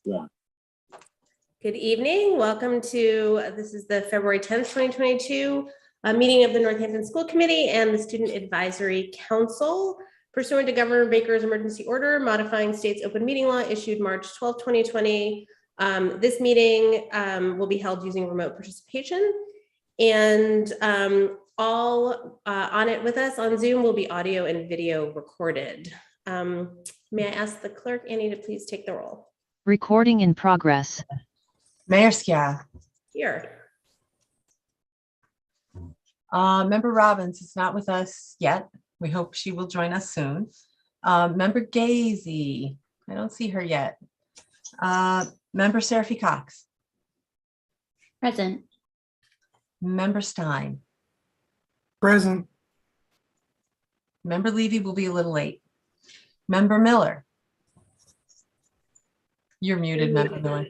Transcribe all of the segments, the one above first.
One. Good evening. Welcome to, this is the February 10th, 2022 meeting of the Northampton School Committee and the Student Advisory Council. Pursuant to Governor Baker's emergency order modifying state's open meeting law issued March 12, 2020, this meeting will be held using remote participation, and all on it with us on Zoom will be audio and video recorded. May I ask the clerk, Annie, to please take the roll? Recording in progress. Mayor Skia. Here. Member Robbins is not with us yet. We hope she will join us soon. Member Gazy, I don't see her yet. Member Sr3 Cox. Present. Member Stein. Present. Member Levy will be a little late. Member Miller. You're muted, Member Miller.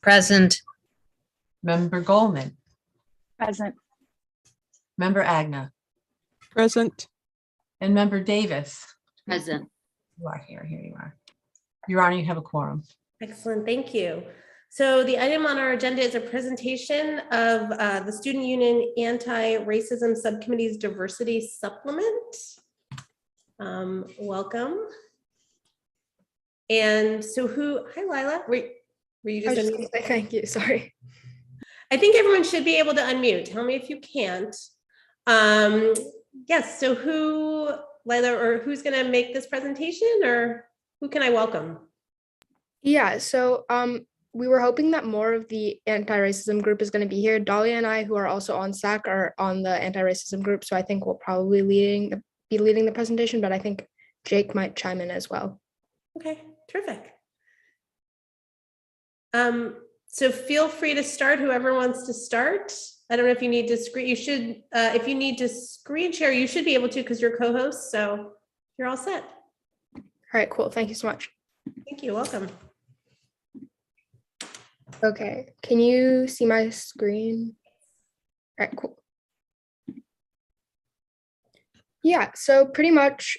Present. Member Goldman. Present. Member Agna. Present. And Member Davis. Present. You are here. Here you are. Your Honor, you have a quorum. Excellent, thank you. So the item on our agenda is a presentation of the Student Union Anti-Racism Subcommittee's Diversity Supplement. Welcome. And so hi Lila, were you just unmuted? Thank you, sorry. I think everyone should be able to unmute. Tell me if you can't. Yes, so Lila, or who's gonna make this presentation, or who can I welcome? Yeah, so we were hoping that more of the anti-racism group is going to be here. Dahlia and I, who are also on SAC, are on the anti-racism group, so I think we'll probably be leading the presentation, but I think Jake might chime in as well. Okay, terrific. So feel free to start, whoever wants to start. I don't know if you need to screen, you should, if you need to screen share, you should be able to because you're co-host, so you're all set. All right, cool, thank you so much. Thank you, welcome. Okay, can you see my screen? All right, cool. Yeah, so pretty much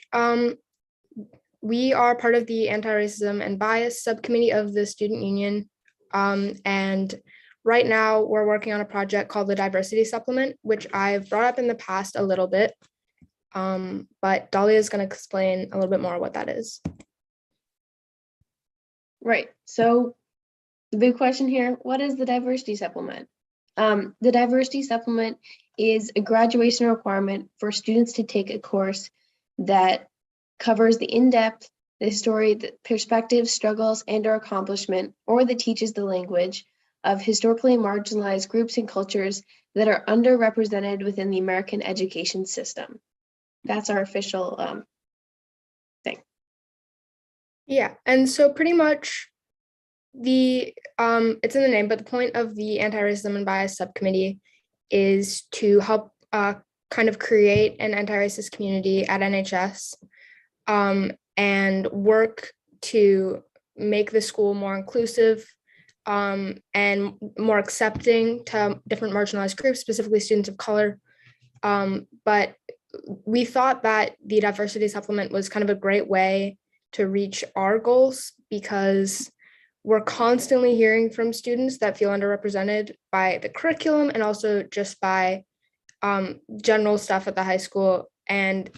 we are part of the Anti-Racism and Bias Subcommittee of the Student Union. And right now we're working on a project called the Diversity Supplement, which I've brought up in the past a little bit. But Dahlia is going to explain a little bit more what that is. Right. So the big question here, what is the diversity supplement? The diversity supplement is a graduation requirement for students to take a course that covers the in-depth, the story, the perspective, struggles, and/or accomplishment, or that teaches the language of historically marginalized groups and cultures that are underrepresented within the American education system. That's our official thing. Yeah, and so pretty much it's in the name, but the point of the Anti-Racism and Bias Subcommittee is to help kind of create an anti-racist community at NHS and work to make the school more inclusive and more accepting to different marginalized groups, specifically students of color. But we thought that the diversity supplement was kind of a great way to reach our goals, because we're constantly hearing from students that feel underrepresented by the curriculum and also just by general stuff at the high school, and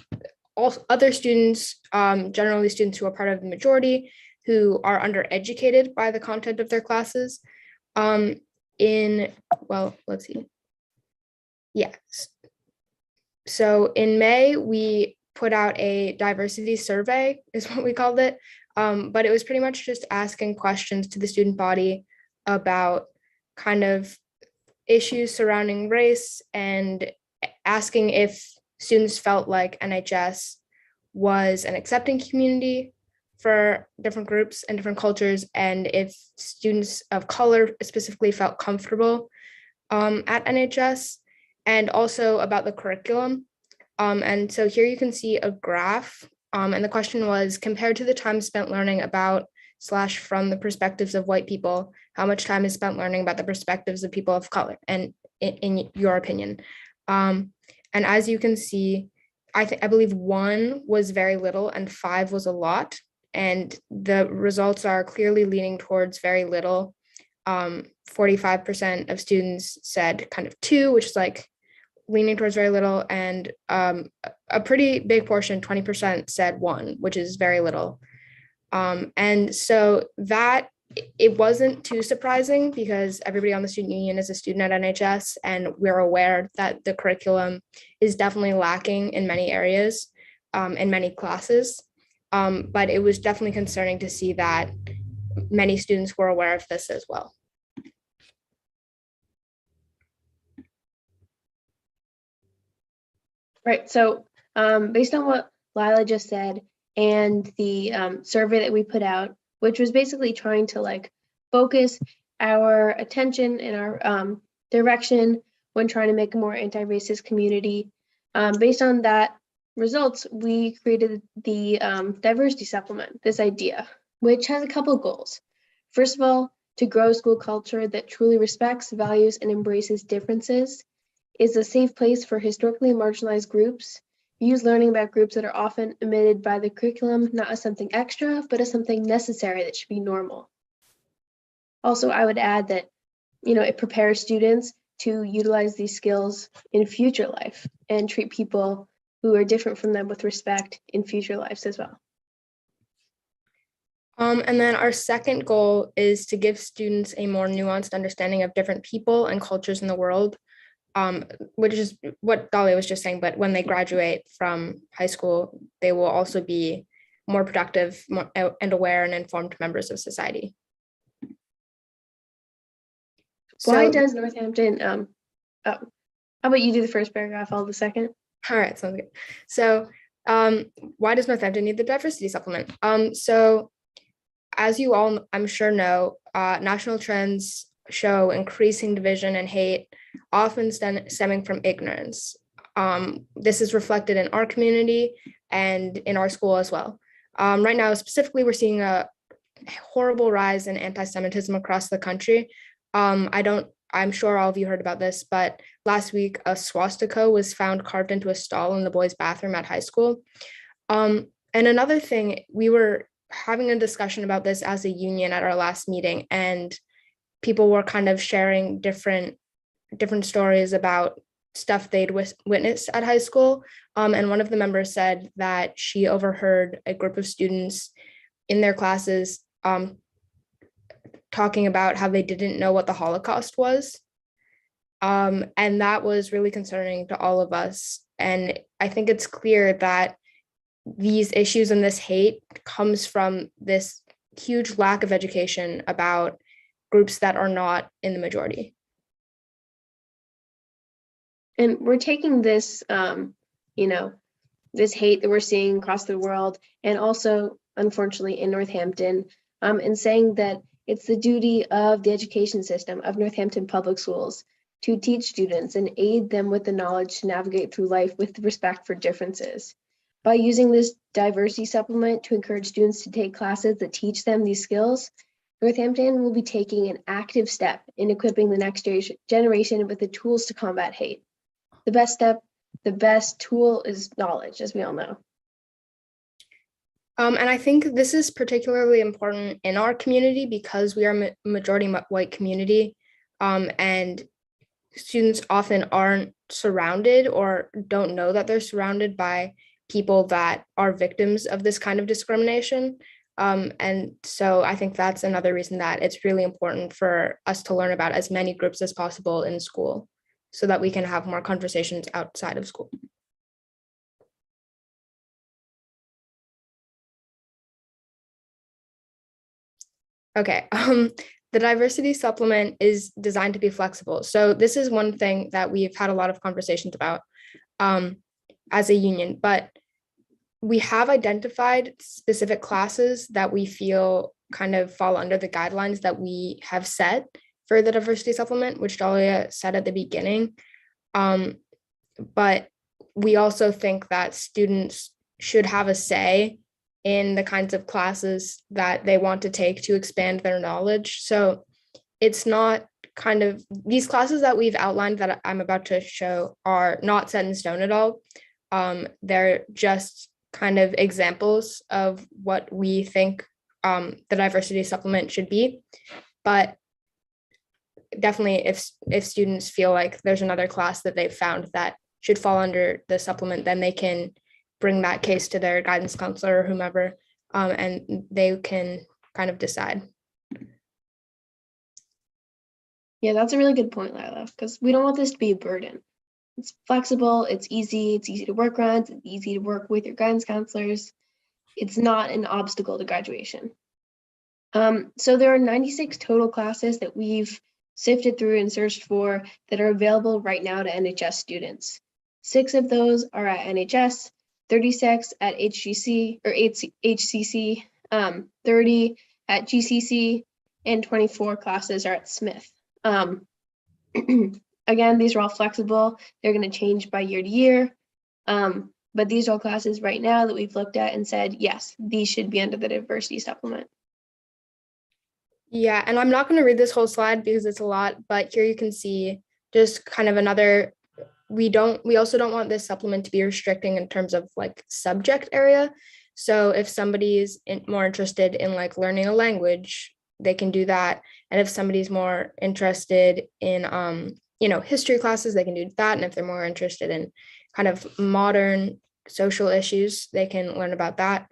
also other students, generally students who are part of the majority, who are undereducated by the content of their classes. Let's see. Yeah. So in May, we put out a diversity survey, is what we called it. But it was pretty much just asking questions to the student body about kind of issues surrounding race, and asking if students felt like NHS was an accepting community for different groups and different cultures, and if students of color specifically felt comfortable at NHS, and also about the curriculum. And so here you can see a graph, and the question was, compared to the time spent learning about / from the perspectives of white people, how much time is spent learning about the perspectives of people of color, and in your opinion? And as you can see, I believe 1 was very little and 5 was a lot. and the results are clearly leaning towards very little. 45% of students said kind of 2, which is like leaning towards very little, and a pretty big portion, 20%, said 1, which is very little. And so that it wasn't too surprising because everybody on the student union is a student at NHS, and we're aware that the curriculum is definitely lacking in many areas, in many classes. But it was definitely concerning to see that many students were aware of this as well. Right. So based on what Lila just said and the survey that we put out, which was basically trying to like focus our attention and our direction when trying to make a more anti-racist community. Based on that results, we created the diversity supplement, this idea, which has a couple of goals. First of all, to grow a school culture that truly respects, values, and embraces differences, is a safe place for historically marginalized groups, views learning about groups that are often omitted by the curriculum, not as something extra, but as something necessary that should be normal. Also, I would add that, it prepares students to utilize these skills in future life and treat people who are different from them with respect in future lives as well. And then our second goal is to give students a more nuanced understanding of different people and cultures in the world, which is what Dahlia was just saying, but when they graduate from high school, they will also be more productive and aware and informed members of society. Why does Northampton, how about you do the first paragraph, I'll the second? All right, sounds good. So why does Northampton need the diversity supplement? So as you all, I'm sure know, national trends show increasing division and hate, often stemming from ignorance. This is reflected in our community and in our school as well. Right now, specifically, we're seeing a horrible rise in anti-Semitism across the country. I'm sure all of you heard about this, but last week a swastika was found carved into a stall in the boys' bathroom at high school. And another thing, we were having a discussion about this as a union at our last meeting, and people were kind of sharing different stories about stuff they'd witnessed at high school. And one of the members said that she overheard a group of students in their classes talking about how they didn't know what the Holocaust was. And that was really concerning to all of us. And I think it's clear that these issues and this hate comes from this huge lack of education about groups that are not in the majority. And we're taking this, this hate that we're seeing across the world, and also, unfortunately, in Northampton, and saying that it's the duty of the education system of Northampton Public Schools to teach students and aid them with the knowledge to navigate through life with respect for differences. By using this diversity supplement to encourage students to take classes that teach them these skills, Northampton will be taking an active step in equipping the next generation with the tools to combat hate. The best tool is knowledge, as we all know. And I think this is particularly important in our community because we are a majority white community, and students often aren't surrounded or don't know that they're surrounded by people that are victims of this kind of discrimination. And so I think that's another reason that it's really important for us to learn about as many groups as possible in school so that we can have more conversations outside of school. Okay, the diversity supplement is designed to be flexible. So this is one thing that we've had a lot of conversations about as a union, but we have identified specific classes that we feel kind of fall under the guidelines that we have set for the diversity supplement, which Dahlia said at the beginning. But we also think that students should have a say in the kinds of classes that they want to take to expand their knowledge. So it's not kind of, these classes that we've outlined that I'm about to show are not set in stone at all. They're just kind of examples of what we think the diversity supplement should be. But definitely if students feel like there's another class that they've found that should fall under the supplement, then they can bring that case to their guidance counselor or whomever, and they can kind of decide. Yeah, that's a really good point, Lila, because we don't want this to be a burden. It's flexible, it's easy to work around, it's easy to work with your guidance counselors. It's not an obstacle to graduation. So there are 96 total classes that we've sifted through and searched for that are available right now to NHS students. 6 of those are at NHS, 36 at HGC or HCC, 30 at GCC, and 24 classes are at Smith. Again, these are all flexible. They're going to change by year to year. But these are all classes right now that we've looked at and said, yes, these should be under the diversity supplement. Yeah, and I'm not going to read this whole slide because it's a lot, but here you can see just kind of another, we also don't want this supplement to be restricting in terms of like subject area. So if somebody's more interested in like learning a language, they can do that. And if somebody's more interested in, history classes, they can do that. And if they're more interested in kind of modern social issues, they can learn about that.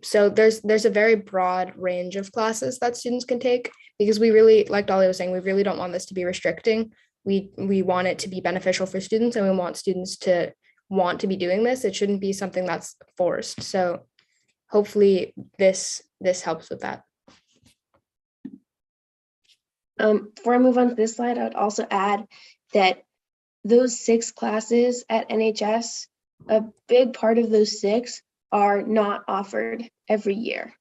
So there's a very broad range of classes that students can take, because we really, like Dolly was saying, we really don't want this to be restricting. We want it to be beneficial for students, and we want students to want to be doing this. It shouldn't be something that's forced. So hopefully this helps with that. Before I move on to this slide, I would also add that those 6 classes at NHS, a big part of those 6 are not offered every year,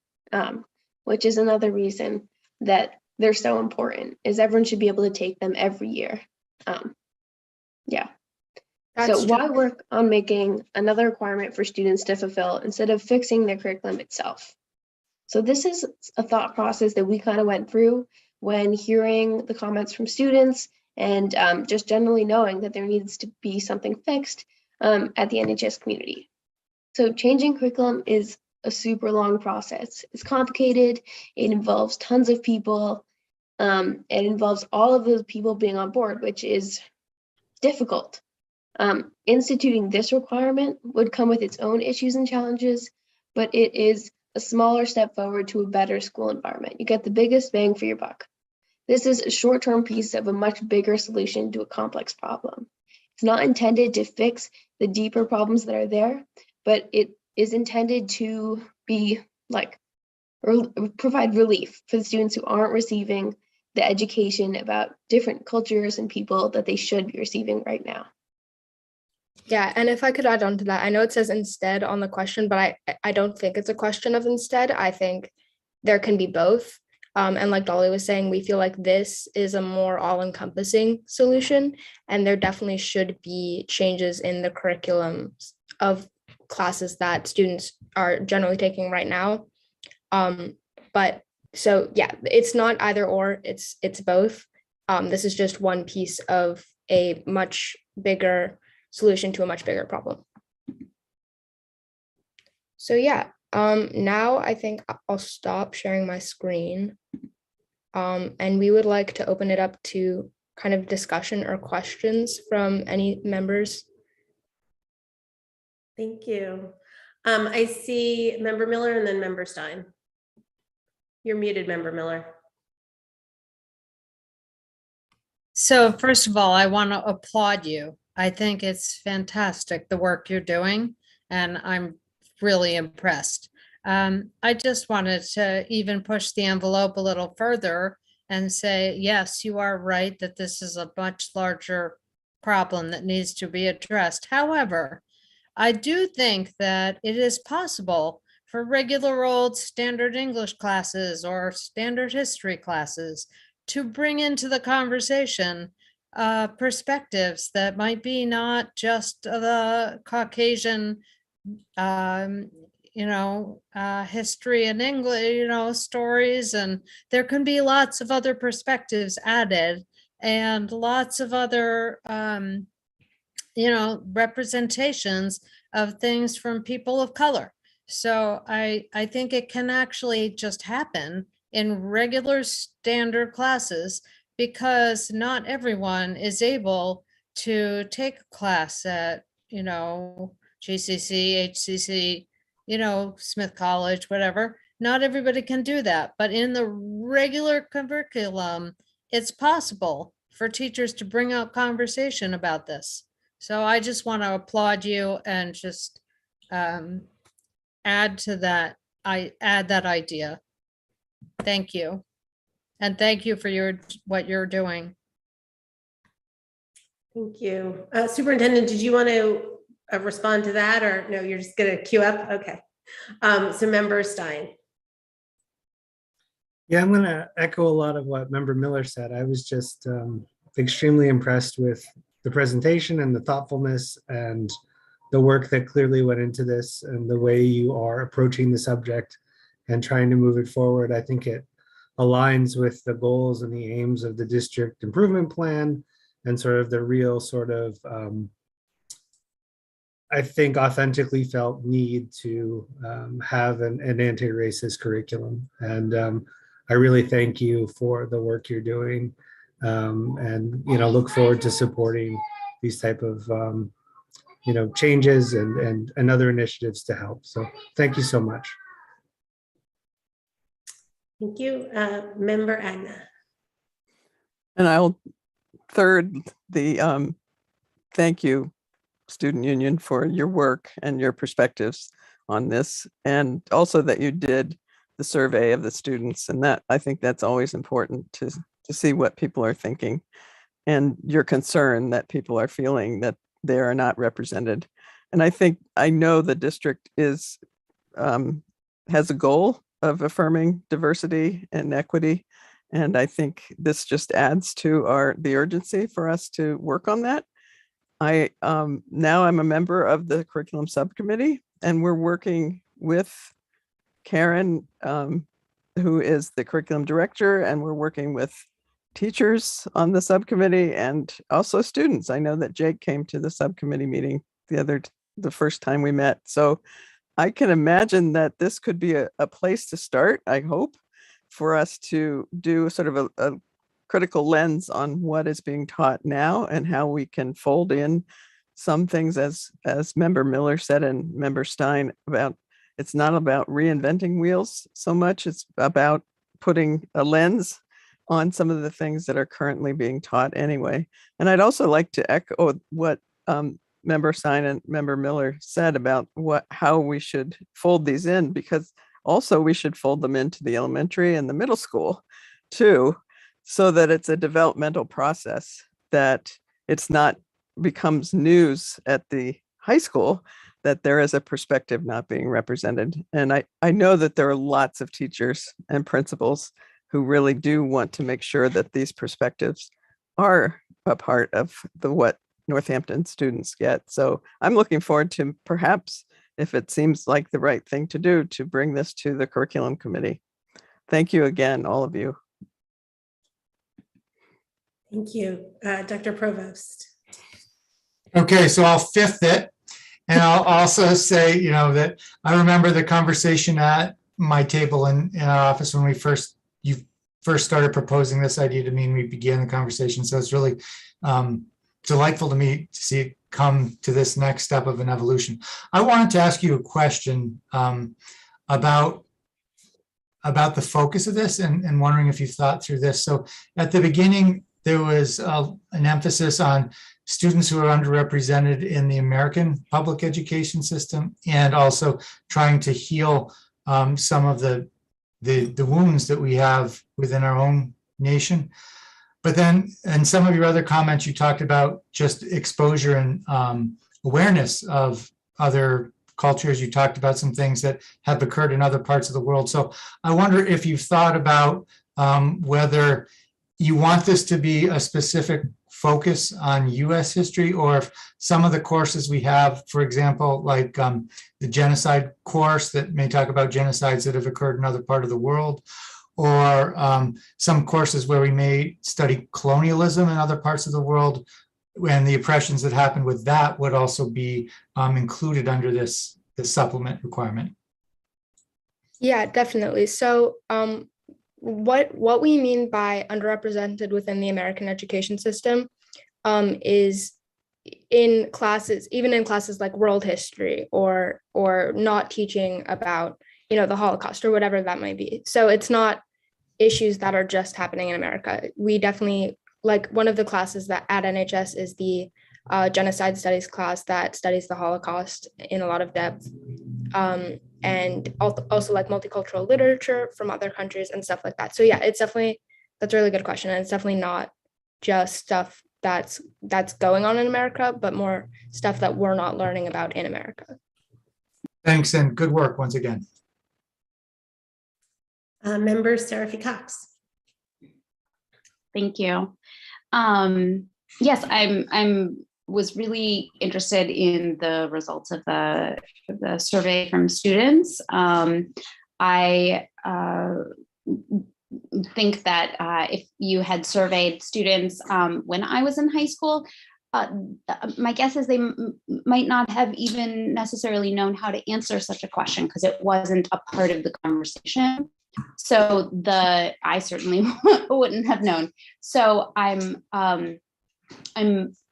which is another reason that they're so important, is everyone should be able to take them every year. Yeah. That's So true. why work on making another requirement for students to fulfill instead of fixing their curriculum itself? So this is a thought process that we kind of went through when hearing the comments from students and just generally knowing that there needs to be something fixed at the NHS community. So changing curriculum is a super long process. It's complicated. It involves tons of people. It involves all of those people being on board, which is difficult. Instituting this requirement would come with its own issues and challenges, but it is a smaller step forward to a better school environment. You get the biggest bang for your buck. This is a short-term piece of a much bigger solution to a complex problem. It's not intended to fix the deeper problems that are there, but it is intended to be like, or provide relief for the students who aren't receiving the education about different cultures and people that they should be receiving right now. Yeah, and if I could add on to that, I know it says instead on the question, but I don't think it's a question of instead. I think there can be both. And like Dolly was saying, we feel like this is a more all-encompassing solution, and there definitely should be changes in the curriculums of classes that students are generally taking right now. But so yeah, it's not either or, it's both. This is just one piece of a much bigger solution to a much bigger problem. So yeah, now I think I'll stop sharing my screen. And we would like to open it up to kind of discussion or questions from any members. Thank you. I see Member Miller and then Member Stein. You're muted, Member Miller. So first of all, I want to applaud you. I think it's fantastic, the work you're doing, and I'm really impressed. I just wanted to even push the envelope a little further and say, yes, you are right that this is a much larger problem that needs to be addressed. However, I do think that it is possible for regular old standard English classes or standard history classes to bring into the conversation perspectives that might be not just the Caucasian history and English, stories, and there can be lots of other perspectives added and lots of other representations of things from people of color. So I think it can actually just happen in regular standard classes, because not everyone is able to take a class at, GCC, HCC, Smith College, whatever. Not everybody can do that, but in the regular curriculum, it's possible for teachers to bring up conversation about this. So I just want to applaud you and just add to that. I add that idea. Thank you. And thank you for what you're doing. Thank you. Superintendent, did you want to respond to that, or no, you're just going to queue up? Okay. So Member Stein. Yeah, I'm going to echo a lot of what Member Miller said. I was just extremely impressed with the presentation and the thoughtfulness and the work that clearly went into this, and the way you are approaching the subject and trying to move it forward. I think it aligns with the goals and the aims of the district improvement plan, and sort of the real sort of, I think, authentically felt need to have an anti-racist curriculum. And I really thank you for the work you're doing, and look forward to supporting these type of changes and other initiatives to help. So thank you so much. Thank you. Member Agna. And I'll third the thank you, Student Union, for your work and your perspectives on this, and also that you did the survey of the students. And that, I think that's always important to see what people are thinking, and your concern that people are feeling that they are not represented. And I know the district has a goal of affirming diversity and equity. And I think this just adds to the urgency for us to work on that. Now I'm a member of the curriculum subcommittee, and we're working with Karen, who is the curriculum director, and we're working with teachers on the subcommittee and also students. I know that Jake came to the subcommittee meeting the first time we met. So I can imagine that this could be a place to start, I hope, for us to do sort of a critical lens on what is being taught now and how we can fold in some things, as Member Miller said and Member Stein, about it's not about reinventing wheels so much, it's about putting a lens on some of the things that are currently being taught anyway. And I'd also like to echo what Member Stein and Member Miller said about how we should fold these in, because also we should fold them into the elementary and the middle school too, so that it's a developmental process, that it's not becomes news at the high school that there is a perspective not being represented. And I know that there are lots of teachers and principals who really do want to make sure that these perspectives are a part of what Northampton students get. So I'm looking forward to, perhaps, if it seems like the right thing to do, to bring this to the curriculum committee. Thank you again, all of you. Thank you. Dr. Provost. Okay, so I'll fifth it. And I'll also say, that I remember the conversation at my table in our office when you first started proposing this idea to me, and we began the conversation. So it's really delightful to me to see it come to this next step of an evolution. I wanted to ask you a question about the focus of this, and wondering if you thought through this. So at the beginning, there was an emphasis on students who are underrepresented in the American public education system, and also trying to heal some of the wounds that we have within our own nation. But then in some of your other comments, you talked about just exposure and awareness of other cultures. You talked about some things that have occurred in other parts of the world. So I wonder if you've thought about whether you want this to be a specific focus on US history, or if some of the courses we have, for example, like the genocide course that may talk about genocides that have occurred in other part of the world, or some courses where we may study colonialism in other parts of the world, and the oppressions that happen with that would also be included under this supplement requirement. Yeah, definitely. So what we mean by underrepresented within the American education system is in classes, even in classes like world history or not teaching about, the Holocaust or whatever that might be. So it's not issues that are just happening in America. We definitely, like, one of the classes that at NHS is the genocide studies class that studies the Holocaust in a lot of depth. And also like multicultural literature from other countries and stuff like that. So yeah, that's a really good question. And it's definitely not just stuff that's going on in America, but more stuff that we're not learning about in America. Thanks, and good work once again. Member Sr3 Cox. Thank you. Yes, I'm was really interested in the results of the survey from students. I think that if you had surveyed students when I was in high school, my guess is they might not have even necessarily known how to answer such a question because it wasn't a part of the conversation. So I certainly wouldn't have known. So I'm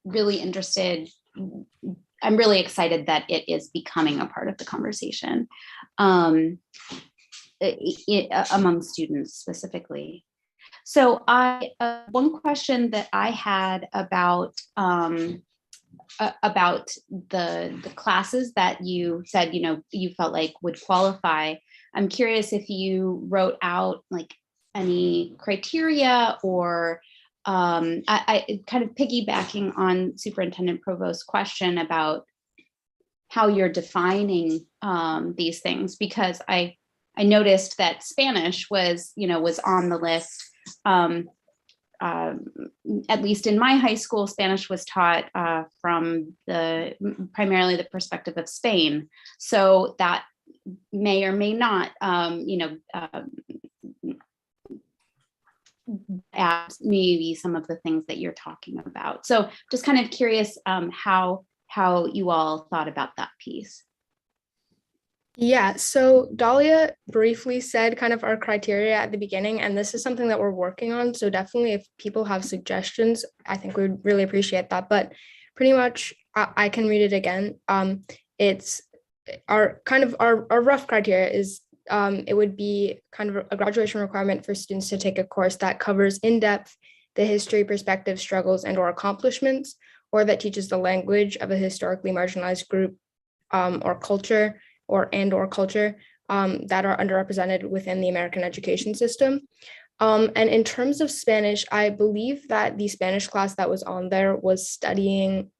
really interested. I'm really excited that it is becoming a part of the conversation among students specifically. So one question that I had about the classes that you said, you felt like would qualify. I'm curious if you wrote out like any criteria or I kind of piggybacking on Superintendent Provost's question about how you're defining these things, because I noticed that Spanish was on the list. At least in my high school, Spanish was taught from primarily the perspective of Spain. So that may or may not, add maybe some of the things that you're talking about. So just kind of curious how you all thought about that piece. Yeah, so Dahlia briefly said kind of our criteria at the beginning, and this is something that we're working on. So definitely if people have suggestions, I think we'd really appreciate that. But pretty much I can read it again. It's our rough criteria is it would be kind of a graduation requirement for students to take a course that covers in depth the history, perspective, struggles, and/or accomplishments, or that teaches the language of a historically marginalized group or culture or culture that are underrepresented within the American education system. And in terms of Spanish, I believe that the Spanish class that was on there was studying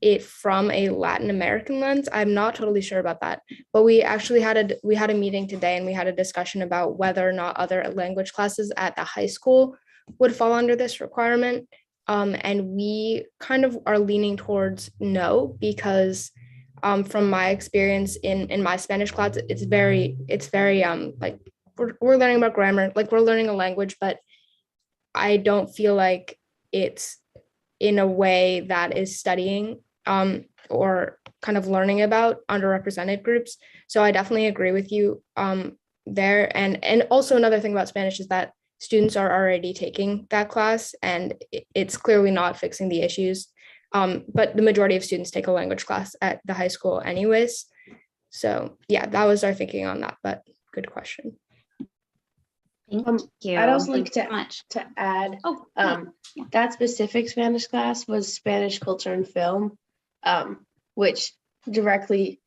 it from a Latin American lens. I'm not totally sure about that, but we actually had a meeting today and we had a discussion about whether or not other language classes at the high school would fall under this requirement. And we kind of are leaning towards no, because from my experience in my Spanish class, it's very like we're learning about grammar, like we're learning a language, but I don't feel like it's in a way that is studying or kind of learning about underrepresented groups. So I definitely agree with you there. And also another thing about Spanish is that students are already taking that class and it's clearly not fixing the issues. But the majority of students take a language class at the high school anyways. So yeah, that was our thinking on that, but good question. Thank you. I'd also like Thanks to add, yeah. that specific Spanish class was Spanish culture and film, which directly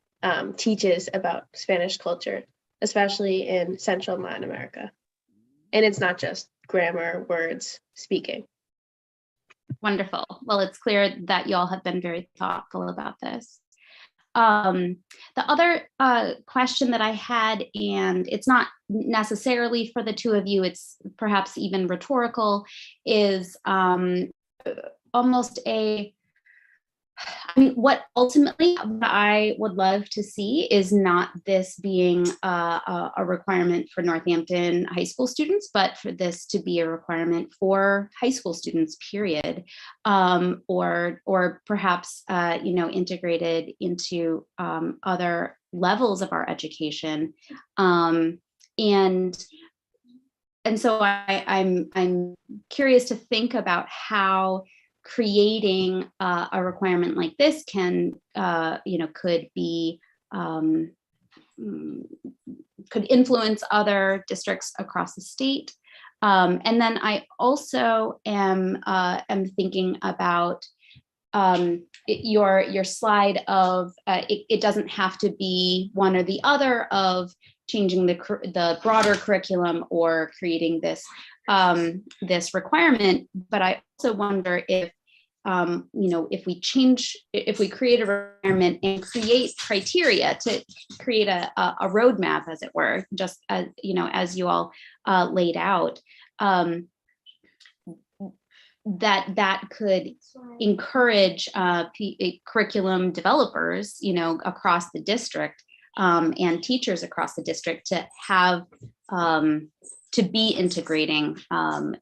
teaches about Spanish culture, especially in Central and Latin America. And it's not just grammar, words, speaking. Wonderful. Well, it's clear that you all have been very thoughtful about this. The other question that I had, and it's not necessarily for the two of you, it's perhaps even rhetorical, is almost a I mean, what ultimately I would love to see is not this being a requirement for Northampton high school students, but for this to be a requirement for high school students, period, or perhaps integrated into other levels of our education, and so I'm curious to think about how creating a requirement like this can, could be, could influence other districts across the state. And then I also am thinking about your slide of it doesn't have to be one or the other of changing the broader curriculum or creating this this requirement. But I also wonder if if we create a requirement and create criteria to create a roadmap, as it were, just as as you all laid out, that could encourage curriculum developers, across the district, and teachers across the district to have to be integrating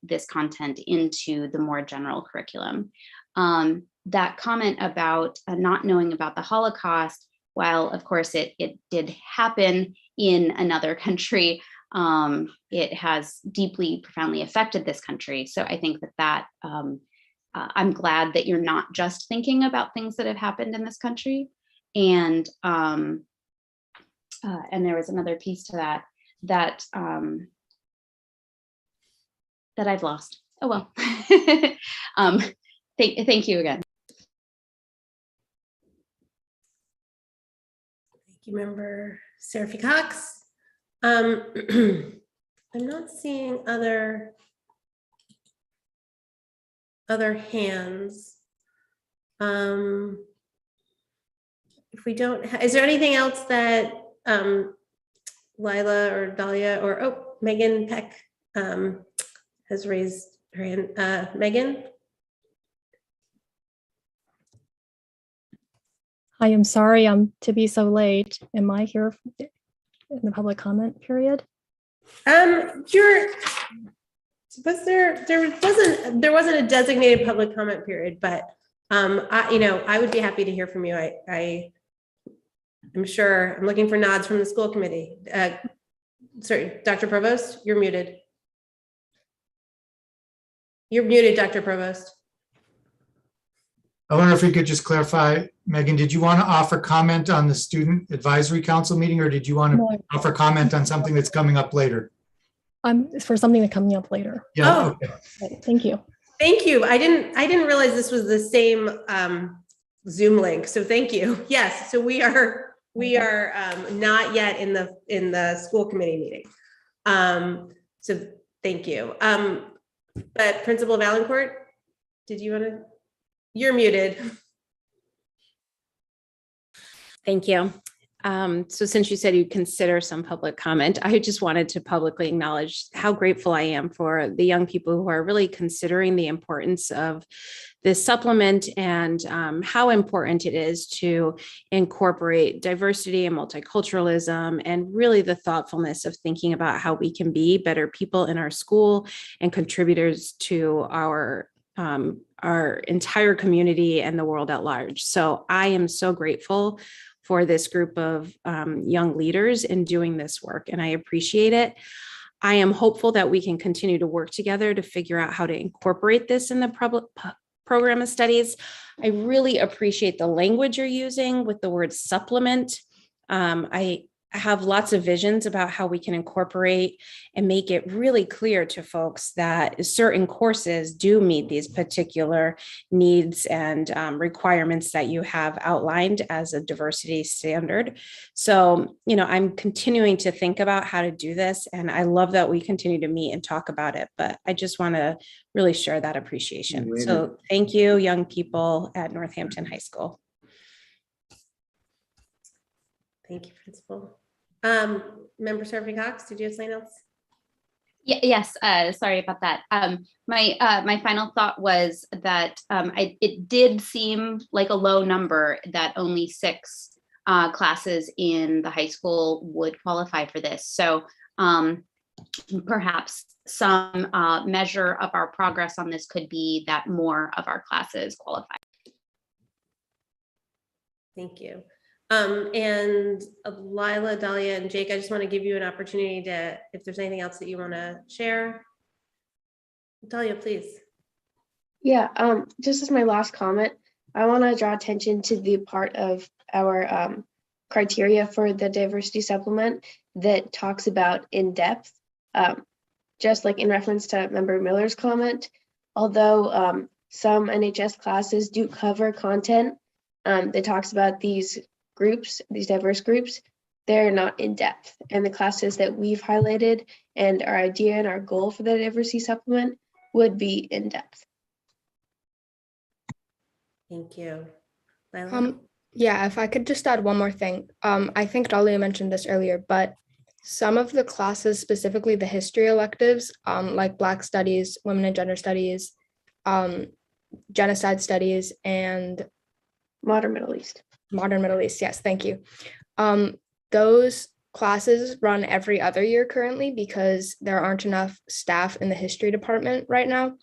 this content into the more general curriculum. That comment about not knowing about the Holocaust, while of course it did happen in another country, it has deeply, profoundly affected this country. So I think that I'm glad that you're not just thinking about things that have happened in this country. And there was another piece to that I've lost. Oh well. Thank you again. Thank you, Member Sr3 Cox. I'm not seeing other hands. If we don't, is there anything else that Lila or Dahlia or Megan Peck has raised her hand? Megan? I am sorry to be so late. Am I here in the public comment period? There wasn't a designated public comment period, but I would be happy to hear from you. I'm sure I'm looking for nods from the school committee. Sorry, Dr. Provost, you're muted. You're muted, Dr. Provost. I wonder if we could just clarify, Megan, did you want to offer comment on the Student Advisory Council meeting, or did you want to offer comment on something that's coming up later? It's for something that's coming up later. Yeah. Oh. Okay. Thank you. Thank you. I didn't realize this was the same Zoom link. So thank you. Yes. So we are not yet in the school committee meeting. So thank you. But Principal Valancourt, did you want to? You're muted. Thank you. So since you said you'd consider some public comment, I just wanted to publicly acknowledge how grateful I am for the young people who are really considering the importance of this supplement and how important it is to incorporate diversity and multiculturalism, and really the thoughtfulness of thinking about how we can be better people in our school and contributors to our entire community and the world at large. So I am so grateful for this group of young leaders in doing this work, and I appreciate it. I am hopeful that we can continue to work together to figure out how to incorporate this in the program of studies. I really appreciate the language you're using with the word supplement. I have lots of visions about how we can incorporate and make it really clear to folks that certain courses do meet these particular needs and requirements that you have outlined as a diversity standard. So, I'm continuing to think about how to do this, and I love that we continue to meet and talk about it, but I just want to really share that appreciation. So thank you, young people at Northampton High School. Thank you, Principal. Member Sr3 Cox, did you have something else? Yes, sorry about that. My final thought was that it did seem like a low number that only 6 classes in the high school would qualify for this. So perhaps some measure of our progress on this could be that more of our classes qualify. Thank you. And Lila, Dahlia, and Jake, I just want to give you an opportunity to, if there's anything else that you want to share. Dahlia, please. Yeah, just as my last comment, I want to draw attention to the part of our criteria for the diversity supplement that talks about in-depth, just like in reference to Member Miller's comment, although some NHS classes do cover content that talks about these groups, these diverse groups, they're not in depth. And the classes that we've highlighted and our idea and our goal for the diversity supplement would be in depth. Thank you. Lila? Yeah, if I could just add one more thing. I think Dahlia mentioned this earlier, but some of the classes, specifically the history electives, like Black Studies, Women and Gender Studies, Genocide Studies, and Modern Middle East. Modern Middle East, yes, thank you. Those classes run every other year currently because there aren't enough staff in the history department right now.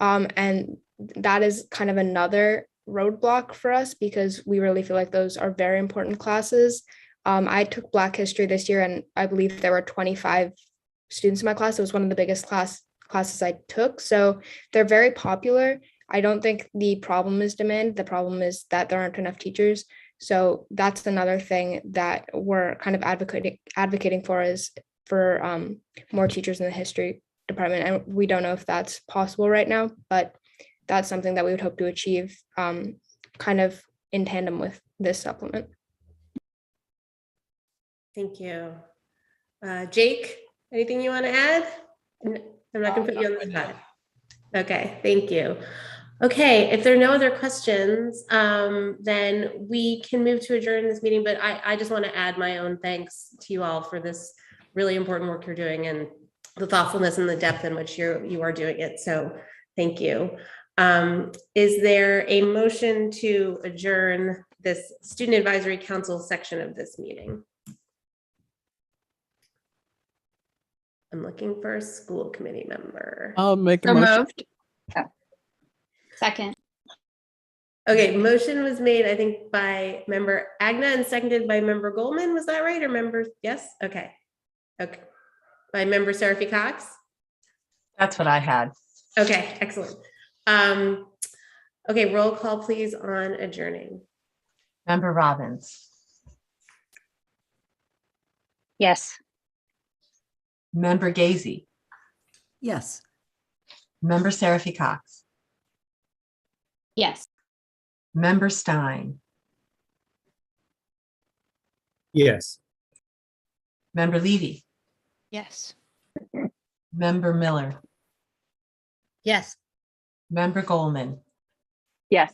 And that is kind of another roadblock for us because we really feel like those are very important classes. I took Black History this year and I believe there were 25 students in my class. It was one of the biggest classes I took. So they're very popular. I don't think the problem is demand. The problem is that there aren't enough teachers. So that's another thing that we're kind of advocating for is for more teachers in the history department. And we don't know if that's possible right now, but that's something that we would hope to achieve kind of in tandem with this supplement. Thank you. Jake, anything you want to add? I'm not going to put you on the spot. Okay, thank you. Okay, if there are no other questions, then we can move to adjourn this meeting, but I just want to add my own thanks to you all for this really important work you're doing and the thoughtfulness and the depth in which you are doing it. So thank you. Is there a motion to adjourn this Student Advisory Council section of this meeting? I'm looking for a school committee member. I'll make a motion. Moved. Second. Okay, motion was made, I think, by Member Agna and seconded by Member Goldman. Was that right? Or member? Yes. Okay. Okay. By Member Sr3 Cox. That's what I had. Okay, excellent. Okay, roll call please on adjourning. Member Robbins. Yes. Member Gazy. Yes. Member Sr3 Cox. Yes. Member Stein. Yes. Member Levy. Yes. Member Miller. Yes. Member Goldman. Yes.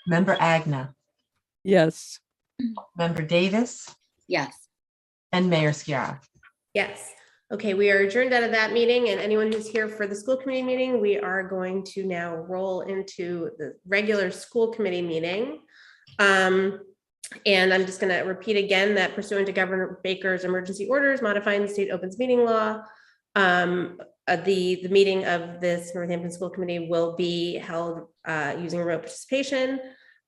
Member Agna. Yes. Member Davis. Yes. And Mayor Sciarra. Yes. Okay, we are adjourned out of that meeting, and anyone who's here for the school committee meeting, we are going to now roll into the regular school committee meeting. And I'm just going to repeat again that pursuant to Governor Baker's emergency orders modifying the state opens meeting law, the meeting of this Northampton School Committee will be held using remote participation,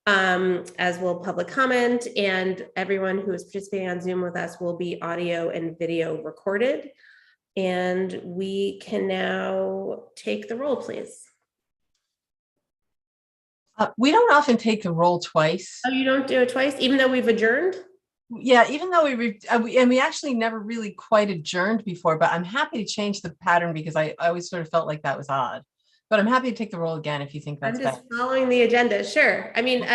as will public comment, and everyone who is participating on Zoom with us will be audio and video recorded. And we can now take the roll, please. We don't often take the roll twice. Oh, you don't do it twice, even though we've adjourned? Yeah, even though we actually never really quite adjourned before, but I'm happy to change the pattern because I always sort of felt like that was odd. But I'm happy to take the roll again if you think that's I'm just better. following the agenda. Sure. I mean,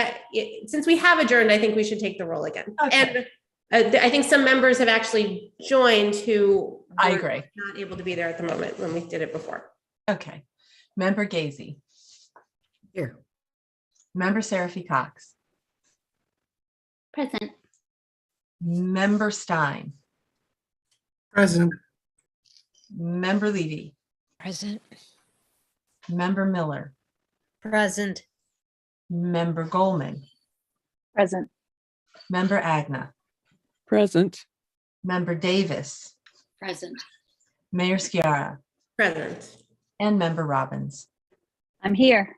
since we have adjourned, I think we should take the roll again. Okay. And I think some members have actually joined who I were agree. not able to be there at the moment when we did it before. Okay. Member Gazy. Here. Member Sr3 Cox. Present. Member Stein. Present. Member Levy, Present. Member Miller, Present. Member Goldman, Present. Member Agna, Present. Member Davis, Present. Mayor Sciarra, Present. and Member Robbins. I'm here.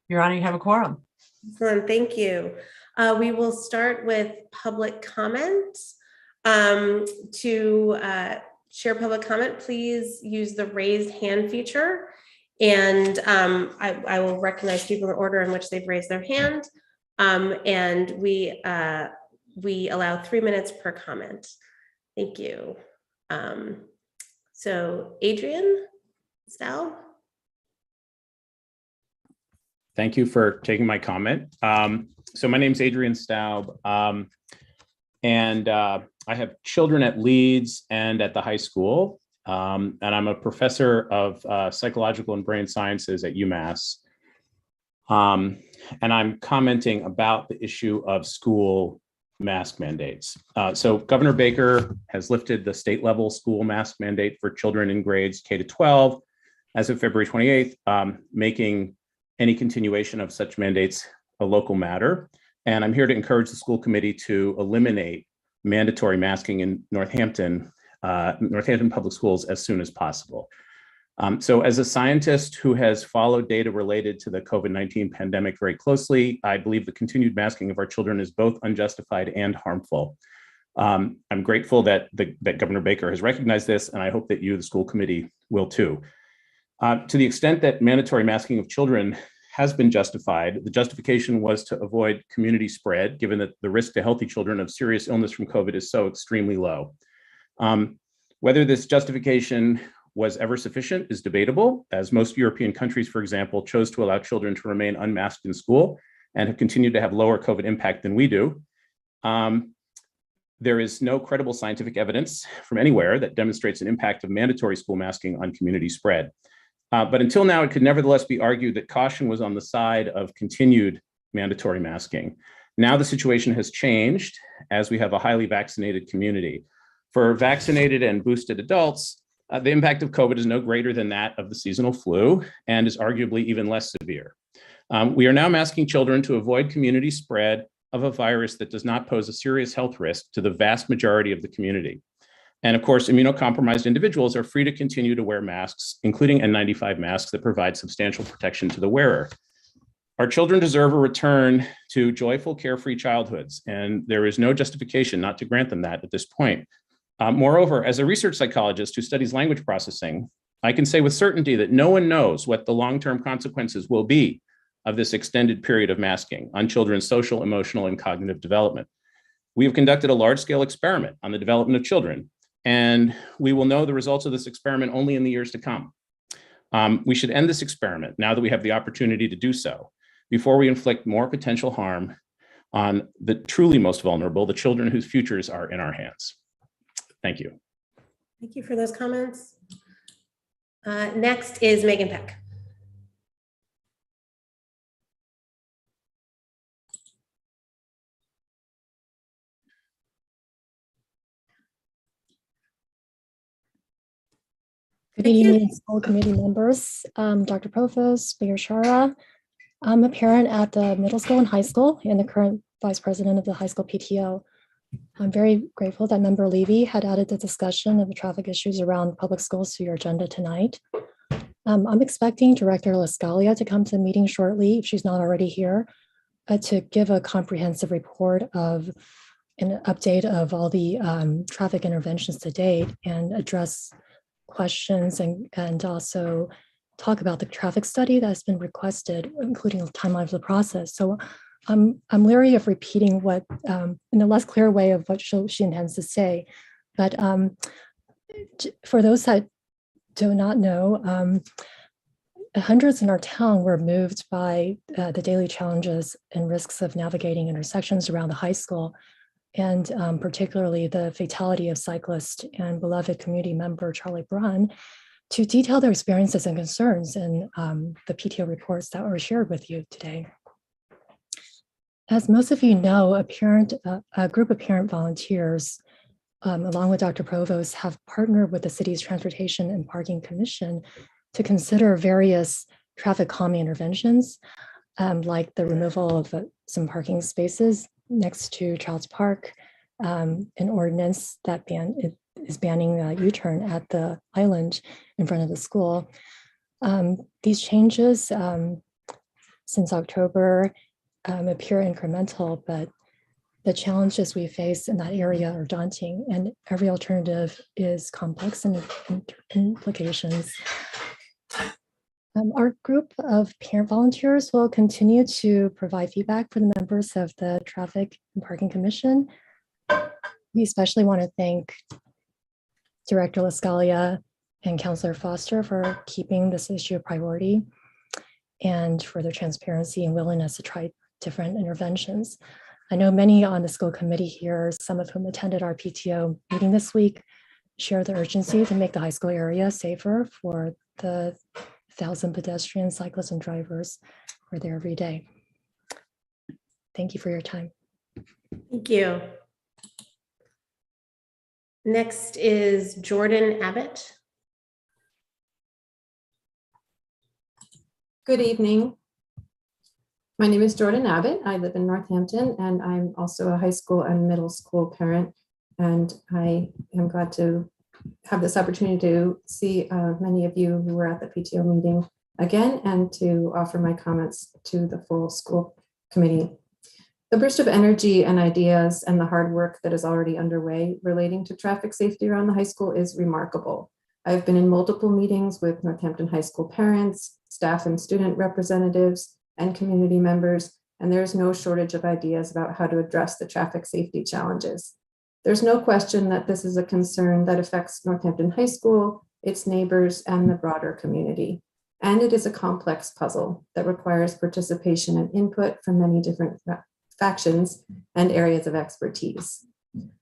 Your Honor, you have a quorum. Excellent, thank you. We will start with public comments. To share public comment, please use the raised hand feature. And I will recognize people in the order in which they've raised their hand. And we allow 3 minutes per comment. Thank you. So Adrian Staub. Thank you for taking my comment. So my name is Adrian Staub, and I have children at Leeds and at the high school, and I'm a professor of psychological and brain sciences at UMass. And I'm commenting about the issue of school mask mandates. So Governor Baker has lifted the state level school mask mandate for children in grades K to 12 as of February 28th, making any continuation of such mandates a local matter. And I'm here to encourage the school committee to eliminate mandatory masking in Northampton public schools as soon as possible. So as a scientist who has followed data related to the COVID-19 pandemic very closely, I believe the continued masking of our children is both unjustified and harmful. I'm grateful that Governor Baker has recognized this, and I hope that you, the school committee, will too. To the extent that mandatory masking of children has been justified, the justification was to avoid community spread, given that the risk to healthy children of serious illness from COVID is so extremely low. Whether this justification was ever sufficient is debatable, as most European countries, for example, chose to allow children to remain unmasked in school and have continued to have lower COVID impact than we do. There is no credible scientific evidence from anywhere that demonstrates an impact of mandatory school masking on community spread. But until now, it could nevertheless be argued that caution was on the side of continued mandatory masking. Now the situation has changed as we have a highly vaccinated community. For vaccinated and boosted adults, the impact of COVID is no greater than that of the seasonal flu and is arguably even less severe. We are now masking children to avoid community spread of a virus that does not pose a serious health risk to the vast majority of the community. And of course, immunocompromised individuals are free to continue to wear masks, including N95 masks that provide substantial protection to the wearer. Our children deserve a return to joyful, carefree childhoods, and there is no justification not to grant them that at this point. Moreover, as a research psychologist who studies language processing, I can say with certainty that no one knows what the long-term consequences will be of this extended period of masking on children's social, emotional, and cognitive development. We have conducted a large-scale experiment on the development of children, and we will know the results of this experiment only in the years to come. We should end this experiment now that we have the opportunity to do so, before we inflict more potential harm on the truly most vulnerable, the children whose futures are in our hands. Thank you. Thank you for those comments. Next is Megan Peck. Good evening, school committee members, Dr. Provost, Mayor Sciarra. I'm a parent at the middle school and high school and the current vice president of the high school PTO. I'm very grateful that Member Levy had added the discussion of the traffic issues around public schools to your agenda tonight. I'm expecting Director LaScalia to come to the meeting shortly, if she's not already here, to give a comprehensive report of an update of all the traffic interventions to date and address questions and also talk about the traffic study that's been requested, including the timeline of the process. So I'm leery of repeating what in a less clear way of what she intends to say. But for those that do not know, hundreds in our town were moved by the daily challenges and risks of navigating intersections around the high school, and particularly the fatality of cyclist and beloved community member Charlie Brunn, to detail their experiences and concerns in the PTO reports that were shared with you today. As most of you know, a group of parent volunteers along with Dr. Provost, have partnered with the city's Transportation and Parking Commission to consider various traffic calming interventions, like the removal of some parking spaces next to Child's Park, an ordinance that is banning U-turn at the island in front of the school. These changes since October appear incremental, but the challenges we face in that area are daunting, and every alternative is complex in implications. Our group of parent volunteers will continue to provide feedback for the members of the Traffic and Parking Commission. We especially want to thank Director LaScalia and Councillor Foster for keeping this issue a priority and for their transparency and willingness to try different interventions. I know many on the school committee here, some of whom attended our PTO meeting this week, share the urgency to make the high school area safer for the 1,000 pedestrians, cyclists, and drivers who are there every day. Thank you for your time. Thank you. Next is Jordan Abbott. Good evening. My name is Jordan Abbott. I live in Northampton, and I'm also a high school and middle school parent. And I am glad to have this opportunity to see many of you who were at the PTO meeting again, and to offer my comments to the full school committee. The burst of energy and ideas and the hard work that is already underway relating to traffic safety around the high school is remarkable. I've been in multiple meetings with Northampton High School parents, staff and student representatives, and community members, and there is no shortage of ideas about how to address the traffic safety challenges. There's no question that this is a concern that affects Northampton High School, its neighbors, and the broader community. And it is a complex puzzle that requires participation and input from many different factions and areas of expertise.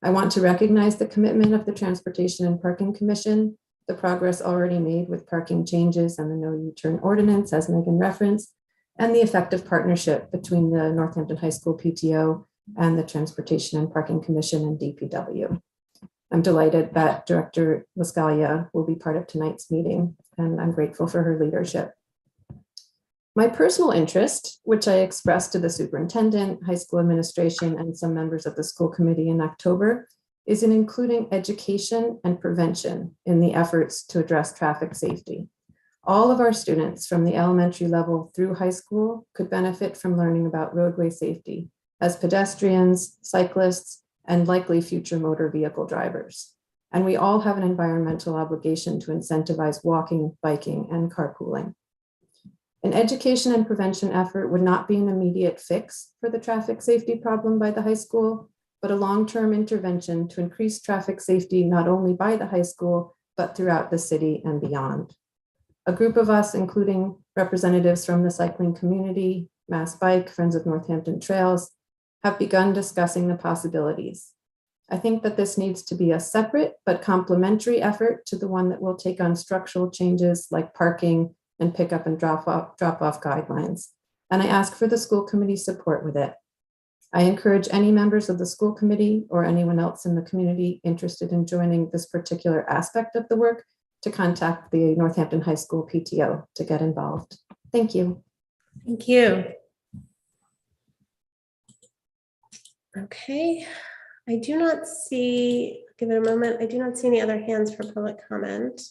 I want to recognize the commitment of the Transportation and Parking Commission, the progress already made with parking changes and the no U-turn ordinance, as Megan referenced, and the effective partnership between the Northampton High School PTO and the Transportation and Parking Commission and DPW. I'm delighted that Director LaScalia will be part of tonight's meeting, and I'm grateful for her leadership. My personal interest, which I expressed to the superintendent, high school administration, and some members of the school committee in October, is in including education and prevention in the efforts to address traffic safety. All of our students from the elementary level through high school could benefit from learning about roadway safety as pedestrians, cyclists, and likely future motor vehicle drivers. And we all have an environmental obligation to incentivize walking, biking, and carpooling. An education and prevention effort would not be an immediate fix for the traffic safety problem by the high school, but a long-term intervention to increase traffic safety not only by the high school, but throughout the city and beyond. A group of us, including representatives from the cycling community, Mass Bike, Friends of Northampton Trails, have begun discussing the possibilities. I think that this needs to be a separate but complementary effort to the one that will take on structural changes like parking and pickup and drop off guidelines. And I ask for the school committee support with it. I encourage any members of the school committee or anyone else in the community interested in joining this particular aspect of the work to contact the Northampton High School PTO to get involved. Thank you. Thank you. Okay, I do not see, give it a moment, I do not see any other hands for public comment.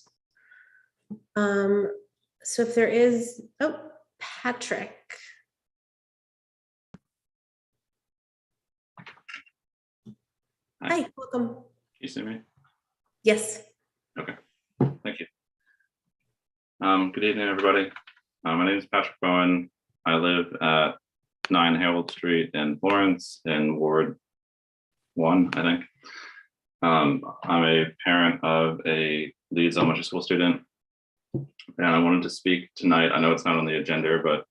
So if there is, oh, Patrick. Hi, welcome. Can you see me? Yes. Okay, thank you. Good evening, everybody. My name is Patrick Bowen. I live at 9 Harold Street in Florence in Ward 1, I think. I'm a parent of a Leeds elementary school student, and I wanted to speak tonight. I know it's not on the agenda, but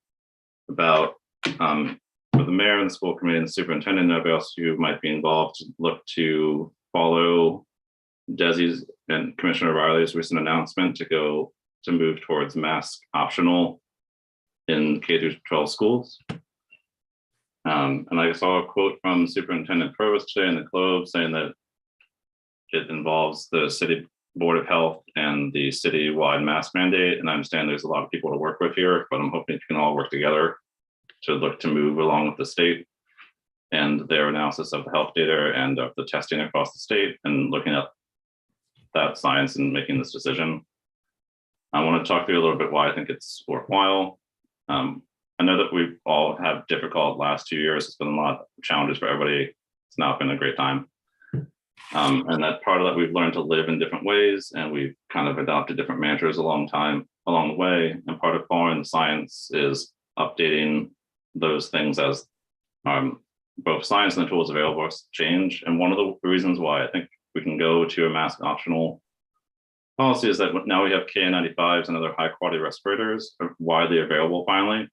about for the mayor and the school committee and the superintendent and everybody else who might be involved, look to follow Desi's and Commissioner Riley's recent announcement to move towards mask optional in K-12 schools. And I saw a quote from Superintendent Provost today in the Globe saying that it involves the city Board of Health and the citywide mask mandate. And I understand there's a lot of people to work with here, but I'm hoping you can all work together to look to move along with the state and their analysis of the health data and of the testing across the state and looking at that science and making this decision. I want to talk through a little bit why I think it's worthwhile. I know that we've all had difficult last 2 years. It's been a lot of challenges for everybody. It's not been a great time. And that part of that, we've learned to live in different ways, and we've kind of adopted different mantras along the way. And part of following the science is updating those things as both science and the tools available change. And one of the reasons why I think we can go to a mask optional policy is that now we have KN95s and other high quality respirators are widely available finally.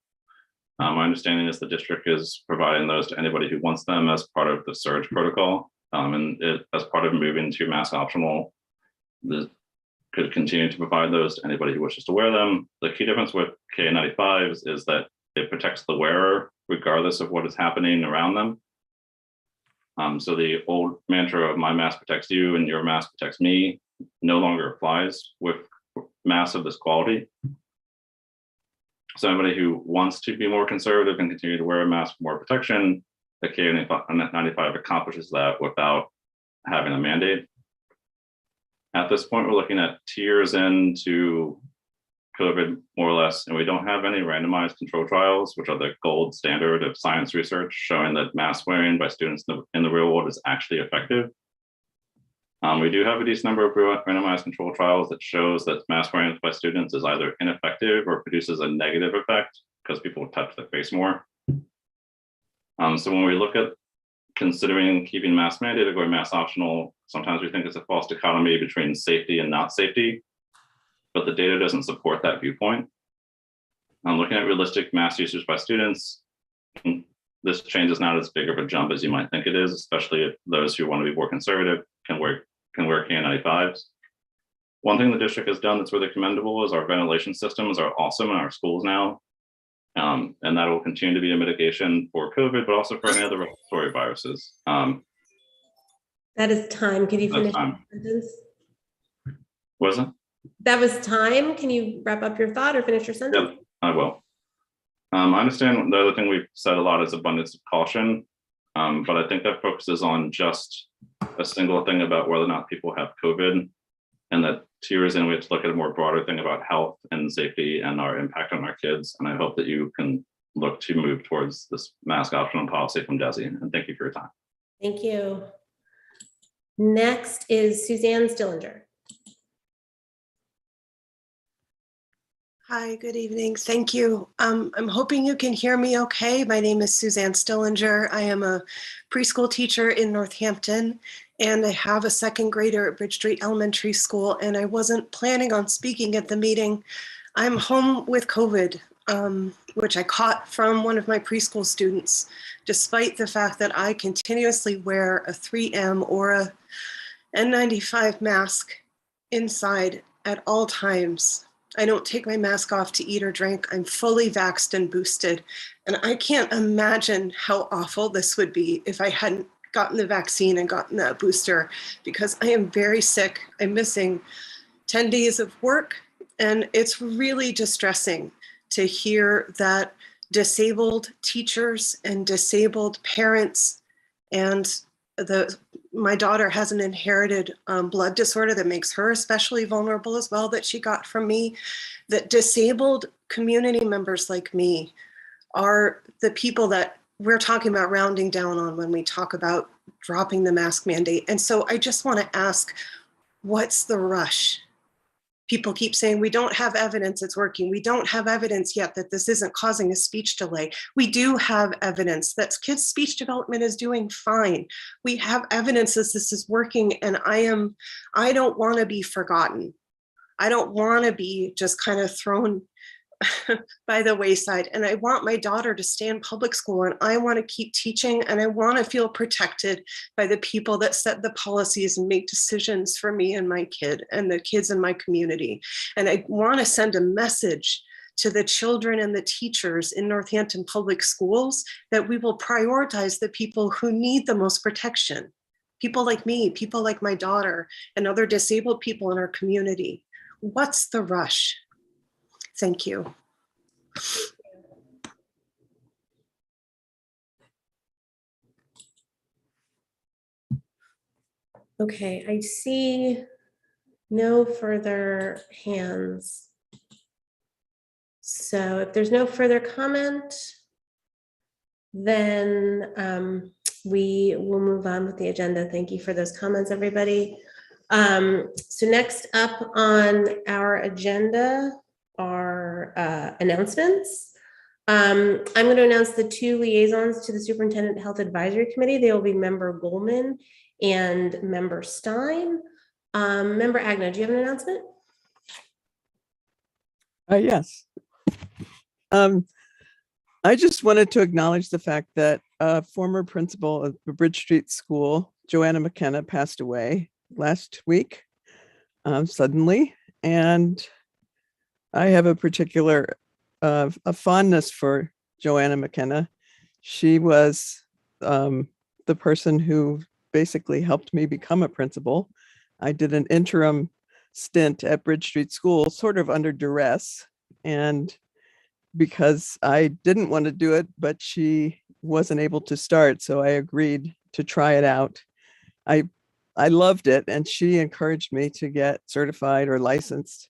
My understanding is the district is providing those to anybody who wants them as part of the surge protocol. And as part of moving to mask optional, could continue to provide those to anybody who wishes to wear them. The key difference with KN95s is that it protects the wearer regardless of what is happening around them. So the old mantra of my mask protects you and your mask protects me no longer applies with masks of this quality. So anybody who wants to be more conservative and continue to wear a mask for more protection, the KN95 accomplishes that without having a mandate. At this point, we're looking at 2 years into COVID, more or less, and we don't have any randomized control trials, which are the gold standard of science research, showing that mask wearing by students in the real world is actually effective. We do have a decent number of randomized control trials that shows that mask wearing by students is either ineffective or produces a negative effect because people touch their face more. So when we look at considering keeping mask mandate or going mask optional, sometimes we think it's a false dichotomy between safety and not safety, but the data doesn't support that viewpoint. Looking at realistic mask usage by students, this change is not as big of a jump as you might think it is, especially if those who want to be more conservative can wear KN95s. One thing the district has done that's really commendable is our ventilation systems are awesome in our schools now. And that will continue to be a mitigation for COVID, but also for any other respiratory viruses. That is time. Can you finish your sentence? Was it? That was time. Can you wrap up your thought or finish your sentence? Yep, I will. I understand the other thing we've said a lot is abundance of caution, but I think that focuses on just a single thing about whether or not people have COVID, and that 2 years in, we have to look at a more broader thing about health and safety and our impact on our kids. And I hope that you can look to move towards this mask optional policy from DESE. And thank you for your time. Thank you. Next is Suzanne Stillinger. Hi, good evening. Thank you. I'm hoping you can hear me okay. My name is Suzanne Stillinger. I am a preschool teacher in Northampton, and I have a second grader at Bridge Street Elementary School, and I wasn't planning on speaking at the meeting. I'm home with COVID, which I caught from one of my preschool students, despite the fact that I continuously wear a 3M or a N95 mask inside at all times. I don't take my mask off to eat or drink. I'm fully vaxxed and boosted. And I can't imagine how awful this would be if I hadn't gotten the vaccine and gotten that booster, because I am very sick. I'm missing 10 days of work. And it's really distressing to hear that disabled teachers and disabled parents, and my daughter has an inherited blood disorder that makes her especially vulnerable as well, that she got from me, that disabled community members like me are the people that we're talking about rounding down on when we talk about dropping the mask mandate. And so I just want to ask, what's the rush? People keep saying, we don't have evidence it's working. We don't have evidence yet that this isn't causing a speech delay. We do have evidence that kids' speech development is doing fine. We have evidence that this is working, and I don't want to be forgotten. I don't want to be just kind of thrown by the wayside. And I want my daughter to stay in public school, and I want to keep teaching, and I want to feel protected by the people that set the policies and make decisions for me and my kid and the kids in my community. And I want to send a message to the children and the teachers in Northampton Public Schools that we will prioritize the people who need the most protection. people like me, people like my daughter, and other disabled people in our community. What's the rush? Thank you. Okay, I see no further hands. So if there's no further comment, then we will move on with the agenda. Thank you for those comments, everybody. So next up on our agenda are announcements. I'm going to announce the 2 liaisons to the Superintendent Health Advisory Committee. They will be Member Goldman and Member Stein. Member Agnew, do you have an announcement? Yes. I just wanted to acknowledge the fact that former principal of the Bridge Street School, Joanna McKenna, passed away last week suddenly. And I have a particular a fondness for Joanna McKenna. She was the person who basically helped me become a principal. I did an interim stint at Bridge Street School, sort of under duress, and because I didn't want to do it, but she wasn't able to start, so I agreed to try it out. I loved it, and she encouraged me to get certified or licensed,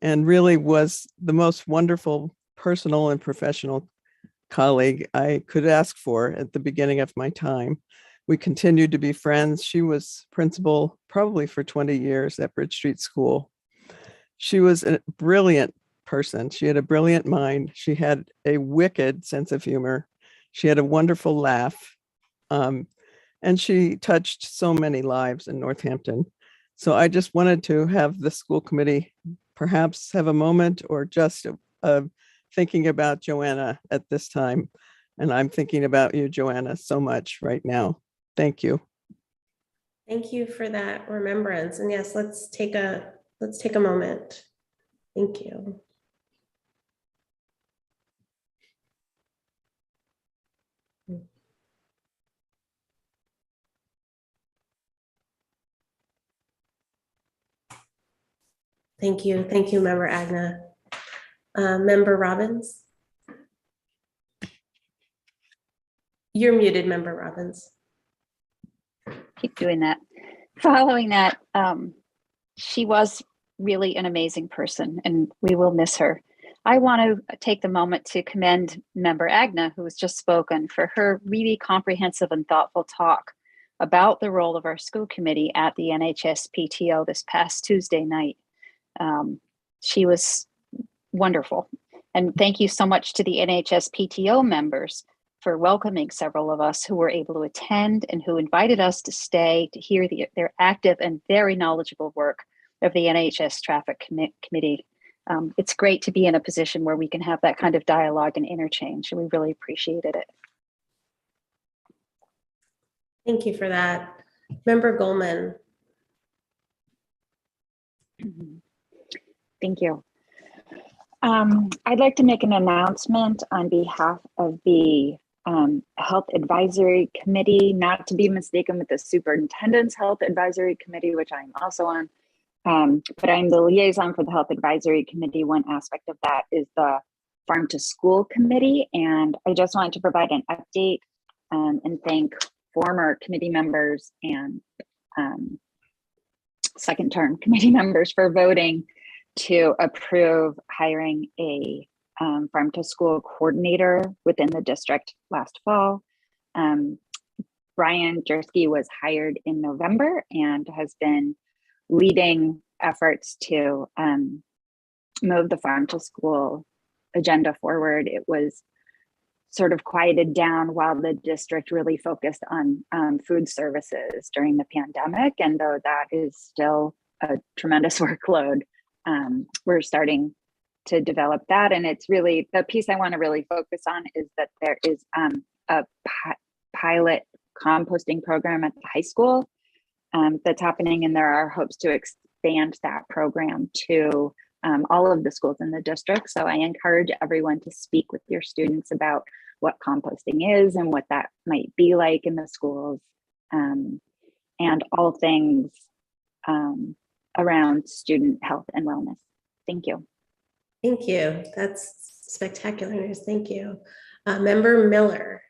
and really was the most wonderful personal and professional colleague I could ask for at the beginning of my time. We continued to be friends. She was principal probably for 20 years at Bridge Street School. She was a brilliant person. She had a brilliant mind. She had a wicked sense of humor. She had a wonderful laugh. And she touched so many lives in Northampton. So I just wanted to have the school committee perhaps have a moment or just thinking about Joanna at this time. And I'm thinking about you, Joanna, so much right now. Thank you. Thank you for that remembrance. And yes, let's take a moment. Thank you. Thank you. Thank you, Member Agnew. Member Robbins? You're muted, Member Robbins. Keep doing that. Following that, she was really an amazing person, and we will miss her. I want to take the moment to commend Member Agnew, who has just spoken, for her really comprehensive and thoughtful talk about the role of our school committee at the NHS PTO this past Tuesday night. She was wonderful. And thank you so much to the NHS PTO members for welcoming several of us who were able to attend and who invited us to stay to hear their active and very knowledgeable work of the NHS Traffic Committee. It's great to be in a position where we can have that kind of dialogue and interchange, and we really appreciated it. Thank you for that. Member Goldman. Thank you. I'd like to make an announcement on behalf of the Health Advisory Committee, not to be mistaken with the Superintendent's Health Advisory Committee, which I'm also on. But I'm the liaison for the Health Advisory Committee. One aspect of that is the Farm to School Committee. And I just wanted to provide an update and thank former committee members and second term committee members for voting to approve hiring a farm to school coordinator within the district last fall. Brian Jersky was hired in November and has been leading efforts to move the farm to school agenda forward. It was sort of quieted down while the district really focused on food services during the pandemic. And though that is still a tremendous workload, we're starting to develop that. And it's really, the piece I want to really focus on is that there is a pilot composting program at the high school that's happening, and there are hopes to expand that program to all of the schools in the district. So I encourage everyone to speak with your students about what composting is and what that might be like in the schools. And and all things around student health and wellness. Thank you. Thank you. That's spectacular news. Thank you. Member Miller.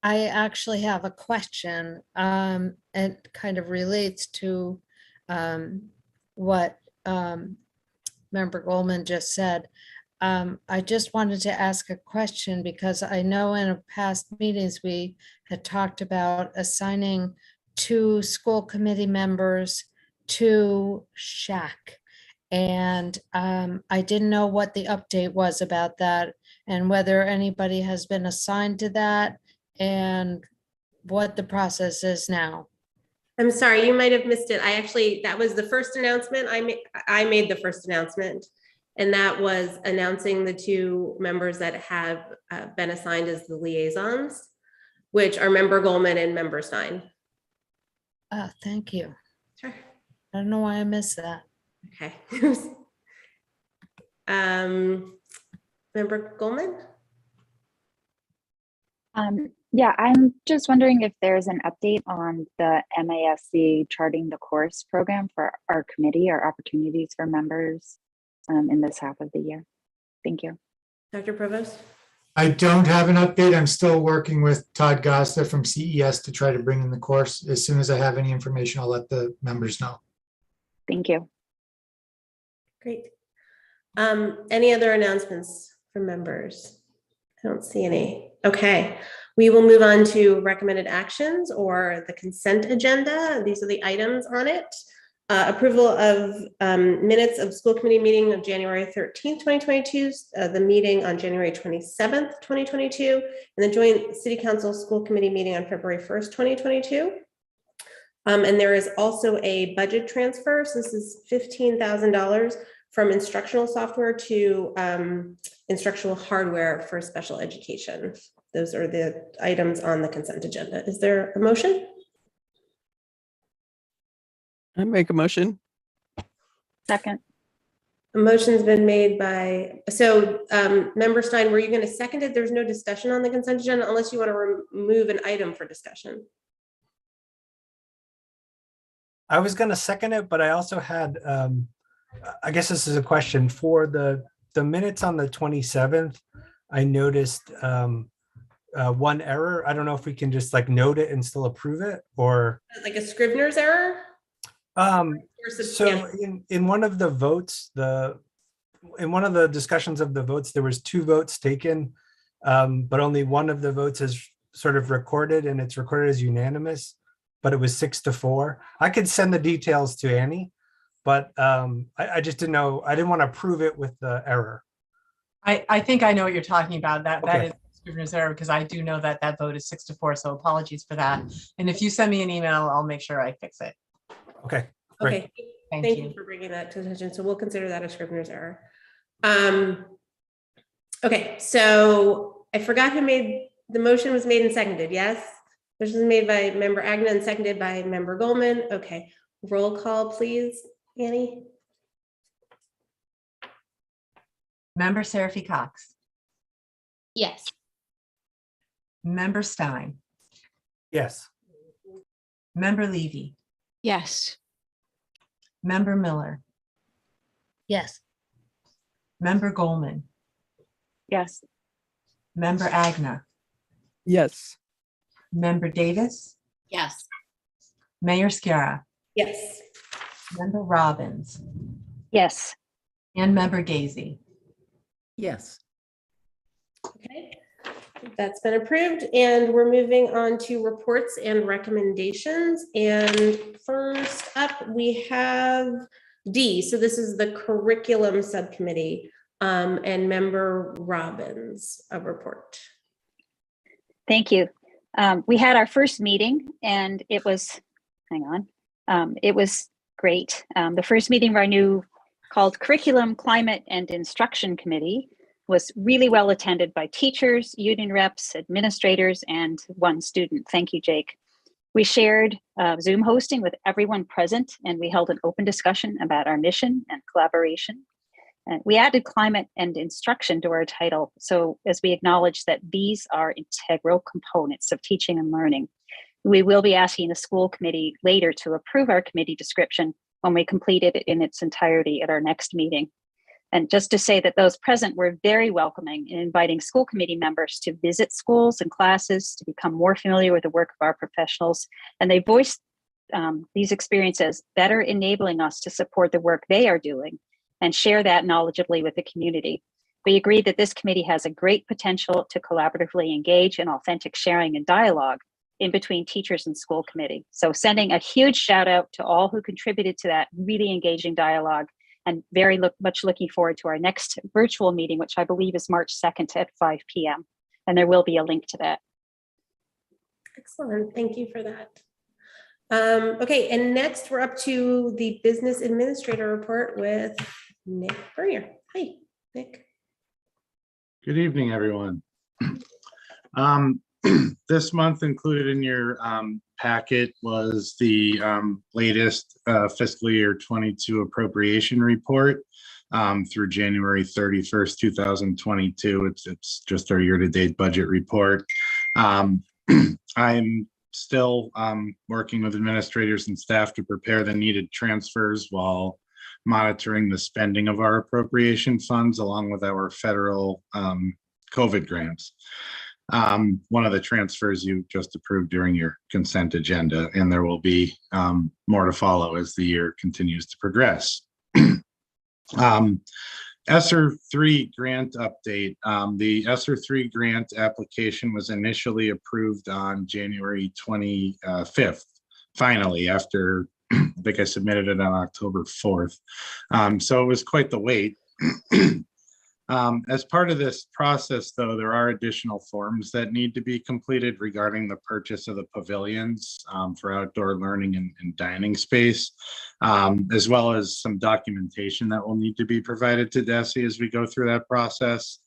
I actually have a question. It kind of relates to what Member Goldman just said. I just wanted to ask a question because I know in past meetings we had talked about assigning 2 school committee members to SHAC. And I didn't know what the update was about that and whether anybody has been assigned to that and what the process is now. I'm sorry, you might have missed it. That was the first announcement. I made the first announcement, and that was announcing the 2 members that have been assigned as the liaisons, which are Member Goldman and Member Stein. Thank you. Sure. I don't know why I missed that. Okay. Member Goldman? Yeah, I'm just wondering if there's an update on the MASC Charting the Course program for our committee or opportunities for members in this half of the year. Thank you. Dr. Provost? I don't have an update. I'm still working with Todd Gosta from CES to try to bring in the course. As soon as I have any information, I'll let the members know. Thank you. Great. Any other announcements from members? I don't see any. Okay, we will move on to recommended actions or the consent agenda. These are the items on it. Approval of minutes of school committee meeting of January 13th, 2022, the meeting on January 27th, 2022, and the joint city council school committee meeting on February 1st, 2022. And there is also a budget transfer. So this is $15,000 from instructional software to instructional hardware for special education. Those are the items on the consent agenda. Is there a motion? I make a motion. Second. A motion's been made by, Member Stein, were you going to second it? There's no discussion on the consent agenda unless you want to remove an item for discussion. I was going to second it, but I also had, I guess this is a question for the minutes on the 27th. I noticed one error. I don't know if we can just like note it and still approve it, or like a Scrivener's error. So in one of the votes, in one of the discussions of the votes, there was 2 votes taken, but only one of the votes is sort of recorded, and it's recorded as unanimous, but it was 6-4. I could send the details to Annie, but I just didn't know. I didn't want to prove it with the error. I think I know what you're talking about. That Okay. is Scrivener's error, because I do know that that vote is 6-4. So apologies for that. And if you send me an email, I'll make sure I fix it. Okay. Great. Okay, Thank thank you. you for bringing that to attention. So we'll consider that a Scrivener's error. Okay, so I forgot who made, the motion was made and seconded, yes? Motion was made by Member Agnew and seconded by Member Goldman. Okay, roll call, please, Annie. Member Sr3 Cox. Yes. Member Stein. Yes. Member Levy. Yes. Member Miller. Yes. Member Goldman. Yes. Member Agnew. Yes. Member Davis. Yes. Mayor Sciarra. Yes. Member Robbins. Yes. And Member Gazy. Yes. Okay, that's been approved, and we're moving on to reports and recommendations. And first up, we have D. So this is the curriculum subcommittee, and Member Robbins, a report. Thank you. We had our first meeting and it was, it was great. The first meeting of our new called Curriculum, Climate and Instruction Committee was really well attended by teachers, union reps, administrators, and one student. Thank you, Jake. We shared Zoom hosting with everyone present, and we held an open discussion about our mission and collaboration. We added climate and instruction to our title, so as we acknowledge that these are integral components of teaching and learning. We will be asking the school committee later to approve our committee description when we complete it in its entirety at our next meeting. And just to say that those present were very welcoming in inviting school committee members to visit schools and classes to become more familiar with the work of our professionals. And they voiced these experiences, better enabling us to support the work they are doing and share that knowledgeably with the community. We agreed that this committee has a great potential to collaboratively engage in authentic sharing and dialogue in between teachers and school committee. So sending a huge shout out to all who contributed to that really engaging dialogue, and very much looking forward to our next virtual meeting, which I believe is March 2nd at 5 p.m. And there will be a link to that. Excellent, thank you for that. Okay, and next we're up to the business administrator report with Nick Bernier. Hi, Nick. Good evening, everyone. This month included in your packet was the latest fiscal year 22 appropriation report through January 31st, 2022. It's just our year-to-date budget report. I'm still working with administrators and staff to prepare the needed transfers while monitoring the spending of our appropriation funds along with our federal COVID grants. One of the transfers you just approved during your consent agenda, and there will be more to follow as the year continues to progress. ESSER 3 grant update. The ESSER 3 grant application was initially approved on January 25th, finally, after I think I submitted it on October 4th. So it was quite the wait. As part of this process, though, there are additional forms that need to be completed regarding the purchase of the pavilions for outdoor learning and dining space, as well as some documentation that will need to be provided to DESE as we go through that process.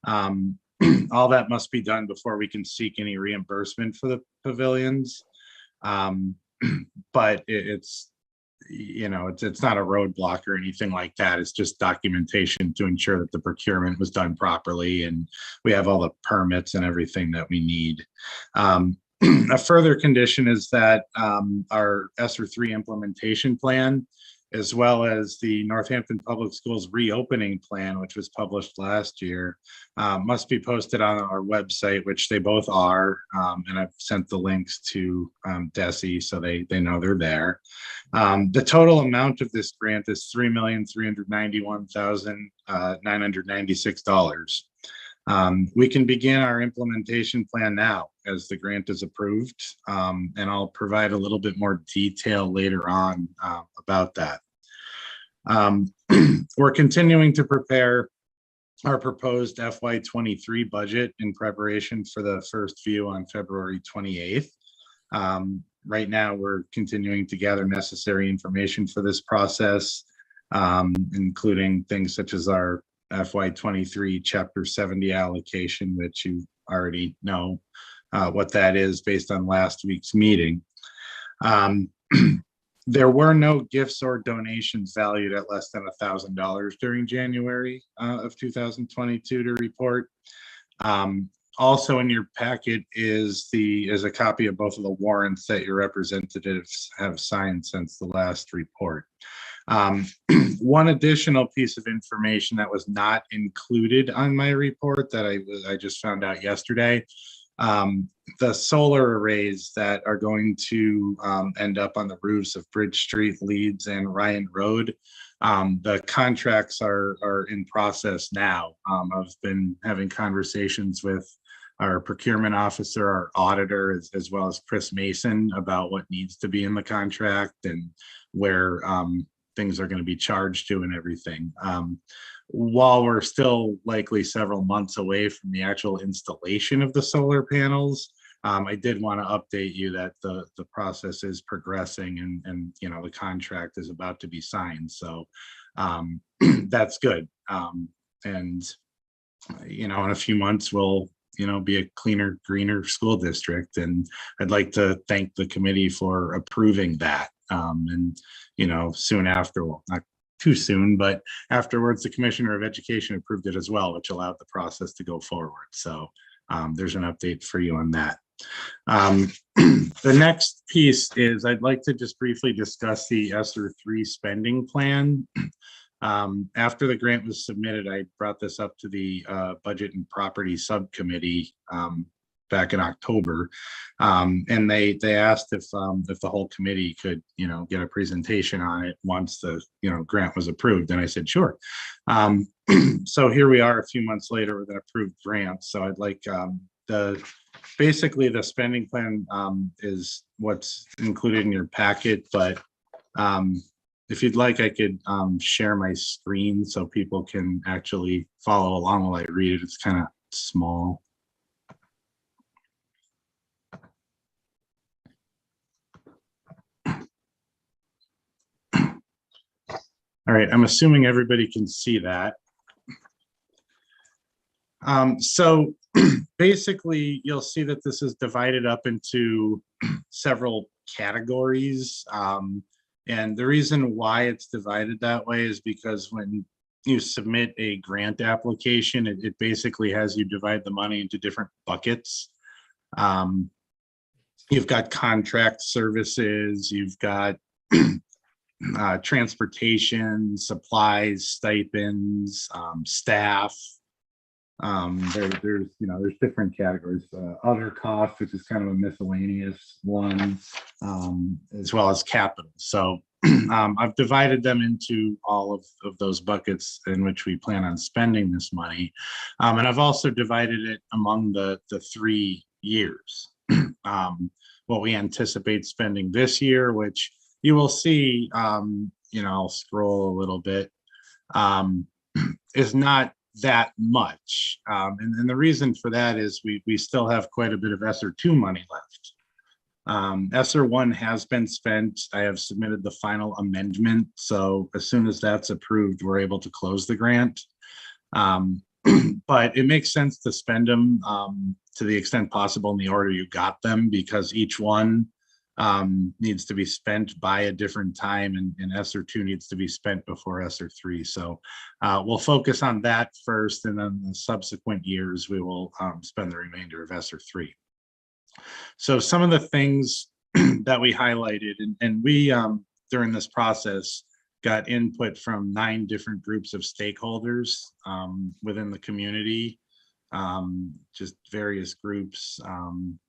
All that must be done before we can seek any reimbursement for the pavilions. But it's not a roadblock or anything like that. It's just documentation to ensure that the procurement was done properly and we have all the permits and everything that we need. A further condition is that our ESSER 3 implementation plan, as well as the Northampton Public Schools reopening plan, which was published last year, must be posted on our website, which they both are. And I've sent the links to DESE so they know they're there. The total amount of this grant is $3,391,996. We can begin our implementation plan now as the grant is approved, and I'll provide a little bit more detail later on about that. We're continuing to prepare our proposed FY23 budget in preparation for the first view on February 28th. Right now, we're continuing to gather necessary information for this process, including things such as our FY23 Chapter 70 allocation, which you already know what that is based on last week's meeting. There were no gifts or donations valued at less than $1,000 during January of 2022 to report. Also in your packet is a copy of both of the warrants that your representatives have signed since the last report. One additional piece of information that was not included on my report that I just found out yesterday, the solar arrays that are going to end up on the roofs of Bridge Street, Leeds, and Ryan Road. The contracts are in process now. I've been having conversations with our procurement officer, our auditor, as well as Chris Mason about what needs to be in the contract and where things are going to be charged to and everything. While we're still likely several months away from the actual installation of the solar panels, I did want to update you that the process is progressing and the contract is about to be signed. So that's good. And in a few months we'll be a cleaner, greener school district. And I'd like to thank the committee for approving that. And soon after, well, not too soon, but afterwards, the Commissioner of Education approved it as well, which allowed the process to go forward. So there's an update for you on that. The next piece is I'd like to just briefly discuss the Sr3 spending plan. After the grant was submitted, I brought this up to the Budget and Property Subcommittee back in October, and they asked if the whole committee could, get a presentation on it once the grant was approved, and I said sure. So here we are a few months later with an approved grant. So I'd like basically the spending plan is what's included in your packet, but if you'd like, I could share my screen so people can actually follow along while I read it. It's kind of small. All right, I'm assuming everybody can see that. So basically, you'll see that this is divided up into several categories. And the reason why it's divided that way is because when you submit a grant application, it basically has you divide the money into different buckets. You've got contract services, you've got transportation, supplies, stipends, staff. There's different categories. Other costs, which is kind of a miscellaneous one, as well as capital. So I've divided them into all of those buckets in which we plan on spending this money. And I've also divided it among the 3 years. What we anticipate spending this year, which you will see, I'll scroll a little bit, is not that much. And the reason for that is we still have quite a bit of ESSER2 money left. ESSER1 has been spent. I have submitted the final amendment. So as soon as that's approved, we're able to close the grant. But it makes sense to spend them to the extent possible in the order you got them, because each one needs to be spent by a different time, and ESSER2 needs to be spent before ESSER3. So we'll focus on that first, and then the subsequent years we will spend the remainder of ESSER3. So some of the things that we highlighted, and we during this process got input from 9 different groups of stakeholders within the community, just various groups.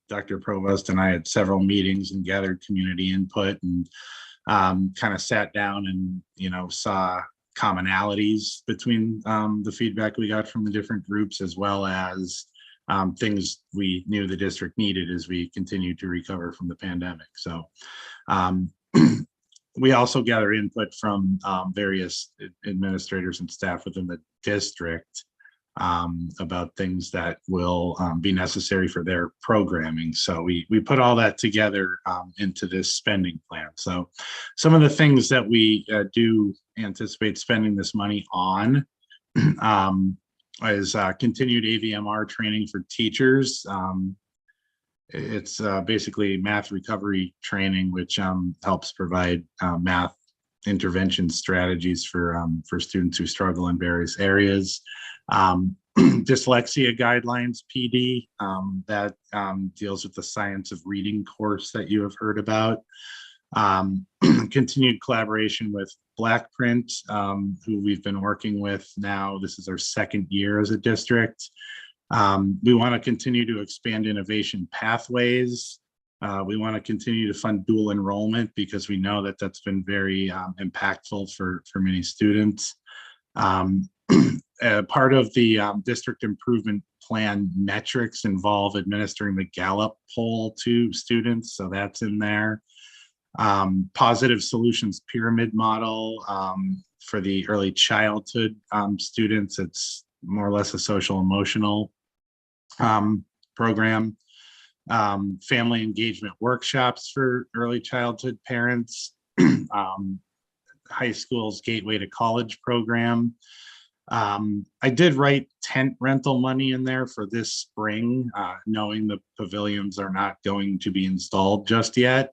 Dr. Provost and I had several meetings and gathered community input, and kind of sat down and saw commonalities between the feedback we got from the different groups, as well as things we knew the district needed as we continued to recover from the pandemic. So we also gather input from various administrators and staff within the district about things that will be necessary for their programming. So we put all that together into this spending plan. So some of the things that we do anticipate spending this money on is continued AVMR training for teachers. It's basically math recovery training, which helps provide math intervention strategies for students who struggle in various areas. Dyslexia guidelines, PD, that deals with the science of reading course that you have heard about. Continued collaboration with Blackprint, who we've been working with now. This is our 2nd year as a district. We want to continue to expand innovation pathways. We want to continue to fund dual enrollment, because we know that that's been very impactful for many students. Part of the district improvement plan metrics involve administering the Gallup poll to students, so that's in there. Positive solutions pyramid model for the early childhood students. It's more or less a social emotional program. Family engagement workshops for early childhood parents. High school's Gateway to College program. I did write tent rental money in there for this spring, knowing the pavilions are not going to be installed just yet.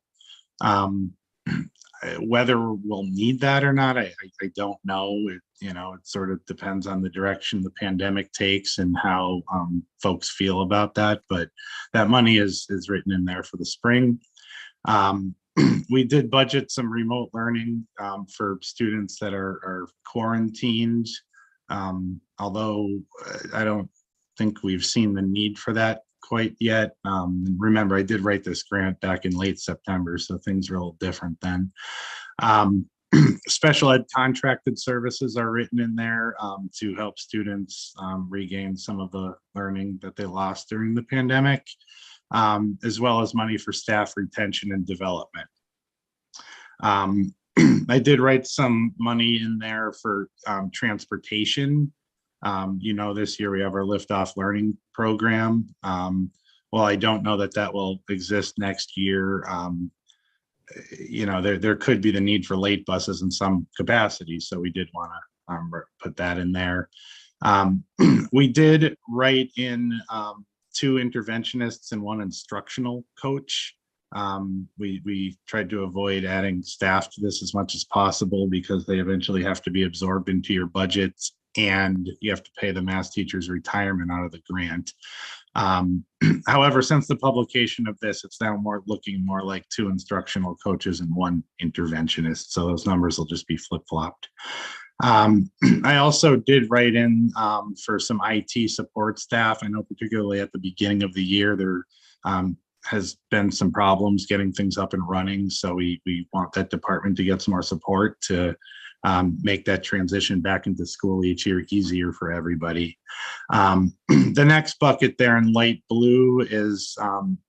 Whether we'll need that or not, I don't know. It sort of depends on the direction the pandemic takes and how folks feel about that. But that money is written in there for the spring. We did budget some remote learning for students that are quarantined. Although I don't think we've seen the need for that quite yet. Remember, I did write this grant back in late September, so things are a little different then. Special ed contracted services are written in there to help students regain some of the learning that they lost during the pandemic, as well as money for staff retention and development. I did write some money in there for transportation. This year we have our Liftoff Learning Program. Well, I don't know that will exist next year. There could be the need for late buses in some capacity, so we did want to put that in there. We did write in 2 interventionists and 1 instructional coach. We tried to avoid adding staff to this as much as possible because they eventually have to be absorbed into your budgets, and you have to pay the math teacher's retirement out of the grant. However, since the publication of this, it's now looking more like 2 instructional coaches and 1 interventionist. So those numbers will just be flip-flopped. I also did write in for some IT support staff. I know particularly at the beginning of the year, there has been some problems getting things up and running. So we want that department to get some more support to make that transition back into school each year easier for everybody. The next bucket there in light blue is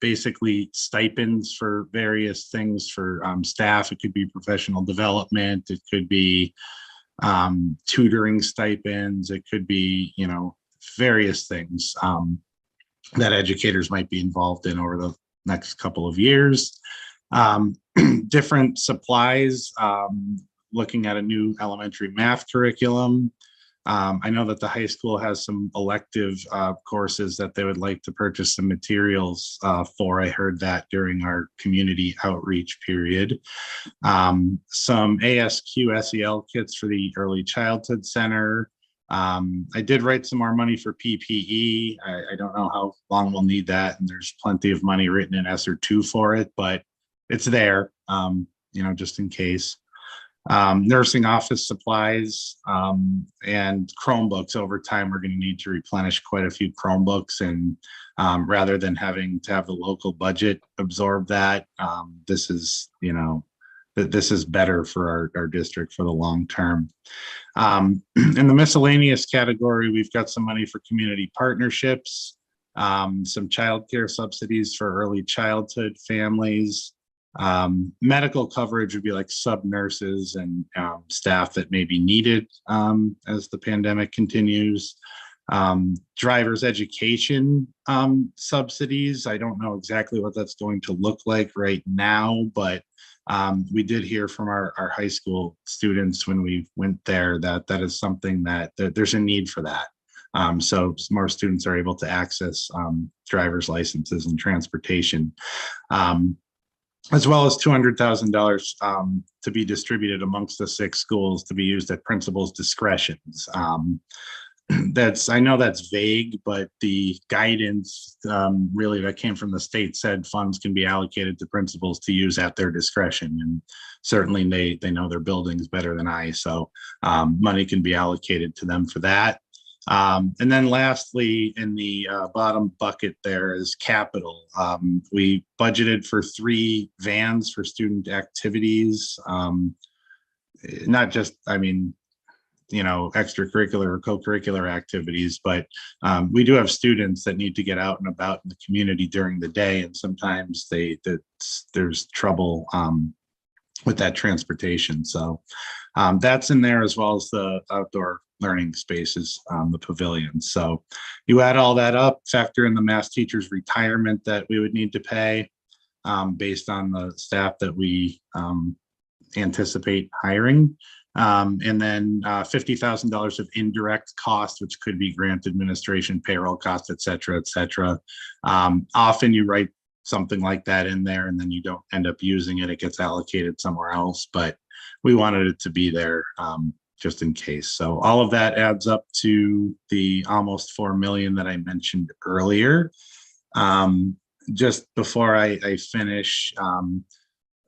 basically stipends for various things for staff. It could be professional development. It could be tutoring stipends. It could be, various things that educators might be involved in over the next couple of years. Different supplies, looking at a new elementary math curriculum. I know that the high school has some elective courses that they would like to purchase some materials for. I heard that during our community outreach period. Some ASQ SEL kits for the Early Childhood Center. I did write some more money for PPE. I don't know how long we'll need that, and there's plenty of money written in ESSER 2 for it, but it's there, just in case. Nursing office supplies and Chromebooks. Over time, we're going to need to replenish quite a few Chromebooks, and rather than having to have the local budget absorb that, this is better for our district for the long term. In the miscellaneous category, we've got some money for community partnerships, some childcare subsidies for early childhood families. Medical coverage would be like sub nurses and staff that may be needed as the pandemic continues. Driver's education subsidies. I don't know exactly what that's going to look like right now, but we did hear from our high school students when we went there that is something that there's a need for that. So more students are able to access driver's licenses and transportation. As well as $200,000 to be distributed amongst the 6 schools to be used at principals' discretions. I know that's vague, but the guidance really that came from the state said funds can be allocated to principals to use at their discretion. And certainly they know their buildings better than I, so money can be allocated to them for that. And then lastly, in the bottom bucket there is capital. We budgeted for 3 vans for student activities, not just, extracurricular or co-curricular activities, but we do have students that need to get out and about in the community during the day, and sometimes there's trouble with that transportation. So that's in there, as well as the outdoor learning spaces, the pavilions. So you add all that up, factor in the math teacher's retirement that we would need to pay based on the staff that we anticipate hiring. And then $50,000 of indirect cost, which could be grant administration, payroll cost, et cetera, et cetera. Often you write something like that in there and then you don't end up using it, it gets allocated somewhere else, but we wanted it to be there just in case. So all of that adds up to the almost 4 million that I mentioned earlier. Just before I finish,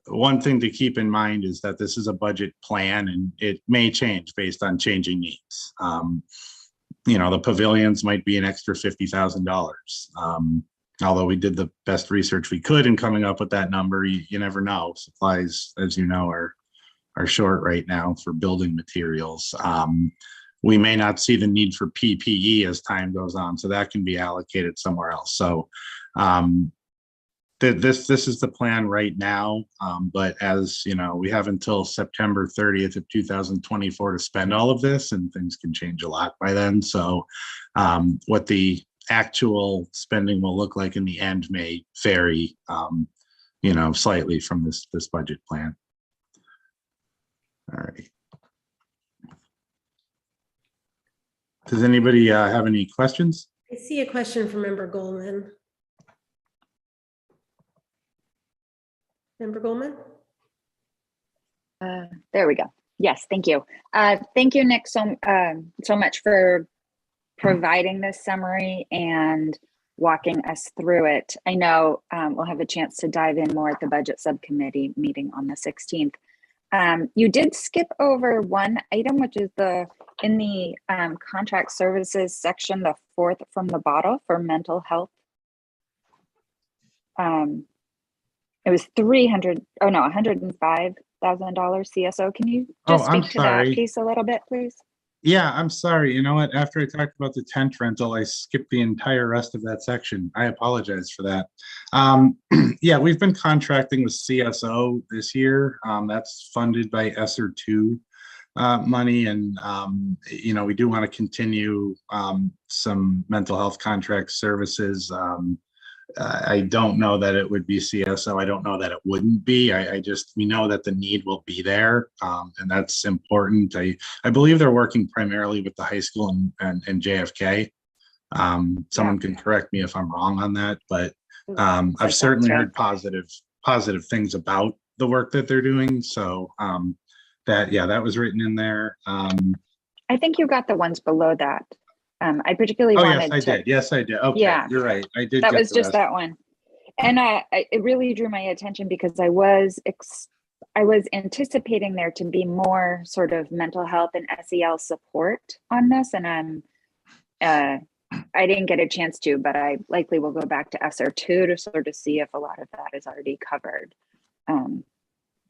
one thing to keep in mind is that this is a budget plan and it may change based on changing needs. You know, the pavilions might be an extra $50,000. Although we did the best research we could in coming up with that number, you never know. Supplies, as you know, are short right now for building materials. We may not see the need for PPE as time goes on, so that can be allocated somewhere else. So this is the plan right now, but as you know, we have until September 30th of 2024 to spend all of this, and things can change a lot by then. So what the actual spending will look like in the end may vary, you know, slightly from this budget plan. All right. Does anybody have any questions? I see a question from Member Goldman. Member Goldman? There we go. Yes, thank you. Thank you, Nick, so much for providing this summary and walking us through it. I know we'll have a chance to dive in more at the budget subcommittee meeting on the 16th. You did skip over one item, which is in the contract services section, the fourth from the bottom for mental health. It was $105,000 CSO. Can you just speak to that piece a little bit, please? Yeah, I'm sorry. You know what? After I talked about the tent rental, I skipped the entire rest of that section. I apologize for that. Yeah, we've been contracting with CSO this year. That's funded by ESSER2 money. And, you know, we do want to continue some mental health contract services. I don't know that it would be CSO. I don't know that it wouldn't be. We know that the need will be there, and that's important. I believe they're working primarily with the high school and JFK. Someone can correct me if I'm wrong on that, but I've certainly heard positive things about the work that they're doing. So that was written in there. I think you got the ones below that. I particularly wanted to. Yes, I did. Okay, yeah, you're right. I did. That was just that one. And it really drew my attention because I was anticipating there to be more sort of mental health and SEL support on this. And I didn't get a chance to, but I likely will go back to ESSER2 to sort of see if a lot of that is already covered. And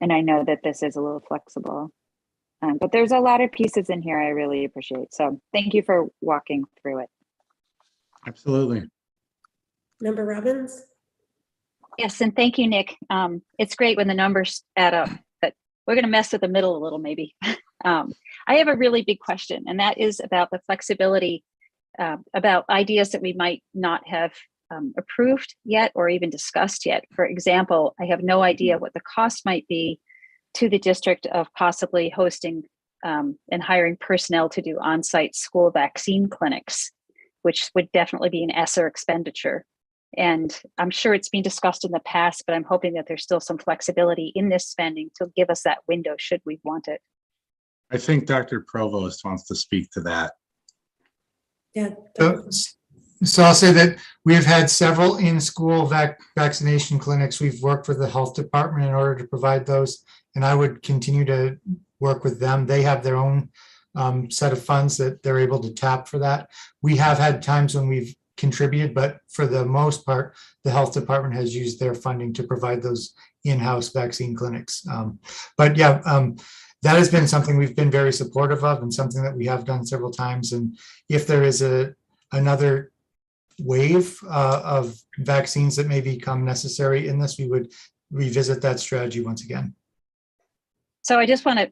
I know that this is a little flexible. But there's a lot of pieces in here I really appreciate. So thank you for walking through it. Absolutely. Member Robbins? Yes, and thank you, Nick. It's great when the numbers add up, but we're going to mess with the middle a little maybe. I have a really big question, and that is about the flexibility, about ideas that we might not have approved yet or even discussed yet. For example, I have no idea what the cost might be to the district of possibly hosting and hiring personnel to do on-site school vaccine clinics, which would definitely be an ESSER expenditure. And I'm sure it's been discussed in the past, but I'm hoping that there's still some flexibility in this spending to give us that window should we want it. I think Dr. Provost wants to speak to that. Yeah. So I'll say that we've had several in-school vaccination clinics. We've worked with the health department in order to provide those, and I would continue to work with them. They have their own set of funds that they're able to tap for that. We have had times when we've contributed, but for the most part, the health department has used their funding to provide those in-house vaccine clinics. That has been something we've been very supportive of and something that we have done several times. And if there is another wave of vaccines that may become necessary in this, we would revisit that strategy once again. So I just want to,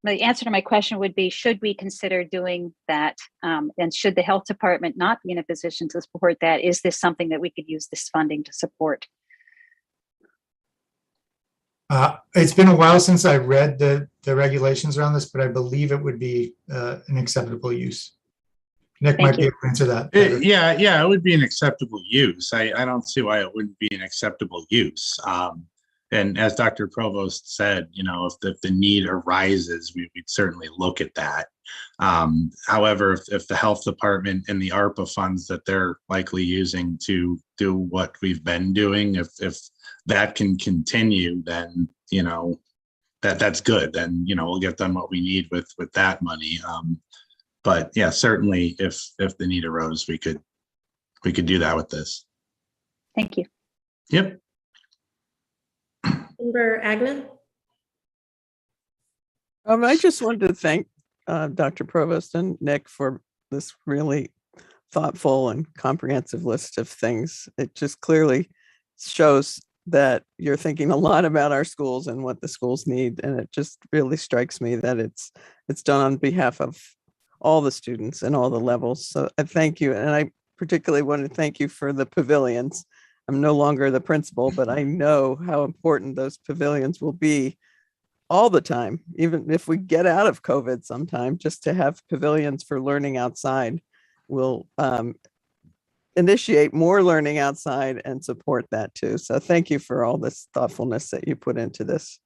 the answer to my question would be, should we consider doing that? And should the health department not be in a position to support that? Is this something that we could use this funding to support? It's been a while since I read the regulations around this, but I believe it would be an acceptable use. Nick might be able to answer that. Yeah, it would be an acceptable use. I don't see why it wouldn't be an acceptable use. And as Dr. Provost said, you know, if the need arises, we'd certainly look at that. However, if the health department and the ARPA funds that they're likely using to do what we've been doing, if that can continue, then, you know, that's good. Then, you know, we'll get done what we need with that money. But yeah, certainly if the need arose, we could do that with this. Thank you. Yep. Member Agnew? I just wanted to thank Dr. Provost and Nick for this really thoughtful and comprehensive list of things. It just clearly shows that you're thinking a lot about our schools and what the schools need. And it just really strikes me that it's done on behalf of all the students and all the levels. So I thank you. And I particularly want to thank you for the pavilions. I'm no longer the principal, but I know how important those pavilions will be all the time, even if we get out of COVID sometime. Just to have pavilions for learning outside will initiate more learning outside and support that too. So thank you for all this thoughtfulness that you put into this.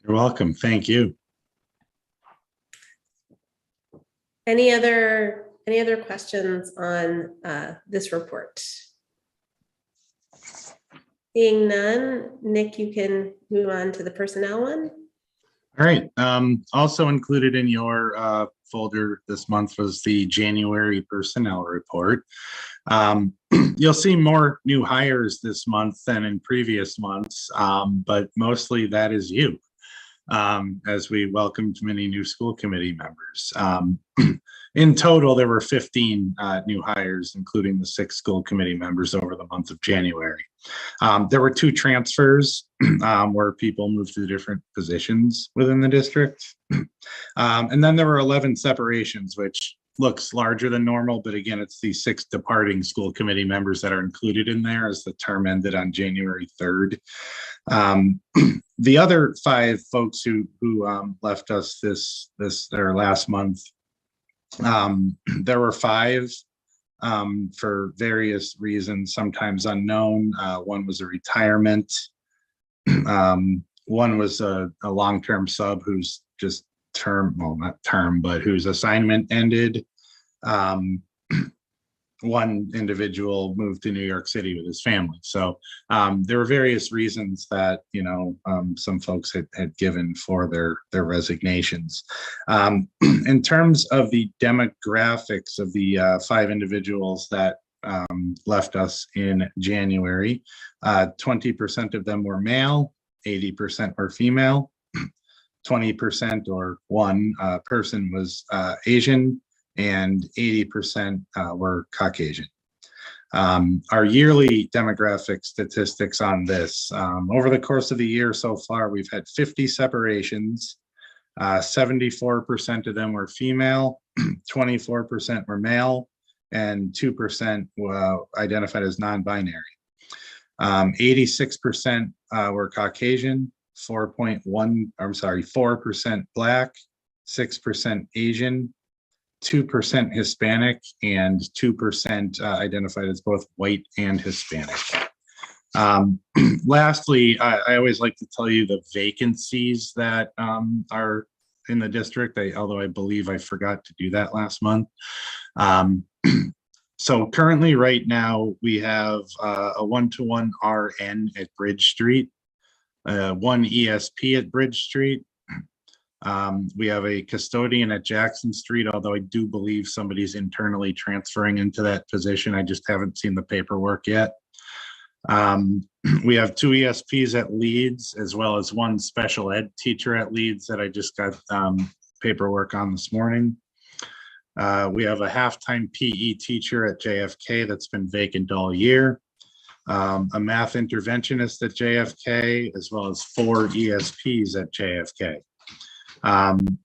You're welcome. Thank you. Any other questions on this report? Seeing none, Nick, you can move on to the personnel one. All right. Also included in your folder this month was the January personnel report. You'll see more new hires this month than in previous months, but mostly that is you, as we welcomed many new school committee members. In total, there were 15 new hires, including the 6 school committee members over the month of January. There were 2 transfers where people moved to different positions within the district. And then there were 11 separations, which looks larger than normal, but again, it's the 6 departing school committee members that are included in there as the term ended on January 3rd. The other 5 folks who left us their last month, there were 5 for various reasons, sometimes unknown. One was a retirement. One was a long-term sub whose just whose assignment ended. One individual moved to New York City with his family. So there were various reasons that, you know, some folks had given for their resignations. In terms of the demographics of the 5 individuals that left us in January, 20% of them were male, 80% were female, 20% or one person was Asian, and 80% were Caucasian. Our yearly demographic statistics on this, over the course of the year so far, we've had 50 separations. 74% of them were female, 24% were male, and 2% were identified as non-binary. 86% were Caucasian, 4% Black, 6% Asian, 2% Hispanic, and 2% identified as both white and Hispanic. Lastly, I always like to tell you the vacancies that are in the district, although I believe I forgot to do that last month. So currently right now we have a 1-to-1 RN at Bridge Street, 1 ESP at Bridge Street. We have a custodian at Jackson Street, although I do believe somebody's internally transferring into that position. I just haven't seen the paperwork yet. We have 2 ESPs at Leeds, as well as 1 special ed teacher at Leeds that I just got paperwork on this morning. We have a half-time PE teacher at JFK that's been vacant all year. A math interventionist at JFK, as well as 4 ESPs at JFK.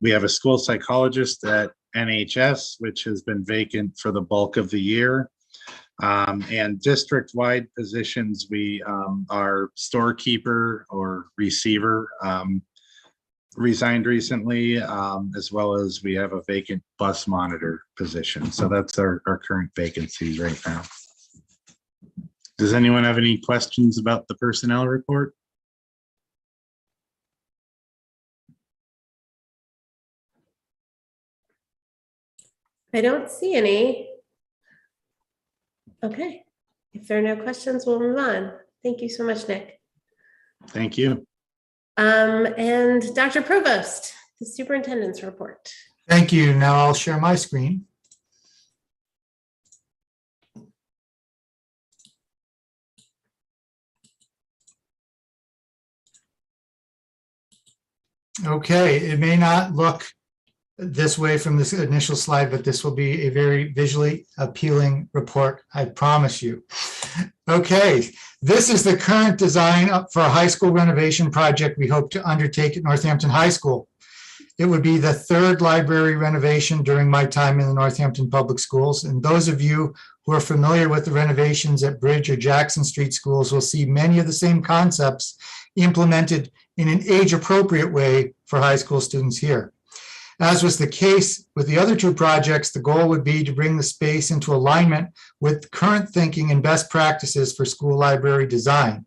We have a school psychologist at NHS, which has been vacant for the bulk of the year. And district-wide positions, we are storekeeper or receiver. resigned recently, as well as we have a vacant bus monitor position. So that's our current vacancies right now. Does anyone have any questions about the personnel report? I don't see any. Okay, if there are no questions, we'll move on. Thank you so much, Nick. Thank you. And Dr. Provost, the superintendent's report. Thank you. Now I'll share my screen. Okay, it may not look this way from this initial slide, but this will be a very visually appealing report, I promise you. Okay, this is the current design for a high school renovation project we hope to undertake at Northampton High School. It would be the third library renovation during my time in the Northampton Public Schools. And those of you who are familiar with the renovations at Bridge or Jackson Street schools will see many of the same concepts implemented in an age-appropriate way for high school students here. As was the case with the other two projects, the goal would be to bring the space into alignment with current thinking and best practices for school library design.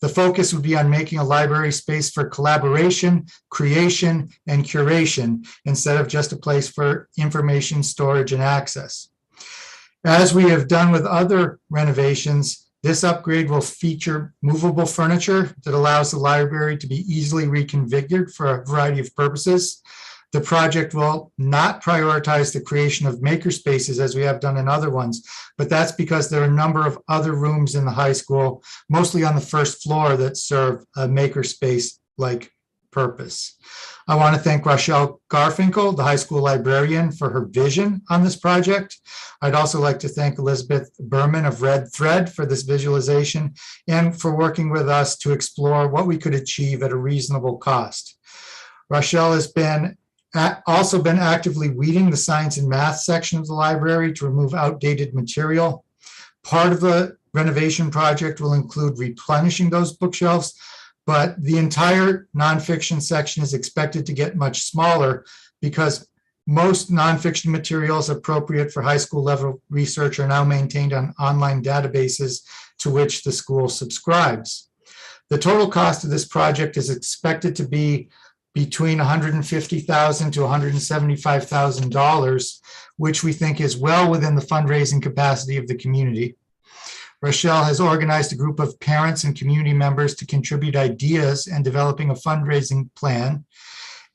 The focus would be on making a library space for collaboration, creation, and curation, instead of just a place for information storage and access. As we have done with other renovations, this upgrade will feature movable furniture that allows the library to be easily reconfigured for a variety of purposes. The project will not prioritize the creation of maker spaces as we have done in other ones, but that's because there are a number of other rooms in the high school, mostly on the first floor, that serve a maker space-like purpose. I want to thank Rochelle Garfinkel, the high school librarian, for her vision on this project. I'd also like to thank Elizabeth Berman of Red Thread for this visualization and for working with us to explore what we could achieve at a reasonable cost. Rochelle has also been actively weeding the science and math section of the library to remove outdated material. Part of the renovation project will include replenishing those bookshelves, but the entire nonfiction section is expected to get much smaller because most nonfiction materials appropriate for high school level research are now maintained on online databases to which the school subscribes. The total cost of this project is expected to be between $150,000 to $175,000, which we think is well within the fundraising capacity of the community. Rochelle has organized a group of parents and community members to contribute ideas and developing a fundraising plan.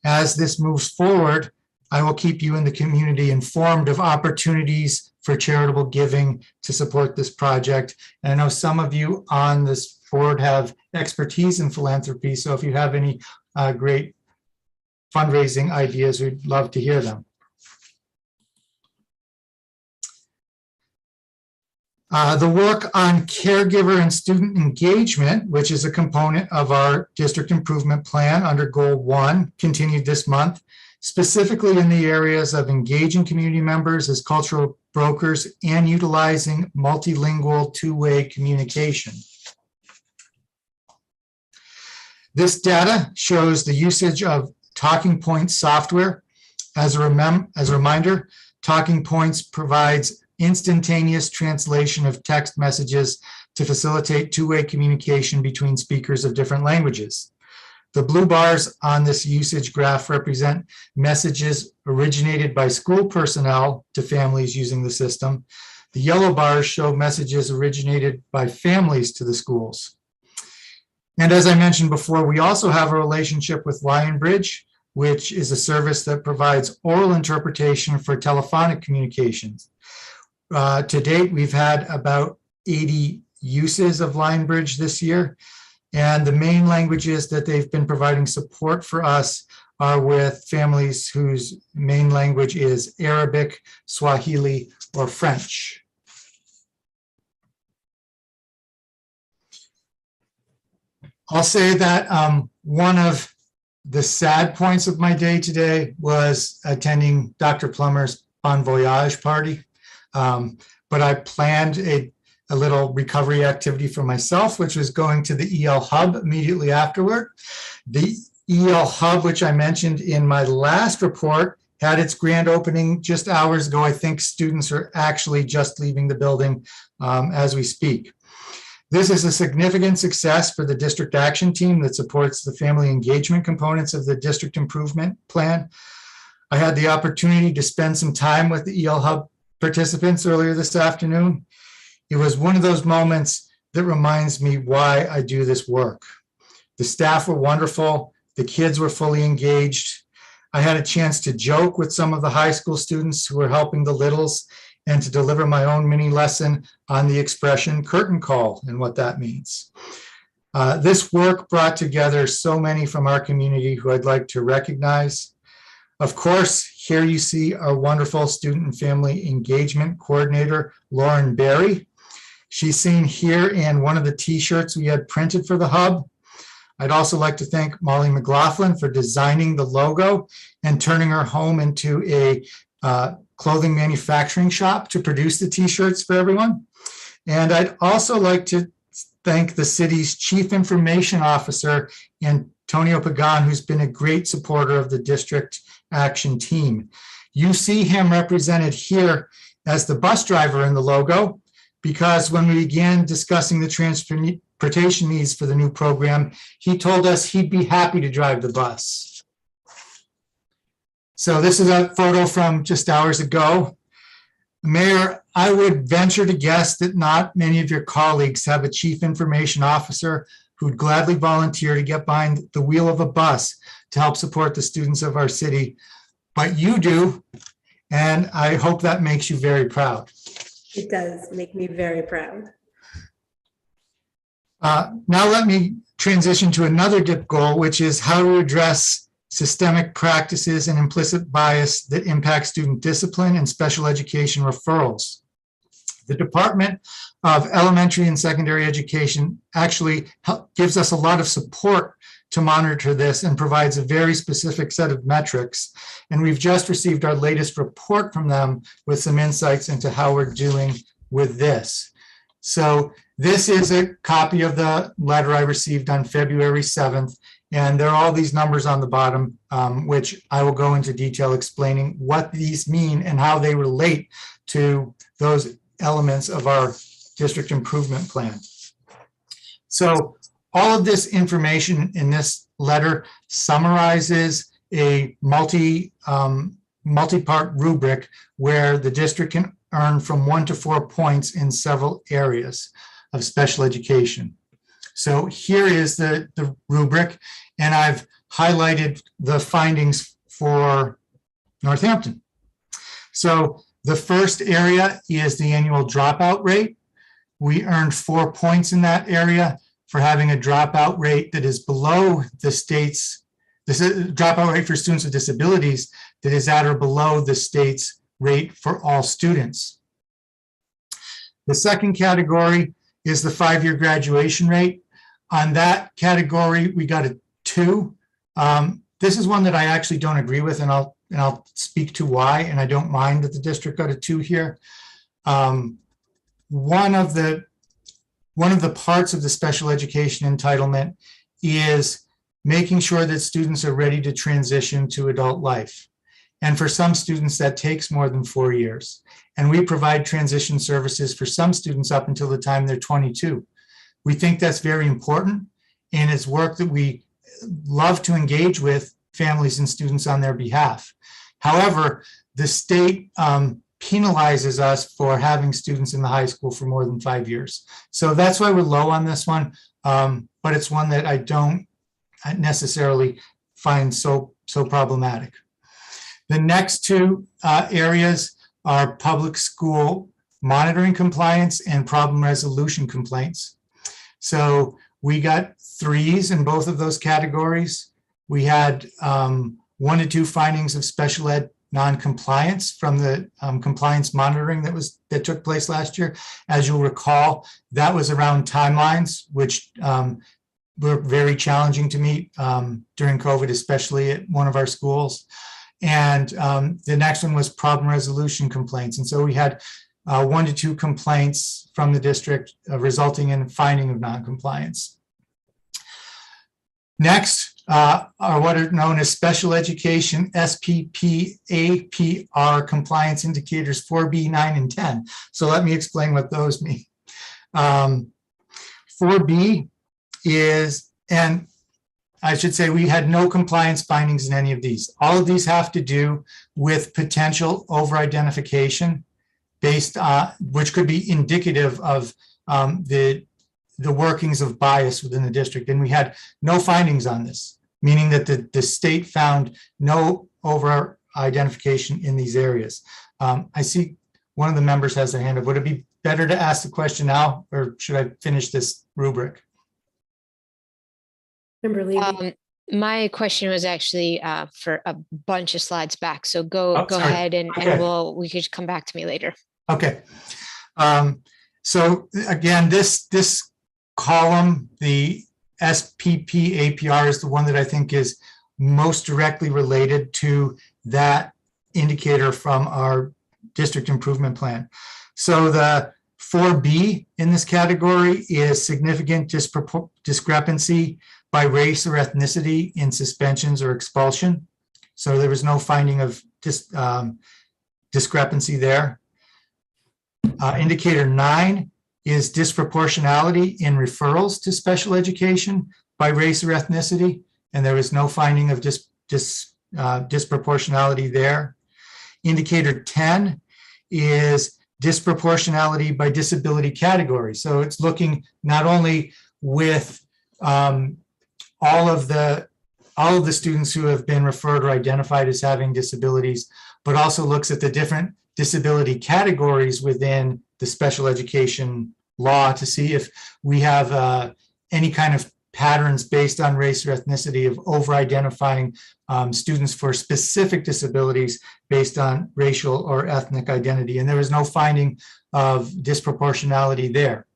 As this moves forward, I will keep you in the community informed of opportunities for charitable giving to support this project. And I know some of you on this board have expertise in philanthropy, so if you have any great fundraising ideas, we'd love to hear them. The work on caregiver and student engagement, which is a component of our district improvement plan under Goal 1, continued this month, specifically in the areas of engaging community members as cultural brokers and utilizing multilingual two-way communication. This data shows the usage of Talking Points software. As a reminder, Talking Points provides instantaneous translation of text messages to facilitate two-way communication between speakers of different languages. The blue bars on this usage graph represent messages originated by school personnel to families using the system. The yellow bars show messages originated by families to the schools. And as I mentioned before, we also have a relationship with Lionbridge, which is a service that provides oral interpretation for telephonic communications. To date, we've had about 80 uses of Lionbridge this year, and the main languages that they've been providing support for us are with families whose main language is Arabic, Swahili, or French. I'll say that one of the sad points of my day today was attending Dr. Plummer's Bon Voyage party. But I planned a little recovery activity for myself, which was going to the EL Hub immediately afterward. The EL Hub, which I mentioned in my last report, had its grand opening just hours ago. I think students are actually just leaving the building as we speak. This is a significant success for the district action team that supports the family engagement components of the district improvement plan. I had the opportunity to spend some time with the EL Hub participants earlier this afternoon. It was one of those moments that reminds me why I do this work. The staff were wonderful. The kids were fully engaged. I had a chance to joke with some of the high school students who were helping the littles and to deliver my own mini lesson on the expression curtain call and what that means. This work brought together so many from our community who I'd like to recognize. Of course, here you see our wonderful student and family engagement coordinator, Lauren Berry. She's seen here in one of the t-shirts we had printed for the hub. I'd also like to thank Molly McLaughlin for designing the logo and turning her home into a clothing manufacturing shop to produce the t-shirts for everyone. And I'd also like to thank the city's Chief Information Officer, Antonio Pagan, who's been a great supporter of the district action team. You see him represented here as the bus driver in the logo, because when we began discussing the transportation needs for the new program, he told us he'd be happy to drive the bus. So this is a photo from just hours ago. Mayor, I would venture to guess that not many of your colleagues have a chief information officer who'd gladly volunteer to get behind the wheel of a bus to help support the students of our city, but you do, and I hope that makes you very proud. It does make me very proud. Now let me transition to another DIP goal, which is how to address systemic practices and implicit bias that impact student discipline and special education referrals. The Department of Elementary and Secondary Education actually gives us a lot of support to monitor this and provides a very specific set of metrics. And we've just received our latest report from them with some insights into how we're doing with this. So this is a copy of the letter I received on February 7th. And there are all these numbers on the bottom, which I will go into detail explaining what these mean and how they relate to those elements of our district improvement plan. So all of this information in this letter summarizes a multi-part rubric where the district can earn from 1 to 4 points in several areas of special education. So here is the rubric, and I've highlighted the findings for Northampton. So the first area is the annual dropout rate. We earned 4 points in that area for having a dropout rate that is below the state's, dropout rate for students with disabilities that is at or below the state's rate for all students. The second category is the 5-year graduation rate. On that category, we got a 2. This is one that I actually don't agree with, and I'll speak to why, and I don't mind that the district got a 2 here. One of the parts of the special education entitlement is making sure that students are ready to transition to adult life. And for some students, that takes more than 4 years. And we provide transition services for some students up until the time they're 22. We think that's very important, and it's work that we love to engage with families and students on their behalf. However, the state penalizes us for having students in the high school for more than 5 years. So that's why we're low on this one, but it's one that I don't necessarily find so problematic. The next 2 areas are public school monitoring compliance and problem resolution complaints. So we got 3s in both of those categories. We had 1 to 2 findings of special ed non-compliance from the compliance monitoring that took place last year. As you'll recall, that was around timelines, which were very challenging to meet during COVID, especially at one of our schools. And the next one was problem resolution complaints. And so we had 1 to 2 complaints from the district resulting in finding of non-compliance. Next, are what are known as special education SPP APR compliance indicators 4B, 9, and 10. So let me explain what those mean. 4B is, and I should say we had no compliance findings in any of these. All of these have to do with potential over-identification based on, which could be indicative of the workings of bias within the district. And we had no findings on this, meaning that the state found no over-identification in these areas. I see one of the members has their hand up. Would it be better to ask the question now, or should I finish this rubric? My question was actually for a bunch of slides back. So go sorry. ahead and Okay. we could come back to me later. Okay. So again, this column, the SPP APR, is the one that I think is most directly related to that indicator from our district improvement plan. So the 4B in this category is significant discrepancy by race or ethnicity in suspensions or expulsion. So there was no finding of discrepancy there. Indicator 9 is disproportionality in referrals to special education by race or ethnicity, and there was no finding of disproportionality there. Indicator 10 is disproportionality by disability category. So it's looking not only with all of the students who have been referred or identified as having disabilities, but also looks at the different disability categories within the special education law to see if we have any kind of patterns based on race or ethnicity of over-identifying students for specific disabilities based on racial or ethnic identity. And there was no finding of disproportionality there.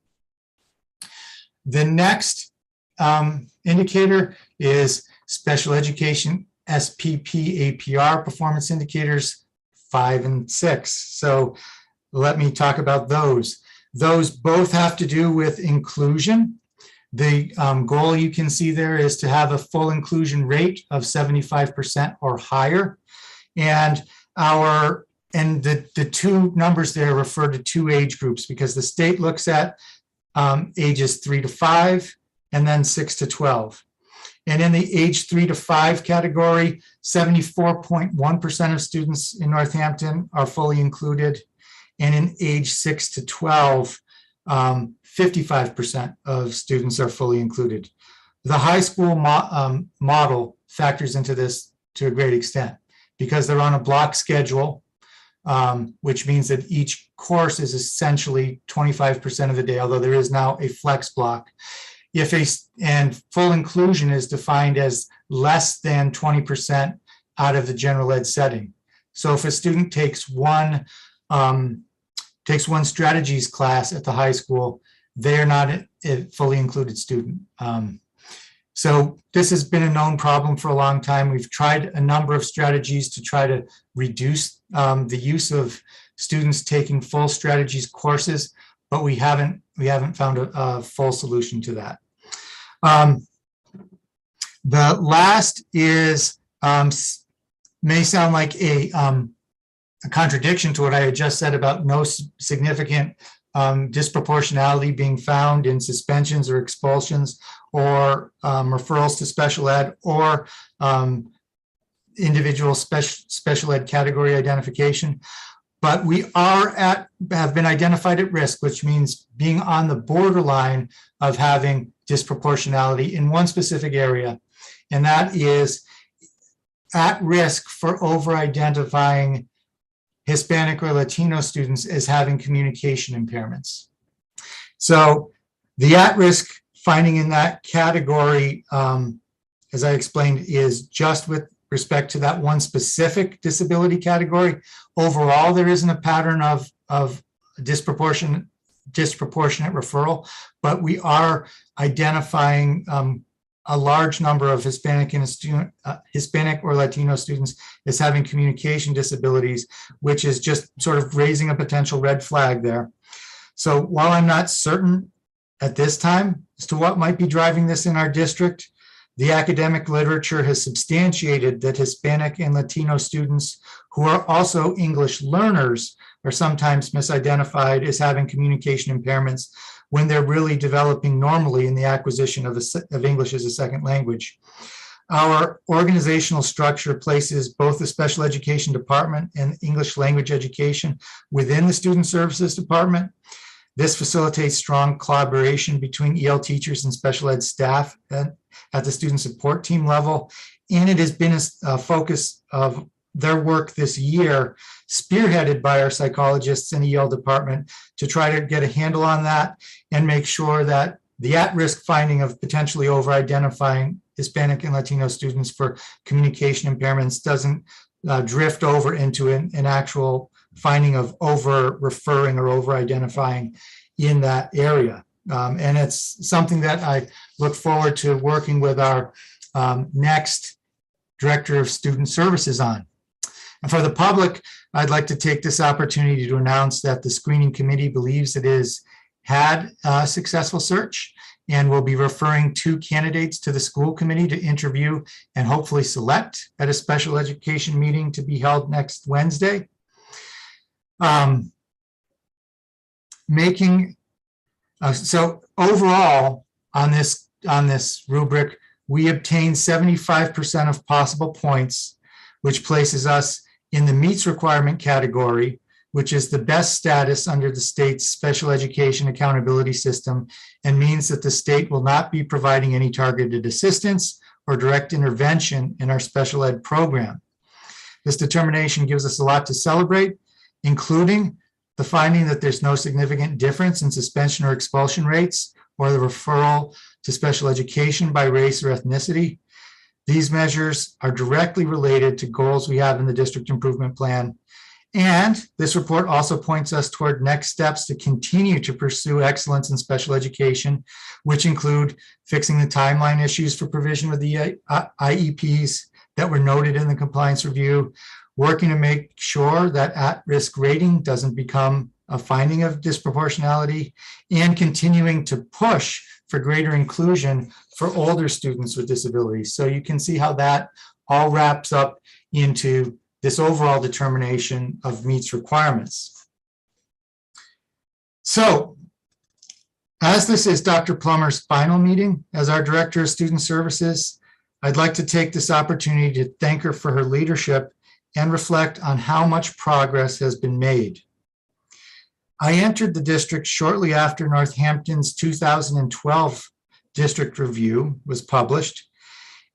The next indicator is special education SPP APR performance indicators 5 and 6. So let me talk about those. Those both have to do with inclusion. The goal you can see there is to have a full inclusion rate of 75% or higher. And the two numbers there refer to two age groups because the state looks at ages 3 to 5 and then 6 to 12. And in the age 3 to 5 category, 74.1% of students in Northampton are fully included. And in age 6 to 12, 55% of students are fully included. The high school model factors into this to a great extent because they're on a block schedule, which means that each course is essentially 25% of the day, although there is now a flex block. And full inclusion is defined as less than 20% out of the general ed setting. So if a student takes one strategies class at the high school, they are not a fully included student. So this has been a known problem for a long time. We've tried a number of strategies to try to reduce the use of students taking full strategies courses, but we haven't found a full solution to that. The last is may sound like a contradiction to what I had just said about no significant disproportionality being found in suspensions or expulsions or referrals to special ed or individual special ed category identification. But we have been identified at risk, which means being on the borderline of having disproportionality in one specific area, and that is at risk for over-identifying Hispanic or Latino students as having communication impairments. So the at-risk finding in that category, as I explained, is just with respect to that one specific disability category. Overall, there isn't a pattern of disproportionate referral, but we are identifying a large number of Hispanic or Latino students as having communication disabilities, which is just sort of raising a potential red flag there. So while I'm not certain at this time as to what might be driving this in our district, The academic literature has substantiated that Hispanic and Latino students who are also English learners are sometimes misidentified as having communication impairments when they're really developing normally in the acquisition of English as a second language. Our organizational structure places both the special education department and English language education within the student services department. This facilitates strong collaboration between EL teachers and special ed staff at the student support team level. And it has been a focus of their work this year, spearheaded by our psychologists and EL department, to try to get a handle on that and make sure that the at-risk finding of potentially over-identifying Hispanic and Latino students for communication impairments doesn't drift over into an actual finding of over-referring or over-identifying in that area. And it's something that I look forward to working with our next Director of Student Services on. And for the public, I'd like to take this opportunity to announce that the screening committee believes it has had a successful search and will be referring 2 candidates to the school committee to interview and hopefully select at a special education meeting to be held next Wednesday. So overall on this rubric, we obtained 75% of possible points, which places us in the meets requirement category, which is the best status under the state's special education accountability system, and means that the state will not be providing any targeted assistance or direct intervention in our special ed program. This determination gives us a lot to celebrate, including the finding that there's no significant difference in suspension or expulsion rates or the referral to special education by race or ethnicity. These measures are directly related to goals we have in the district improvement plan. And this report also points us toward next steps to continue to pursue excellence in special education, which include fixing the timeline issues for provision with the IEPs that were noted in the compliance review, working to make sure that at-risk rating doesn't become a finding of disproportionality, and continuing to push for greater inclusion for older students with disabilities. So you can see how that all wraps up into this overall determination of meets requirements. So, as this is Dr. Plummer's final meeting as our Director of Student Services, I'd like to take this opportunity to thank her for her leadership and reflect on how much progress has been made. I entered the district shortly after Northampton's 2012 district review was published,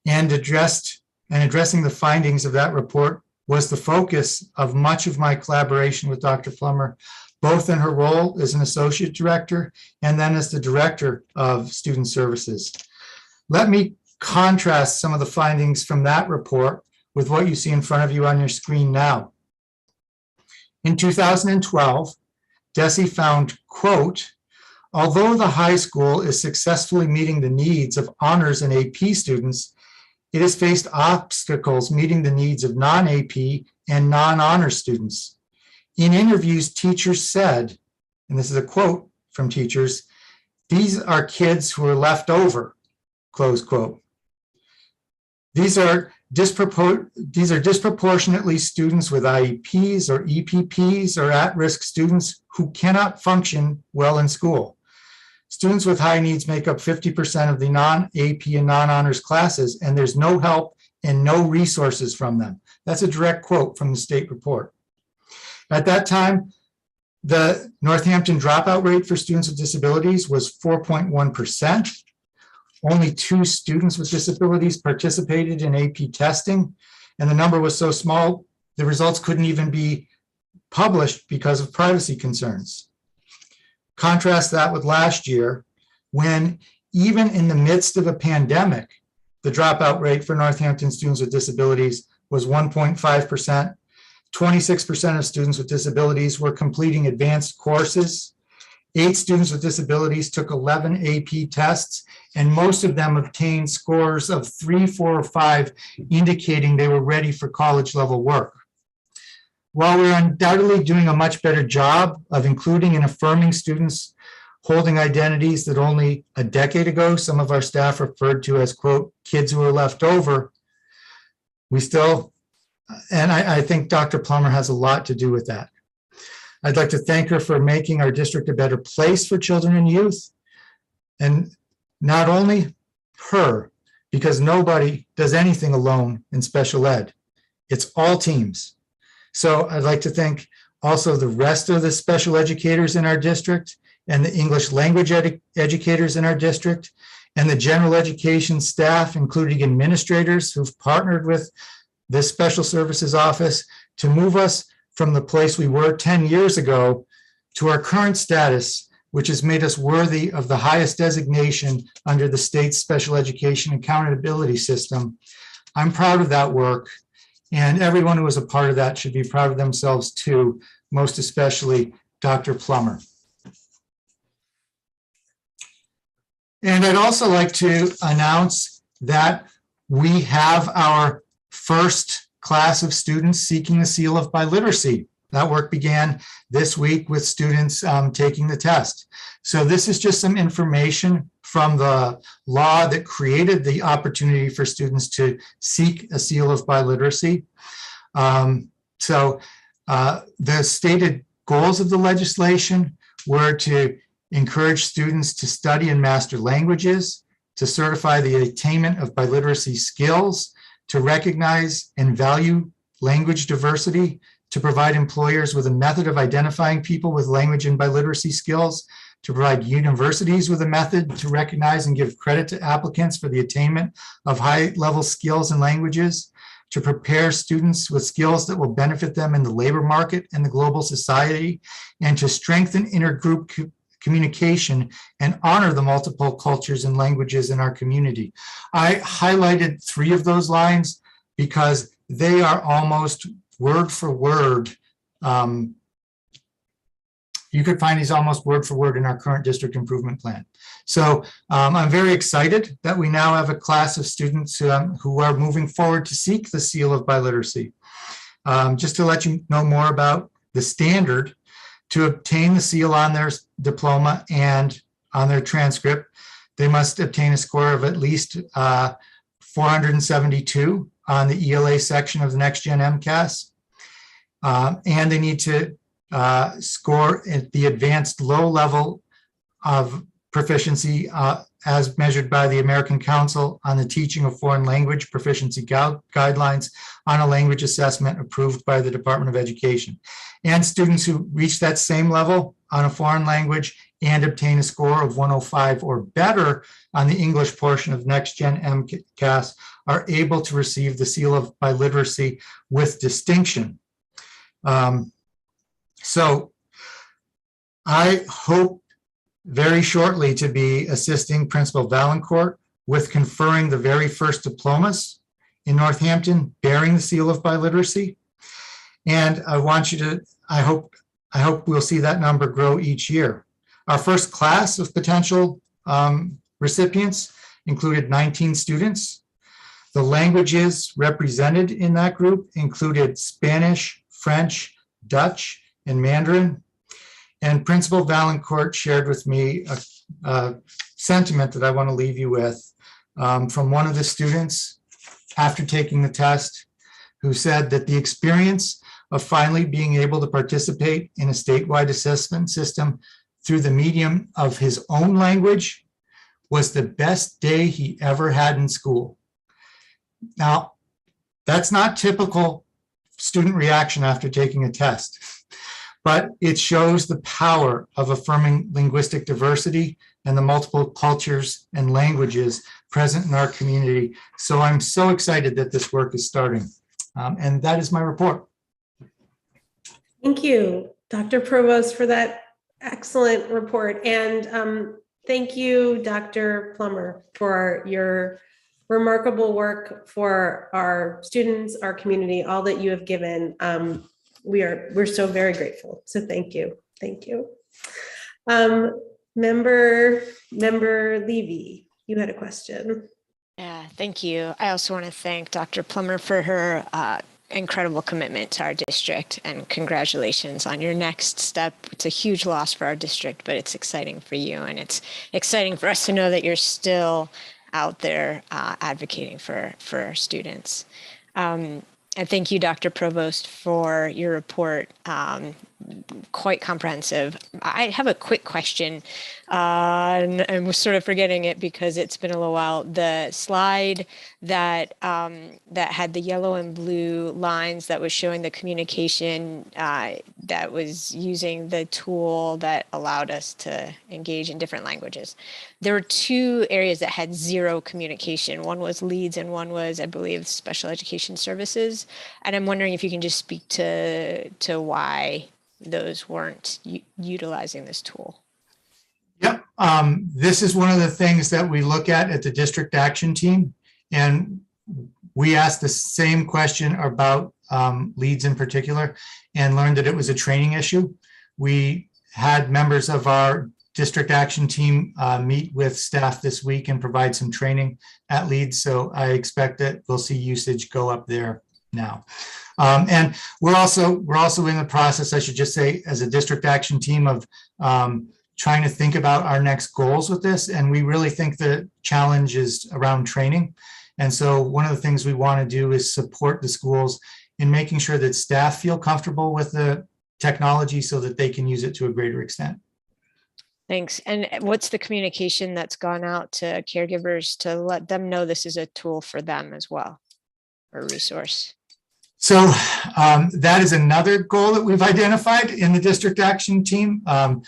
and addressing the findings of that report was the focus of much of my collaboration with Dr. Plummer, both in her role as an associate director and then as the director of student services. Let me contrast some of the findings from that report with what you see in front of you on your screen now. In 2012, DESE found, quote, although the high school is successfully meeting the needs of honors and AP students, it has faced obstacles meeting the needs of non-AP and non-honor students. In interviews, teachers said, and this is a quote from teachers, these are kids who are left over, close quote. These are disproportionately students with IEPs or EPPs or at-risk students who cannot function well in school. Students with high needs make up 50% of the non-AP and non-honors classes, and there's no help and no resources from them. That's a direct quote from the state report. At that time, the Northampton dropout rate for students with disabilities was 4.1%. Only 2 students with disabilities participated in AP testing, and the number was so small, the results couldn't even be published because of privacy concerns. Contrast that with last year, when even in the midst of a pandemic, the dropout rate for Northampton students with disabilities was 1.5%. 26% of students with disabilities were completing advanced courses. 8 students with disabilities took 11 AP tests, and most of them obtained scores of 3, 4, or 5, indicating they were ready for college level work. While we're undoubtedly doing a much better job of including and affirming students holding identities that only a decade ago some of our staff referred to as, quote, kids who are left over. We still, and I think Dr. Plummer has a lot to do with that. I'd like to thank her for making our district a better place for children and youth. And not only her, because nobody does anything alone in special ed. It's all teams. So I'd like to thank also the rest of the special educators in our district and the English language educators in our district and the general education staff, including administrators who've partnered with this special services office to move us from the place we were 10 years ago to our current status, which has made us worthy of the highest designation under the state's special education accountability system. I'm proud of that work, and everyone who was a part of that should be proud of themselves too, most especially Dr. Plummer. And I'd also like to announce that we have our first class of students seeking the seal of biliteracy. That work began this week with students taking the test. So this is just some information from the law that created the opportunity for students to seek a seal of biliteracy. The stated goals of the legislation were to encourage students to study and master languages, to certify the attainment of biliteracy skills, to recognize and value language diversity, to provide employers with a method of identifying people with language and biliteracy skills, to provide universities with a method to recognize and give credit to applicants for the attainment of high-level skills in languages, to prepare students with skills that will benefit them in the labor market and the global society, and to strengthen intergroup communication and honor the multiple cultures and languages in our community. I highlighted 3 of those lines because they are almost word for word. You could find these almost word for word in our current district improvement plan. So I'm very excited that we now have a class of students who are moving forward to seek the seal of biliteracy. Just to let you know more about the standard to obtain the seal on their diploma and on their transcript, they must obtain a score of at least 472 on the ELA section of the Next Gen MCAS. And they need to score at the advanced low level of proficiency as measured by the American Council on the Teaching of Foreign Language Proficiency Guidelines on a language assessment approved by the Department of Education. And students who reach that same level on a foreign language and obtain a score of 105 or better on the English portion of Next Gen MCAS are able to receive the seal of biliteracy with distinction. So I hope very shortly to be assisting Principal Valancourt with conferring the very first diplomas in Northampton bearing the seal of biliteracy. And I want you to, I hope we'll see that number grow each year. Our first class of potential recipients included 19 students. The languages represented in that group included Spanish, French, Dutch, and Mandarin. And Principal Valancourt shared with me a sentiment that I want to leave you with from one of the students after taking the test, who said that the experience of finally being able to participate in a statewide assessment system through the medium of his own language was the best day he ever had in school. Now, that's not typical student reaction after taking a test, but it shows the power of affirming linguistic diversity and the multiple cultures and languages present in our community. So I'm so excited that this work is starting. And that is my report. Thank you, Dr. Provost, for that excellent report. And thank you, Dr. Plummer, for your remarkable work for our students, our community, all that you have given. We're so very grateful. So thank you. Thank you. Member Levy, you had a question. Yeah, thank you. I also want to thank Dr. Plummer for her incredible commitment to our district, and congratulations on your next step. It's a huge loss for our district, but it's exciting for you, and it's exciting for us to know that you're still out there advocating for our students. And thank you, Dr. Provost, for your report. Quite comprehensive. I have a quick question. And I'm sort of forgetting it because it's been a little while. The slide that that had the yellow and blue lines that was showing the communication that was using the tool that allowed us to engage in different languages. There were two areas that had zero communication. One was leads and one was, I believe, special education services. And I'm wondering if you can just speak to why those weren't utilizing this tool. Yep. This is one of the things that we look at the district action team. And we asked the same question about leads in particular and learned that it was a training issue. We had members of our district action team meet with staff this week and provide some training at leads. So I expect that we'll see usage go up there now. And we're also in the process, I should just say, as a district action team of trying to think about our next goals with this. And we really think the challenge is around training. And so one of the things we want to do is support the schools in making sure that staff feel comfortable with the technology so that they can use it to a greater extent. Thanks. And what's the communication that's gone out to caregivers to let them know this is a tool for them as well, or resource? So that is another goal that we've identified in the district action team. I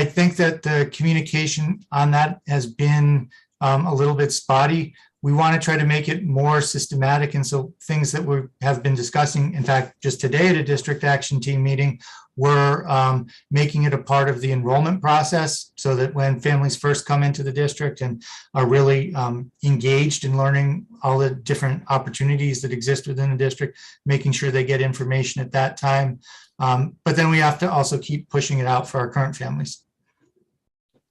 think that the communication on that has been a little bit spotty. We want to try to make it more systematic. And so things that we have been discussing, in fact, just today at a district action team meeting, we're making it a part of the enrollment process so that when families first come into the district and are really engaged in learning all the different opportunities that exist within the district, making sure they get information at that time. But then we have to also keep pushing it out for our current families.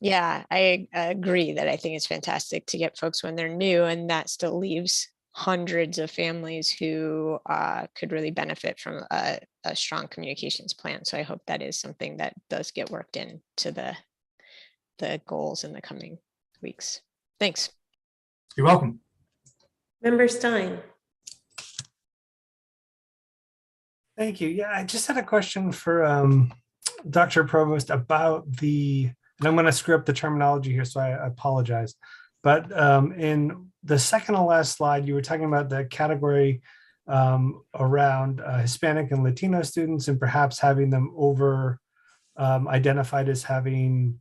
Yeah, I agree that I think it's fantastic to get folks when they're new, and that still leaves hundreds of families who could really benefit from a strong communications plan. So I hope that is something that does get worked into the goals in the coming weeks. Thanks. You're welcome. Member Stein. Thank you. Yeah, I just had a question for Dr. Provost about and I'm going to screw up the terminology here, so I apologize. But in the second to last slide, you were talking about the category around Hispanic and Latino students and perhaps having them over identified as having,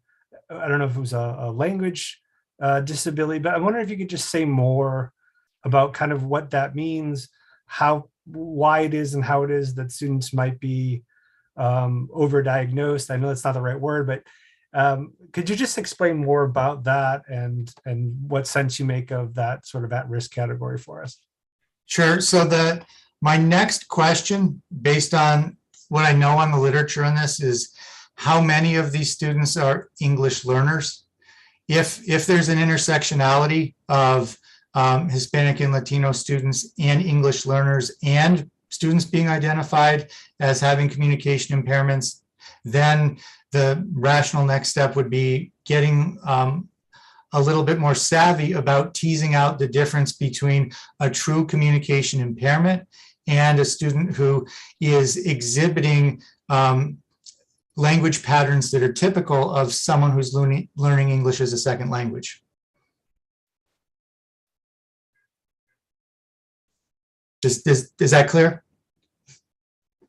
I don't know if it was a language disability, but I wonder if you could just say more about kind of what that means, why it is and how it is that students might be overdiagnosed. I know that's not the right word, but could you just explain more about that and what sense you make of that sort of at-risk category for us? Sure. So my next question, based on what I know on the literature on this, is how many of these students are English learners? If there's an intersectionality of Hispanic and Latino students and English learners and students being identified as having communication impairments, then the rational next step would be getting a little bit more savvy about teasing out the difference between a true communication impairment and a student who is exhibiting language patterns that are typical of someone who's learning English as a second language. Is that clear?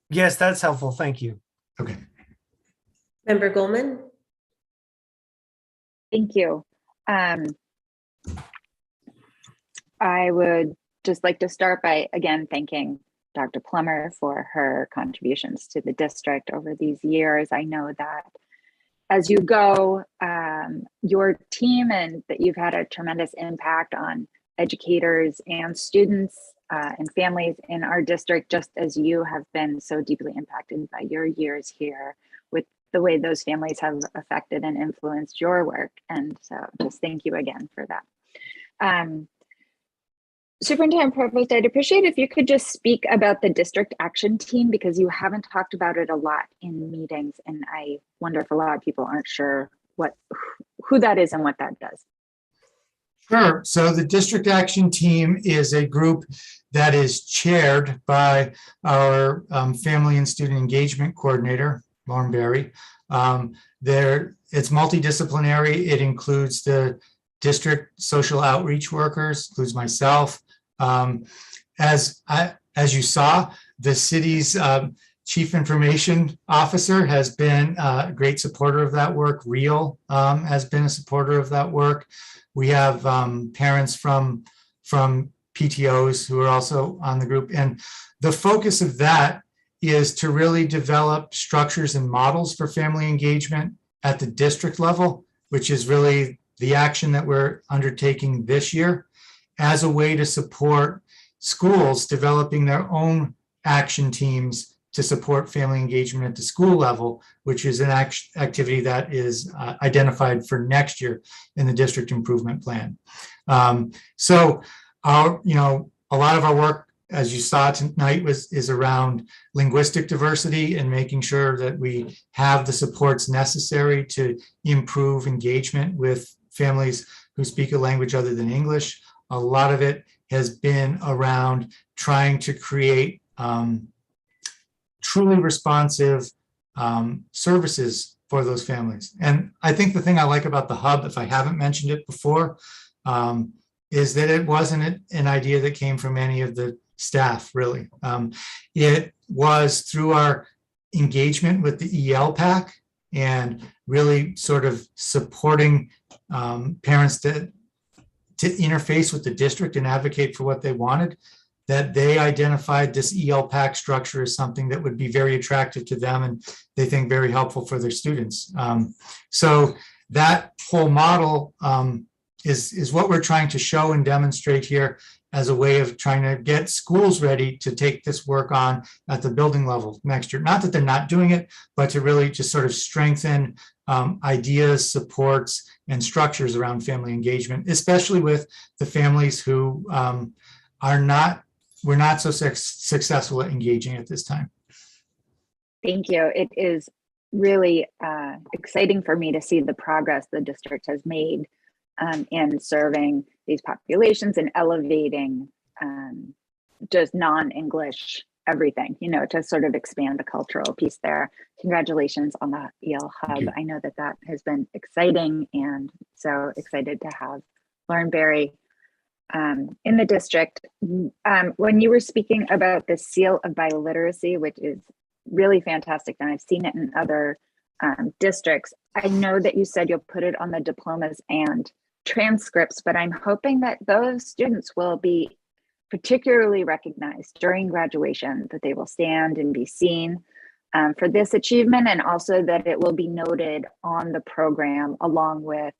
Yes, that's helpful. Thank you. Okay. Member Goldman. Thank you. I would just like to start by again thanking Dr. Plummer for her contributions to the district over these years. I know that as you go, your team and that you've had a tremendous impact on educators and students and families in our district, just as you have been so deeply impacted by your years here with the way those families have affected and influenced your work. And so just thank you again for that. Superintendent Provost, I'd appreciate if you could just speak about the district action team because you haven't talked about it a lot in meetings. And I wonder if a lot of people aren't sure who that is and what that does. Sure. So the district action team is a group that is chaired by our family and student engagement coordinator, Lauren Berry. It's multidisciplinary. It includes the district social outreach workers, includes myself. As you saw, the city's chief information officer has been a great supporter of that work. Real has been a supporter of that work. We have parents from PTOs who are also on the group. And the focus of that is to really develop structures and models for family engagement at the district level, which is really the action that we're undertaking this year as a way to support schools developing their own action teams to support family engagement at the school level, which is an activity that is identified for next year in the district improvement plan. So a lot of our work, as you saw tonight, is around linguistic diversity and making sure that we have the supports necessary to improve engagement with families who speak a language other than English. A lot of it has been around trying to create truly responsive services for those families. And I think the thing I like about the hub, if I haven't mentioned it before, is that it wasn't an idea that came from any of the staff, really. It was through our engagement with the EL PAC and really sort of supporting parents to interface with the district and advocate for what they wanted, that they identified this EL PAC structure as something that would be very attractive to them and they think very helpful for their students. So that whole model is what we're trying to show and demonstrate here as a way of trying to get schools ready to take this work on at the building level next year. Not that they're not doing it, but to really just sort of strengthen ideas, supports, and structures around family engagement, especially with the families who we're not so successful at engaging at this time. Thank you. It is really exciting for me to see the progress the district has made in serving these populations and elevating just non-English everything, to sort of expand the cultural piece there. Congratulations on the EL Hub. I know that has been exciting, and so excited to have Lauren Berry in the district. When you were speaking about the seal of biliteracy, which is really fantastic, and I've seen it in other districts, I know that you said you'll put it on the diplomas and transcripts, but I'm hoping that those students will be particularly recognized during graduation, that they will stand and be seen for this achievement, and also that it will be noted on the program along with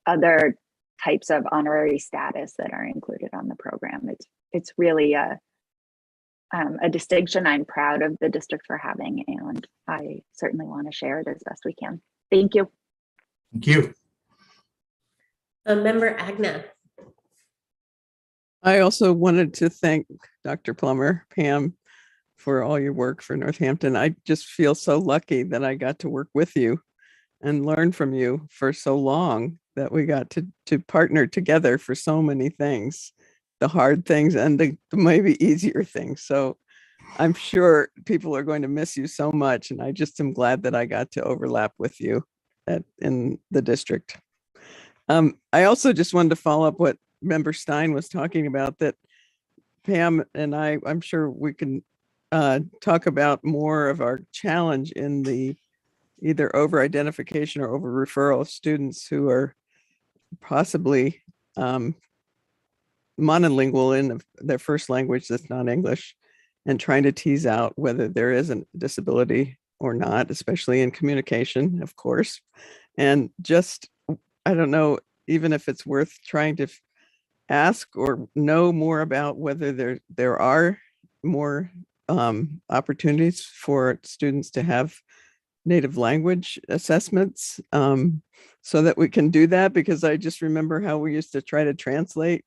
other types of honorary status that are included on the program. It's really a distinction I'm proud of the district for having, and I certainly want to share it as best we can. Thank you. Thank you. Member Agna. I also wanted to thank Dr. Plummer, Pam, for all your work for Northampton. I just feel so lucky that I got to work with you and learn from you for so long, that we got to partner together for so many things, the hard things and the maybe easier things. So I'm sure people are going to miss you so much. And I just am glad that I got to overlap with you in the district. I also just wanted to follow up what Member Stein was talking about, that Pam and I'm sure we can talk about more of our challenge in the either over identification or over referral of students who are possibly monolingual in their first language that's not English, and trying to tease out whether there is a disability or not, especially in communication, of course. And just, I don't know, even if it's worth trying to ask or know more about whether there are more opportunities for students to have native language assessments, so that we can do that, because I just remember how we used to try to translate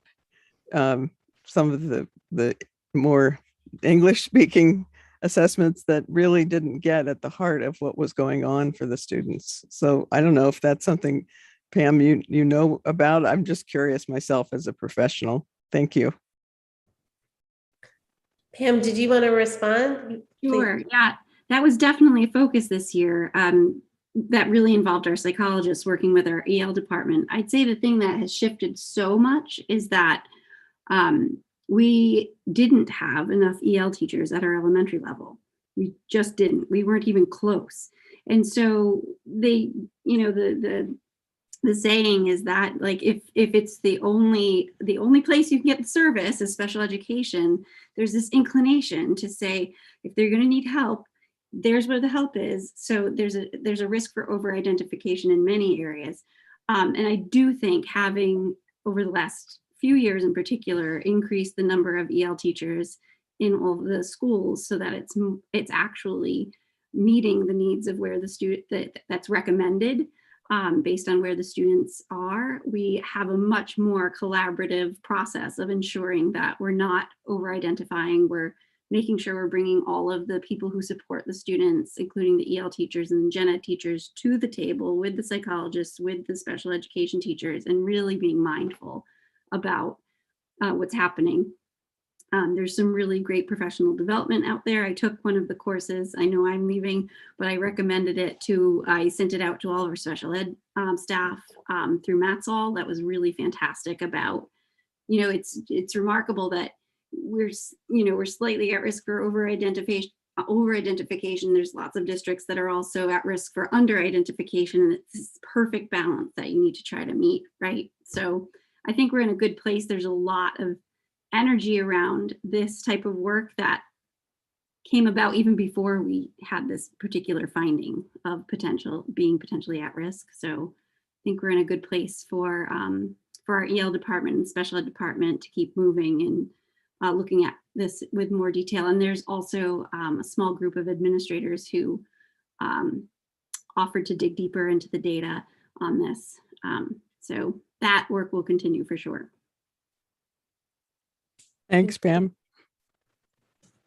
some of the more English speaking assessments that really didn't get at the heart of what was going on for the students. So I don't know if that's something, Pam, you know about. I'm just curious myself as a professional. Thank you. Pam, did you want to respond? Sure. Yeah, that was definitely a focus this year. That really involved our psychologists working with our EL department. I'd say the thing that has shifted so much is that we didn't have enough EL teachers at our elementary level. We just didn't. We weren't even close. And so they, you know, the saying is that, like, if it's the only place you can get the service is special education, there's this inclination to say, if they're going to need help, there's where the help is. So there's a risk for over-identification in many areas. And I do think having, over the last few years in particular, increased the number of EL teachers in all the schools so that it's actually meeting the needs of where the student that's recommended based on where the students are. We have a much more collaborative process of ensuring that we're not over-identifying. We're making sure we're bringing all of the people who support the students, including the EL teachers and gen ed teachers, to the table with the psychologists, with the special education teachers, and really being mindful about what's happening. There's some really great professional development out there. I took one of the courses. I know I'm leaving, but I recommended it I sent it out to all of our special ed staff through Matsall. That was really fantastic about, you know, it's remarkable that we're slightly at risk for over-identification. There's lots of districts that are also at risk for under-identification, and it's this perfect balance that you need to try to meet, right? So I think we're in a good place. There's a lot of energy around this type of work that came about even before we had this particular finding of being potentially at risk. So I think we're in a good place for our EL department and special ed department to keep moving and looking at this with more detail. And there's also a small group of administrators who offered to dig deeper into the data on this. So that work will continue for sure. Thanks, Pam.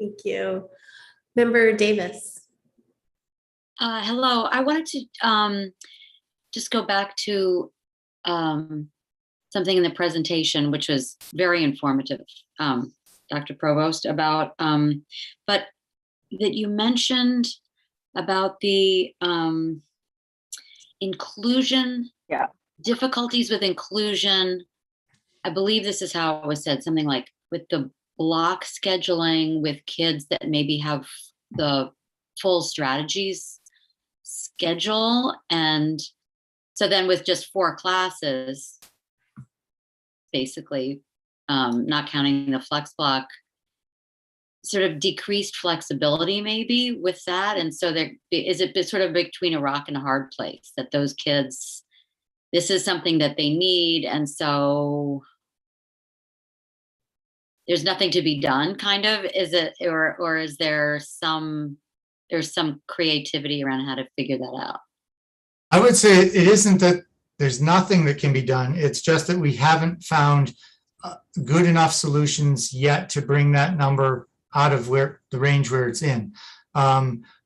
Thank you. Member Davis. Hello, I wanted to just go back to something in the presentation, which was very informative, Dr. Provost, about, but that you mentioned about the inclusion, difficulties with inclusion. I believe this is how it was said, something like with the block scheduling with kids that maybe have the full strategies schedule. And so then with just 4 classes, basically, not counting the flex block, sort of decreased flexibility maybe with that. And so is it sort of between a rock and a hard place that those kids, this is something that they need, and so there's nothing to be done, kind of? Is it, or is there's some creativity around how to figure that out? I would say it isn't that there's nothing that can be done. It's just that we haven't found good enough solutions yet to bring that number out of where the range where it's in.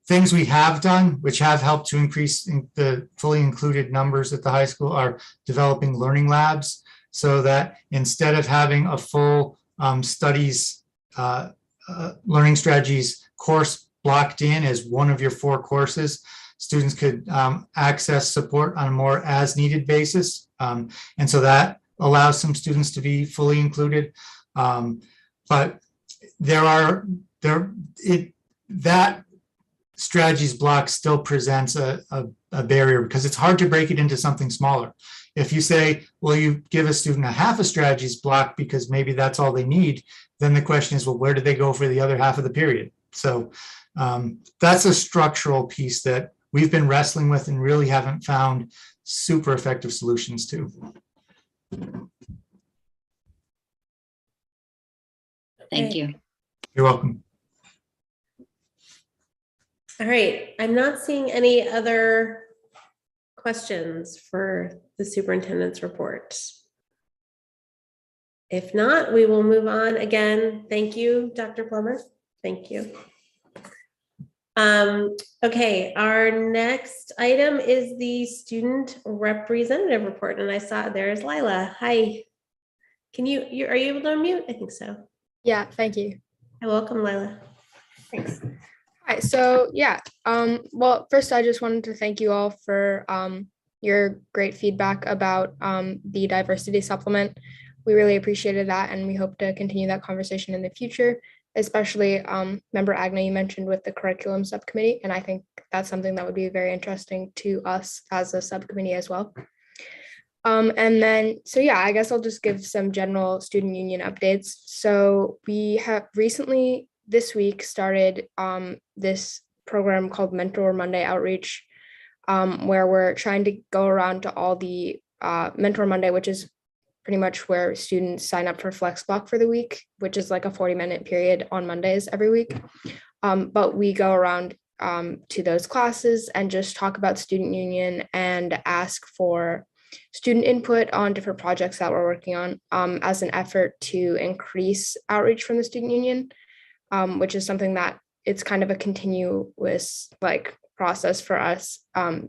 Things we have done, which have helped to increase the fully included numbers at the high school, are developing learning labs, so that instead of having a full studies learning strategies course blocked in as one of your 4 courses, students could access support on a more as needed basis. And so that allows some students to be fully included. But that strategies block still presents a barrier, because it's hard to break it into something smaller. If you say, well, you give a student a half a strategies block because maybe that's all they need, then the question is, well, where do they go for the other half of the period? So that's a structural piece that we've been wrestling with and really haven't found super effective solutions to. Thank you. You're welcome. All right, I'm not seeing any other questions for the superintendent's report. If not, we will move on. Again, thank you, Dr. Plummer. Thank you. Okay, our next item is the student representative report, and I saw there's Lila. Hi. Can are you able to unmute? I think so. Yeah, thank you. Welcome, Lila. Thanks. All right, so yeah, well, first I just wanted to thank you all for your great feedback about the diversity supplement. We really appreciated that, and we hope to continue that conversation in the future, especially Member Agnew, you mentioned with the curriculum subcommittee, and I think that's something that would be very interesting to us as a subcommittee as well. And then, so yeah, I guess I'll just give some general student union updates. So we have recently this week started this program called Mentor Monday Outreach, where we're trying to go around to all the Mentor Monday, which is pretty much where students sign up for Flex Block for the week, which is like a 40-minute period on Mondays every week. But we go around to those classes and just talk about student union and ask for student input on different projects that we're working on as an effort to increase outreach from the student union, which is something that it's kind of a continuous like process for us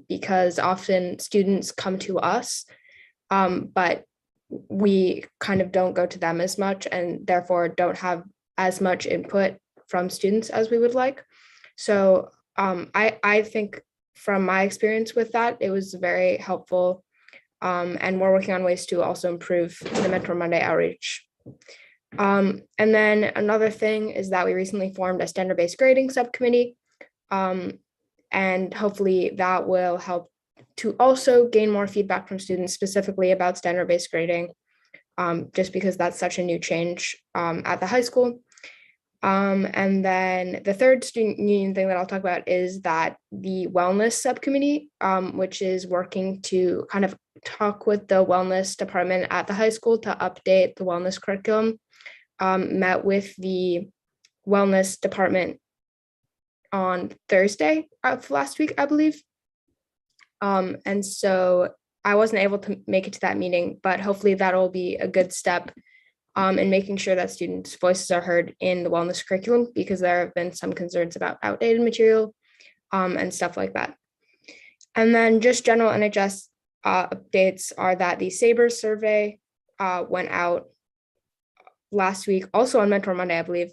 because often students come to us, but we kind of don't go to them as much and therefore don't have as much input from students as we would like. So I think from my experience with that, it was very helpful. And we're working on ways to also improve the Mentor Monday outreach. And then another thing is that we recently formed a standard-based grading subcommittee. And hopefully that will help to also gain more feedback from students specifically about standard-based grading, just because that's such a new change at the high school. And then the third student union thing that I'll talk about is that the wellness subcommittee, which is working to kind of talk with the wellness department at the high school to update the wellness curriculum, met with the wellness department on Thursday of last week, I believe. And so I wasn't able to make it to that meeting, but hopefully that'll be a good step in making sure that students' voices are heard in the wellness curriculum, because there have been some concerns about outdated material and stuff like that. And then just general NHS updates are that the SABRE survey went out last week, also on Mentor Monday, I believe,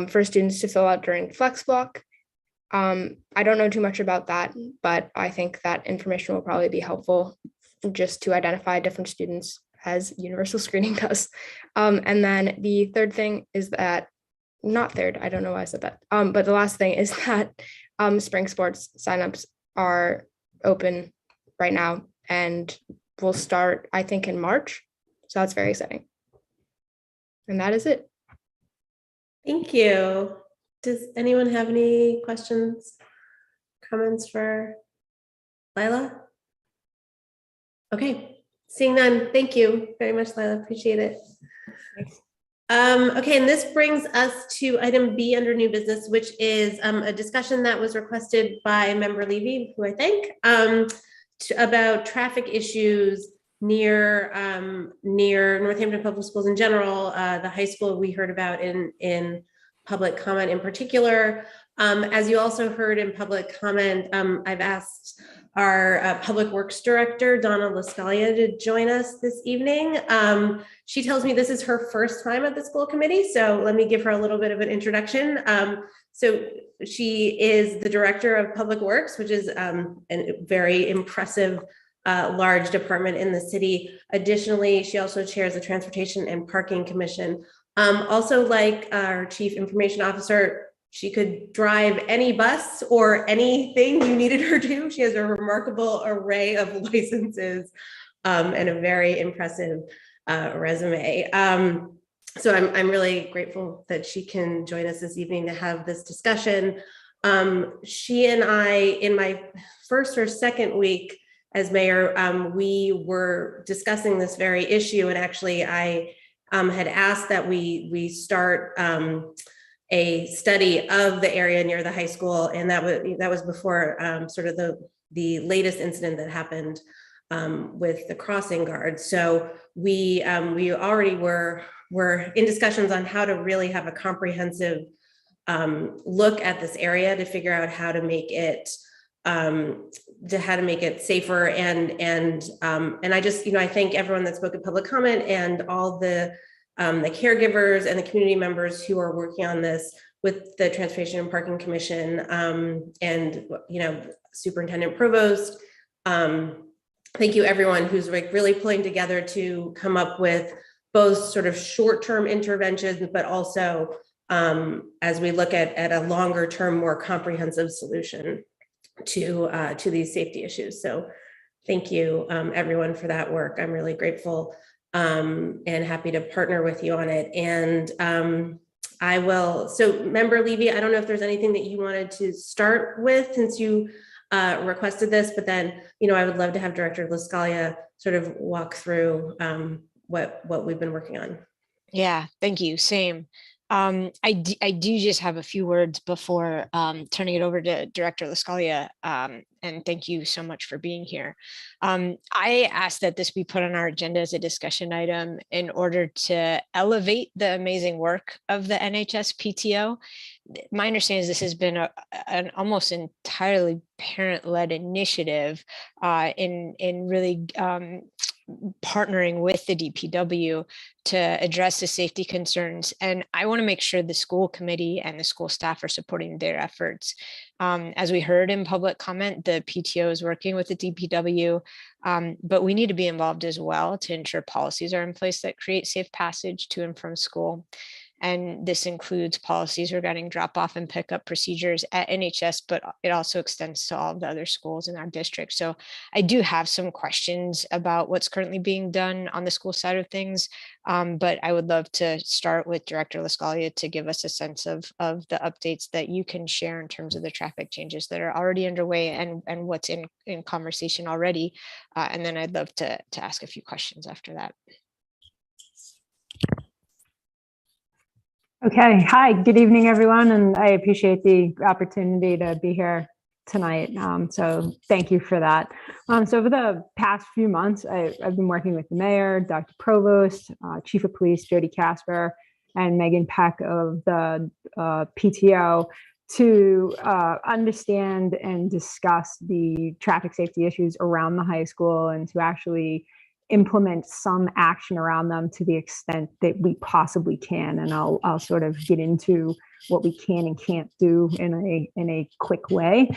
for students to fill out during Flex Block. I don't know too much about that, but I think that information will probably be helpful just to identify different students as universal screening does. And then the third thing is that, not third, I don't know why I said that, but the last thing is that spring sports signups are open right now and will start, I think, in March. So that's very exciting. And that is it. Thank you. Does anyone have any questions, comments for Lila? Okay, seeing none, thank you very much, Lila, appreciate it. Okay, and this brings us to item B under new business, which is a discussion that was requested by Member Levy, who I thank, about traffic issues near Northampton Public Schools in general, the high school we heard about in public comment in particular. As you also heard in public comment, I've asked our Public Works Director, Donna Lascalia, to join us this evening. She tells me this is her first time at the school committee, so let me give her a little bit of an introduction. So she is the Director of Public Works, which is a very impressive large department in the city. Additionally, she also chairs the Transportation and Parking Commission. Also, like our Chief Information Officer, she could drive any bus or anything you needed her to. She has a remarkable array of licenses and a very impressive resume. So I'm really grateful that she can join us this evening to have this discussion. She and I, in my first or second week as mayor, we were discussing this very issue, and actually I had asked that we start a study of the area near the high school, and that was before sort of the latest incident that happened with the crossing guards. So we already were in discussions on how to really have a comprehensive look at this area to figure out how to make it safer. And I just, I thank everyone that spoke at public comment and all the caregivers and the community members who are working on this with the Transportation and Parking Commission and, Superintendent Provost. Thank you everyone who's really pulling together to come up with both sort of short-term interventions, but also as we look at a longer term, more comprehensive solution to these safety issues. So thank you everyone for that work. I'm really grateful and happy to partner with you on it. And so Member Levy, I don't know if there's anything that you wanted to start with since you requested this, but then, I would love to have Director LaScalia sort of walk through what we've been working on. Yeah, thank you. Same. I do just have a few words before turning it over to Director LaScalia, and thank you so much for being here. I asked that this be put on our agenda as a discussion item in order to elevate the amazing work of the NHS PTO. My understanding is this has been an almost entirely parent-led initiative in really partnering with the DPW to address the safety concerns. And I want to make sure the school committee and the school staff are supporting their efforts. As we heard in public comment, the PTO is working with the DPW, but we need to be involved as well to ensure policies are in place that create safe passage to and from school. And this includes policies regarding drop-off and pickup procedures at NHS, but it also extends to all of the other schools in our district. So I do have some questions about what's currently being done on the school side of things, but I would love to start with Director LaScalia to give us a sense of the updates that you can share in terms of the traffic changes that are already underway and what's in conversation already. And then I'd love to ask a few questions after that. Okay, hi, good evening, everyone, and I appreciate the opportunity to be here tonight. So thank you for that. So over the past few months, I've been working with the mayor, Dr. Provost, Chief of Police, Jody Casper, and Megan Peck of the PTO to understand and discuss the traffic safety issues around the high school and to actually implement some action around them to the extent that we possibly can. And I'll sort of get into what we can and can't do in a quick way.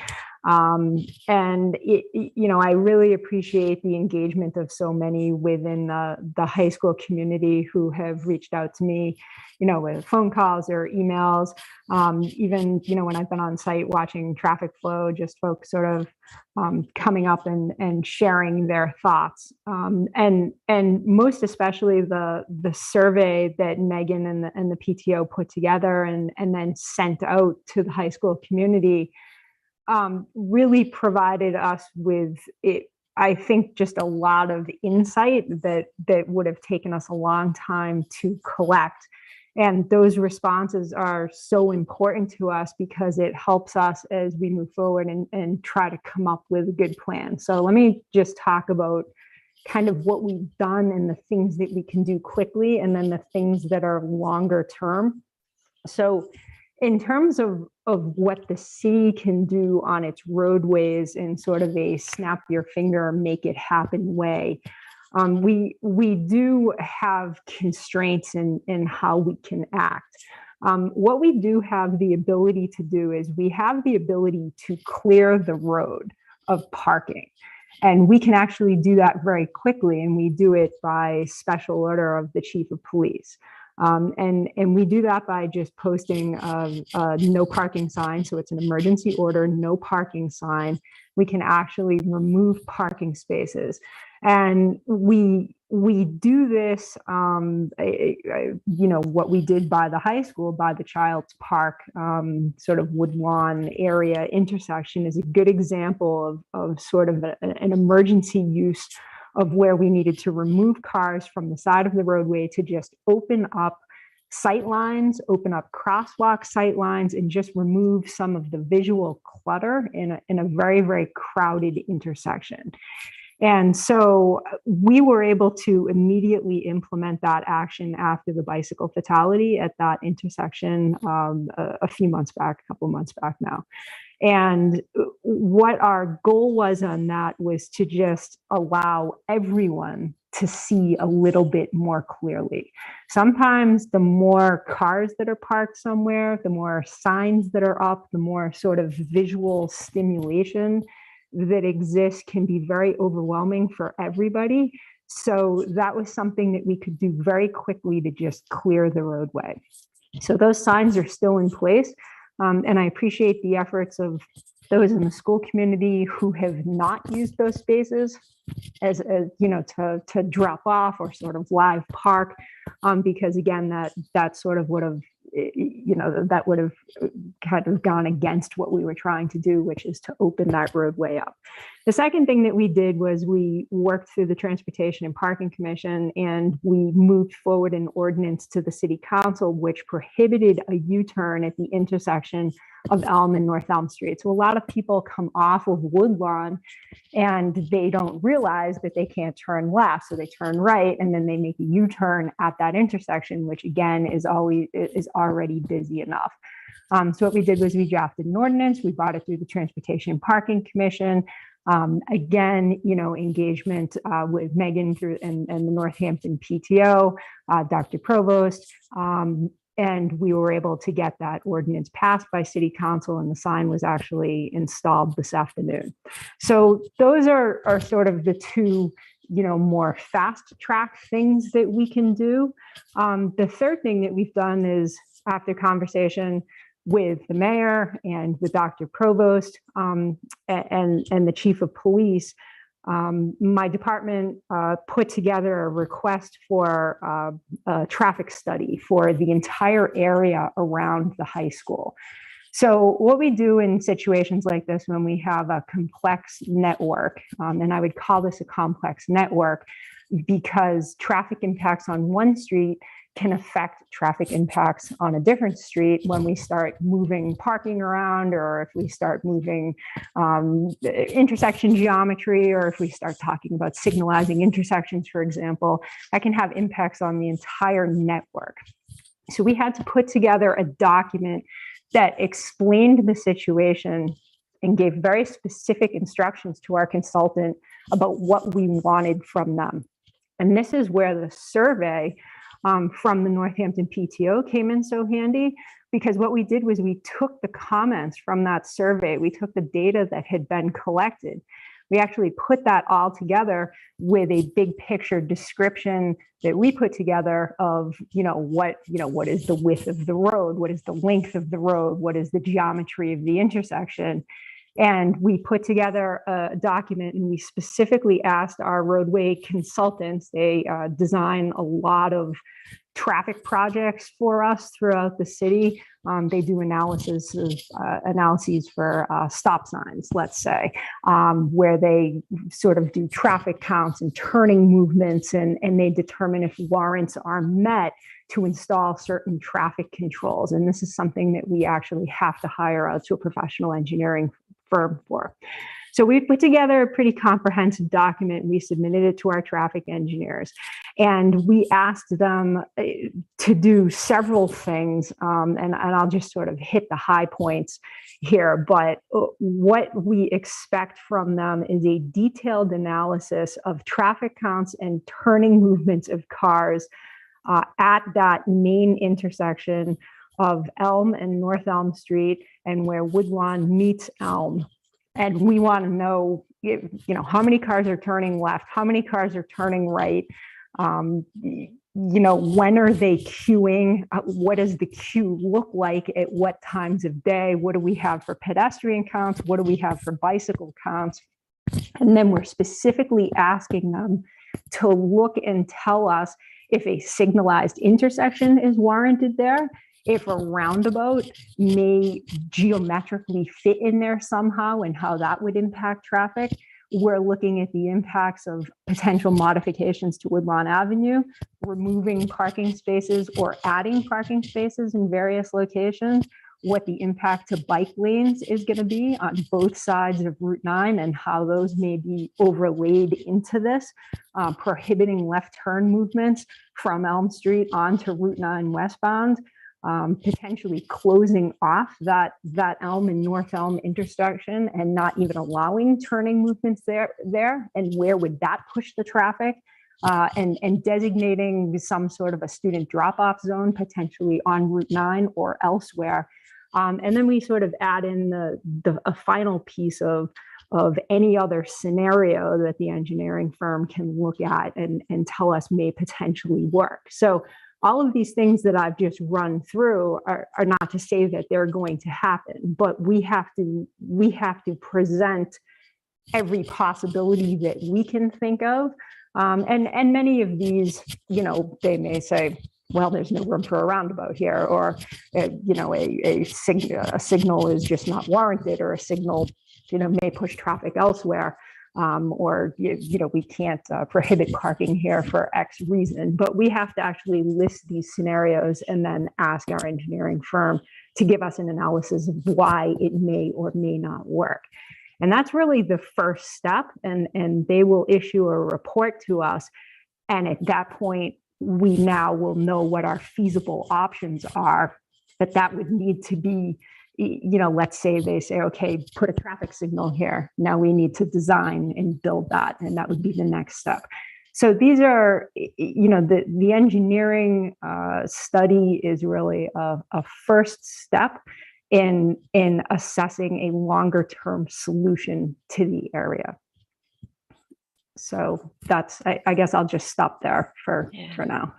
And I really appreciate the engagement of so many within the high school community who have reached out to me, with phone calls or emails, even, when I've been on site watching traffic flow, just folks sort of coming up and sharing their thoughts. And most especially the survey that Megan and the PTO put together and then sent out to the high school community really provided us with it. I think just a lot of insight that would have taken us a long time to collect. And those responses are so important to us because it helps us as we move forward and try to come up with a good plan. So let me just talk about kind of what we've done and the things that we can do quickly, and then the things that are longer term. So in terms of what the city can do on its roadways in sort of a snap your finger, make it happen way, we do have constraints in how we can act. What we do have the ability to do is we have the ability to clear the road of parking. And we can actually do that very quickly, and we do it by special order of the chief of police. And we do that by just posting a no parking sign. So it's an emergency order, no parking sign. We can actually remove parking spaces. And we do this, what we did by the high school, by the Child's Park, sort of Woodlawn area intersection is a good example of sort of an emergency use of where we needed to remove cars from the side of the roadway to just open up sight lines, open up crosswalk sight lines, and just remove some of the visual clutter in a very, very crowded intersection. And so we were able to immediately implement that action after the bicycle fatality at that intersection a few months back, a couple of months back now. And what our goal was on that was to just allow everyone to see a little bit more clearly. Sometimes the more cars that are parked somewhere, the more signs that are up, the more sort of visual stimulation that exists can be very overwhelming for everybody. So that was something that we could do very quickly to just clear the roadway. So those signs are still in place. And I appreciate the efforts of those in the school community who have not used those spaces as you know, to drop off or sort of live park, because again, that sort of would have, you know, that would have kind of gone against what we were trying to do, which is to open that roadway up. The second thing that we did was we worked through the Transportation and Parking Commission, and we moved forward an ordinance to the City Council, which prohibited a U-turn at the intersection of Elm and North Elm Street. So a lot of people come off of Woodlawn and they don't realize that they can't turn left. So they turn right and then they make a U-turn at that intersection, which again is already busy enough. So what we did was we drafted an ordinance, we brought it through the Transportation and Parking Commission. Again, you know, engagement with Megan through and the Northampton PTO, Dr. Provost, and we were able to get that ordinance passed by City Council, and the sign was actually installed this afternoon. So those are sort of the two, you know, more fast track things that we can do. The third thing that we've done is, after conversation with the mayor and with Dr. Provost and the chief of police, my department put together a request for a traffic study for the entire area around the high school. So what we do in situations like this, when we have a complex network, and I would call this a complex network because traffic impacts on one street can affect traffic impacts on a different street when we start moving parking around, or if we start moving intersection geometry, or if we start talking about signalizing intersections, for example, that can have impacts on the entire network. So we had to put together a document that explained the situation and gave very specific instructions to our consultant about what we wanted from them. And this is where the survey from the Northampton PTO came in so handy, because what we did was we took the comments from that survey, we took the data that had been collected, we actually put that all together with a big picture description that we put together of, what is the width of the road, what is the length of the road, what is the geometry of the intersection. And we put together a document, and we specifically asked our roadway consultants, they design a lot of traffic projects for us throughout the city. They do analyses for stop signs, let's say, where they sort of do traffic counts and turning movements, and they determine if warrants are met to install certain traffic controls. And this is something that we actually have to hire out to a professional engineering firm for. So we put together a pretty comprehensive document. We submitted it to our traffic engineers, and we asked them to do several things. And I'll just sort of hit the high points here. But what we expect from them is a detailed analysis of traffic counts and turning movements of cars at that main intersection of Elm and North Elm Street, and where Woodlawn meets Elm. And we want to know, how many cars are turning left, how many cars are turning right, when are they queuing, what does the queue look like at what times of day, what do we have for pedestrian counts, what do we have for bicycle counts. And then we're specifically asking them to look and tell us if a signalized intersection is warranted there, if a roundabout may geometrically fit in there somehow and how that would impact traffic. We're looking at the impacts of potential modifications to Woodlawn Avenue, removing parking spaces or adding parking spaces in various locations, what the impact to bike lanes is going to be on both sides of Route 9 and how those may be overlaid into this, prohibiting left turn movements from Elm Street onto Route 9 westbound, potentially closing off that Elm and North Elm intersection and not even allowing turning movements there, and where would that push the traffic? And designating some sort of a student drop-off zone potentially on Route 9 or elsewhere. And then we sort of add in a final piece of any other scenario that the engineering firm can look at and tell us may potentially work. So all of these things that I've just run through are not to say that they're going to happen, but we have to present every possibility that we can think of. And many of these, they may say, well, there's no room for a roundabout here, or, a signal is just not warranted, or a signal, may push traffic elsewhere, or, we can't prohibit parking here for X reason. But we have to actually list these scenarios and then ask our engineering firm to give us an analysis of why it may or may not work. And that's really the first step, and they will issue a report to us. And at that point, we now will know what our feasible options are, but that would need to be, let's say they say, okay, put a traffic signal here. Now we need to design and build that, and that would be the next step. So these are, the engineering study is really a first step in assessing a longer term solution to the area. So that's, I guess I'll just stop there for now.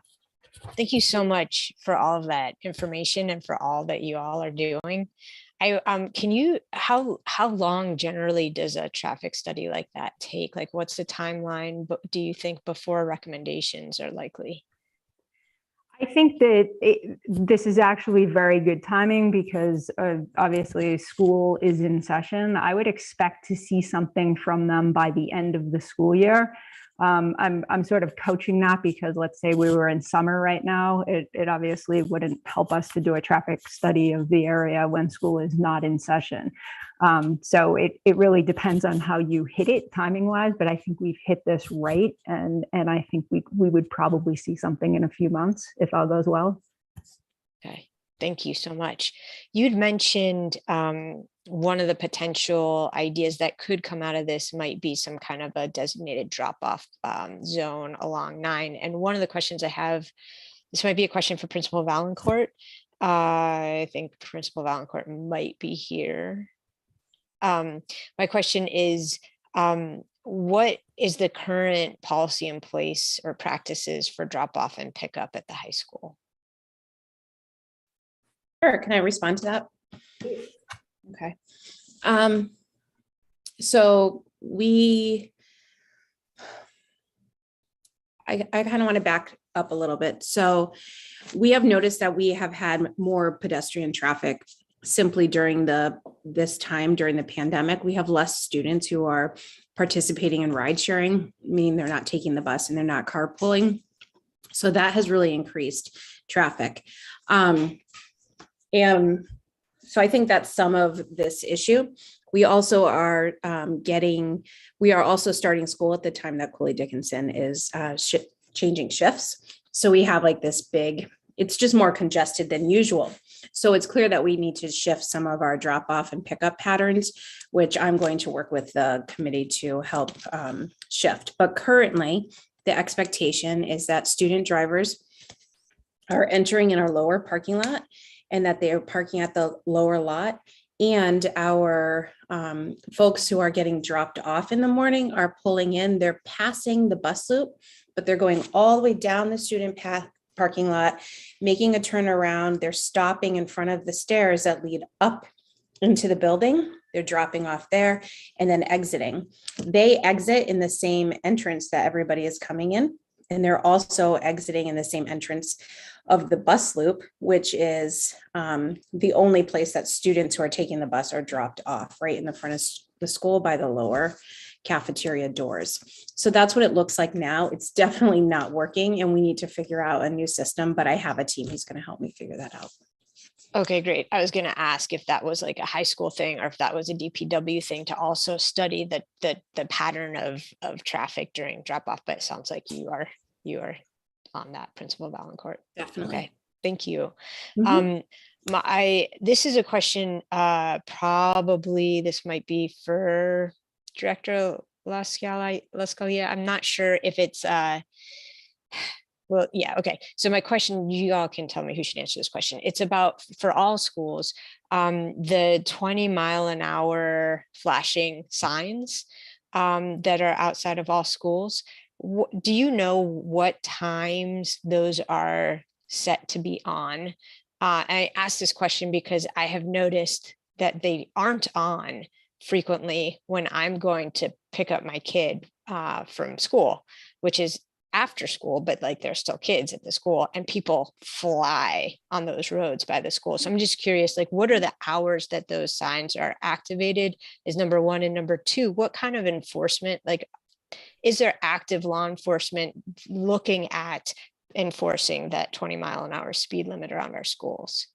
Thank you so much for all of that information and for all that you all are doing. How long generally does a traffic study like that take? Like, what's the timeline, do you think, before recommendations are likely? I think that this is actually very good timing because obviously school is in session. I would expect to see something from them by the end of the school year. I'm sort of coaching that because let's say we were in summer right now, it obviously wouldn't help us to do a traffic study of the area when school is not in session. So it really depends on how you hit it timing wise, but I think we've hit this right. And I think we would probably see something in a few months if all goes well. Okay, thank you so much. You'd mentioned one of the potential ideas that could come out of this might be some kind of a designated drop-off zone along 9. And one of the questions I have, this might be a question for Principal Valancourt. I think Principal Valancourt might be here. My question is, what is the current policy in place or practices for drop-off and pickup at the high school? Sure, can I respond to that? Okay. So I kind of want to back up a little bit. So we have noticed that we have had more pedestrian traffic simply during this time during the pandemic. We have less students who are participating in ride sharing, meaning they're not taking the bus and they're not carpooling. So that has really increased traffic. And so I think that's some of this issue. We also are also starting school at the time that Cooley Dickinson is changing shifts. So we have like this big, it's just more congested than usual. So it's clear that we need to shift some of our drop off and pickup patterns, which I'm going to work with the committee to help shift. But currently the expectation is that student drivers are entering in our lower parking lot and that they are parking at the lower lot. And our folks who are getting dropped off in the morning are pulling in, they're passing the bus loop, but they're going all the way down the student path parking lot, making a turnaround. They're stopping in front of the stairs that lead up into the building. They're dropping off there and then exiting. They exit in the same entrance that everybody is coming in. And they're also exiting in the same entrance of the bus loop, which is the only place that students who are taking the bus are dropped off, right in the front of the school by the lower cafeteria doors. So that's what it looks like now. It's definitely not working and we need to figure out a new system, but I have a team who's going to help me figure that out. Okay, great. I was going to ask if that was like a high school thing or if that was a DPW thing to also study the pattern of traffic during drop off, but it sounds like you are on that, Principal Valancourt. Definitely. Okay, thank you. Mhm. This is a question, probably this might be for Director Lascalia. I'm not sure if it's well, yeah, okay. So my question, you all can tell me who should answer this question. It's about, for all schools, the 20-mile-an-hour flashing signs that are outside of all schools. Do you know what times those are set to be on? I ask this question because I have noticed that they aren't on frequently when I'm going to pick up my kid from school, which is after school, but like there's still kids at the school and people fly on those roads by the school. So I'm just curious, like, what are the hours that those signs are activated is number one. And number two, what kind of enforcement, like, is there active law enforcement looking at enforcing that 20-mile-an-hour speed limit around our schools?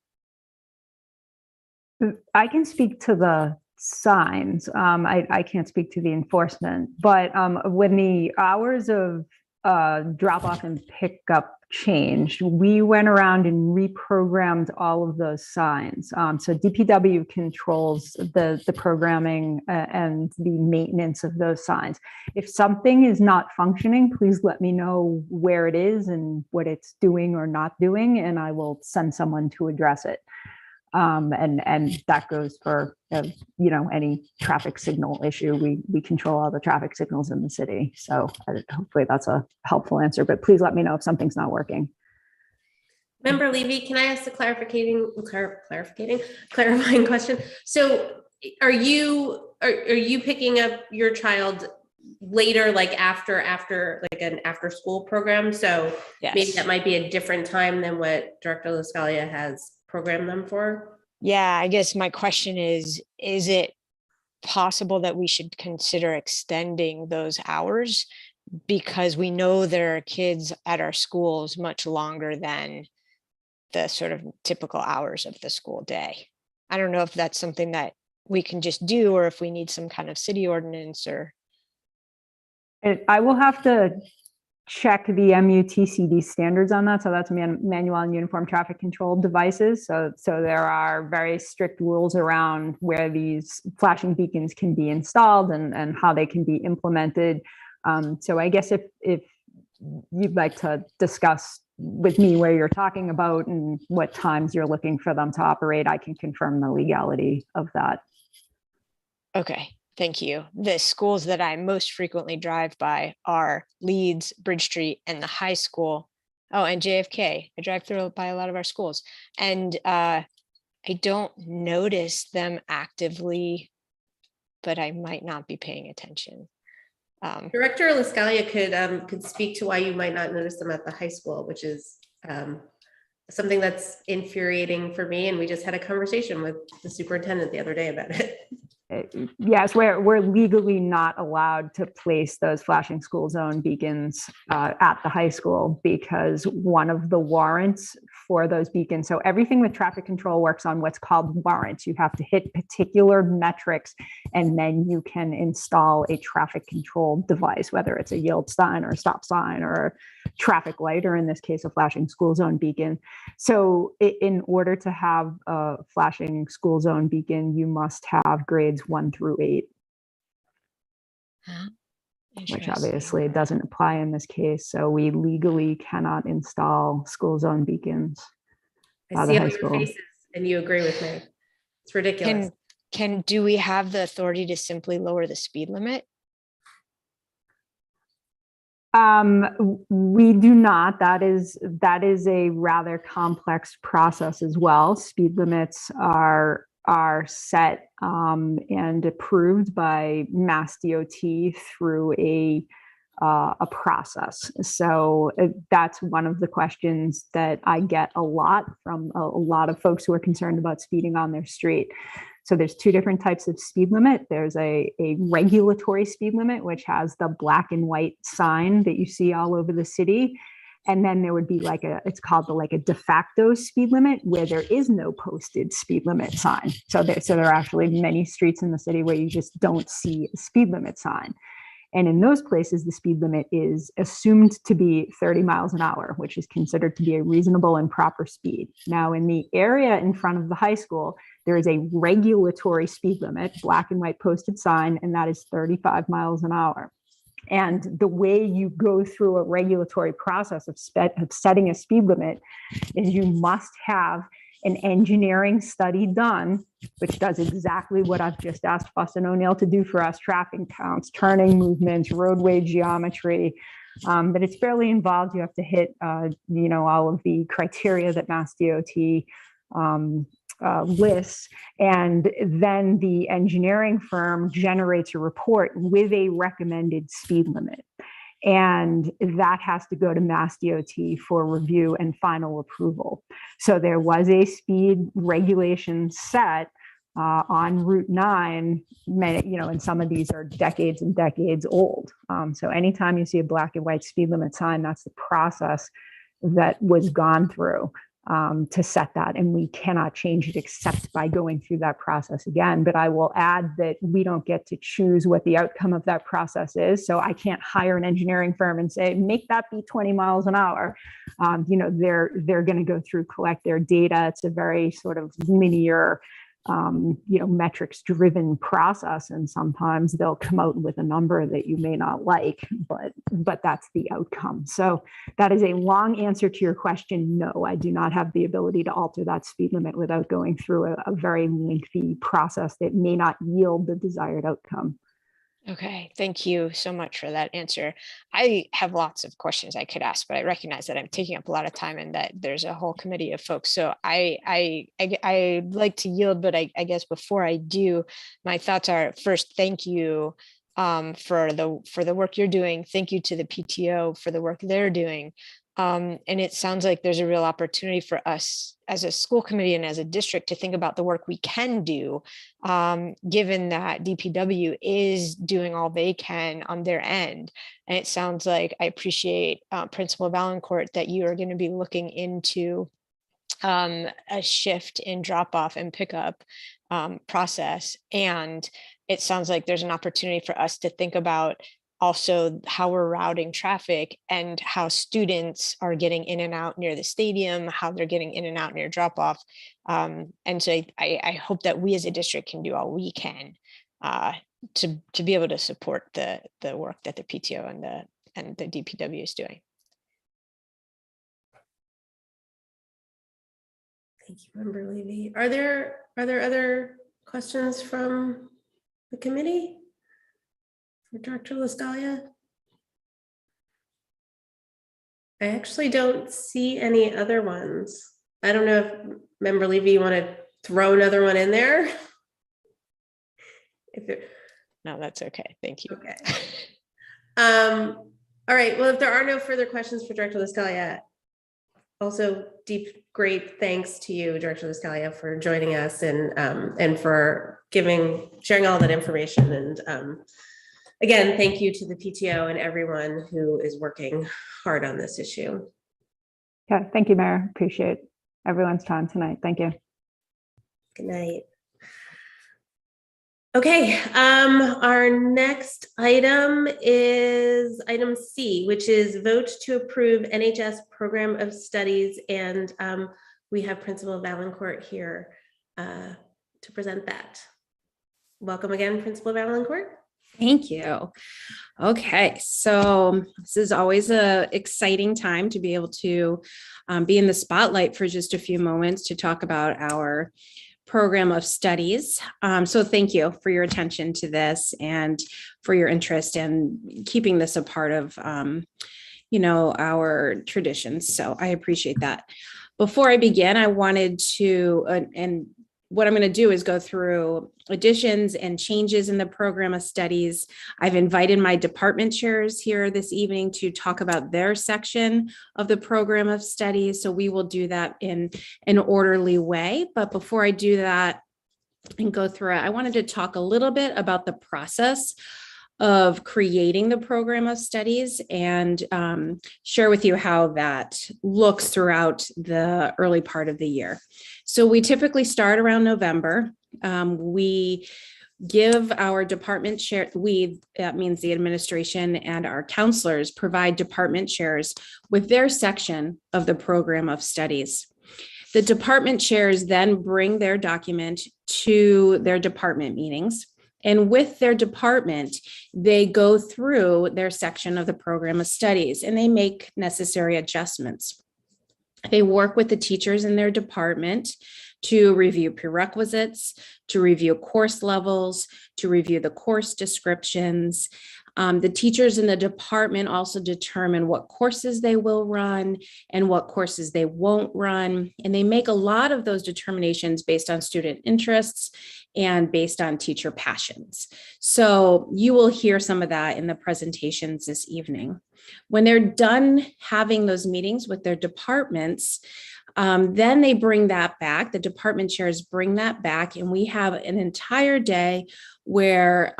I can speak to the signs. I can't speak to the enforcement, but when the hours of drop off and pickup changed, we went around and reprogrammed all of those signs. So DPW controls the programming and the maintenance of those signs. If something is not functioning, please let me know where it is and what it's doing or not doing, and I will send someone to address it. And that goes for any traffic signal issue. We control all the traffic signals in the city. So hopefully that's a helpful answer, but please let me know if something's not working. Member Levy, can I ask a clarifying question? So are you picking up your child later, like after like an after school program? So yes. Maybe that might be a different time than what Director Lascalia has programmed them for? Yeah, I guess my question is it possible that we should consider extending those hours? Because we know there are kids at our schools much longer than the sort of typical hours of the school day. I don't know if that's something that we can just do or if we need some kind of city ordinance or. I will have to check the MUTCD standards on that. So that's manual and uniform traffic control devices. So there are very strict rules around where these flashing beacons can be installed and how they can be implemented. So I guess if you'd like to discuss with me where you're talking about and what times you're looking for them to operate, I can confirm the legality of that. Okay. Thank you. The schools that I most frequently drive by are Leeds, Bridge Street, and the high school. Oh, and JFK. I drive through by a lot of our schools. And I don't notice them actively, but I might not be paying attention. Director Lascalia could speak to why you might not notice them at the high school, which is something that's infuriating for me. And we just had a conversation with the superintendent the other day about it. Yes, we're legally not allowed to place those flashing school zone beacons at the high school because one of the warrants for those beacons, so everything with traffic control works on what's called warrants. You have to hit particular metrics and then you can install a traffic control device, whether it's a yield sign or a stop sign or a traffic light, or in this case, a flashing school zone beacon. So in order to have a flashing school zone beacon, you must have grades 1 through 8, which obviously doesn't apply in this case. So we legally cannot install school zone beacons. I see all your faces and you agree with me. It's ridiculous. Do we have the authority to simply lower the speed limit? We do not. That is a rather complex process as well. Speed limits are set and approved by Mass DOT through a process. So that's one of the questions that I get a lot from a lot of folks who are concerned about speeding on their street. So there's two different types of speed limit. There's a regulatory speed limit, which has the black and white sign that you see all over the city. And then there would be like it's called like a de facto speed limit where there is no posted speed limit sign. So there are actually many streets in the city where you just don't see a speed limit sign. And in those places, the speed limit is assumed to be 30 miles an hour, which is considered to be a reasonable and proper speed. Now, in the area in front of the high school, there is a regulatory speed limit, black and white posted sign, and that is 35 miles an hour. And the way you go through a regulatory process of setting a speed limit is you must have an engineering study done, which does exactly what I've just asked Fussin O'Neill to do for us: traffic counts, turning movements, roadway geometry. But it's fairly involved. You have to hit, all of the criteria that Mass DOT lists, and then the engineering firm generates a report with a recommended speed limit. And that has to go to Mass DOT for review and final approval. So there was a speed regulation set on Route 9, and some of these are decades and decades old. So anytime you see a black and white speed limit sign, that's the process that was gone through to set that, and we cannot change it except by going through that process again. But I will add that we don't get to choose what the outcome of that process is. So I can't hire an engineering firm and say, make that be 20 miles an hour. They're going to go through, collect their data. It's a very sort of linear, metrics driven process. And sometimes they'll come out with a number that you may not like, but that's the outcome. So that is a long answer to your question. No, I do not have the ability to alter that speed limit without going through a very lengthy process that may not yield the desired outcome. Okay, thank you so much for that answer. I have lots of questions I could ask, but I recognize that I'm taking up a lot of time and that there's a whole committee of folks. So I'd like to yield, but I guess before I do, my thoughts are: first, thank you for the work you're doing. Thank you to the PTO for the work they're doing. And it sounds like there's a real opportunity for us as a school committee and as a district to think about the work we can do, given that DPW is doing all they can on their end. And it sounds like, I appreciate Principal Valancourt, that you are going to be looking into a shift in drop off and pickup process. And it sounds like there's an opportunity for us to think about also how we're routing traffic and how students are getting in and out near the stadium, how they're getting in and out near drop off. And so I hope that we as a district can do all we can to be able to support the work that the PTO and the DPW is doing. Thank you, Member Levy. Are there other questions from the committee for Director LaScalia? I actually don't see any other ones. I don't know if Member Levy, you want to throw another one in there? No, that's okay. Thank you. Okay. All right. Well, if there are no further questions for Director LaScalia, also great thanks to you, Director LaScalia, for joining us and for sharing all that information. And again, thank you to the PTO and everyone who is working hard on this issue. Yeah, thank you, Mayor. Appreciate everyone's time tonight. Thank you. Good night. Okay, our next item is item C, which is vote to approve NHS Program of Studies. And we have Principal Valancourt here to present that. Welcome again, Principal Valancourt. Thank you. Okay, so this is always an exciting time to be able to be in the spotlight for just a few moments to talk about our program of studies. So thank you for your attention to this and for your interest in keeping this a part of our traditions. So I appreciate that. Before I begin, I wanted to, and what I'm going to do is go through additions and changes in the program of studies. I've invited my department chairs here this evening to talk about their section of the program of studies. So we will do that in an orderly way. But before I do that and go through it, I wanted to talk a little bit about the process of creating the program of studies and share with you how that looks throughout the early part of the year. So we typically start around November. We give our department chair, that means the administration and our counselors, provide department chairs with their section of the program of studies. The department chairs then bring their document to their department meetings. And with their department, they go through their section of the program of studies and they make necessary adjustments. They work with the teachers in their department to review prerequisites, to review course levels, to review the course descriptions. The teachers in the department also determine what courses they will run and what courses they won't run. And they make a lot of those determinations based on student interests and based on teacher passions. So you will hear some of that in the presentations this evening. When they're done having those meetings with their departments, then they bring that back, the department chairs bring that back, and we have an entire day where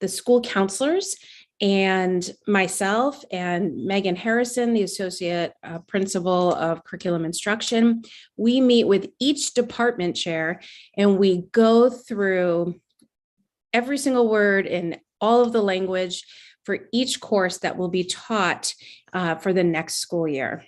the school counselors and myself and Megan Harrison, the Associate Principal of Curriculum Instruction, we meet with each department chair and we go through every single word in all of the language for each course that will be taught for the next school year.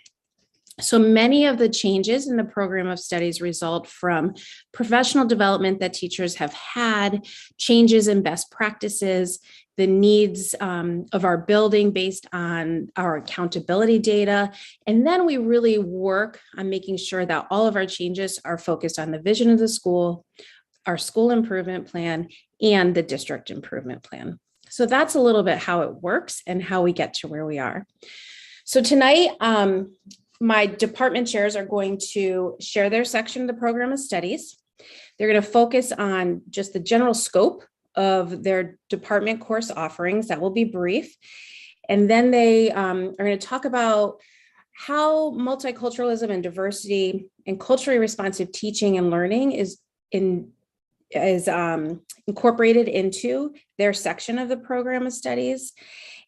So many of the changes in the program of studies result from professional development that teachers have had, changes in best practices, the needs of our building based on our accountability data. And then we really work on making sure that all of our changes are focused on the vision of the school, our school improvement plan, and the district improvement plan. So that's a little bit how it works and how we get to where we are. So tonight, my department chairs are going to share their section of the program of studies. They're going to focus on just the general scope of their department course offerings. That will be brief. And then they are going to talk about how multiculturalism and diversity and culturally responsive teaching and learning is incorporated into their section of the program of studies.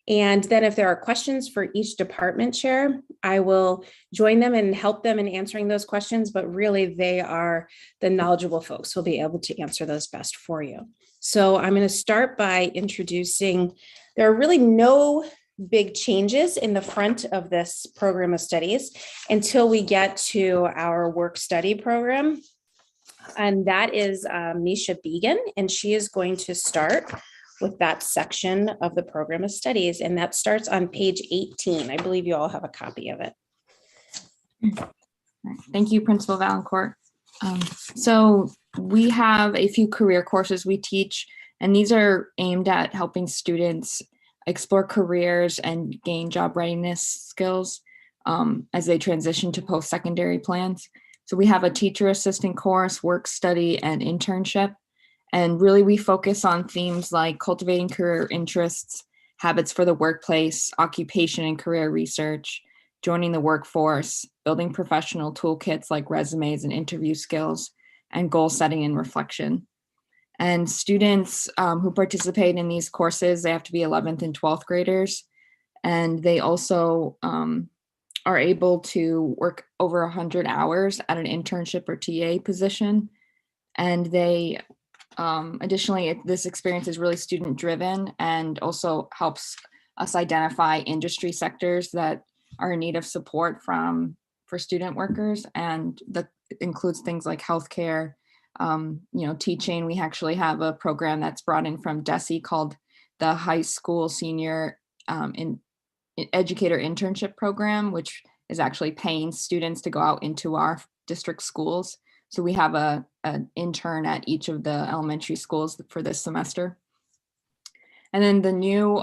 And then if there are questions for each department chair, I will join them and help them in answering those questions, but really they are the knowledgeable folks who will be able to answer those best for you. So I'm going to start by introducing, there are really no big changes in the front of this program of studies until we get to our work study program. And that is Misha Began, and she is going to start with that section of the program of studies. And that starts on page 18. I believe you all have a copy of it. Thank you, Principal Valancourt. So we have a few career courses we teach, and these are aimed at helping students explore careers and gain job readiness skills as they transition to post-secondary plans. So we have a teacher assistant course, work study, and internship. And really we focus on themes like cultivating career interests, habits for the workplace, occupation and career research, joining the workforce, building professional toolkits like resumes and interview skills, and goal setting and reflection. And students who participate in these courses, they have to be 11th and 12th graders. And they also are able to work over 100 hours at an internship or TA position. And they additionally, this experience is really student driven and also helps us identify industry sectors that are in need of support for student workers. And that includes things like healthcare, teaching. We actually have a program that's brought in from DESE called the High School Senior Educator Internship Program, which is actually paying students to go out into our district schools. So we have an intern at each of the elementary schools for this semester. And then the new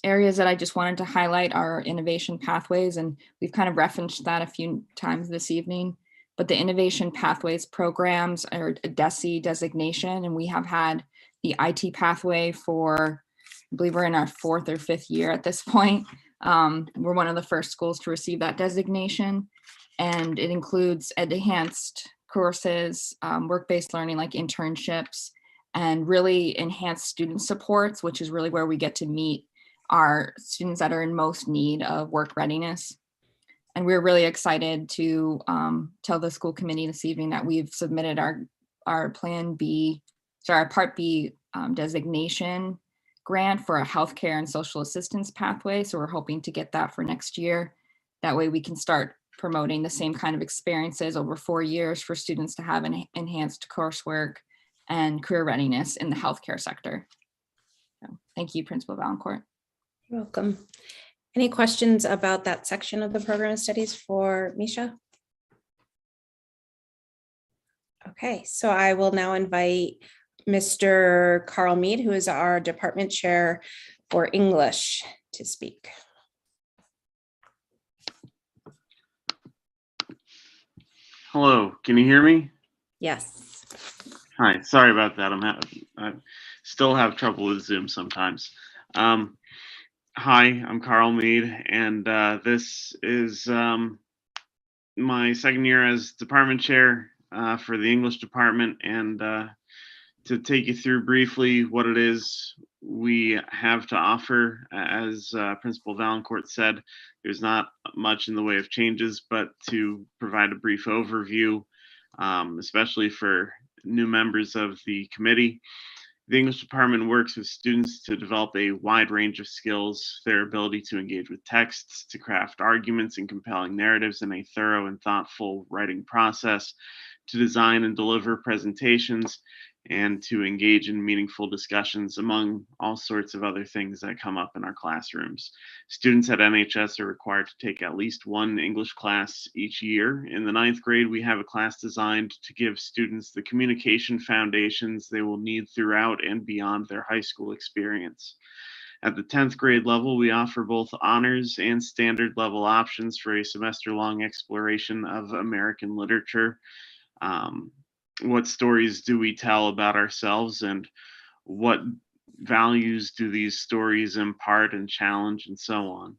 areas that I just wanted to highlight are innovation pathways, and we've kind of referenced that a few times this evening. But the innovation pathways programs are a DESE designation, and we have had the IT pathway for, I believe we're in our 4th or 5th year at this point. We're one of the first schools to receive that designation, and it includes enhanced courses, work-based learning like internships, and really enhance student supports, which is really where we get to meet our students that are in most need of work readiness. And we're really excited to tell the school committee this evening that we've submitted our Plan B, our Part B designation grant for a healthcare and social assistance pathway. So we're hoping to get that for next year. That way we can start promoting the same kind of experiences over 4 years for students to have an enhanced coursework and career readiness in the healthcare sector. So, thank you, Principal Valancourt. You're welcome. Any questions about that section of the program of studies for Misha? Okay, so I will now invite Mr. Carl Mead, who is our department chair for English, to speak. Hello, can you hear me? Yes. Hi, sorry about that. I still have trouble with Zoom sometimes. Hi, I'm Carl Mead, and this is my second year as department chair for the English department, and to take you through briefly what it is we have to offer. As Principal Valancourt said, there's not much in the way of changes, but to provide a brief overview, especially for new members of the committee. The English department works with students to develop a wide range of skills, their ability to engage with texts, to craft arguments and compelling narratives in a thorough and thoughtful writing process, to design and deliver presentations, and to engage in meaningful discussions, among all sorts of other things that come up in our classrooms. Students at NHS are required to take at least one English class each year. In the 9th grade, we have a class designed to give students the communication foundations they will need throughout and beyond their high school experience. At the 10th grade level, we offer both honors and standard level options for a semester-long exploration of American literature. What stories do we tell about ourselves, and what values do these stories impart and challenge, and so on.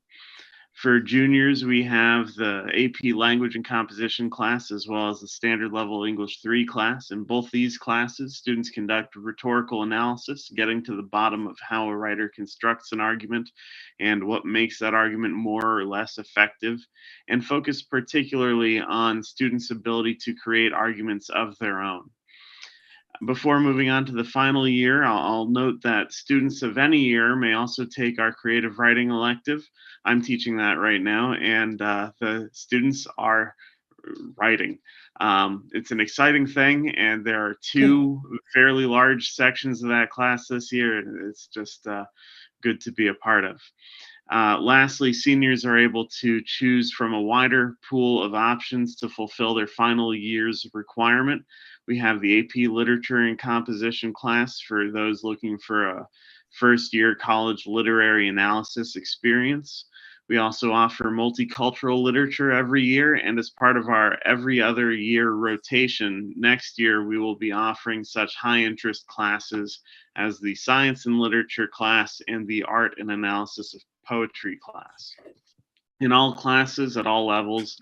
For juniors, we have the AP Language and Composition class, as well as the standard level English 3 class. In both these classes, students conduct rhetorical analysis, getting to the bottom of how a writer constructs an argument and what makes that argument more or less effective, and focus particularly on students' ability to create arguments of their own. Before moving on to the final year, I'll note that students of any year may also take our creative writing elective. I'm teaching that right now, and the students are writing. It's an exciting thing, and there are 2 fairly large sections of that class this year, and it's just good to be a part of. Lastly, seniors are able to choose from a wider pool of options to fulfill their final year's requirement. We have the AP Literature and Composition class for those looking for a first-year college literary analysis experience. We also offer multicultural literature every year, and as part of our every other year rotation, next year we will be offering such high-interest classes as the Science and Literature class and the Art and Analysis of Poetry class. In all classes at all levels,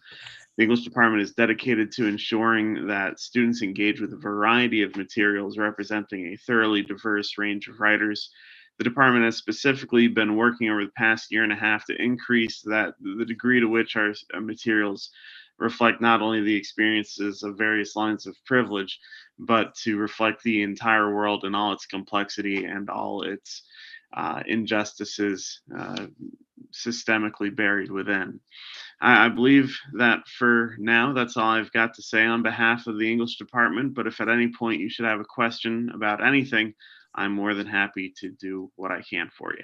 the English department is dedicated to ensuring that students engage with a variety of materials representing a thoroughly diverse range of writers. The department has specifically been working over the past year and a half to increase the degree to which our materials reflect not only the experiences of various lines of privilege, but to reflect the entire world in all its complexity and all its injustices systemically buried within. I believe that for now, that's all I've got to say on behalf of the English department, but if at any point you should have a question about anything, I'm more than happy to do what I can for you.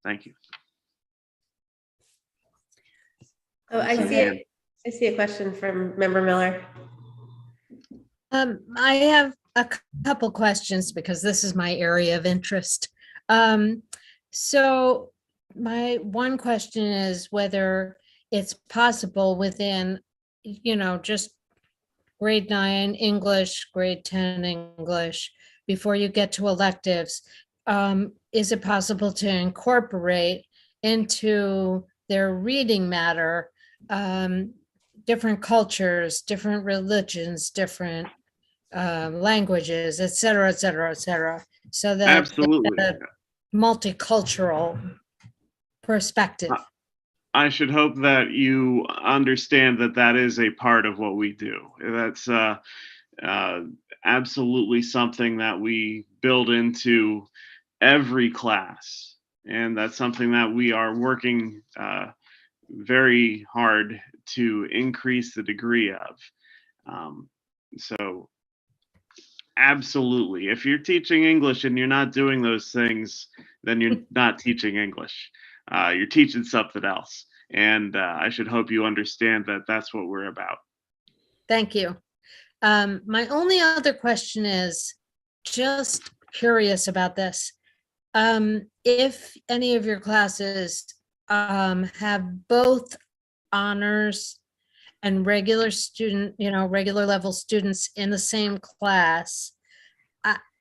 Thank you. Oh, I see a question from Member Miller. I have a couple questions because this is my area of interest. So my one question is whether it's possible within, just grade 9 English, grade 10 English, before you get to electives, is it possible to incorporate into their reading matter different cultures, different religions, different languages, et cetera, et cetera, et cetera, so that Absolutely. a multicultural perspective. I should hope that you understand that that is a part of what we do. That's absolutely something that we build into every class. And that's something that we are working very hard to increase the degree of. So absolutely, if you're teaching English and you're not doing those things, then you're not teaching English. You're teaching something else. And I should hope you understand that that's what we're about. Thank you. My only other question is just curious about this. If any of your classes have both honors and regular student, regular level students in the same class,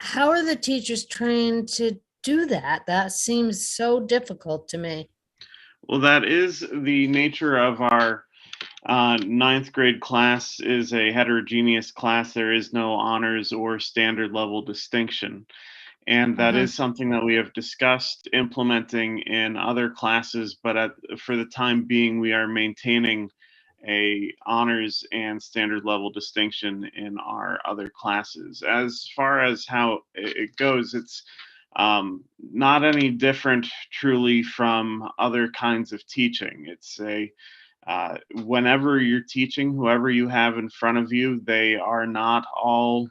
how are the teachers trained to do that? That seems so difficult to me. Well, that is the nature of our ninth grade class. Is a heterogeneous class. There is no honors or standard level distinction. And that is something that we have discussed implementing in other classes, but for the time being, we are maintaining a honors and standard level distinction in our other classes. As far as how it goes, it's not any different truly from other kinds of teaching. It's whenever you're teaching, whoever you have in front of you, they are not all,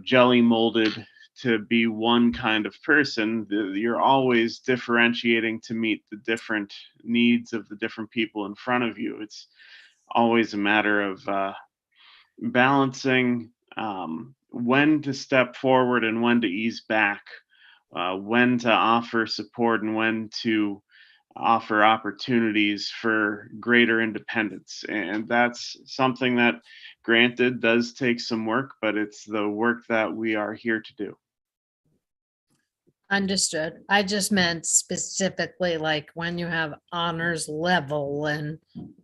jelly molded to be one kind of person. You're always differentiating to meet the different needs of the different people in front of you. It's always a matter of balancing when to step forward and when to ease back, when to offer support and when to offer opportunities for greater independence. And that's something that, granted, does take some work, but it's the work that we are here to do. Understood. I just meant specifically like when you have honors level and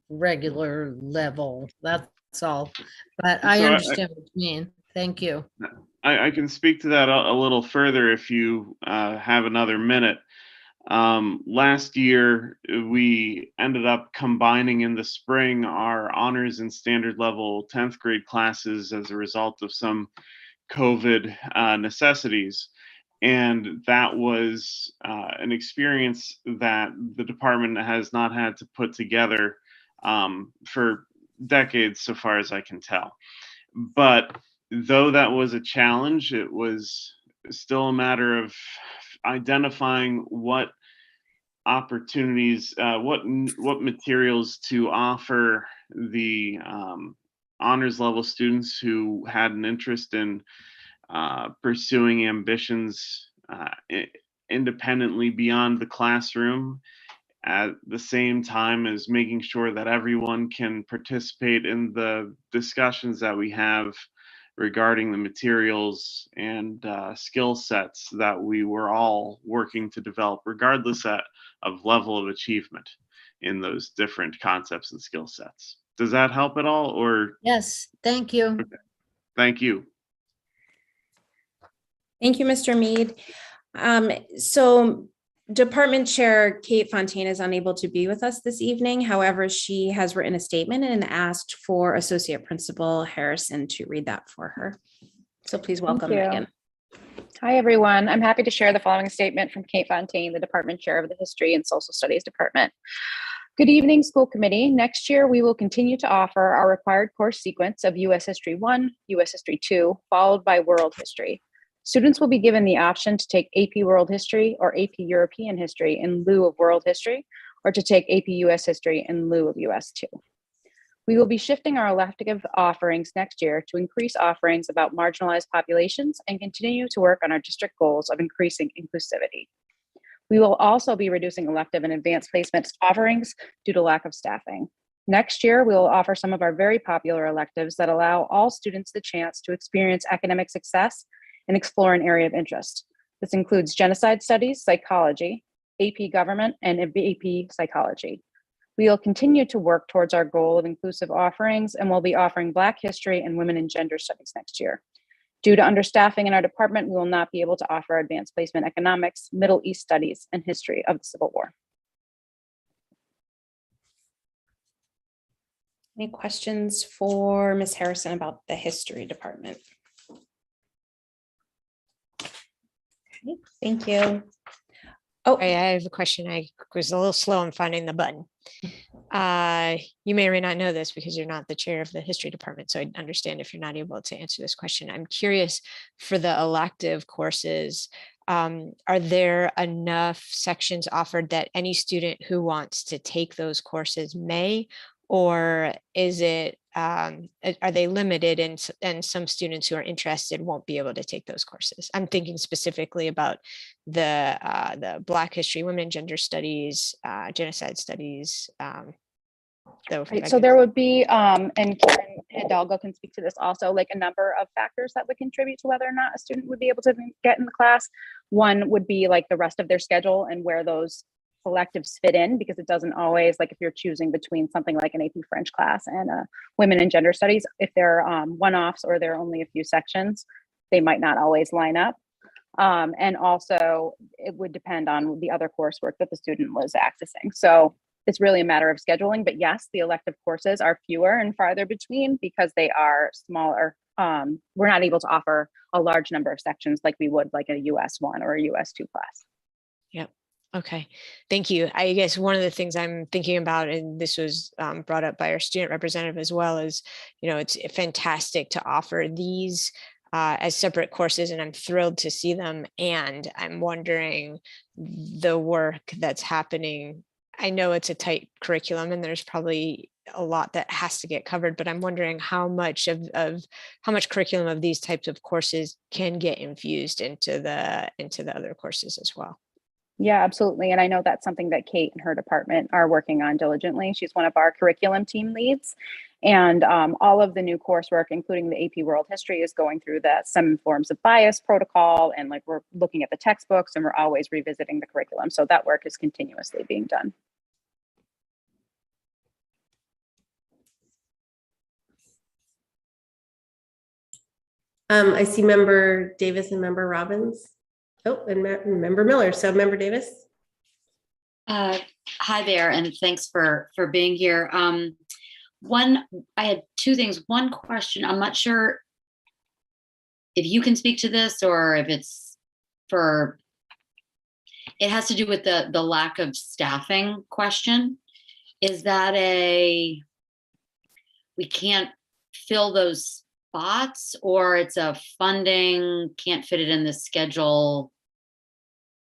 regular level. That's all. But I understand what you mean. Thank you. I can speak to that a little further if you have another minute. Last year, we ended up combining in the spring our honors and standard level 10th grade classes as a result of some COVID necessities. And that was an experience that the department has not had to put together for decades, so far as I can tell. But though that was a challenge, it was still a matter of identifying what opportunities, what materials to offer the honors level students who had an interest in pursuing ambitions independently beyond the classroom, at the same time as making sure that everyone can participate in the discussions that we have regarding the materials and skill sets that we were all working to develop, regardless of level of achievement in those different concepts and skill sets. Does that help at all? Or yes, thank you. Okay. Thank you. Thank you, Mr. Mead. So Department Chair Kate Fontaine is unable to be with us this evening. However, she has written a statement and asked for Associate Principal Harrison to read that for her. So please welcome Megan. Hi, everyone. I'm happy to share the following statement from Kate Fontaine, the Department Chair of the History and Social Studies Department. Good evening, School Committee. Next year, we will continue to offer our required course sequence of U.S. History 1, U.S. History 2, followed by World History. Students will be given the option to take AP World History or AP European History in lieu of World History, or to take AP US History in lieu of US 2. We will be shifting our elective offerings next year to increase offerings about marginalized populations and continue to work on our district goals of increasing inclusivity. We will also be reducing elective and advanced placement offerings due to lack of staffing. Next year, we will offer some of our very popular electives that allow all students the chance to experience academic success and explore an area of interest. This includes genocide studies, psychology, AP government, and AP psychology. We will continue to work towards our goal of inclusive offerings, and we'll be offering Black history and women and gender studies next year. Due to understaffing in our department, we will not be able to offer advanced placement economics, Middle East studies, and history of the Civil War. Any questions for Ms. Harrison about the history department? Okay, thank you. Oh, I have a question. I was a little slow in finding the button. You may or may not know this because you're not the chair of the history department, so I understand if you're not able to answer this question. I'm curious, for the elective courses, are there enough sections offered that any student who wants to take those courses may, or is it, are they limited and some students who are interested won't be able to take those courses? I'm thinking specifically about the Black history, women and gender studies, genocide studies. Right, so there would be, and Karen Hidalgo can speak to this also, like a number of factors that would contribute to whether or not a student would be able to get in the class. One would be like the rest of their schedule and where those electives fit in, because it doesn't always, like if you're choosing between something like an AP French class and women and gender studies, if they're one-offs or there are only a few sections, they might not always line up. And also it would depend on the other coursework that the student was accessing. So it's really a matter of scheduling, but yes, the elective courses are fewer and farther between because they are smaller. We're not able to offer a large number of sections like we would like a US 1 or a US 2 class. Yep. Okay, thank you. I guess one of the things I'm thinking about, and this was brought up by our student representative as well, is, you know, it's fantastic to offer these as separate courses, and I'm thrilled to see them. And I'm wondering the work that's happening. I know it's a tight curriculum and there's probably a lot that has to get covered, but I'm wondering how much of how much curriculum of these types of courses can get infused into the other courses as well. Yeah, absolutely. And I know that's something that Kate and her department are working on diligently. She's one of our curriculum team leads. And all of the new coursework, including the AP World History, is going through the 7 Forms of Bias protocol. And like we're looking at the textbooks and we're always revisiting the curriculum. So that work is continuously being done. I see Member Davis and Member Robbins. Oh, and Member Miller. So Member Davis. Hi there, and thanks for being here. I had 2 things. One question, I'm not sure if you can speak to this or if it's it has to do with the lack of staffing question. Is that we can't fill those spots, or it's a funding, can't fit it in the schedule,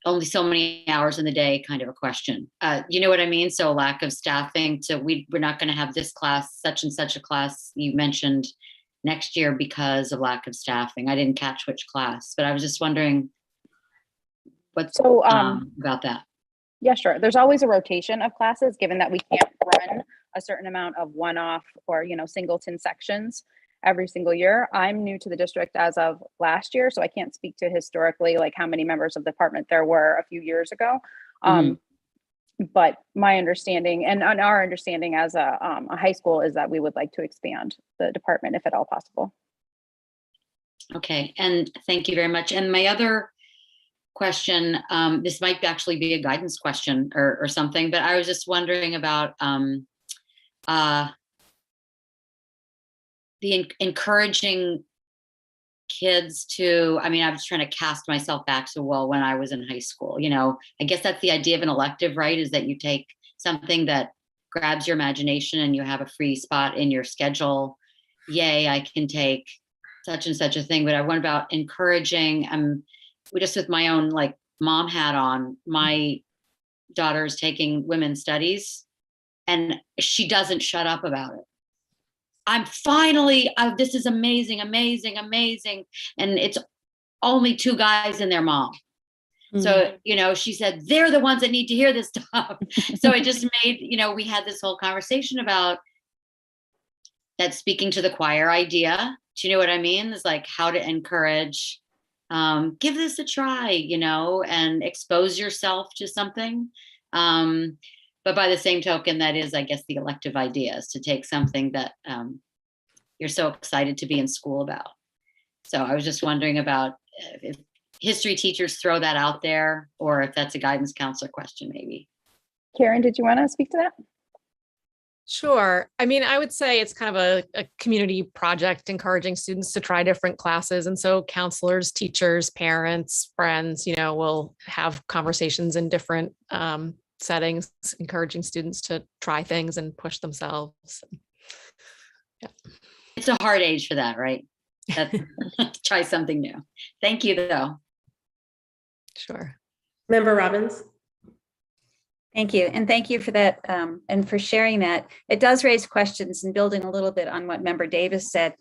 only so many hours in the day kind of a question? You know what I mean? So lack of staffing, so we're not going to have this class, such and such a class you mentioned next year because of lack of staffing. I didn't catch which class, but I was just wondering what's about that. Yeah, sure. There's always a rotation of classes, given that we can't run a certain amount of one-off or, you know, singleton sections every single year. I'm new to the district as of last year, so I can't speak to historically like how many members of the department there were a few years ago. But my understanding and our understanding as a high school is that we would like to expand the department if at all possible. Okay, and thank you very much. And my other question, this might actually be a guidance question or something, but I was just wondering about the encouraging kids to, I mean, I was trying to cast myself back to, well, when I was in high school, you know, I guess that's the idea of an elective, right? Is that you take something that grabs your imagination and you have a free spot in your schedule. Yay, I can take such and such a thing. But I wonder about encouraging, just with my own like mom hat on, my daughter is taking women's studies and she doesn't shut up about it. I'm finally, this is amazing, amazing, amazing. And it's only 2 guys and their mom. Mm-hmm. So, you know, she said, they're the ones that need to hear this stuff. So it just made, you know, we had this whole conversation about that speaking to the choir idea. Do you know what I mean? It's like how to encourage, give this a try, you know, and expose yourself to something. But by the same token, that is, I guess, the elective idea is to take something that you're so excited to be in school about. So I was just wondering about if history teachers throw that out there, or if that's a guidance counselor question, maybe. Karen, did you want to speak to that? Sure. I mean, I would say it's kind of a community project encouraging students to try different classes. And so counselors, teachers, parents, friends, will have conversations in different settings, encouraging students to try things and push themselves. Yeah. It's a hard age for that, right? Try something new. Thank you, though. Sure. Member Robbins. Thank you. And thank you for that and for sharing that. It does raise questions, and building a little bit on what Member Davis said.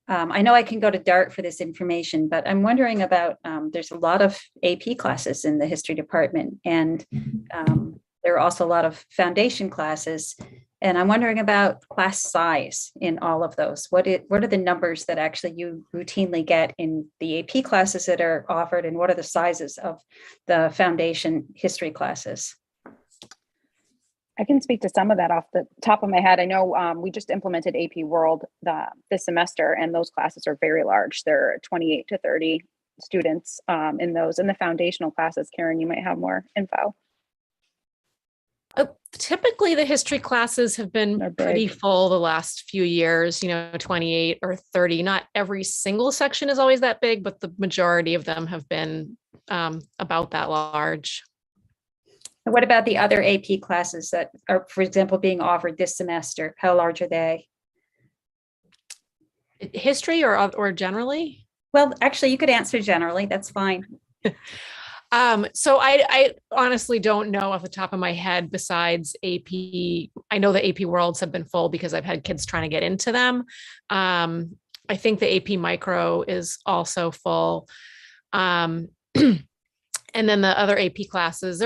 I know I can go to DART for this information, but I'm wondering about, there's a lot of AP classes in the history department, and there are also a lot of foundation classes. And I'm wondering about class size in all of those. What are the numbers that actually you routinely get in the AP classes that are offered, and what are the sizes of the foundation history classes? I can speak to some of that off the top of my head. I know we just implemented AP World this semester, and those classes are very large. There are 28 to 30 students in those. In the foundational classes, Karen, you might have more info. Typically, the history classes have been pretty full the last few years, 28 or 30. Not every single section is always that big, but the majority of them have been about that large. And what about the other AP classes that are, for example, being offered this semester? How large are they? History or generally? Well, actually, you could answer generally. That's fine. So I honestly don't know off the top of my head besides AP. I know the AP Worlds have been full because I've had kids trying to get into them. I think the AP Micro is also full. And then the other AP classes,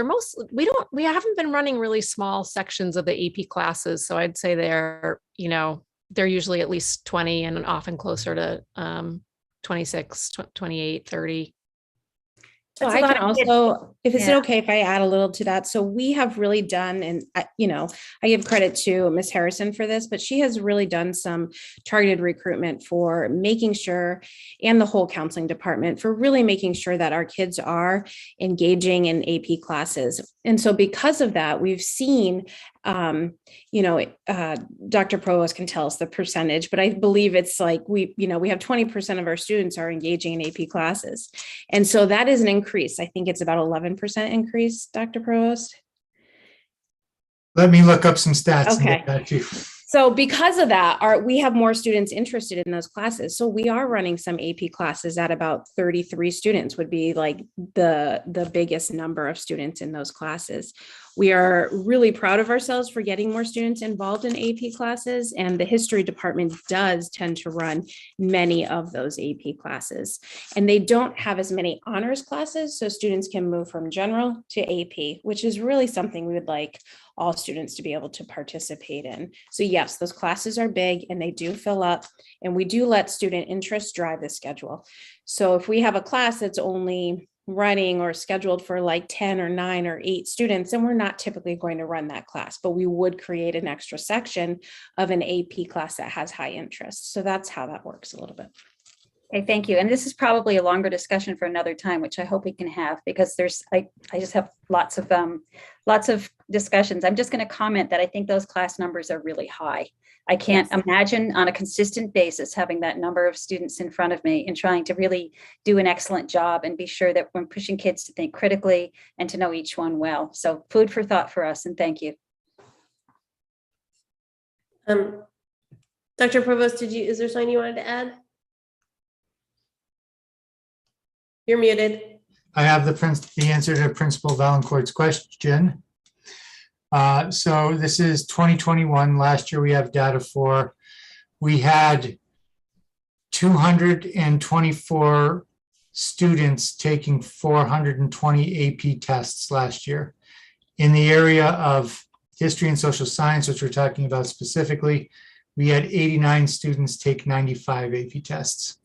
we haven't been running really small sections of the AP classes. So I'd say they're usually at least 20 and often closer to 26, 28, 30. So I can also, if it's okay if I add a little to that. So we have really done, and I give credit to Ms. Harrison for this, but she has really done some targeted recruitment for making sure, and the whole counseling department, for really making sure that our kids are engaging in AP classes. And so because of that, we've seen, Dr. Provost can tell us the percentage, but I believe it's like we have 20% of our students are engaging in AP classes. And so that is an increase. I think it's about 11% increase, Dr. Provost. Let me look up some stats. Okay. And get back to you. So because of that, we have more students interested in those classes. So we are running some AP classes at about 33 students would be like the biggest number of students in those classes. We are really proud of ourselves for getting more students involved in AP classes, and the history department does tend to run many of those AP classes. And they don't have as many honors classes, so students can move from general to AP, which is really something we would like all students to be able to participate in. So yes, those classes are big and they do fill up, and we do let student interest drive the schedule. So if we have a class that's only running or scheduled for like 10 or 9 or 8 students, then we're not typically going to run that class, but we would create an extra section of an AP class that has high interest. So that's how that works a little bit. Okay, thank you. And this is probably a longer discussion for another time, which I hope we can have, because I just have lots of discussions. I'm just going to comment that I think those class numbers are really high. I can't imagine on a consistent basis having that number of students in front of me and trying to really do an excellent job and be sure that we're pushing kids to think critically and to know each one well. So food for thought for us, and thank you. Dr. Provost, is there something you wanted to add? You're muted. I have the answer to Principal Valancourt's question. So this is 2021. Last year we have data for, we had 224 students taking 420 AP tests last year. In the area of history and social science, which we're talking about specifically, we had 89 students take 95 AP tests.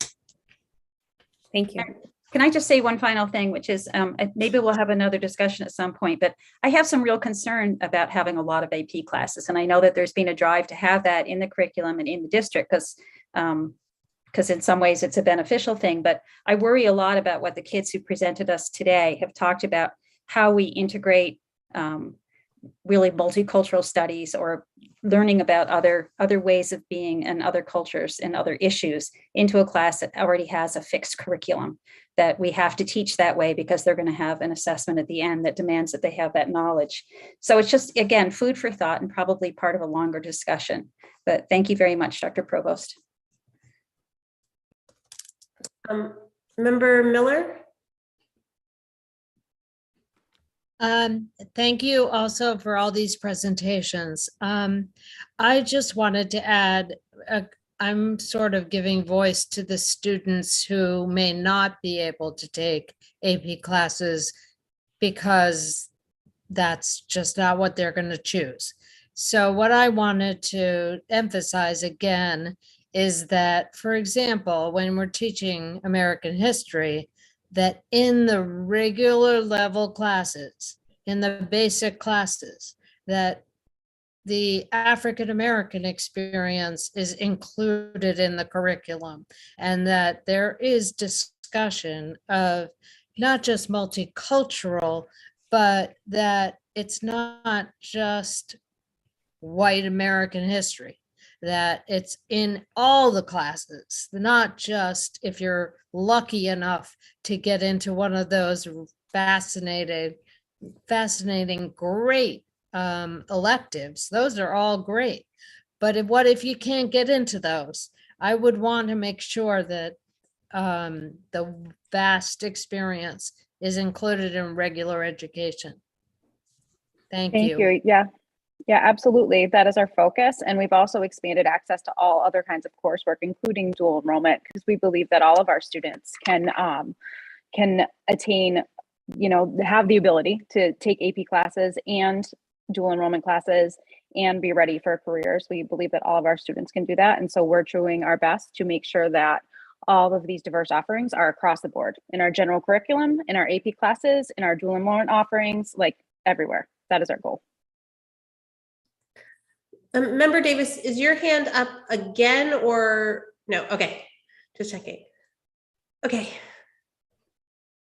Thank you. Can I just say one final thing, which is maybe we'll have another discussion at some point, but I have some real concern about having a lot of AP classes. And I know that there's been a drive to have that in the curriculum and in the district, because because in some ways it's a beneficial thing, but I worry a lot about what the kids who presented us today have talked about, how we integrate really multicultural studies or learning about other ways of being and other cultures and other issues into a class that already has a fixed curriculum that we have to teach that way because they're going to have an assessment at the end that demands that they have that knowledge. So it's just, again, food for thought and probably part of a longer discussion. But thank you very much, Dr. Provost. Member Miller? Thank you also for all these presentations. I just wanted to add, I'm sort of giving voice to the students who may not be able to take AP classes because that's just not what they're going to choose. So what I wanted to emphasize again is that, for example, when we're teaching American history, that in the regular level classes, in the basic classes, that the African-American experience is included in the curriculum, and that there is discussion of not just multicultural, but that it's not just white American history, that it's in all the classes, not just if you're lucky enough to get into one of those fascinating, great electives. Those are all great. But what if you can't get into those? I would want to make sure that the vast experience is included in regular education. Thank you. Yeah, absolutely. That is our focus. And we've also expanded access to all other kinds of coursework, including dual enrollment, because we believe that all of our students can attain, have the ability to take AP classes and dual enrollment classes and be ready for careers. We believe that all of our students can do that. And so we're doing our best to make sure that all of these diverse offerings are across the board in our general curriculum, in our AP classes, in our dual enrollment offerings, like everywhere. That is our goal. Member Davis, is your hand up again or no? Okay, just checking. Okay.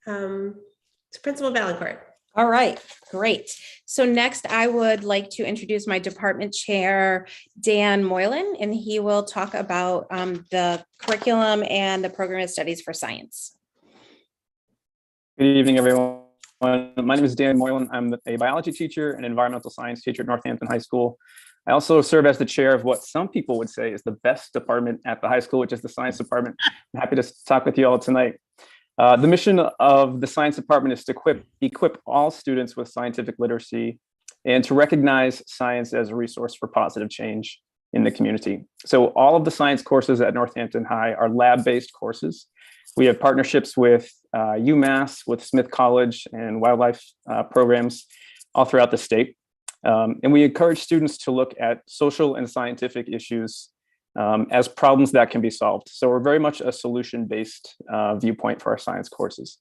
It's Principal Valancourt. All right, great. So next I would like to introduce my department chair, Dan Moylan, and he will talk about the curriculum and the program of studies for science. Good evening, everyone. My name is Dan Moylan. I'm a biology teacher and environmental science teacher at Northampton High School. I also serve as the chair of what some people would say is the best department at the high school, which is the science department. I'm happy to talk with you all tonight. The mission of the science department is to equip all students with scientific literacy and to recognize science as a resource for positive change in the community. So all of the science courses at Northampton High are lab-based courses. We have partnerships with UMass, with Smith College and wildlife programs all throughout the state. And we encourage students to look at social and scientific issues as problems that can be solved. So we're very much a solution-based viewpoint for our science courses.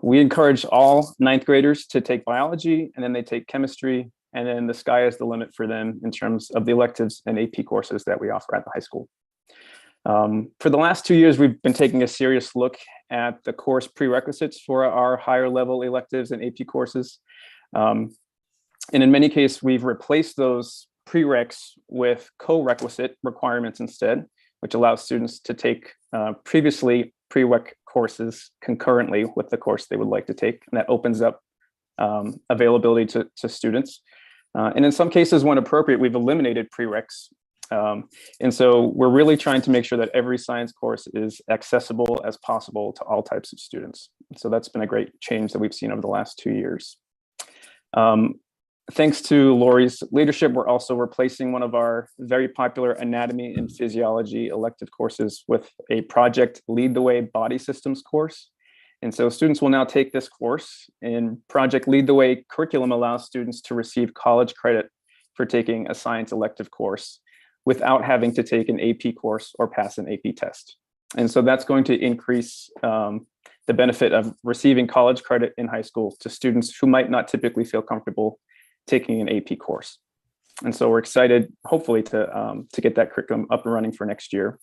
We encourage all ninth graders to take biology, and then they take chemistry, and then the sky is the limit for them in terms of the electives and AP courses that we offer at the high school. For the last 2 years, we've been taking a serious look at the course prerequisites for our higher level electives and AP courses. And in many cases, we've replaced those prereqs with co-requisite requirements instead, which allows students to take previously prereq courses concurrently with the course they would like to take. And that opens up availability to students. And in some cases, when appropriate, we've eliminated prereqs. And so we're really trying to make sure that every science course is accessible as possible to all types of students. So that's been a great change that we've seen over the last 2 years. Thanks to Lori's leadership, we're also replacing one of our very popular anatomy and physiology elective courses with a Project Lead the Way Body Systems course. And so students will now take this course, and Project Lead the Way curriculum allows students to receive college credit for taking a science elective course without having to take an AP course or pass an AP test. And so that's going to increase the benefit of receiving college credit in high school to students who might not typically feel comfortable taking an AP course. And so we're excited, hopefully, to get that curriculum up and running for next year.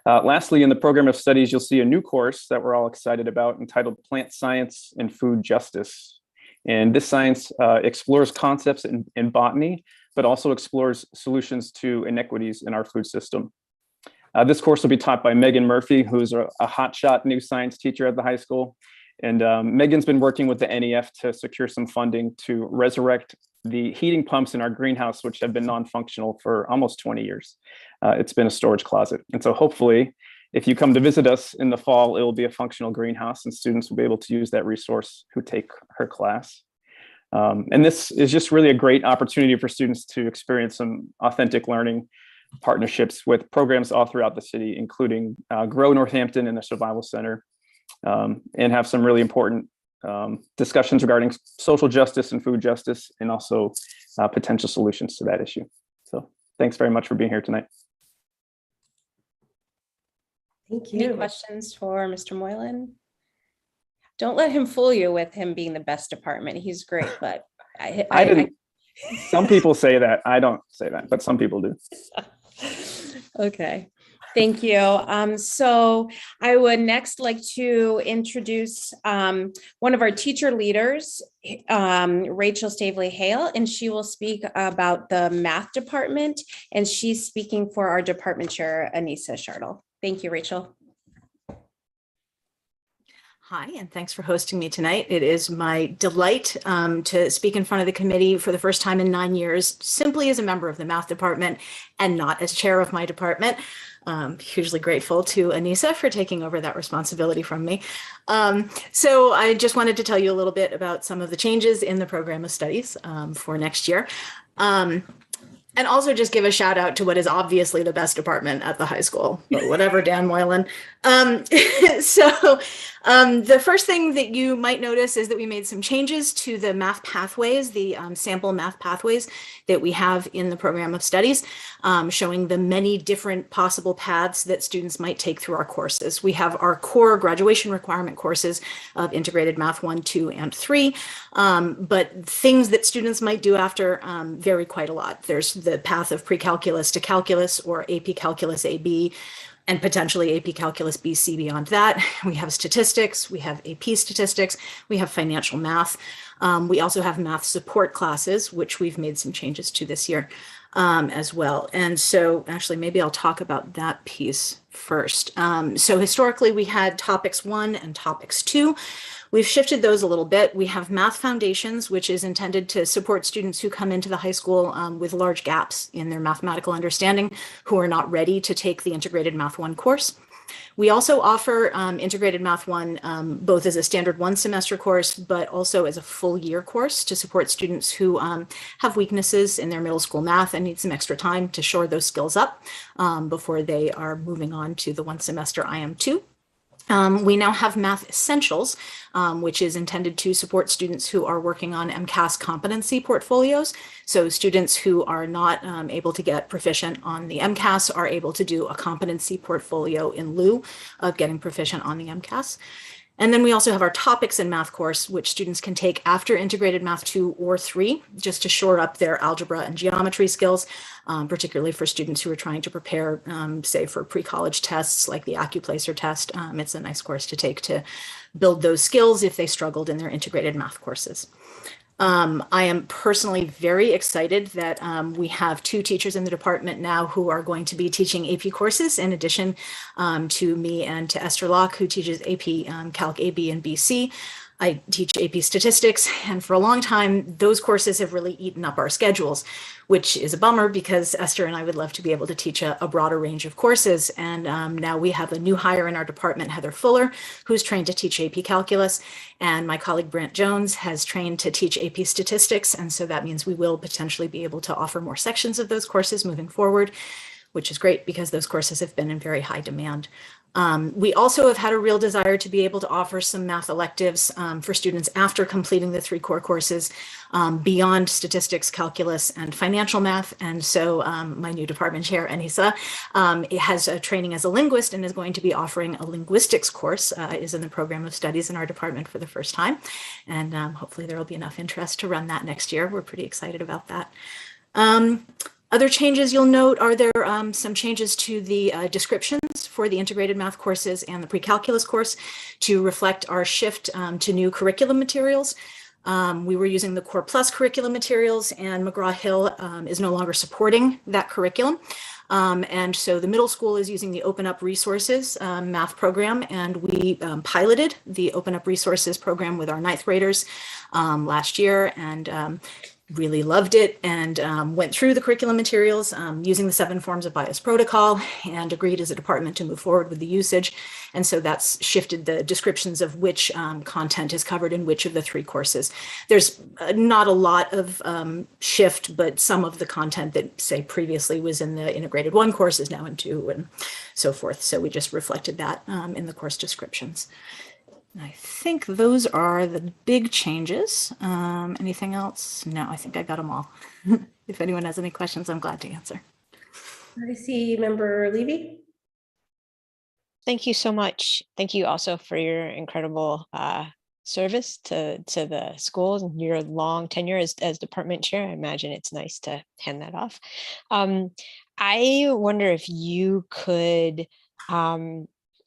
Lastly, in the program of studies, you'll see a new course that we're all excited about entitled Plant Science and Food Justice. And this science explores concepts in botany, but also explores solutions to inequities in our food system. This course will be taught by Megan Murphy, who's a hotshot new science teacher at the high school. And Megan's been working with the NEF to secure some funding to resurrect the heating pumps in our greenhouse, which have been non-functional for almost 20 years. It's been a storage closet. And so hopefully, if you come to visit us in the fall, it will be a functional greenhouse and students will be able to use that resource who take her class. And this is just really a great opportunity for students to experience some authentic learning partnerships with programs all throughout the city, including Grow Northampton and the Survival Center, and have some really important discussions regarding social justice and food justice, and also potential solutions to that issue. So thanks very much for being here tonight. Thank you. Any questions for Mr. Moylan? Don't let him fool you with him being the best department. He's great, but I didn't. Some people say that. I don't say that, but some people do. Okay. Thank you. So I would next like to introduce one of our teacher leaders, Rachel Stavely-Hale, and she will speak about the math department, and she's speaking for our department chair, Anissa Shartle. Thank you, Rachel. Hi, and thanks for hosting me tonight. It is my delight to speak in front of the committee for the first time in 9 years, simply as a member of the math department and not as chair of my department. Hugely grateful to Anissa for taking over that responsibility from me. So I just wanted to tell you a little bit about some of the changes in the program of studies for next year. And also just give a shout out to what is obviously the best department at the high school, but whatever, Dan Moylan. The first thing that you might notice is that we made some changes to the math pathways, the sample math pathways that we have in the program of studies, showing the many different possible paths that students might take through our courses. We have our core graduation requirement courses of integrated math 1, 2, and 3, but things that students might do after vary quite a lot. There's the path of pre-calculus to calculus, or AP Calculus AB, and potentially AP Calculus BC beyond that. We have statistics, we have AP statistics, we have financial math. We also have math support classes, which we've made some changes to this year as well. And so actually, maybe I'll talk about that piece first. So historically, we had Topics 1 and Topics 2. We've shifted those a little bit. We have Math Foundations, which is intended to support students who come into the high school with large gaps in their mathematical understanding, who are not ready to take the Integrated Math 1 course. We also offer Integrated Math 1 both as a standard 1 semester course, but also as a full year course to support students who have weaknesses in their middle school math and need some extra time to shore those skills up before they are moving on to the 1 semester IM2. We now have Math Essentials, which is intended to support students who are working on MCAS competency portfolios. So students who are not able to get proficient on the MCAS are able to do a competency portfolio in lieu of getting proficient on the MCAS. And then we also have our Topics in Math course, which students can take after Integrated Math 2 or 3, just to shore up their algebra and geometry skills, particularly for students who are trying to prepare, say, for pre-college tests like the AccuPlacer test. It's a nice course to take to build those skills if they struggled in their Integrated Math courses. I am personally very excited that we have 2 teachers in the department now who are going to be teaching AP courses, in addition to me and to Esther Locke, who teaches AP Calc AB and BC. I teach AP statistics, and for a long time, those courses have really eaten up our schedules, which is a bummer because Esther and I would love to be able to teach a broader range of courses. And now we have a new hire in our department, Heather Fuller, who's trained to teach AP Calculus, and my colleague Brant Jones has trained to teach AP Statistics. And so that means we will potentially be able to offer more sections of those courses moving forward, which is great because those courses have been in very high demand. We also have had a real desire to be able to offer some math electives for students after completing the 3 core courses beyond statistics, calculus, and financial math. And so my new department chair, Anissa, has a training as a linguist and is going to be offering a linguistics course, is in the program of studies in our department for the first time. And hopefully there will be enough interest to run that next year. We're pretty excited about that. Other changes you'll note are there some changes to the descriptions for the integrated math courses and the pre-calculus course to reflect our shift to new curriculum materials. We were using the Core Plus curriculum materials, and McGraw-Hill is no longer supporting that curriculum. And so the middle school is using the Open Up Resources math program, and we piloted the Open Up Resources program with our 9th graders last year, and really loved it, and went through the curriculum materials using the 7 forms of bias protocol, and agreed as a department to move forward with the usage. And so that's shifted the descriptions of which content is covered in which of the 3 courses. There's not a lot of shift, but some of the content that, say, previously was in the integrated 1 course is now in 2, and so forth. So we just reflected that in the course descriptions. I think those are the big changes. Anything else? No, I think I got them all. If anyone has any questions, I'm glad to answer. I see Member Levy. Thank you so much. Thank you also for your incredible service to the schools and your long tenure as department chair. I imagine it's nice to hand that off. I wonder if you could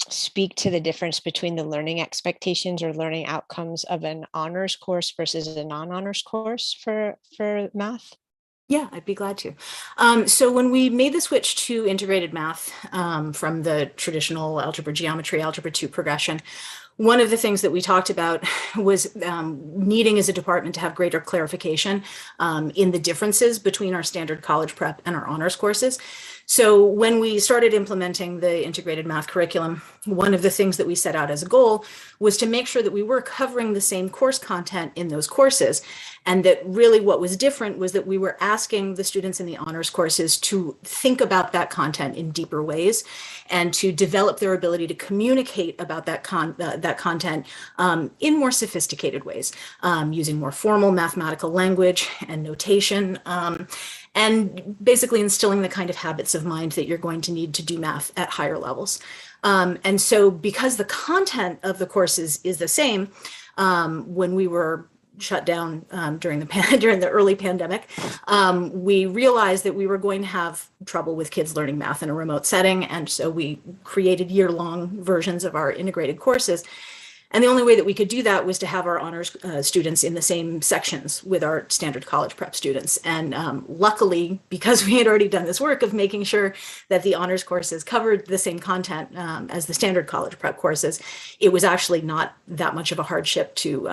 speak to the difference between the learning expectations or learning outcomes of an honors course versus a non-honors course for math? Yeah, I'd be glad to. So when we made the switch to integrated math from the traditional algebra, geometry, algebra 2 progression, one of the things that we talked about was needing as a department to have greater clarification in the differences between our standard college prep and our honors courses. So when we started implementing the integrated math curriculum, one of the things that we set out as a goal was to make sure that we were covering the same course content in those courses. And that really what was different was that we were asking the students in the honors courses to think about that content in deeper ways and to develop their ability to communicate about that content in more sophisticated ways, using more formal mathematical language and notation, and basically instilling the kind of habits of mind that you're going to need to do math at higher levels. And so because the content of the courses is the same, when we were shut down during the early pandemic, we realized that we were going to have trouble with kids learning math in a remote setting. And so we created year-long versions of our integrated courses. And the only way that we could do that was to have our honors students in the same sections with our standard college prep students. And luckily, because we had already done this work of making sure that the honors courses covered the same content as the standard college prep courses, it was actually not that much of a hardship to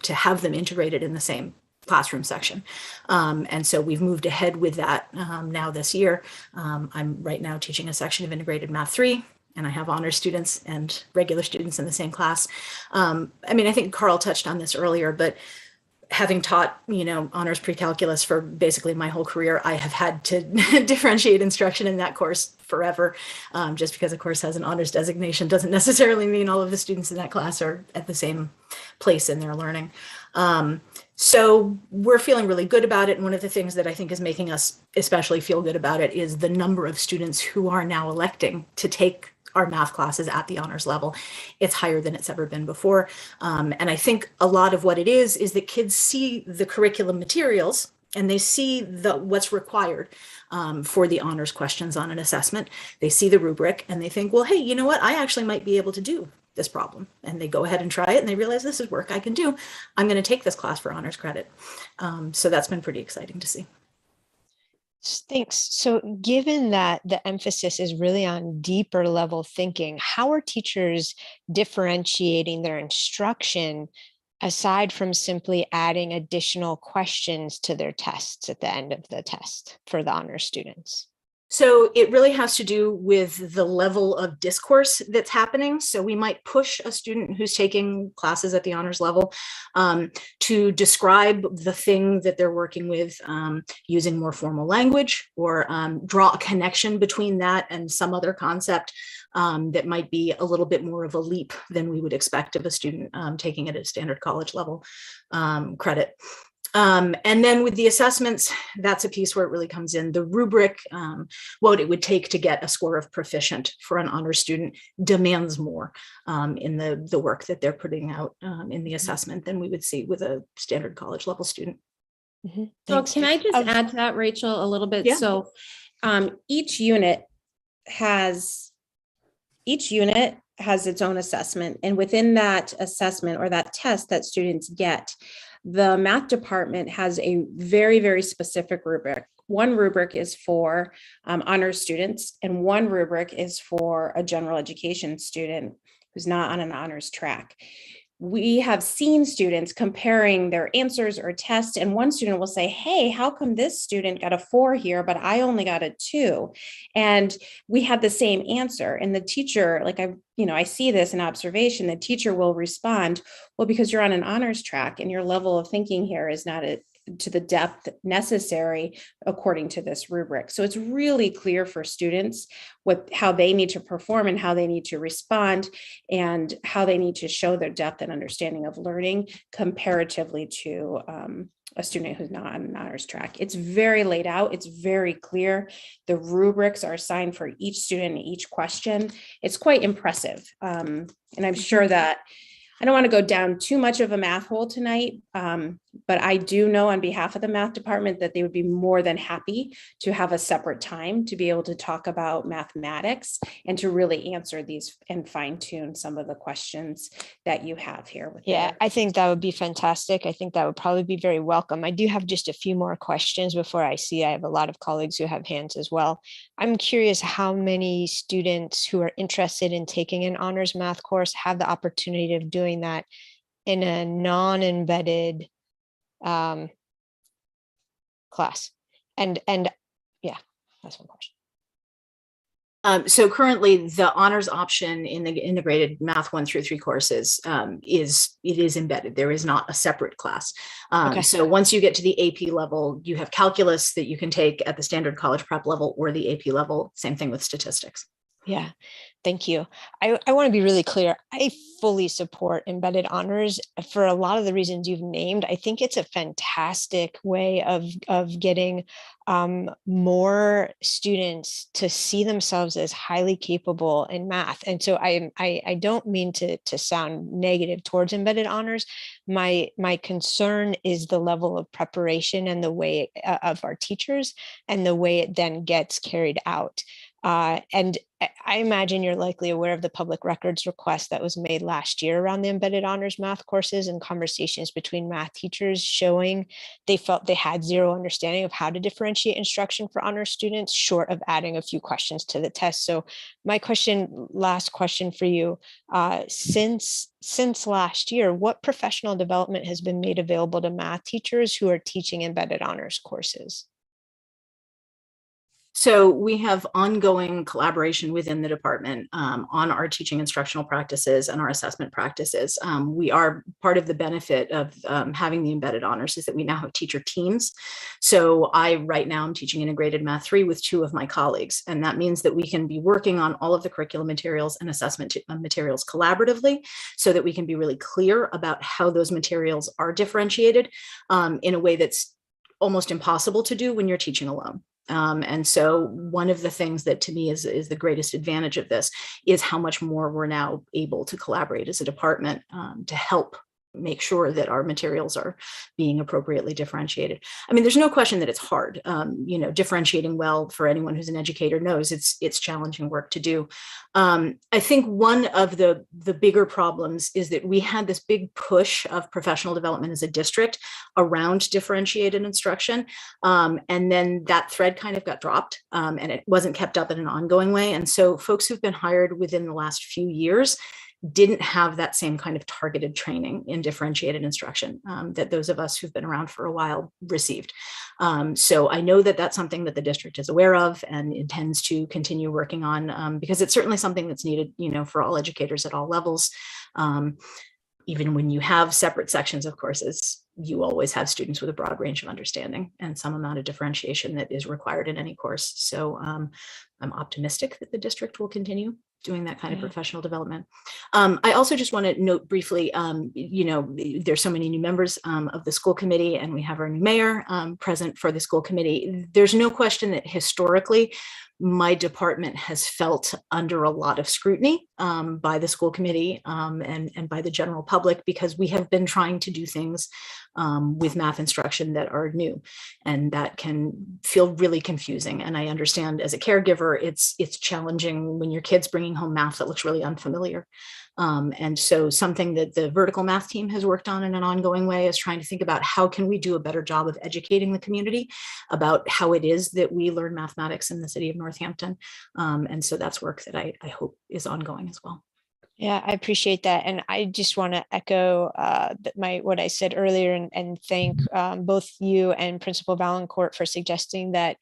have them integrated in the same classroom section. And so we've moved ahead with that now this year. I'm right now teaching a section of integrated math 3. And I have honors students and regular students in the same class. I mean, I think Carl touched on this earlier, but having taught, honors pre-calculus for basically my whole career, I have had to differentiate instruction in that course forever. Just because a course has an honors designation doesn't necessarily mean all of the students in that class are at the same place in their learning. So we're feeling really good about it. And one of the things that I think is making us especially feel good about it is the number of students who are now electing to take our math classes at the honors level. It's higher than it's ever been before. And I think a lot of what it is that kids see the curriculum materials and they see what's required for the honors questions on an assessment. They see the rubric and they think, well, hey, you know what? I actually might be able to do this problem. And they go ahead and try it and they realize this is work I can do. I'm going to take this class for honors credit. So that's been pretty exciting to see. Thanks. So given that the emphasis is really on deeper level thinking, how are teachers differentiating their instruction aside from simply adding additional questions to their tests at the end of the test for the honors students? So it really has to do with the level of discourse that's happening. So we might push a student who's taking classes at the honors level to describe the thing that they're working with using more formal language, or draw a connection between that and some other concept that might be a little bit more of a leap than we would expect of a student taking it at standard college level credit. And then with the assessments, that's a piece where it really comes in. The rubric, what it would take to get a score of proficient for an honors student demands more in the work that they're putting out in the assessment than we would see with a standard college level student. Mm-hmm. So can I just add to that, Rachel, a little bit? Yeah. So each unit has each unit has its own assessment, and within that assessment or that test that students get, the math department has a very, very specific rubric. One rubric is for honors students, and one rubric is for a general education student who's not on an honors track. We have seen students comparing their answers or tests, and one student will say, hey, how come this student got a 4 here, but I only got a 2? And we had the same answer. And the teacher, like I see this in observation, the teacher will respond, well, because you're on an honors track and your level of thinking here is not to the depth necessary according to this rubric. So it's really clear for students how they need to perform and how they need to respond and how they need to show their depth and understanding of learning comparatively to a student who's not on an honors track. It's very laid out. It's very clear. The rubrics are assigned for each student and each question. It's quite impressive. And I'm sure that I don't want to go down too much of a math hole tonight, but I do know on behalf of the math department that they would be more than happy to have a separate time to be able to talk about mathematics and to really answer these and fine tune some of the questions that you have here. Yeah, I think that would be fantastic. I think that would probably be very welcome. I do have just a few more questions before I have a lot of colleagues who have hands as well. I'm curious how many students who are interested in taking an honors math course have the opportunity of doing that in a non-embedded class. And yeah, that's one question. So currently the honors option in the integrated math 1 through 3 courses is embedded. There is not a separate class. Okay. So once you get to the AP level, you have calculus that you can take at the standard college prep level or the AP level. Same thing with statistics. Yeah, thank you. I want to be really clear. I fully support embedded honors for a lot of the reasons you've named. I think it's a fantastic way of getting more students to see themselves as highly capable in math. And so I don't mean to sound negative towards embedded honors. My concern is the level of preparation and the way of our teachers and the way it then gets carried out. And I imagine you're likely aware of the public records request that was made last year around the embedded honors math courses and conversations between math teachers showing they felt they had zero understanding of how to differentiate instruction for honors students short of adding a few questions to the test. So my last question for you, since last year, what professional development has been made available to math teachers who are teaching embedded honors courses? So we have ongoing collaboration within the department on our teaching instructional practices and our assessment practices. We are part of the benefit of having the embedded honors is that we now have teacher teams. So right now I'm teaching integrated math 3 with 2 of my colleagues. And that means that we can be working on all of the curriculum materials and assessment materials collaboratively so that we can be really clear about how those materials are differentiated in a way that's almost impossible to do when you're teaching alone. And so one of the things that to me is the greatest advantage of this is how much more we're now able to collaborate as a department to help make sure that our materials are being appropriately differentiated. I mean, there's no question that it's hard. Differentiating well, for anyone who's an educator knows it's challenging work to do. I think one of the bigger problems is that we had this big push of professional development as a district around differentiated instruction. And then that thread kind of got dropped and it wasn't kept up in an ongoing way. And so folks who've been hired within the last few years didn't have that same kind of targeted training in differentiated instruction that those of us who've been around for a while received. So I know that that's something that the district is aware of and intends to continue working on because it's certainly something that's needed, for all educators at all levels. Even when you have separate sections of courses, you always have students with a broad range of understanding and some amount of differentiation that is required in any course. So I'm optimistic that the district will continue doing that kind of professional development. I also just want to note briefly, there's so many new members of the school committee and we have our new mayor present for the school committee. There's no question that historically, my department has felt under a lot of scrutiny by the school committee and by the general public, because we have been trying to do things with math instruction that are new, and that can feel really confusing. And I understand as a caregiver, it's challenging when your kid's bringing home math that looks really unfamiliar. And so something that the vertical math team has worked on in an ongoing way is trying to think about how can we do a better job of educating the community about how it is that we learn mathematics in the city of Northampton. And so that's work that I hope is ongoing as well. Yeah, I appreciate that. And I just want to echo what I said earlier and thank both you and Principal Valancourt for suggesting that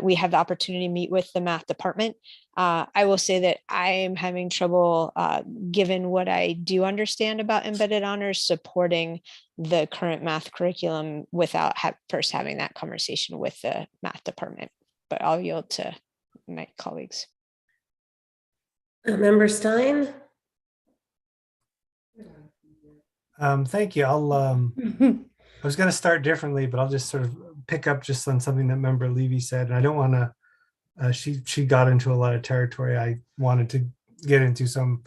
we have the opportunity to meet with the math department. I will say that I am having trouble, given what I do understand about embedded honors, supporting the current math curriculum without first having that conversation with the math department. But I'll yield to my colleagues. Member Stein? Thank you. I was going to start differently, but I'll just sort of pick up just on something that Member Levy said. And I don't want to, she got into a lot of territory I wanted to get into, so I'm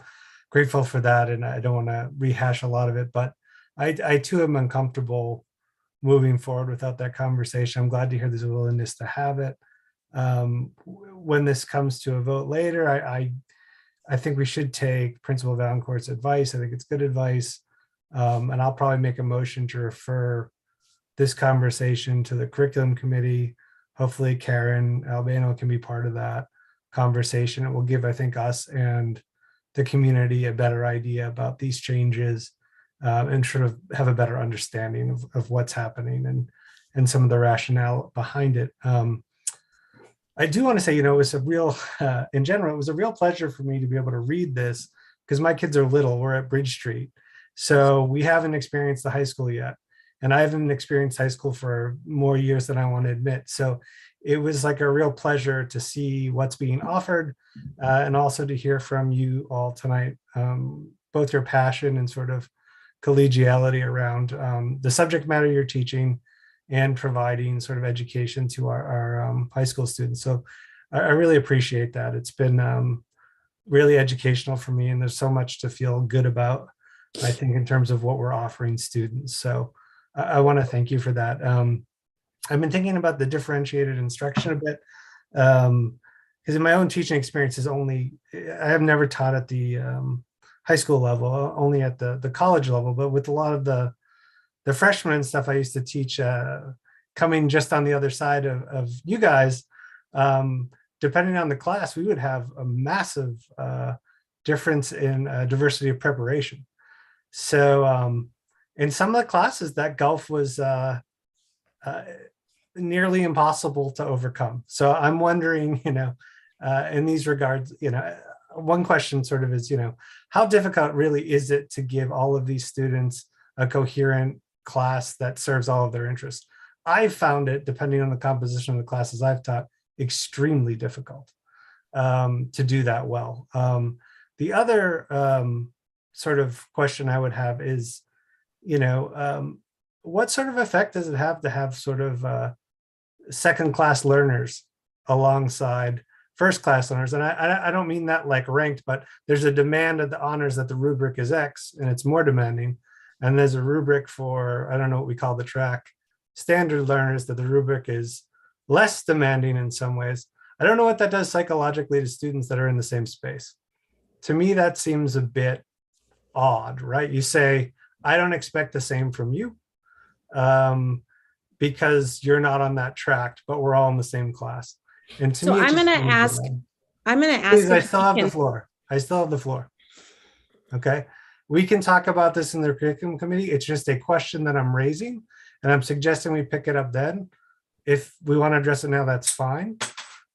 grateful for that. And I don't want to rehash a lot of it, but I too am uncomfortable moving forward without that conversation. I'm glad to hear there's a willingness to have it. When this comes to a vote later, I think we should take Principal Valancourt's advice. I think it's good advice. And I'll probably make a motion to refer this conversation to the curriculum committee. Hopefully Karen Albano can be part of that conversation. It will give, I think, us and the community a better idea about these changes and sort of have a better understanding of what's happening and some of the rationale behind it. I do want to say, it was a real, in general, it was a real pleasure for me to be able to read this because my kids are little. We're at Bridge Street. So we haven't experienced the high school yet. And I haven't experienced high school for more years than I want to admit. So it was like a real pleasure to see what's being offered and also to hear from you all tonight, both your passion and sort of collegiality around the subject matter you're teaching and providing sort of education to our high school students. So I really appreciate that. It's been really educational for me, and there's so much to feel good about, I think, in terms of what we're offering students. So I want to thank you for that. I've been thinking about the differentiated instruction a bit, because in my own teaching experience I have never taught at the high school level, only at the college level, but with a lot of the freshmen and stuff I used to teach, coming just on the other side of you guys, depending on the class, we would have a massive difference in diversity of preparation. So in some of the classes, that gulf was nearly impossible to overcome. So I'm wondering, in these regards, one question sort of is, how difficult really is it to give all of these students a coherent class that serves all of their interests? I've found it, depending on the composition of the classes I've taught, extremely difficult to do that well. The other sort of question I would have is, what sort of effect does it have to have sort of second-class learners alongside first-class learners? And I don't mean that like ranked, but there's a demand of the honors that the rubric is X and it's more demanding. And there's a rubric for, I don't know what we call the track, standard learners, that the rubric is less demanding in some ways. I don't know what that does psychologically to students that are in the same space. To me, that seems a bit odd, right? You say, I don't expect the same from you because you're not on that track, but we're all in the same class. And to So me, I'm going to ask. Please, I still have the floor. I still have the floor. Okay. We can talk about this in the curriculum committee. It's just a question that I'm raising, and I'm suggesting we pick it up then. If we want to address it now, that's fine.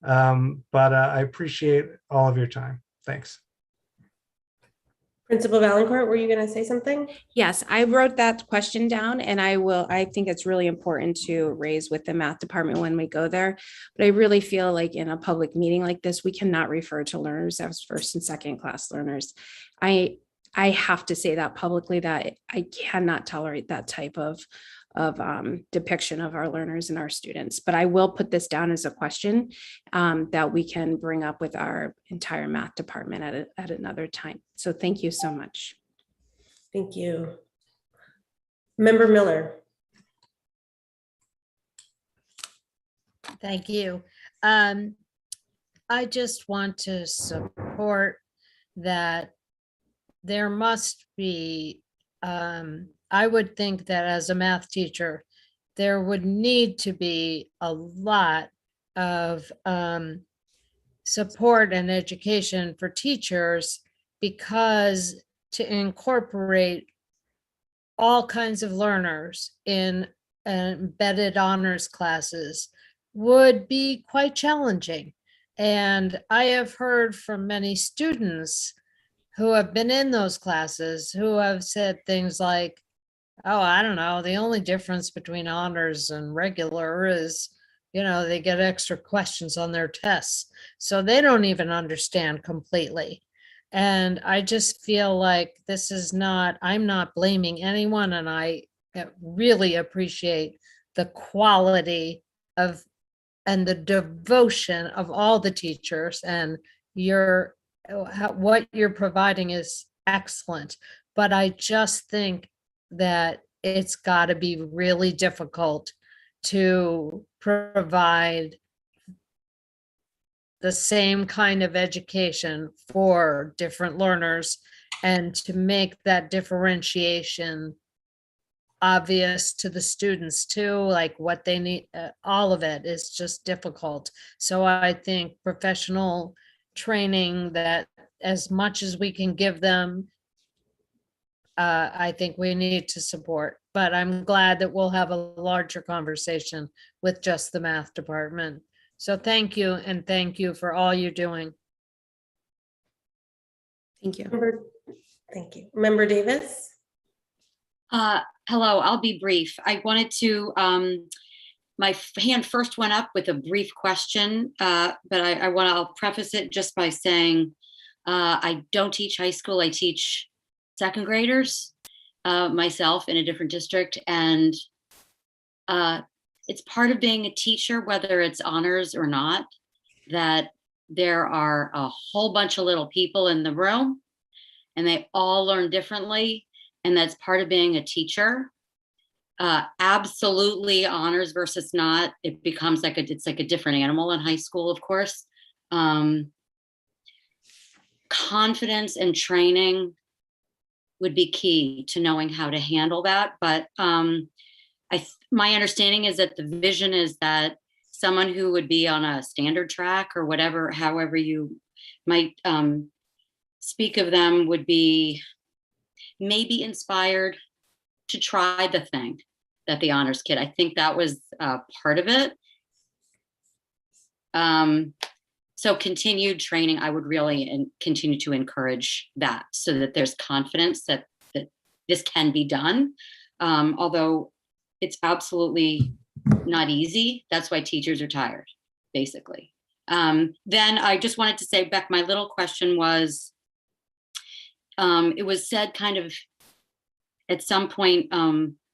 But I appreciate all of your time. Thanks. Principal Valancourt, were you going to say something? Yes, I wrote that question down, and I think it's really important to raise with the math department when we go there. But I really feel like in a public meeting like this, we cannot refer to learners as first and second class learners. I have to say that publicly, that I cannot tolerate that type of depiction of our learners and our students. But I will put this down as a question that we can bring up with our entire math department at another time. So thank you so much. Thank you. Member Miller. Thank you. I just want to support that there must be, I would think that as a math teacher, there would need to be a lot of support and education for teachers, because to incorporate all kinds of learners in embedded honors classes would be quite challenging. And I have heard from many students who have been in those classes who have said things like, oh, I don't know, the only difference between honors and regular is, they get extra questions on their tests. So they don't even understand completely. And I just feel like this is not, I'm not blaming anyone, and I really appreciate the quality of and the devotion of all the teachers, and what you're providing is excellent. But I just think that it's got to be really difficult to provide the same kind of education for different learners, and to make that differentiation obvious to the students too, like what they need, all of it is just difficult. So I think professional training, that as much as we can give them, I think we need to support. But I'm glad that we'll have a larger conversation with just the math department. So thank you, and thank you for all you're doing. Thank you. Thank you. Member Davis. Hello, I'll be brief. I wanted to, my hand first went up with a brief question, but I'll preface it just by saying, I don't teach high school, I teach second graders myself in a different district. And it's part of being a teacher, whether it's honors or not, that there are a whole bunch of little people in the room and they all learn differently. And that's part of being a teacher. Absolutely honors versus not, it becomes like it's like a different animal in high school, of course. Confidence and training would be key to knowing how to handle that. But my understanding is that the vision is that someone who would be on a standard track or whatever, however you might speak of them, would be maybe inspired to try the thing that the honors kid. I think that was part of it. So continued training, I would really continue to encourage that, so that there's confidence that this can be done. Although it's absolutely not easy. That's why teachers are tired, basically. Then I just wanted to say, Beck, my little question was, it was said kind of at some point,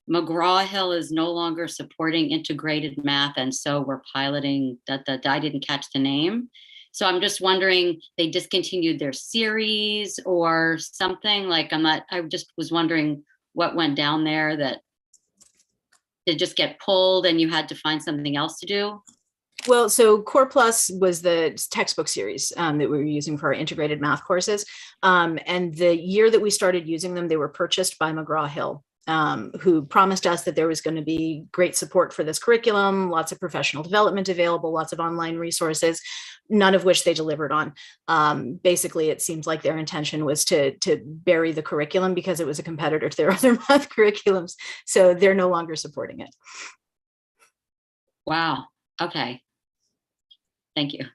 McGraw-Hill is no longer supporting integrated math, and so we're piloting that. I didn't catch the name. So I'm just wondering, they discontinued their series or something? Like, I just was wondering what went down there, that did just get pulled and you had to find something else to do? Well, so Core Plus was the textbook series that we were using for our integrated math courses. And the year that we started using them, they were purchased by McGraw-Hill, who promised us that there was going to be great support for this curriculum, lots of professional development available, lots of online resources, none of which they delivered on. Basically, it seems like their intention was to bury the curriculum because it was a competitor to their other math curriculums. So they're no longer supporting it. Wow. Okay. Thank you.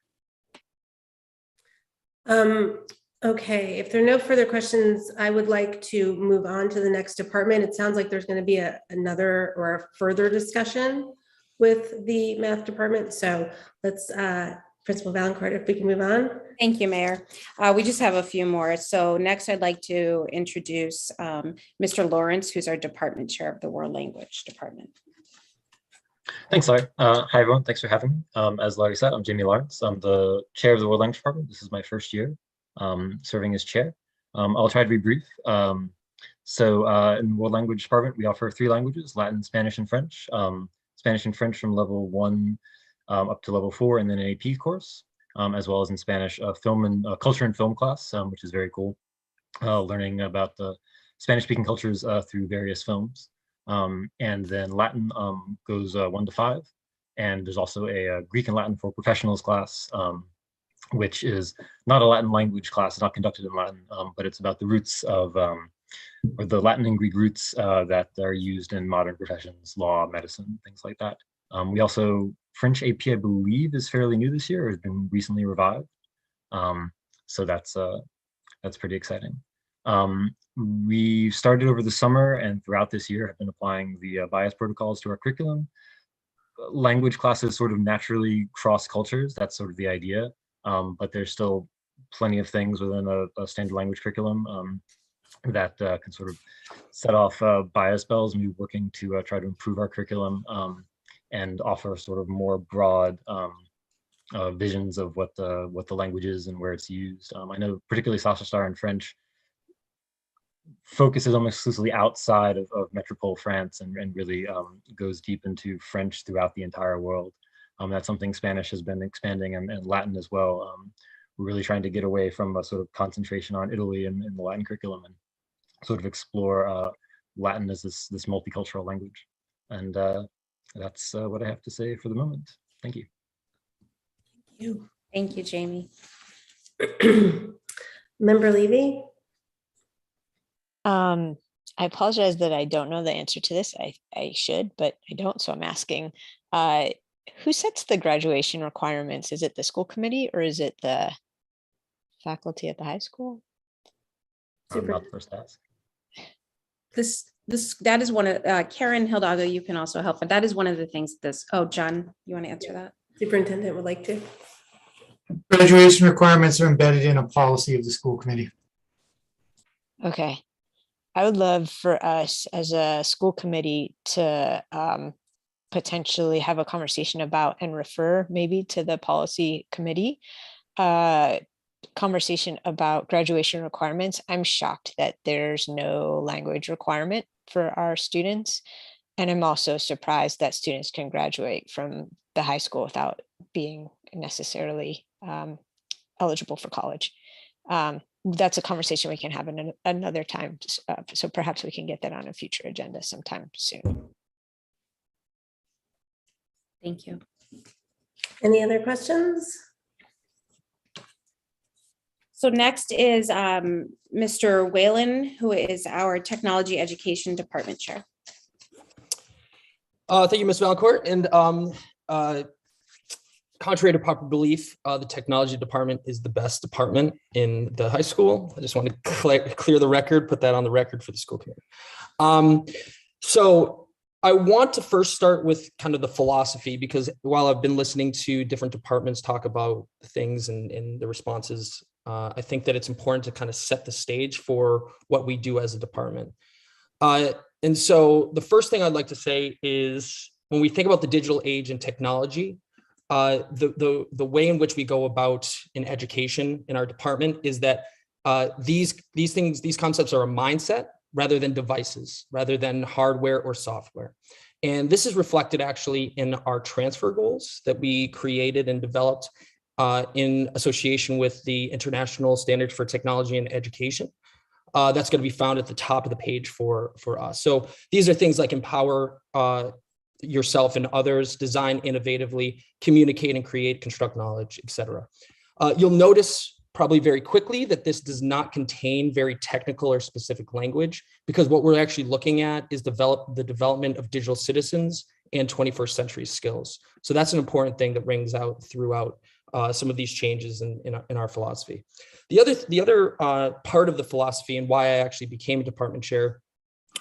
Okay, if there are no further questions, I would like to move on to the next department. It sounds like there's going to be another or a further discussion with the math department. So let's Principal Valancourt, if we can move on. Thank you, Mayor. We just have a few more. So next I'd like to introduce Mr. Lawrence, who's our department chair of the World Language Department. Thanks, Laurie. Hi, everyone. Thanks for having me. As Laurie said, I'm Jamie Lawrence. I'm the chair of the World Language Department. This is my first year serving as chair. I'll try to be brief. In the World Language Department, we offer 3 languages, Latin, Spanish, and French. Spanish and French from level 1 up to level 4, and then an AP course, as well as in Spanish, film and culture and film class, which is very cool. Learning about the Spanish-speaking cultures through various films. And then Latin goes 1 to 5. And there's also a Greek and Latin for professionals class, which is not a Latin language class, it's not conducted in Latin, but it's about the roots of, or the Latin and Greek roots that are used in modern professions, law, medicine, things like that. We also, French AP, I believe, is fairly new this year, or has been recently revived. So that's pretty exciting. We started over the summer and throughout this year have been applying the bias protocols to our curriculum. Language classes sort of naturally cross cultures, that's sort of the idea, but there's still plenty of things within a standard language curriculum that can sort of set off bias bells, and we're working to try to improve our curriculum and offer sort of more broad visions of what the language is and where it's used. I know particularly Sacha Star in French focuses almost exclusively outside of Metropole France and really goes deep into French throughout the entire world. That's something Spanish has been expanding, and Latin as well. We're really trying to get away from a sort of concentration on Italy in the Latin curriculum and sort of explore Latin as this multicultural language. And that's what I have to say for the moment. Thank you. Thank you, Jamie. Member Levy? I apologize that I don't know the answer to this. I should, but I don't, so I'm asking. Who sets the graduation requirements? Is it the school committee or is it the faculty at the high school? I'm not the first to ask. That is one of Karen Hidalgo, you can also help, but that is one of the things John, you want to answer that? Superintendent would like to. Graduation requirements are embedded in a policy of the school committee. Okay. I would love for us as a school committee to potentially have a conversation about and refer maybe to the policy committee conversation about graduation requirements. I'm shocked that there's no language requirement for our students. And I'm also surprised that students can graduate from the high school without being necessarily eligible for college. That's a conversation we can have in another time. So perhaps we can get that on a future agenda sometime soon. Thank you. Any other questions? So next is Mr. Whalen, who is our Technology Education Department Chair. Thank you, Ms. Valancourt. And contrary to popular belief, the technology department is the best department in the high school. I just want to clear the record, put that on the record for the school committee. So I want to first start with kind of the philosophy, because while I've been listening to different departments talk about things and the responses, I think that it's important to kind of set the stage for what we do as a department. And so the first thing I'd like to say is when we think about the digital age and technology, the way in which we go about in education in our department is that these concepts are a mindset rather than devices, rather than hardware or software. And this is reflected actually in our transfer goals that we created and developed in association with the International Standards for Technology and Education. That's going to be found at the top of the page for us. So these are things like empower yourself and others, design innovatively, communicate and create, construct knowledge, etc. You'll notice probably very quickly that this does not contain very technical or specific language, because what we're actually looking at is the development of digital citizens and 21st century skills. So that's an important thing that rings out throughout some of these changes in our philosophy. The other part of the philosophy and why I actually became a department chair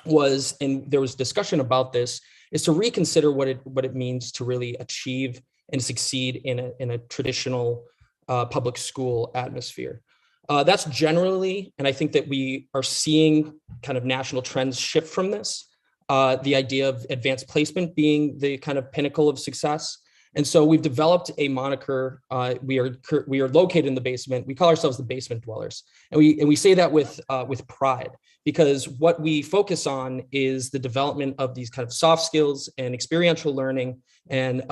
was, and there was discussion about this, is to reconsider what it means to really achieve and succeed in a traditional public school atmosphere. That's generally, and I think that we are seeing kind of national trends shift from this. The idea of advanced placement being the kind of pinnacle of success. And so we've developed a moniker. We are located in the basement. We call ourselves the basement dwellers, and we say that with pride, because what we focus on is the development of these kind of soft skills and experiential learning and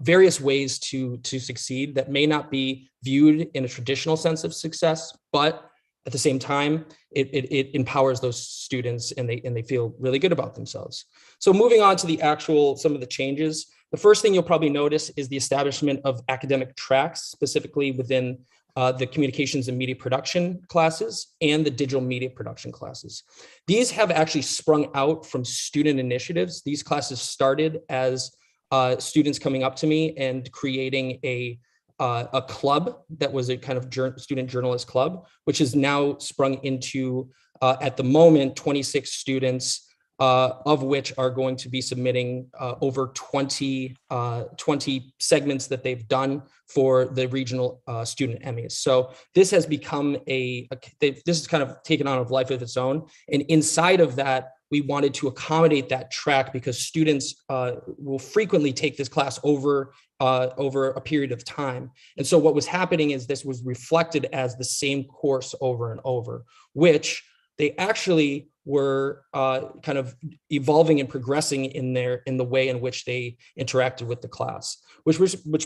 various ways to succeed that may not be viewed in a traditional sense of success, but at the same time, it empowers those students and they feel really good about themselves. So moving on to some of the changes. The first thing you'll probably notice is the establishment of academic tracks, specifically within the communications and media production classes and the digital media production classes. These have actually sprung out from student initiatives. These classes started as students coming up to me and creating a club that was a kind of student journalist club, which is now sprung into, at the moment, 26 students, of which are going to be submitting over 20 segments that they've done for the regional student Emmys. So this has become this has kind of taken on a life of its own. And inside of that, we wanted to accommodate that track because students will frequently take this class over a period of time. And so what was happening is this was reflected as the same course over and over, which they actually were kind of evolving and progressing in the way in which they interacted with the class, which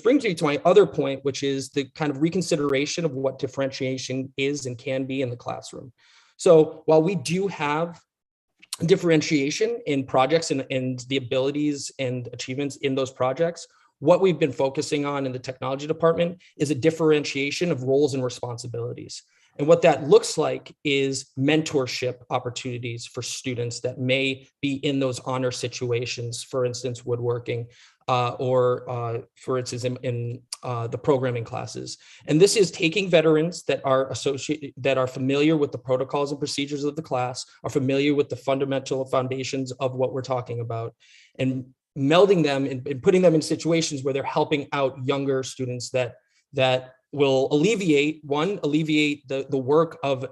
brings me to my other point, which is the kind of reconsideration of what differentiation is and can be in the classroom. So while we do have differentiation in projects and the abilities and achievements in those projects, what we've been focusing on in the technology department is a differentiation of roles and responsibilities. And what that looks like is mentorship opportunities for students that may be in those honor situations, for instance, woodworking, or for instance, in the programming classes. And this is taking veterans that are familiar with the protocols and procedures of the class, are familiar with the fundamental foundations of what we're talking about, and melding them and putting them in situations where they're helping out younger students that will alleviate the work of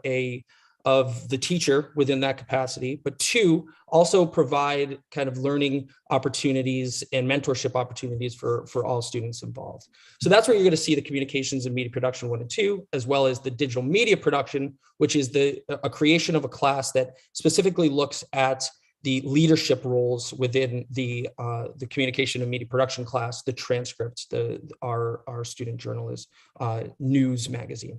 the teacher within that capacity, but two, also provide kind of learning opportunities and mentorship opportunities for all students involved. So that's where you're going to see the communications and media production 1 and 2, as well as the digital media production, which is a creation of a class that specifically looks at the leadership roles within the communication and media production class, the transcripts, our student journalist news magazine.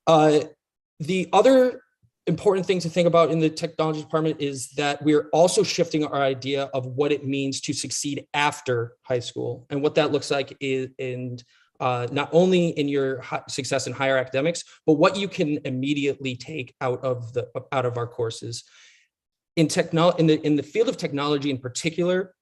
The other important thing to think about in the technology department is that we're also shifting our idea of what it means to succeed after high school. And what that looks like is not only in your success in higher academics, but what you can immediately take out of our courses. In the field of technology in particular,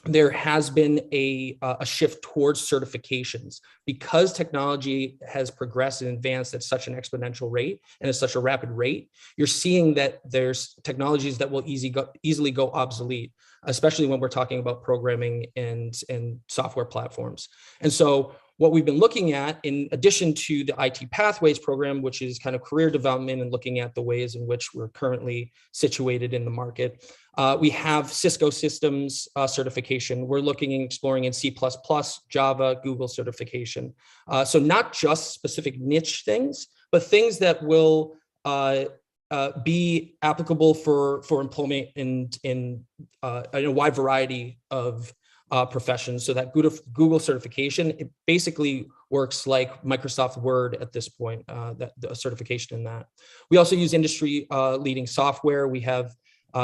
there has been a shift towards certifications because technology has progressed and advanced at such an exponential rate and at such a rapid rate. You're seeing that there's technologies that will easily go obsolete, especially when we're talking about programming and software platforms. And so what we've been looking at, in addition to the IT Pathways program, which is kind of career development and looking at the ways in which we're currently situated in the market, we have Cisco systems certification. We're looking and exploring in C++, Java, Google certification. So not just specific niche things, but things that will be applicable for employment in a wide variety of professions. So that Google certification, it basically works like Microsoft Word at this point, the certification in that. We also use industry leading software. We have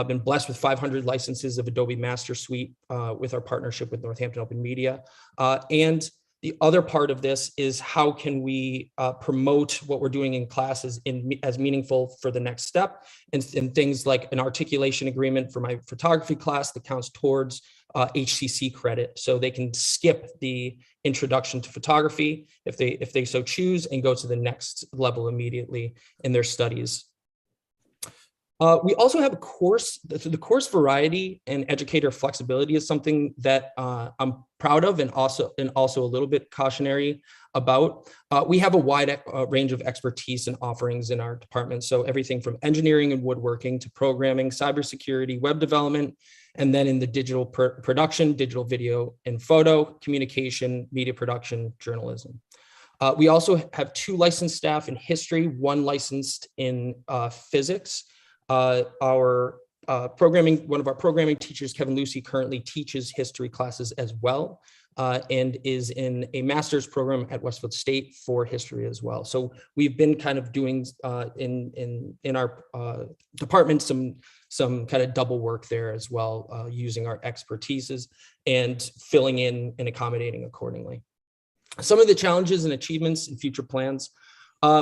been blessed with 500 licenses of Adobe Master Suite with our partnership with Northampton Open Media. And the other part of this is how can we promote what we're doing in classes as meaningful for the next step, and things like an articulation agreement for my photography class that counts towards HCC credit, so they can skip the introduction to photography if they so choose and go to the next level immediately in their studies. We also have a course. The course variety and educator flexibility is something that I'm proud of, and also a little bit cautionary about. We have a wide range of expertise and offerings in our department. So everything from engineering and woodworking to programming, cybersecurity, web development, and then in the digital production, digital video and photo, communication, media production, journalism. We also have 2 licensed staff in history, 1 licensed in physics. One of our programming teachers, Kevin Lucy, currently teaches history classes as well, and is in a master's program at Westfield State for history as well. So we've been kind of doing in our department some kind of double work there as well, using our expertises and filling in and accommodating accordingly. Some of the challenges and achievements and future plans.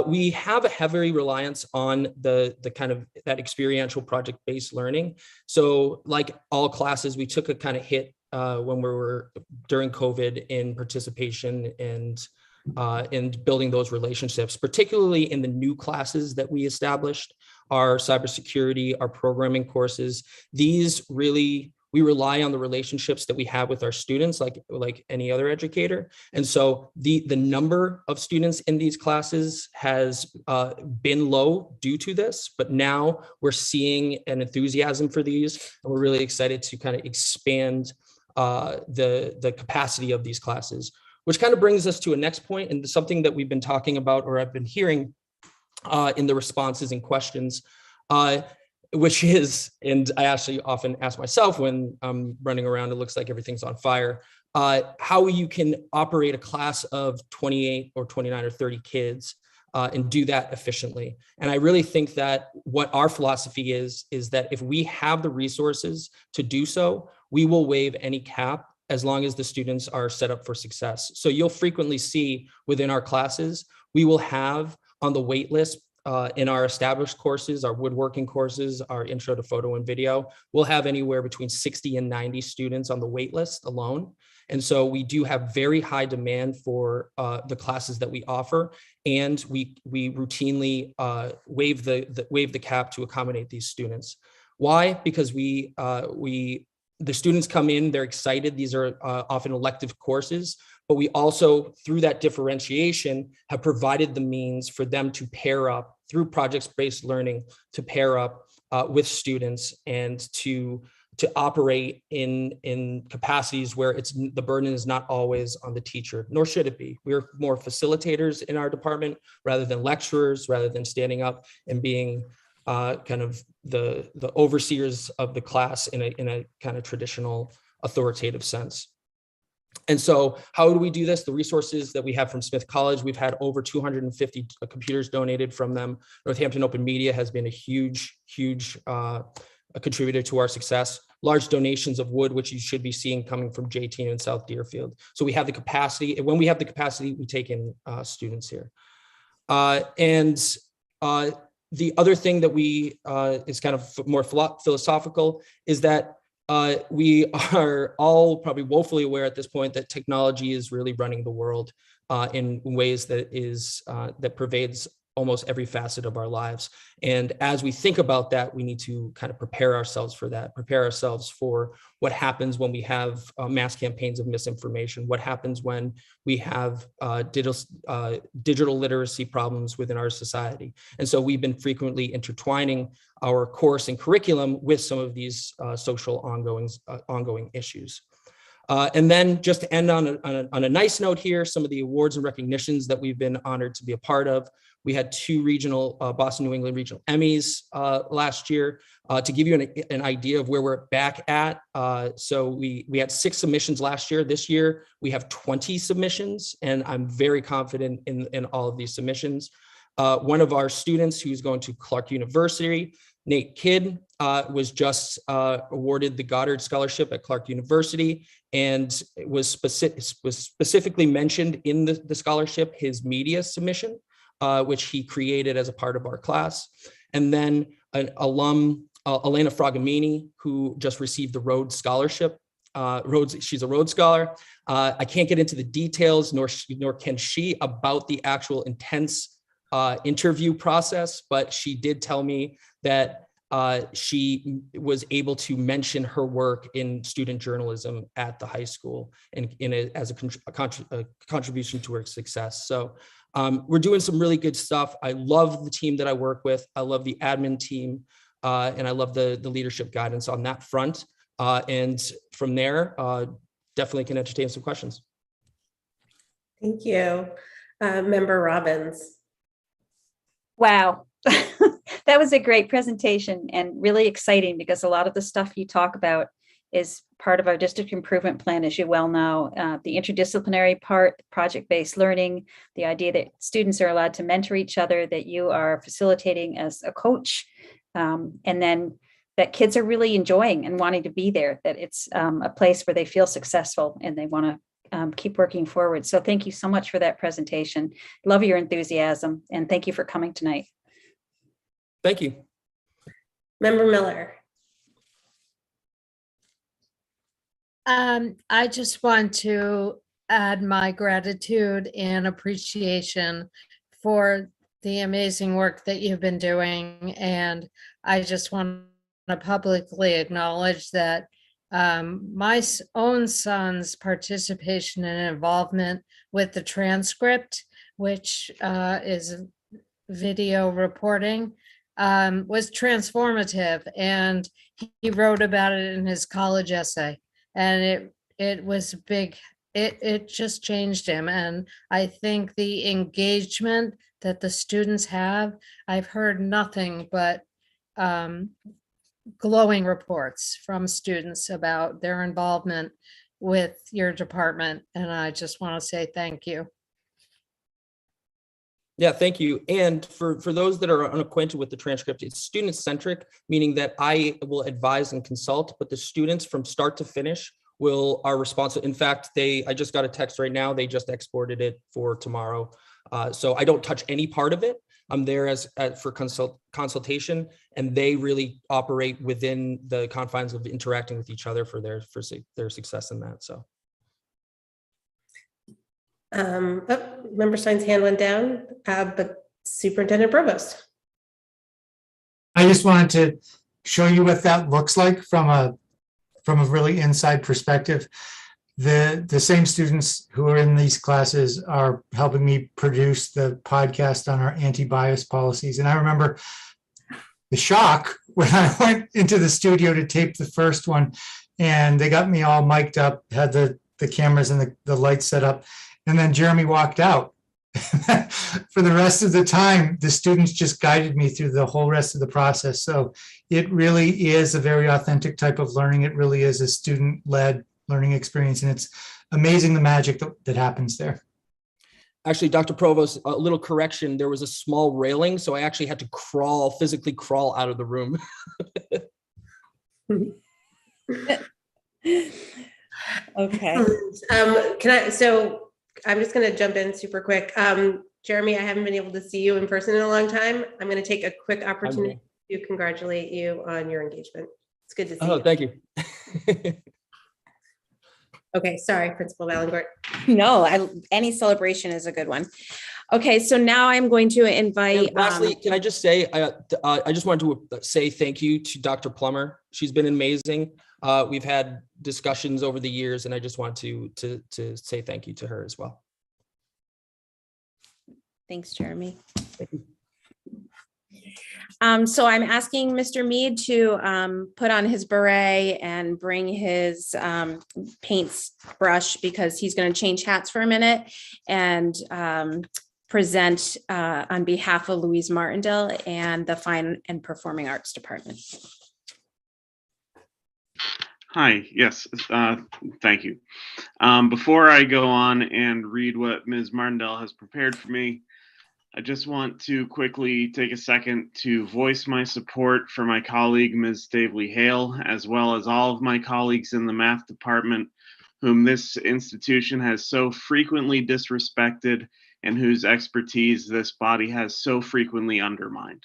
We have a heavy reliance on the kind of that experiential project-based learning. So like all classes, we took a kind of hit when we were during COVID in participation and building those relationships, particularly in the new classes that we established, our cybersecurity, our programming courses. These really, we rely on the relationships that we have with our students, like any other educator. And so the number of students in these classes has been low due to this, but now we're seeing an enthusiasm for these, and we're really excited to kind of expand the capacity of these classes, which kind of brings us to a next point, and something that we've been talking about, or I've been hearing in the responses and questions, which is, and I actually often ask myself when I'm running around, it looks like everything's on fire, how you can operate a class of 28 or 29 or 30 kids and do that efficiently. And I really think that what our philosophy is that if we have the resources to do so, we will waive any cap as long as the students are set up for success. So you'll frequently see within our classes, we will have on the wait list in our established courses, our woodworking courses, our intro to photo and video, we'll have anywhere between 60 and 90 students on the wait list alone. And so we do have very high demand for the classes that we offer, and we routinely waive the cap to accommodate these students. Why? Because the students come in, they're excited. These are often elective courses, but we also, through that differentiation, have provided the means for them to pair up through projects-based learning, to pair up with students and to operate in capacities where the burden is not always on the teacher, nor should it be. We're more facilitators in our department rather than lecturers, rather than standing up and being kind of the overseers of the class in a kind of traditional authoritative sense. And so how do we do this? The resources that we have from Smith College, we've had over 250 computers donated from them. Northampton Open Media has been a huge contributor to our success. Large donations of wood, which you should be seeing coming from JT and South Deerfield. So we have the capacity, and when we have the capacity, we take in students here. The other thing that we is kind of more philosophical is that we are all probably woefully aware at this point that technology is really running the world in ways that pervades almost every facet of our lives. And as we think about that, we need to kind of prepare ourselves for that, prepare ourselves for what happens when we have mass campaigns of misinformation, what happens when we have digital literacy problems within our society. And so we've been frequently intertwining our course and curriculum with some of these social ongoing issues. And then just to end on a nice note here, some of the awards and recognitions that we've been honored to be a part of. We had 2 regional Boston New England regional Emmys last year. To give you an idea of where we're back at, so we had 6 submissions last year. This year we have 20 submissions, and I'm very confident in all of these submissions. One of our students who's going to Clark University, Nate Kidd, was just awarded the Goddard Scholarship at Clark University, and was specifically mentioned in the scholarship his media submission, which he created as a part of our class. And then an alum, Elena Fragamini, who just received the Rhodes Scholarship. She's a Rhodes Scholar. I can't get into the details, nor can she, about the actual intense interview process, but she did tell me that she was able to mention her work in student journalism at the high school and as a contribution to her success. So we're doing some really good stuff. I love the team that I work with. I love the admin team, and I love the leadership guidance on that front. And from there, definitely can entertain some questions. Thank you. Member Robbins. Wow. That was a great presentation and really exciting because a lot of the stuff you talk about is part of our district improvement plan, as you well know. The interdisciplinary part, project-based learning, the idea that students are allowed to mentor each other, that you are facilitating as a coach, and then that kids are really enjoying and wanting to be there, that it's a place where they feel successful and they want to keep working forward. So thank you so much for that presentation. Love your enthusiasm and thank you for coming tonight. Thank you. Member Miller. I just want to add my gratitude and appreciation for the amazing work that you've been doing. And I just want to publicly acknowledge that my own son's participation and involvement with the transcript, which is video reporting, was transformative, and he wrote about it in his college essay, and it was big. It just changed him, and I think the engagement that the students have, I've heard nothing but glowing reports from students about their involvement with your department, and I just want to say thank you. Yeah, thank you. And for those that are unacquainted with the transcript, it's student-centric, meaning that I will advise and consult, but the students from start to finish are responsible. In fact, I just got a text right now, they just exported it for tomorrow. So I don't touch any part of it. I'm there for consultation, and they really operate within the confines of interacting with each other for their success in that. So. Member Stein's hand went down, but Superintendent Provost. I just wanted to show you what that looks like from a really inside perspective. The same students who are in these classes are helping me produce the podcast on our anti-bias policies. And I remember the shock when I went into the studio to tape the first one, and they got me all mic'd up, had the cameras and the lights set up. And then Jeremy walked out. For the rest of the time, the students just guided me through the whole rest of the process. So it really is a very authentic type of learning. It really is a student-led learning experience. And it's amazing the magic that happens there. Actually, Dr. Provost, a little correction. There was a small railing, so I actually had to physically crawl out of the room. Okay. I'm just going to jump in super quick. Jeremy, I haven't been able to see you in person in a long time. I'm going to take a quick opportunity to congratulate you on your engagement. It's good to see you. Oh, thank you. Okay, sorry, Principal Valancourt. No, any celebration is a good one. Okay, so now I'm going to invite. And lastly, can I just say, I just wanted to say thank you to Dr. Plummer. She's been amazing. We've had discussions over the years, and I just want to say thank you to her as well. Thanks, Jeremy. So I'm asking Mr. Mead to put on his beret and bring his paint brush, because he's going to change hats for a minute and present on behalf of Louise Martindale and the Fine and Performing Arts Department. Hi, yes, thank you. Before I go on and read what Ms. Martindale has prepared for me, I just want to quickly take a second to voice my support for my colleague, Ms. Stavely Hale, as well as all of my colleagues in the math department, whom this institution has so frequently disrespected and whose expertise this body has so frequently undermined.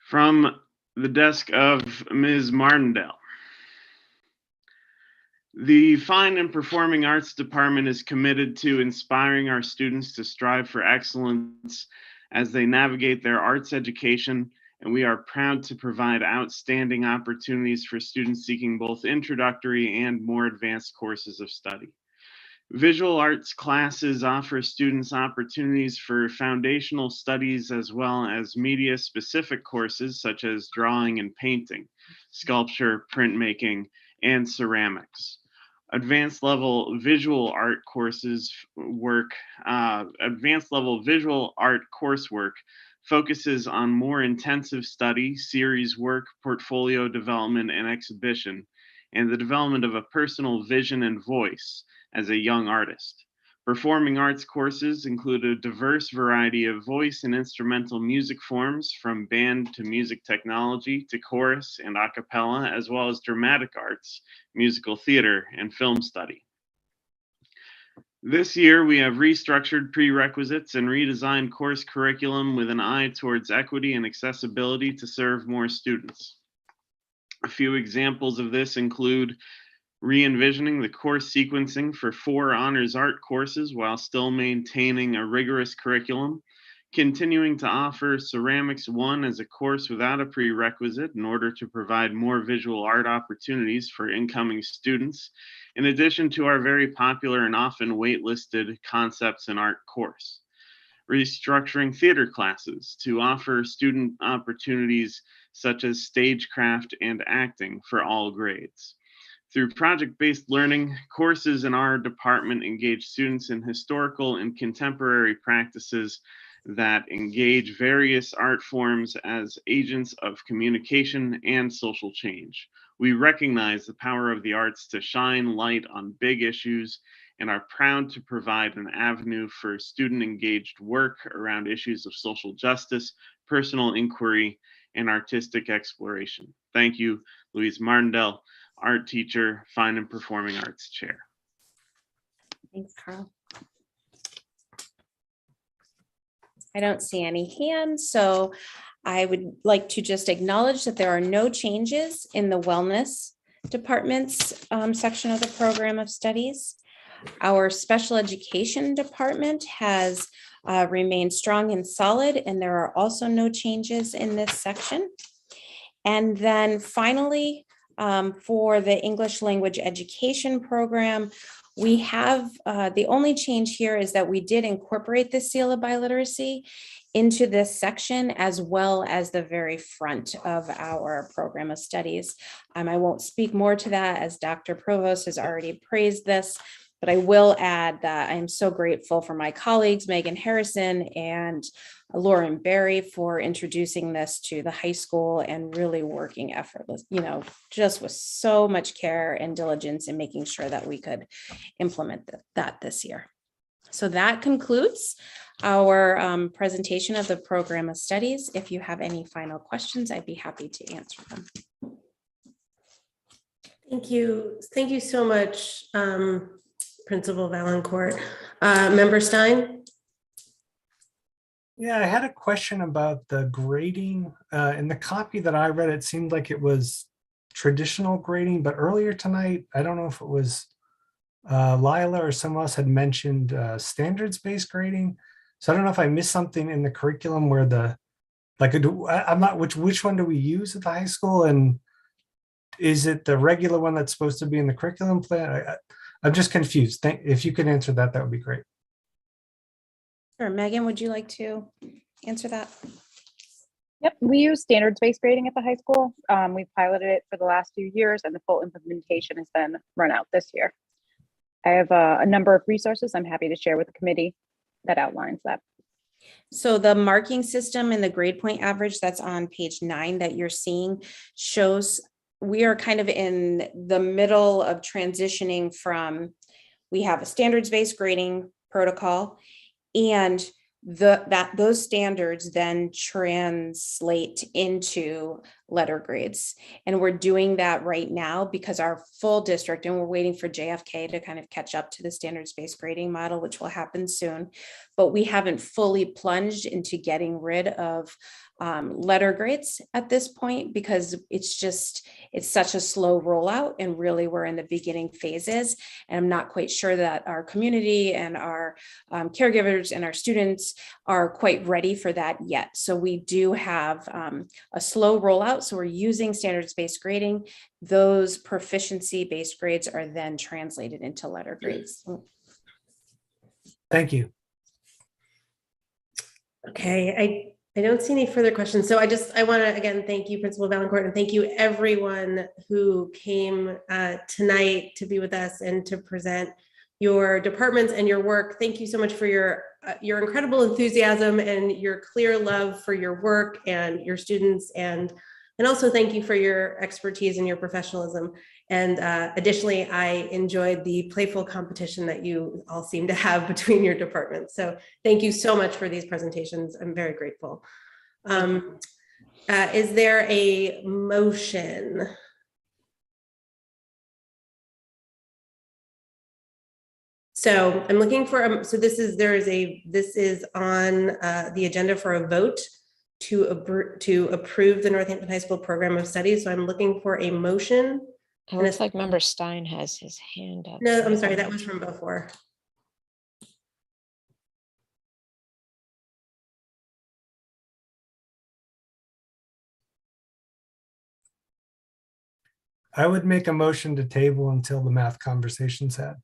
From the desk of Ms. Martindale. The Fine and Performing Arts Department is committed to inspiring our students to strive for excellence as they navigate their arts education, and we are proud to provide outstanding opportunities for students seeking both introductory and more advanced courses of study. Visual arts classes offer students opportunities for foundational studies as well as media-specific courses such as drawing and painting, sculpture, printmaking, and ceramics. Advanced level visual art courses advanced level visual art coursework focuses on more intensive study, series work, portfolio development, and exhibition, and the development of a personal vision and voice as a young artist. Performing arts courses include a diverse variety of voice and instrumental music forms, from band to music technology to chorus and a cappella, as well as dramatic arts, musical theater, and film study. This year, we have restructured prerequisites and redesigned course curriculum with an eye towards equity and accessibility to serve more students. A few examples of this include re-envisioning the course sequencing for 4 honors art courses while still maintaining a rigorous curriculum, continuing to offer Ceramics 1 as a course without a prerequisite in order to provide more visual art opportunities for incoming students, in addition to our very popular and often waitlisted Concepts in Art course. Restructuring theater classes to offer student opportunities such as stagecraft and acting for all grades. Through project-based learning, courses in our department engage students in historical and contemporary practices that engage various art forms as agents of communication and social change. We recognize the power of the arts to shine light on big issues and are proud to provide an avenue for student-engaged work around issues of social justice, personal inquiry, and artistic exploration. Thank you, Louise Martindale, art teacher, Fine and Performing Arts chair. Thanks, Carl. I don't see any hands, so I would like to just acknowledge that there are no changes in the wellness department's section of the program of studies. Our special education department has remained strong and solid, and there are also no changes in this section. And then finally, for the English language education program, we have the only change here is that we did incorporate the seal of biliteracy into this section as well as the very front of our program of studies. I won't speak more to that as Dr. Provost has already praised this, but I will add that I'm so grateful for my colleagues, Megan Harrison and Lauren Berry, for introducing this to the high school and really working effortless, just with so much care and diligence in making sure that we could implement that this year. So that concludes our presentation of the program of studies. If you have any final questions, I'd be happy to answer them. Thank you. Thank you so much, Principal Valancourt. Member Stein? Yeah, I had a question about the grading. In the copy that I read, it seemed like it was traditional grading, but earlier tonight, I don't know if it was Lila or someone else had mentioned standards-based grading. So I don't know if I missed something in the curriculum where I'm not, which one do we use at the high school? And is it the regular one that's supposed to be in the curriculum plan? I'm just confused. If you could answer that, that would be great. Sure. Megan, would you like to answer that? Yep, we use standards-based grading at the high school. We've piloted it for the last few years, and the full implementation has been run out this year. I have a number of resources I'm happy to share with the committee that outlines that. So the marking system and the grade point average that's on page 9 that you're seeing shows we are kind of in the middle of transitioning from, we have a standards-based grading protocol, and those standards then translate into letter grades. And we're doing that right now because our full district, and we're waiting for JFK to kind of catch up to the standards-based grading model, which will happen soon, but we haven't fully plunged into getting rid of letter grades at this point, because it's such a slow rollout, and really we're in the beginning phases, and I'm not quite sure that our community and our caregivers and our students are quite ready for that yet. So we do have a slow rollout, so we're using standards-based grading. Those proficiency-based grades are then translated into letter grades. Thank you. Okay, I don't see any further questions. So I want to again thank you, Principal Valancourt, and thank you everyone who came tonight to be with us and to present your departments and your work. Thank you so much for your incredible enthusiasm and your clear love for your work and your students, and also thank you for your expertise and your professionalism. And additionally, I enjoyed the playful competition that you all seem to have between your departments. So thank you so much for these presentations. I'm very grateful. Is there a motion? So I'm looking for, so this is on the agenda for a vote to approve the Northampton High School Program of Studies. So I'm looking for a motion. It looks like Member Stein has his hand up. No, I'm sorry, that was from before. I would make a motion to table until the math conversation's had.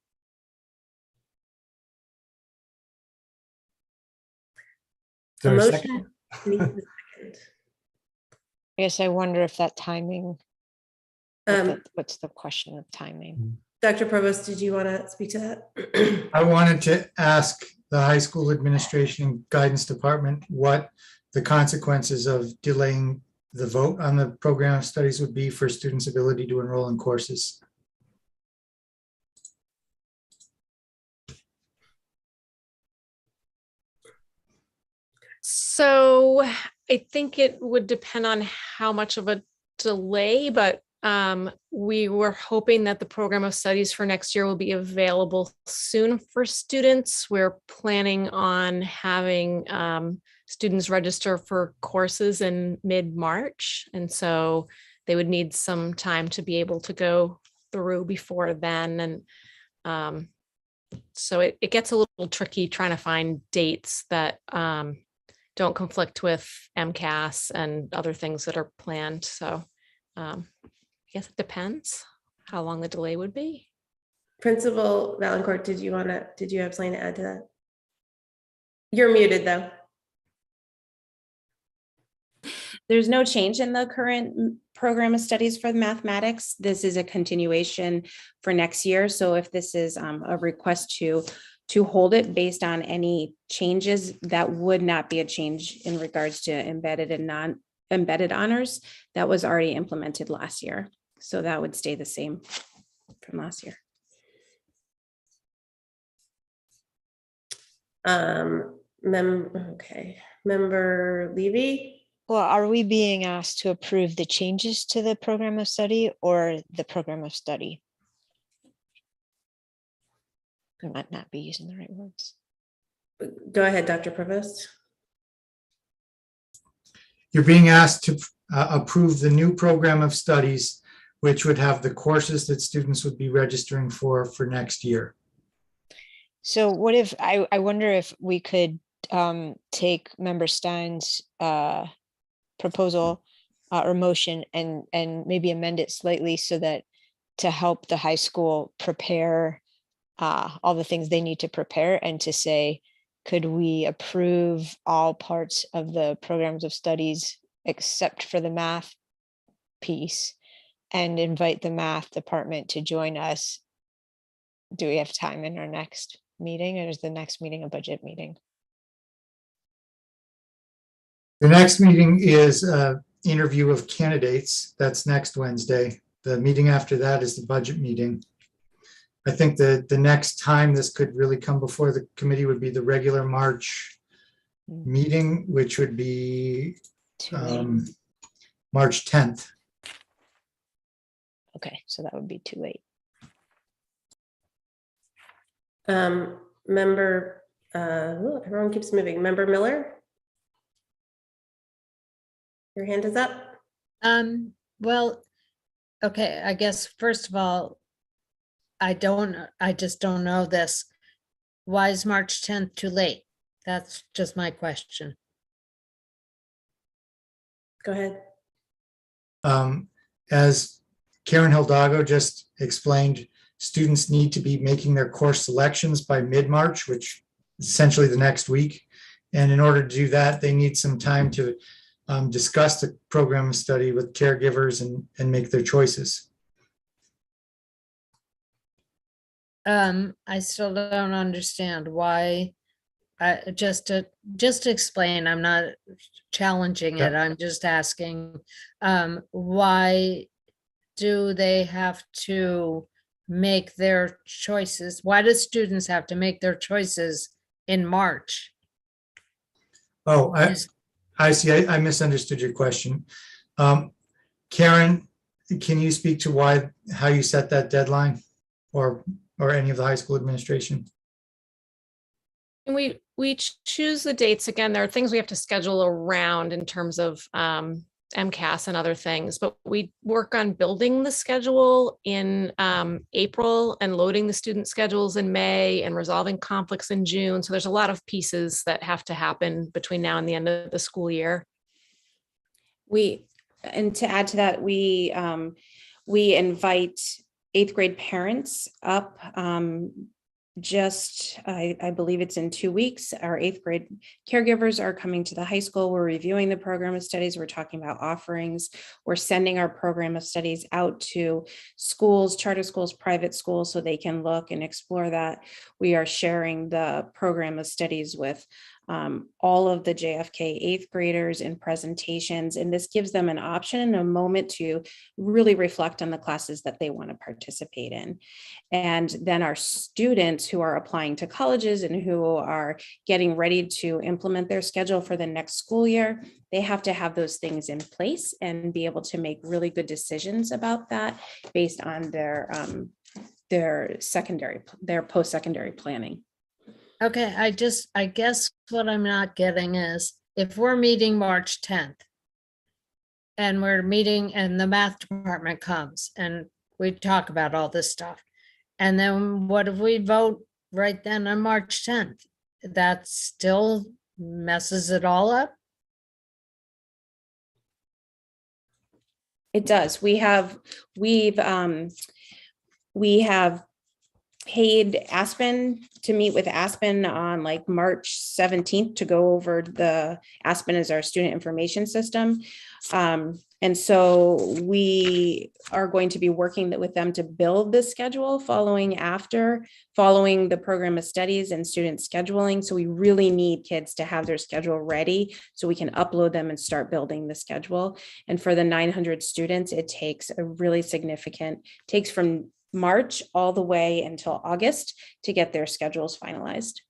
Is there a second? I guess I wonder if that timing, what's the question of timing? Dr. Provost, did you want to speak to that? I wanted to ask the high school administration and guidance department what the consequences of delaying the vote on the program of studies would be for students' ability to enroll in courses. So I think it would depend on how much of a delay, but we were hoping that the program of studies for next year will be available soon for students. We're planning on having students register for courses in mid-March. And so they would need some time to be able to go through before then. And so it gets a little tricky trying to find dates that don't conflict with MCAS and other things that are planned. So I guess it depends how long the delay would be. Principal Valancourt, did you have something to add to that? You're muted though. There's no change in the current program of studies for mathematics. This is a continuation for next year. So if this is a request to hold it based on any changes, that would not be a change in regards to embedded and non-embedded honors. That was already implemented last year. So that would stay the same from last year. Member Levy? Well, are we being asked to approve the changes to the program of study or the program of study? I might not be using the right words. Go ahead, Dr. Provost. You're being asked to approve the new program of studies, which would have the courses that students would be registering for next year. So what if, I wonder if we could take Member Stein's proposal or motion and maybe amend it slightly so that to help the high school prepare all the things they need to prepare, and to say, could we approve all parts of the programs of studies except for the math piece, and invite the math department to join us? Do we have time in our next meeting, or is the next meeting a budget meeting? The next meeting is an interview of candidates. That's next Wednesday. The meeting after that is the budget meeting. I think that the next time this could really come before the committee would be the regular March meeting, which would be March 10th. Okay, so that would be too late. Everyone keeps moving. Member Miller? Your hand is up. Well, okay, I guess first of all, I just don't know this. Why is March 10th too late? That's just my question. Go ahead. As Karen Hildago just explained, students need to be making their course selections by mid-March, which is essentially the next week. And in order to do that, they need some time to discuss the program of study with caregivers and make their choices. I still don't understand why. Just to explain, I'm not challenging it. I'm just asking, why do they have to make their choices? Why do students have to make their choices in March? Oh, I see. I misunderstood your question. Karen, can you speak to how you set that deadline, or any of the high school administration? And we choose the dates. Again, there are things we have to schedule around in terms of MCAS and other things, but we work on building the schedule in April and loading the student schedules in May and resolving conflicts in June. So there's a lot of pieces that have to happen between now and the end of the school year. And to add to that, we invite 8th grade parents up. I believe it's in 2 weeks. Our 8th grade caregivers are coming to the high school. We're reviewing the program of studies. We're talking about offerings. We're sending our program of studies out to schools, charter schools, private schools, so they can look and explore that. We are sharing the program of studies with all of the JFK 8th graders in presentations, and this gives them an option and a moment to really reflect on the classes that they want to participate in. And then our students who are applying to colleges and who are getting ready to implement their schedule for the next school year, they have to have those things in place and be able to make really good decisions about that based on their post-secondary planning. Okay, I guess what I'm not getting is, if we're meeting March 10th and we're meeting and the math department comes and we talk about all this stuff, and then what if we vote right then on March 10th? That still messes it all up? It does. We have paid Aspen to meet with Aspen on like March 17th to go over Aspen is our student information system. And so we are going to be working with them to build the schedule following the program of studies and student scheduling. So we really need kids to have their schedule ready so we can upload them and start building the schedule. And for the 900 students, it takes takes from March all the way until August to get their schedules finalized.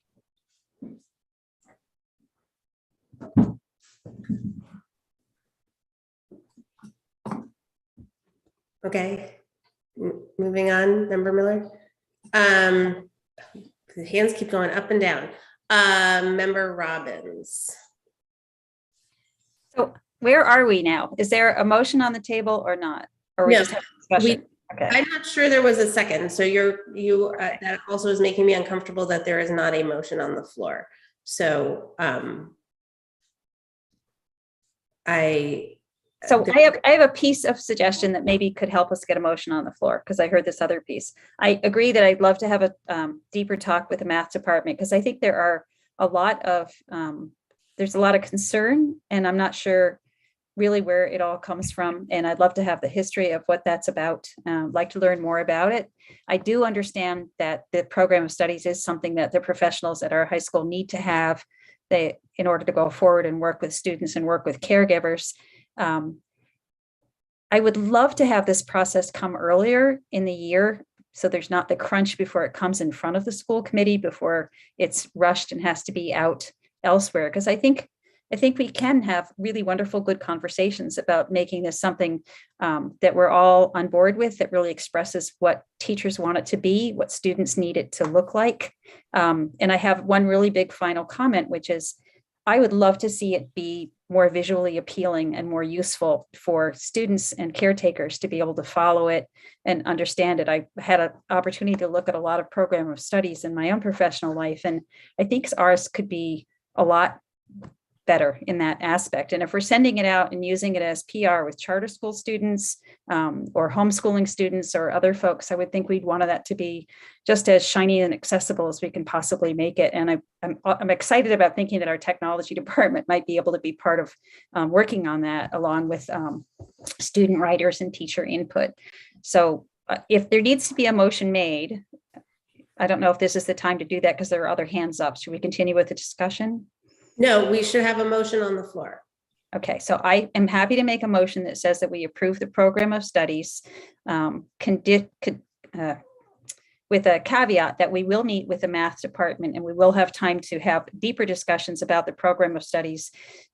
Okay, moving on, Member Miller. The hands keep going up and down. Member Robbins. So where are we now? Is there a motion on the table or not? Or we No, just have a discussion? Okay. I'm not sure there was a second. So that also is making me uncomfortable that there is not a motion on the floor. So I have a piece of suggestion that maybe could help us get a motion on the floor, because I heard this other piece. I agree that I'd love to have a deeper talk with the math department, because I think there are there's a lot of concern, and I'm not sure really where it all comes from. And I'd love to have the history of what that's about. Like to learn more about it. I do understand that the program of studies is something that the professionals at our high school need to have in order to go forward and work with students and work with caregivers. I would love to have this process come earlier in the year, so there's not the crunch before it comes in front of the school committee, before it's rushed and has to be out elsewhere. Because I think we can have really wonderful, good conversations about making this something that we're all on board with, that really expresses what teachers want it to be, what students need it to look like. And I have one really big final comment, which is I would love to see it be more visually appealing and more useful for students and caretakers to be able to follow it and understand it. I had an opportunity to look at a lot of program of studies in my own professional life, and I think ours could be a lot better in that aspect. And if we're sending it out and using it as PR with charter school students or homeschooling students or other folks, I would think we'd want that to be just as shiny and accessible as we can possibly make it. And I'm excited about thinking that our technology department might be able to be part of working on that, along with student writers and teacher input. So if there needs to be a motion made, I don't know if this is the time to do that because there are other hands up. Should we continue with the discussion? No, we should have a motion on the floor. Okay, so I am happy to make a motion that says that we approve the program of studies with a caveat that we will meet with the math department and we will have time to have deeper discussions about the program of studies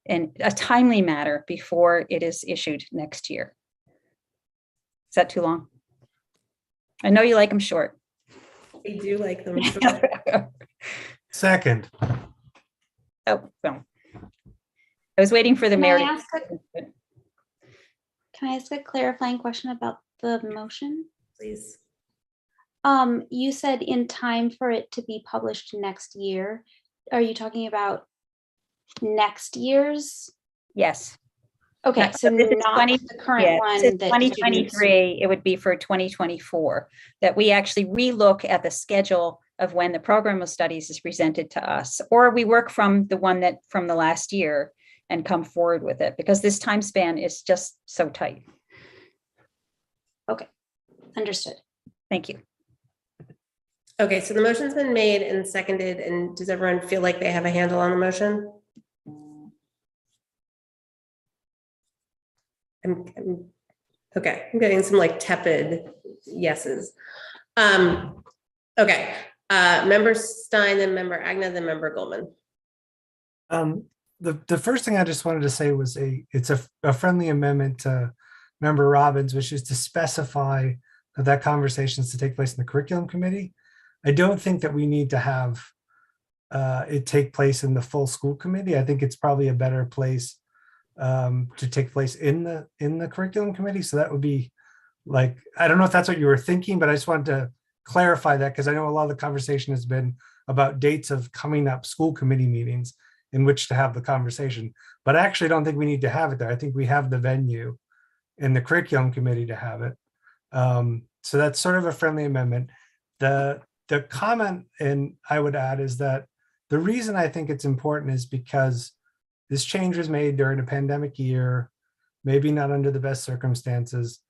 in a timely manner before it is issued next year. Is that too long? I know you like them short. We do like them short. Second. Oh, well, I was waiting for the mayor. Can I ask a clarifying question about the motion? Please. You said in time for it to be published next year. Are you talking about next year's? Yes. Okay, so this is not the current one. This is that 2023, it would be for 2024, that we actually relook at the schedule of when the program of studies is presented to us, or we work from the one that from the last year and come forward with it, because this time span is just so tight. Okay, understood. Thank you. Okay, so the motion's been made and seconded, and does everyone feel like they have a handle on the motion? I'm getting some like tepid yeses. Okay, Member Stein, then Member Agna, then Member Goldman. The first thing I just wanted to say was it's a friendly amendment to Member Robbins, which is to specify that conversation is to take place in the curriculum committee. I don't think that we need to have it take place in the full school committee. I think it's probably a better place to take place in the curriculum committee. So that would be like, I don't know if that's what you were thinking, but I just wanted to clarify that because I know a lot of the conversation has been about dates of coming up school committee meetings in which to have the conversation. But I actually don't think we need to have it there. I think we have the venue in the curriculum committee to have it. So that's sort of a friendly amendment. The comment, and I would add, is that the reason I think it's important is because this change was made during a pandemic year, maybe not under the best circumstances,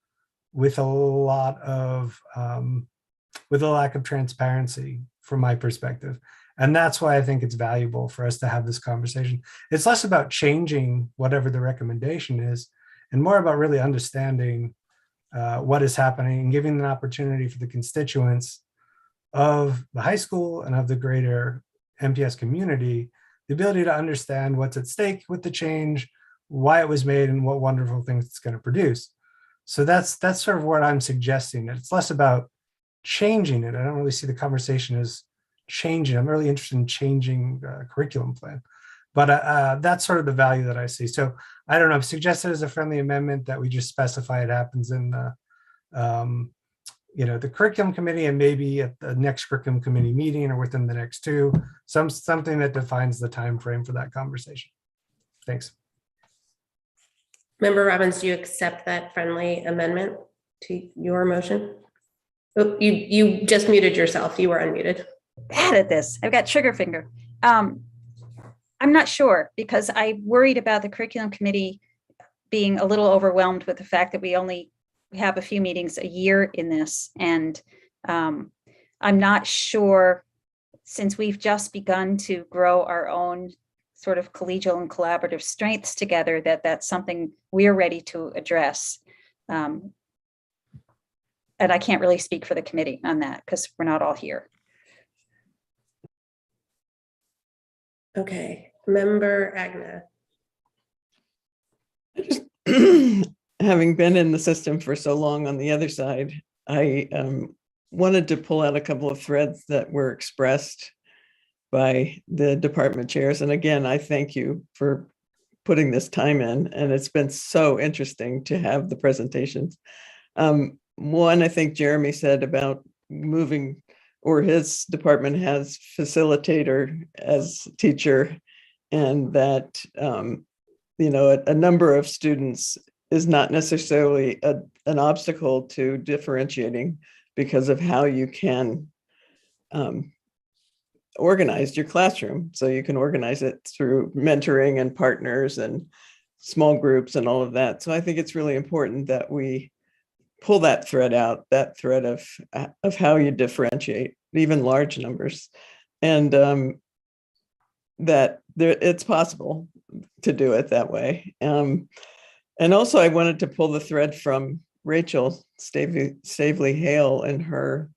with a lot of with a lack of transparency from my perspective. And that's why I think it's valuable for us to have this conversation. It's less about changing whatever the recommendation is and more about really understanding what is happening and giving an opportunity for the constituents of the high school and of the greater MPS community, the ability to understand what's at stake with the change, why it was made, and what wonderful things it's going to produce. So that's sort of what I'm suggesting. It's less about changing it. I don't really see the conversation as changing. I'm really interested in changing the curriculum plan, but that's sort of the value that I see. So I don't know, I've suggested as a friendly amendment that we just specify it happens in the the curriculum committee and maybe at the next curriculum committee meeting or within the next two, something that defines the time frame for that conversation. Thanks. Member Robbins, do you accept that friendly amendment to your motion? Oh, you just muted yourself. You were unmuted. Bad at this. I've got trigger finger. I'm not sure because I worried about the curriculum committee being a little overwhelmed with the fact that we only have a few meetings a year in this. And I'm not sure, since we've just begun to grow our own sort of collegial and collaborative strengths together, that that's something we're ready to address. And I can't really speak for the committee on that because we're not all here. Okay, Member Agna. Having been in the system for so long on the other side, I wanted to pull out a couple of threads that were expressed by the department chairs. And again, I thank you for putting this time in, and it's been so interesting to have the presentations. One, I think Jeremy said about moving, or his department has facilitator as teacher, and that a number of students is not necessarily an obstacle to differentiating because of how you can organize your classroom. So you can organize it through mentoring and partners and small groups and all of that. So I think it's really important that we pull that thread out, that thread of how you differentiate even large numbers, and that it's possible to do it that way. And also I wanted to pull the thread from Rachel Stavely Hale and her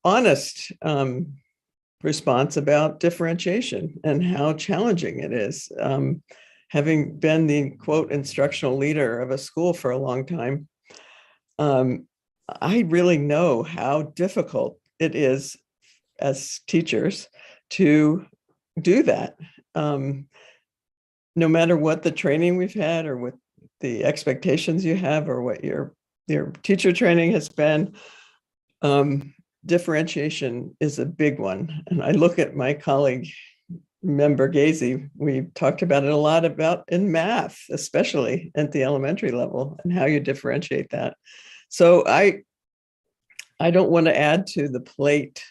honest response about differentiation and how challenging it is. Having been the quote instructional leader of a school for a long time, I really know how difficult it is as teachers to do that. No matter what the training we've had or what the expectations you have or what your teacher training has been, differentiation is a big one. And I look at my colleague, Member Gazy, we talked about it a lot about in math, especially at the elementary level, and how you differentiate that. So I don't want to add to the plate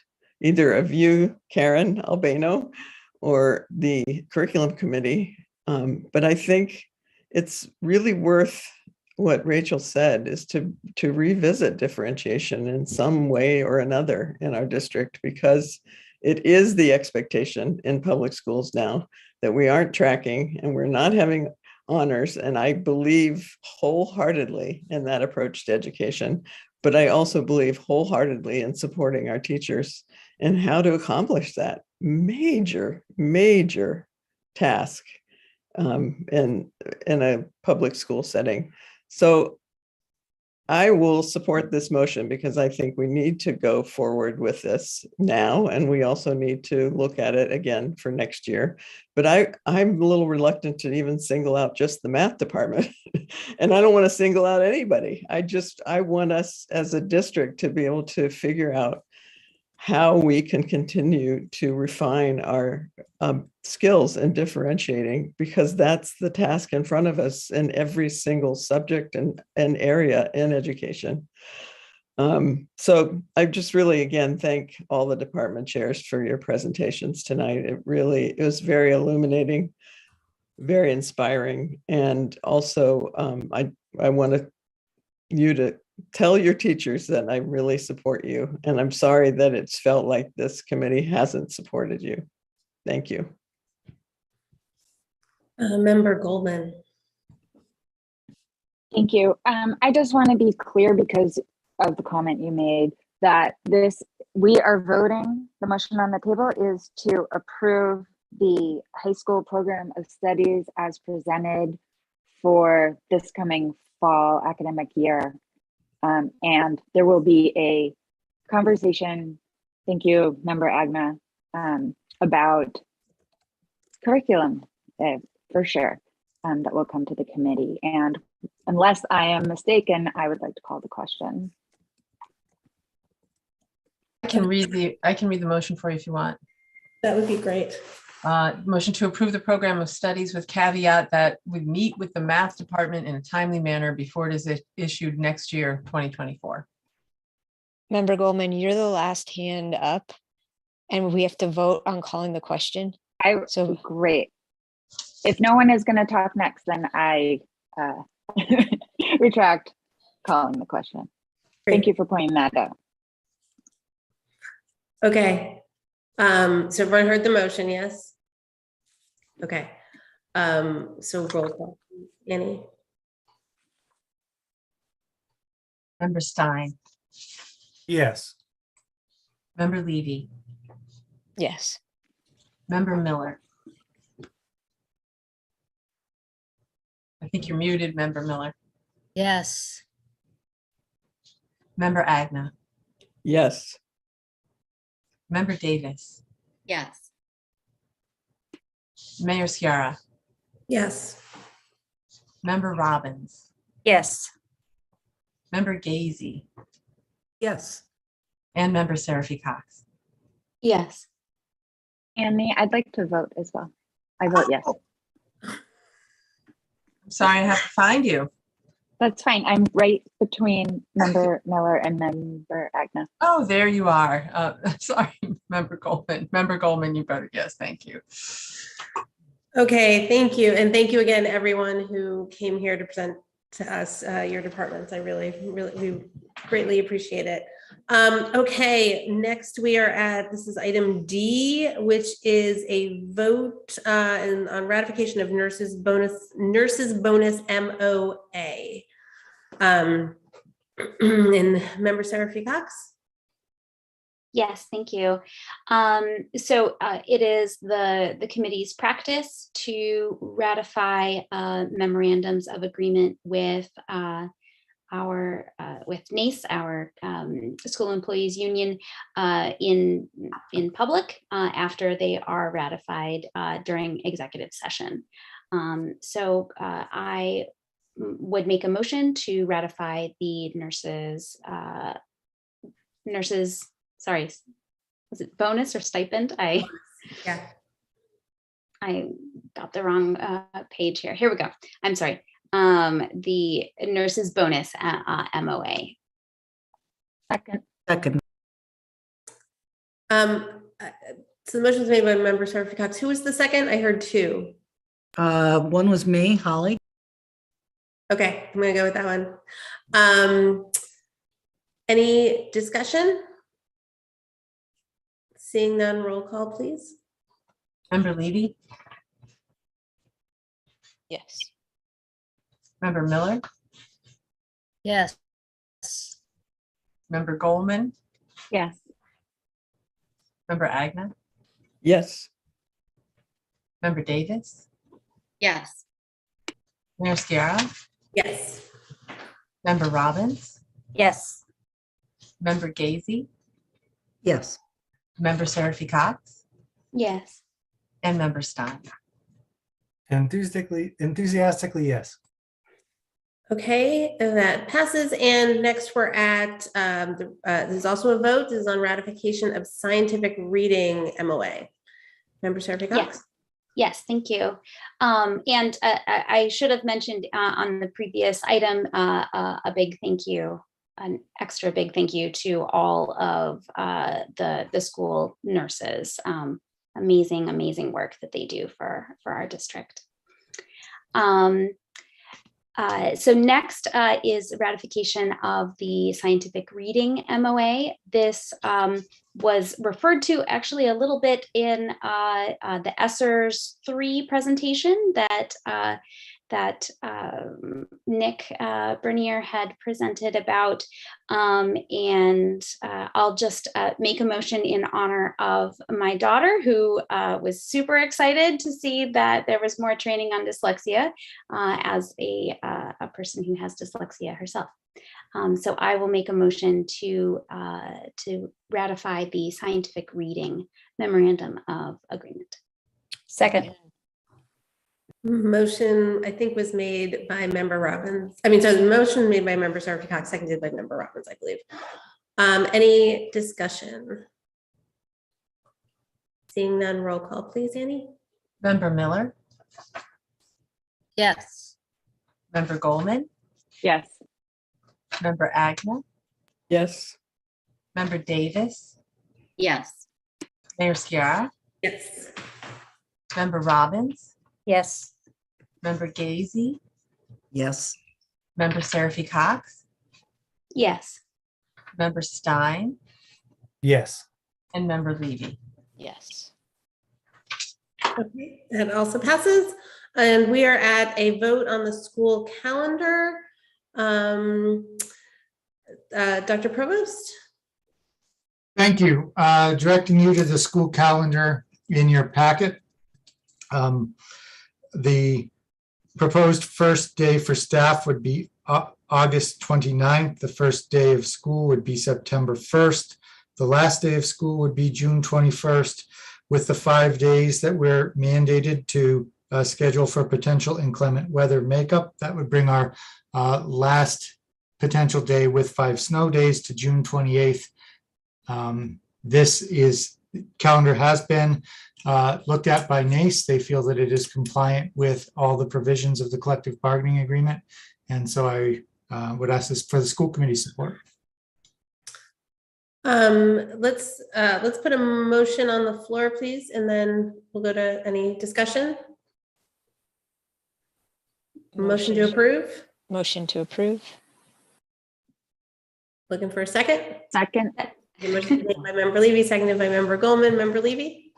either of you, Karen Albano, or the curriculum committee. But I think it's really worth what Rachel said, is to revisit differentiation in some way or another in our district, because it is the expectation in public schools now that we aren't tracking and we're not having honors. And I believe wholeheartedly in that approach to education, but I also believe wholeheartedly in supporting our teachers and how to accomplish that major, major task in a public school setting. So I will support this motion because I think we need to go forward with this now, and we also need to look at it again for next year. But I'm a little reluctant to even single out just the math department, and I don't want to single out anybody. I want us as a district to be able to figure out how we can continue to refine our skills and differentiating, because that's the task in front of us in every single subject and area in education. So I just really, again, thank all the department chairs for your presentations tonight. It was very illuminating, very inspiring. And also I want you to tell your teachers that I really support you. And I'm sorry that it's felt like this committee hasn't supported you. Thank you. Member Goldman. Thank you. I just want to be clear, because of the comment you made, that we are voting, the motion on the table is to approve the high school program of studies as presented for this coming fall academic year. And there will be a conversation, thank you, Member Agna, about curriculum for sure, that will come to the committee. And unless I am mistaken, I would like to call the question. I can read the motion for you if you want. That would be great. Motion to approve the program of studies with caveat that we meet with the math department in a timely manner before it is issued next year, 2024. Member Goldman, you're the last hand up, and we have to vote on calling the question. So great. If no one is going to talk next, then I retract calling the question. Great. Thank you for pointing that out. Okay. So everyone heard the motion, yes? Okay. So roll call. Annie? Member Stein. Yes. Member Levy. Yes. Member Miller. I think you're muted, Member Miller. Yes. Member Agna. Yes. Member Davis. Yes. Mayor Sciarra. Yes. Member Robbins, Yes. Member Gazy, Yes. and Member Seraphy Cox. Yes. And me, I'd like to vote as well. I vote yes. I'm sorry, I have to find you. That's fine. I'm right between Member Miller and Member Agna. Oh, there you are. Sorry, Member Goldman. Member Goldman, you voted yes. Thank you. Okay, thank you. And thank you again, everyone who came here to present to us your departments. I we greatly appreciate it. Okay, next we are at, this is item D, which is a vote on ratification of nurses bonus MOA. And Member Seraphy Cox? Yes, thank you. So it is the committee's practice to ratify memorandums of agreement with with NACE, our school employees union, in public after they are ratified during executive session. I would make a motion to ratify the sorry, was it bonus or stipend? I got the wrong page here. Here we go. I'm sorry. The nurses bonus MOA. Second. So the motion was made by Member Seraphy Cox. Who was the second? I heard two. One was me, Holly. Okay, I'm gonna go with that one. Any discussion? Seeing none, roll call, please. Member Levy? Yes. Member Miller? Yes. Member Goldman? Yes. Member Agna? Yes. Member Davis? Yes. Mayor Sciarra? Yes. Member Robbins? Yes. Member Gazy? Yes. Member Seraphy Cox? Yes. And Member Stein? Enthusiastically, yes. Okay, and that passes. And next we're at, this is also a vote. This is on ratification of scientific reading MOA. Member Seraphy Cox? Yes. Yes, thank you. And I should have mentioned on the previous item a big thank you, an extra big thank you to all of the school nurses. Amazing work that they do for our district. So next is ratification of the scientific reading MOA. This was referred to actually a little bit in the Suzanne presentation that Nick Bernier had presented about, and I'll just make a motion in honor of my daughter, who was super excited to see that there was more training on dyslexia as a person who has dyslexia herself. So I will make a motion to ratify the scientific reading memorandum of agreement. Second. Motion, I think, was made by Member Robbins. I mean, so the motion made by Member Seraphy Cox, seconded by Member Robbins, I believe. Any discussion? Seeing none, roll call, please, Annie. Member Miller? Yes. Member Goldman? Yes. Member Agna? Yes. Member Davis? Yes. Mayor Sciarra? Yes. Member Robbins? Yes. Member Gazy? Yes. Member Seraphy Cox? Yes. Member Stein? Yes. And Member Levy? Yes. Okay, that also passes. And we are at a vote on the school calendar. Dr. Provost? Thank you. Directing you to the school calendar in your packet. The proposed first day for staff would be August 29th. The first day of school would be September 1st. The last day of school would be June 21st, with the 5 days that we're mandated to schedule for potential inclement weather makeup. That would bring our last potential day with 5 snow days to June 28th. This calendar has been looked at by NACE. They feel that it is compliant with all the provisions of the collective bargaining agreement. And so I would ask this for the school committee support. Let's put a motion on the floor, please, and then we'll go to any discussion. Motion to approve. Motion to approve. Looking for a second. Second. Motion made by Member Levy, seconded by Member Goldman. Member Levy.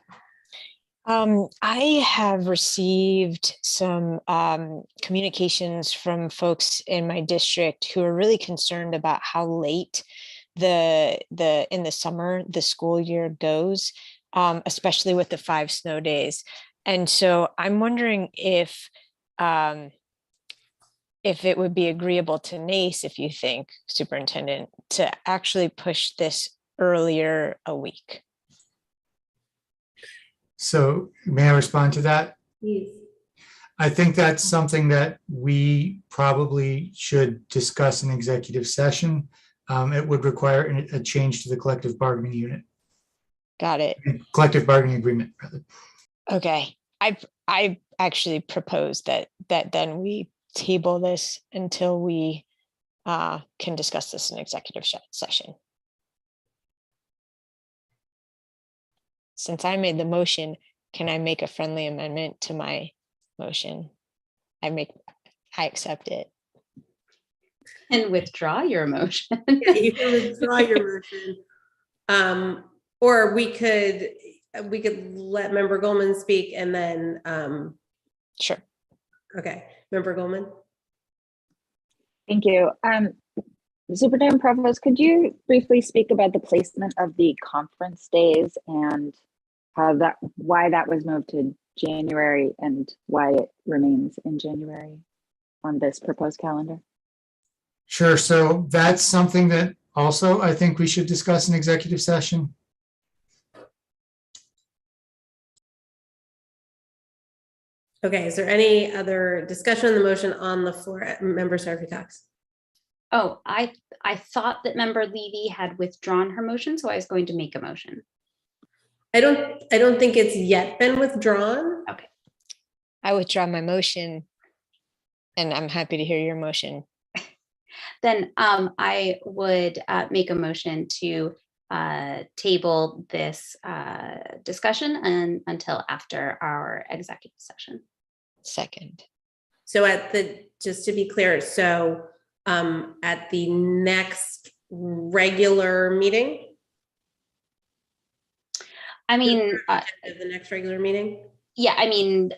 I have received some communications from folks in my district who are really concerned about how late in the summer the school year goes, especially with the 5 snow days. And so I'm wondering if it would be agreeable to NACE, if you think, Superintendent, to actually push this earlier a week. So may I respond to that? Yes. I think that's something that we probably should discuss in executive session. It would require a change to the collective bargaining unit. Got it. Collective bargaining agreement, rather. Okay. I actually proposed that then we table this until we can discuss this in executive session. Since I made the motion, can I make a friendly amendment to my motion? I accept it. And withdraw your motion. Yeah, you can withdraw your motion. Or we could let Member Goldman speak and then sure. Okay, Member Goldman. Thank you. Superintendent Provost, could you briefly speak about the placement of the conference days and why that was moved to January and why it remains in January on this proposed calendar? Sure. So that's something that also I think we should discuss in executive session. Okay, is there any other discussion on the motion on the floor? Member Sr3 Cox. Oh, I thought that Member Levy had withdrawn her motion, so I was going to make a motion. I don't think it's yet been withdrawn. Okay. I withdraw my motion and I'm happy to hear your motion. Then I would make a motion to table this discussion until after our executive session. Second. So just to be clear, so at the next regular meeting? I mean, the next regular meeting? Yeah, I mean,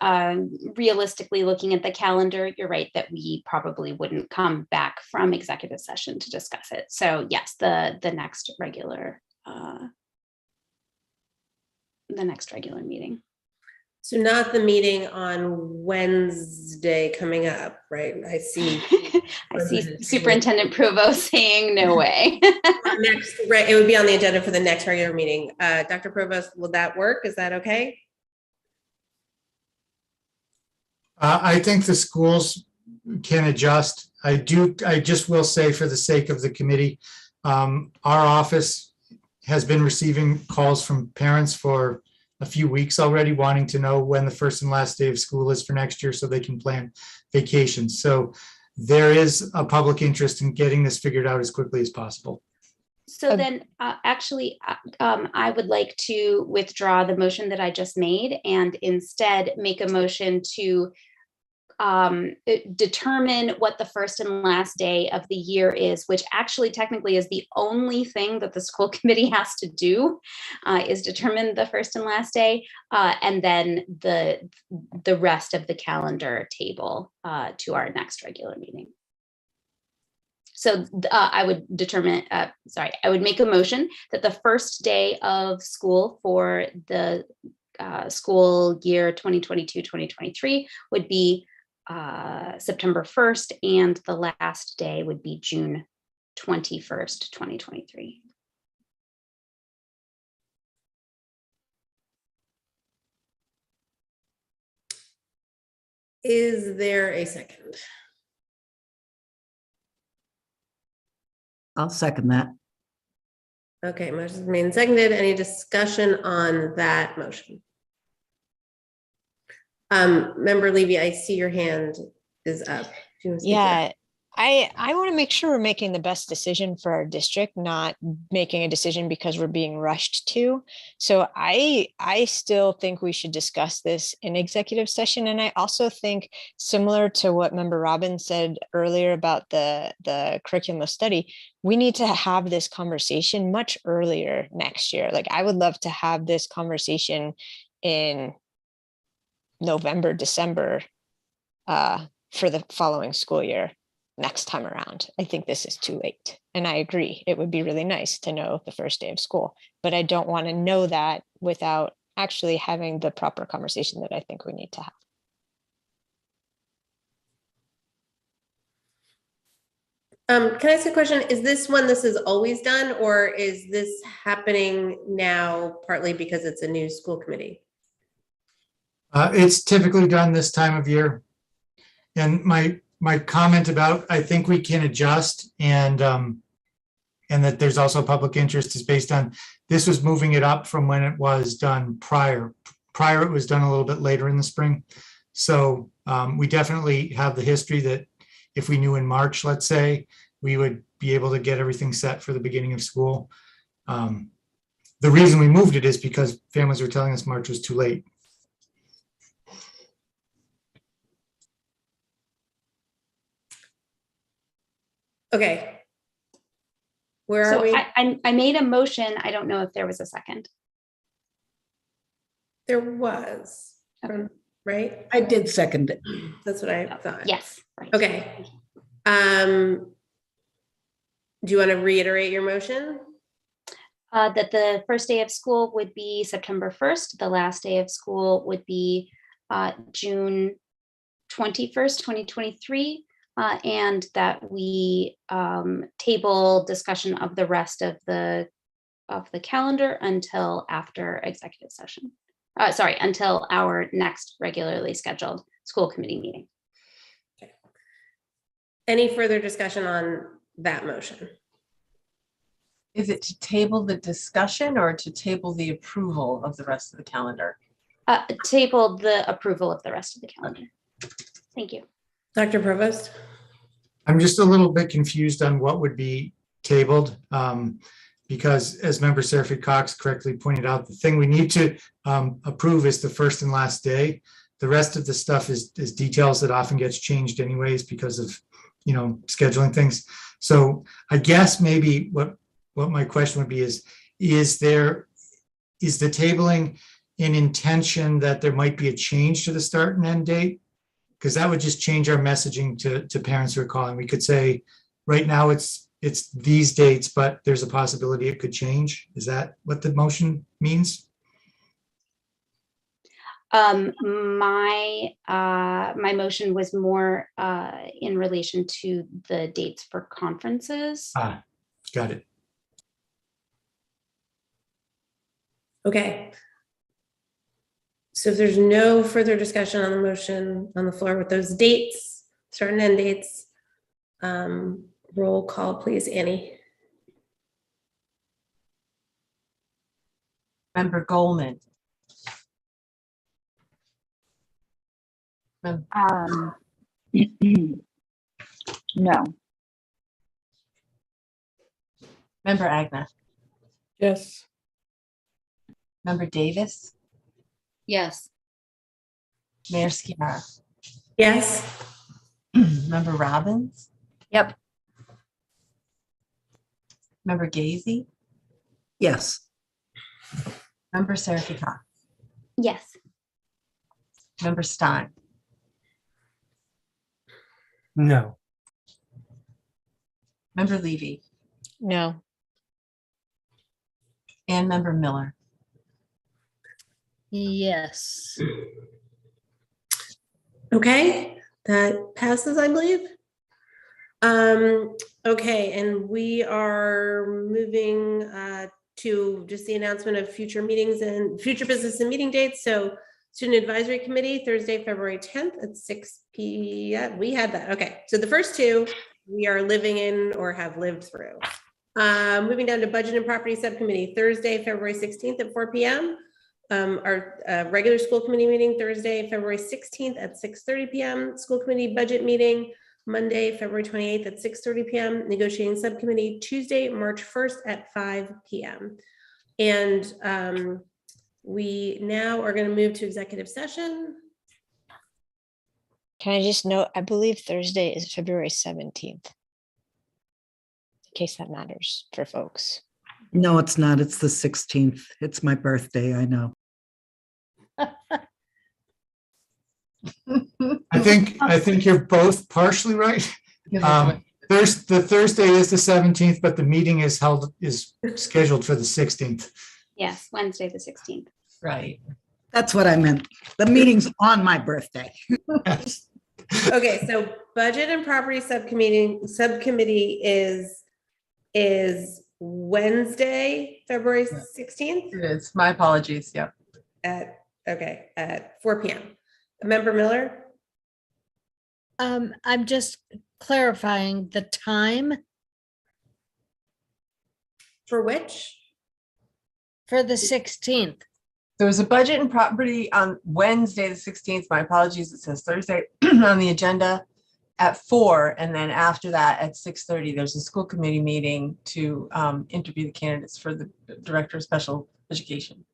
realistically looking at the calendar, you're right that we probably wouldn't come back from executive session to discuss it. So yes, the next regular meeting. So not the meeting on Wednesday coming up, right? I see. I see Superintendent Provost saying no way. Right, it would be on the agenda for the next regular meeting. Dr. Provost, will that work? Is that okay? I think the schools can adjust. I just will say, for the sake of the committee, our office has been receiving calls from parents for a few weeks already, wanting to know when the first and last day of school is for next year so they can plan vacations. So there is a public interest in getting this figured out as quickly as possible. So then actually, I would like to withdraw the motion that I just made and instead make a motion to determine what the first and last day of the year is, which actually technically is the only thing that the school committee has to do, is determine the first and last day, and then the rest of the calendar table to our next regular meeting. So I would I would make a motion that the first day of school for the school year 2022-2023 would be September 1st, and the last day would be June 21st, 2023. Is there a second? I'll second that. Okay, motion's made and seconded. Any discussion on that motion? Member Levy, I see your hand is up. Do you want to speak to that? Yeah, I want to make sure we're making the best decision for our district, not making a decision because we're being rushed to. So I still think we should discuss this in executive session. And I also think, similar to what Member Robbins said earlier about the curriculum study, we need to have this conversation much earlier next year. Like, I would love to have this conversation in November, December, for the following school year. Next time around. I think this is too late. And I agree. It would be really nice to know the first day of school, but I don't want to know that without actually having the proper conversation that I think we need to have. Can I ask a question? Is this when this is always done, or is this happening now partly because it's a new school committee? It's typically done this time of year. And my comment about, I think we can adjust, and that there's also public interest is based on, this was moving it up from when it was done prior. Prior, it was done a little bit later in the spring. So we definitely have the history that if we knew in March, let's say, we would be able to get everything set for the beginning of school. The reason we moved it is because families were telling us March was too late. Okay. Where So are we? I made a motion. I don't know if there was a second. There was, right? I did second it. That's what I thought. Yes. Right. Okay. Do you want to reiterate your motion? That the first day of school would be September 1st. The last day of school would be June 21st, 2023. And that we table discussion of the rest of the calendar until after executive session. Sorry, until our next regularly scheduled school committee meeting. Okay. Any further discussion on that motion? Is it to table the discussion or to table the approval of the rest of the calendar? Table the approval of the rest of the calendar. Thank you. Dr. Provost? I'm just a little bit confused on what would be tabled, because as Member Seraphy Cox correctly pointed out, the thing we need to approve is the first and last day. The rest of the stuff is details that often gets changed anyways because of, scheduling things. So I guess maybe what my question would be is the tabling in intention that there might be a change to the start and end date? Because that would just change our messaging to parents who are calling. We could say, right now it's these dates, but there's a possibility it could change. Is that what the motion means? My motion was more in relation to the dates for conferences. Got it. Okay. So if there's no further discussion on the motion on the floor with those dates, start and end dates, roll call, please, Annie. Member Goldman. No. Member Agna. Yes. Member Davis. Yes. Mayor Sciarra. Yes. Member Robbins. Yep. Member Gazy. Yes. Member Seraphy Cox. Yes. Member Stein. No. Member Levy. No. And Member Miller. Yes. Okay, that passes, I believe. Okay, and we are moving to just the announcement of future meetings and future business and meeting dates. So Student Advisory Committee, Thursday, February 10th at 6 p.m. We had that. Okay. So the first two we are living in or have lived through. Moving down to Budget and Property Subcommittee, Thursday, February 16th at 4 p.m. Our regular school committee meeting, Thursday, February 16th at 6:30 p.m. School committee budget meeting, Monday, February 28th at 6:30 p.m. Negotiating subcommittee, Tuesday, March 1st at 5 p.m. And we now are going to move to executive session. Can I just note, I believe Thursday is February 17th. In case that matters for folks. No, it's not. It's the 16th. It's my birthday. I know. I think you're both partially right. The Thursday is the 17th, but the meeting is scheduled for the 16th. Yes, Wednesday, the 16th. Right. That's what I meant. The meeting's on my birthday. Okay, so Budget and Property Subcommittee is Wednesday, February 16th? It is. My apologies. Yep. At 4 p.m. Member Miller? I'm just clarifying the time. For which? For the 16th. There was a Budget and Property on Wednesday, the 16th. My apologies. It says Thursday on the agenda at 4. And then after that at 6:30, there's a school committee meeting to interview the candidates for the Director of Special Education.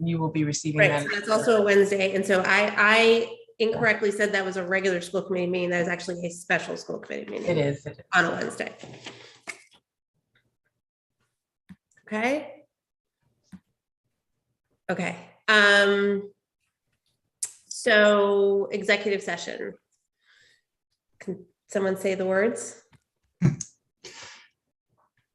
You will be receiving that. So that's also a Wednesday. And so I incorrectly said that was a regular school committee meeting. That is actually a special school committee meeting. It is. On a Wednesday. Okay. Okay. So executive session. Can someone say the words?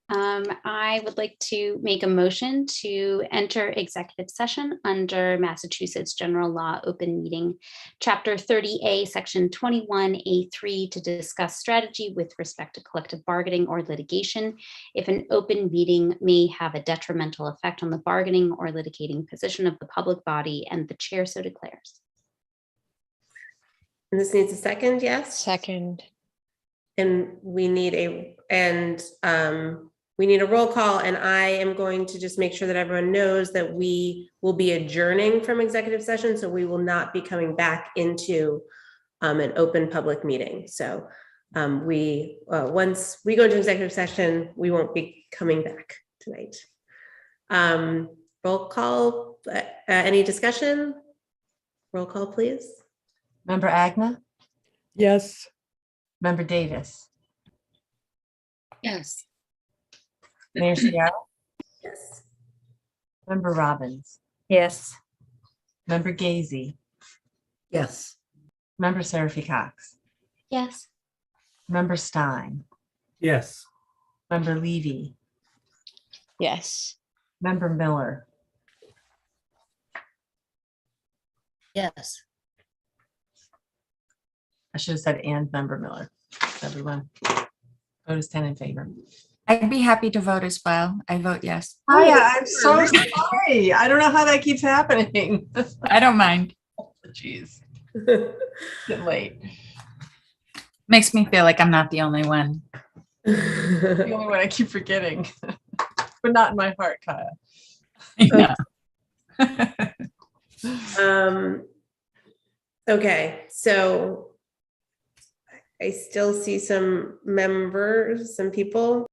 I would like to make a motion to enter executive session under Massachusetts General Law Open Meeting, Chapter 30A, Section 21A3, to discuss strategy with respect to collective bargaining or litigation if an open meeting may have a detrimental effect on the bargaining or litigating position of the public body, and the chair so declares. And this needs a second, yes? Second. And we need a roll call, and I am going to just make sure that everyone knows that we will be adjourning from executive session, so we will not be coming back into an open public meeting. So once we go into executive session, we won't be coming back tonight. Roll call, any discussion? Roll call, please. Member Agna? Yes. Member Davis? Yes. Mayor Seattle? Yes. Member Robbins? Yes. Member Gazy? Yes. Member Sr3 Cox? Yes. Member Stein? Yes. Member Levy? Yes. Member Miller? Yes. I should have said and Member Miller. Everyone. Vote is 10 in favor. I'd be happy to vote as well. I vote yes. Oh, yeah, I'm so sorry. I don't know how that keeps happening. I don't mind. Jeez. Getting late. Makes me feel like I'm not the only one. The only one I keep forgetting. But not in my heart, Kyle. Okay, so I still see some members, some people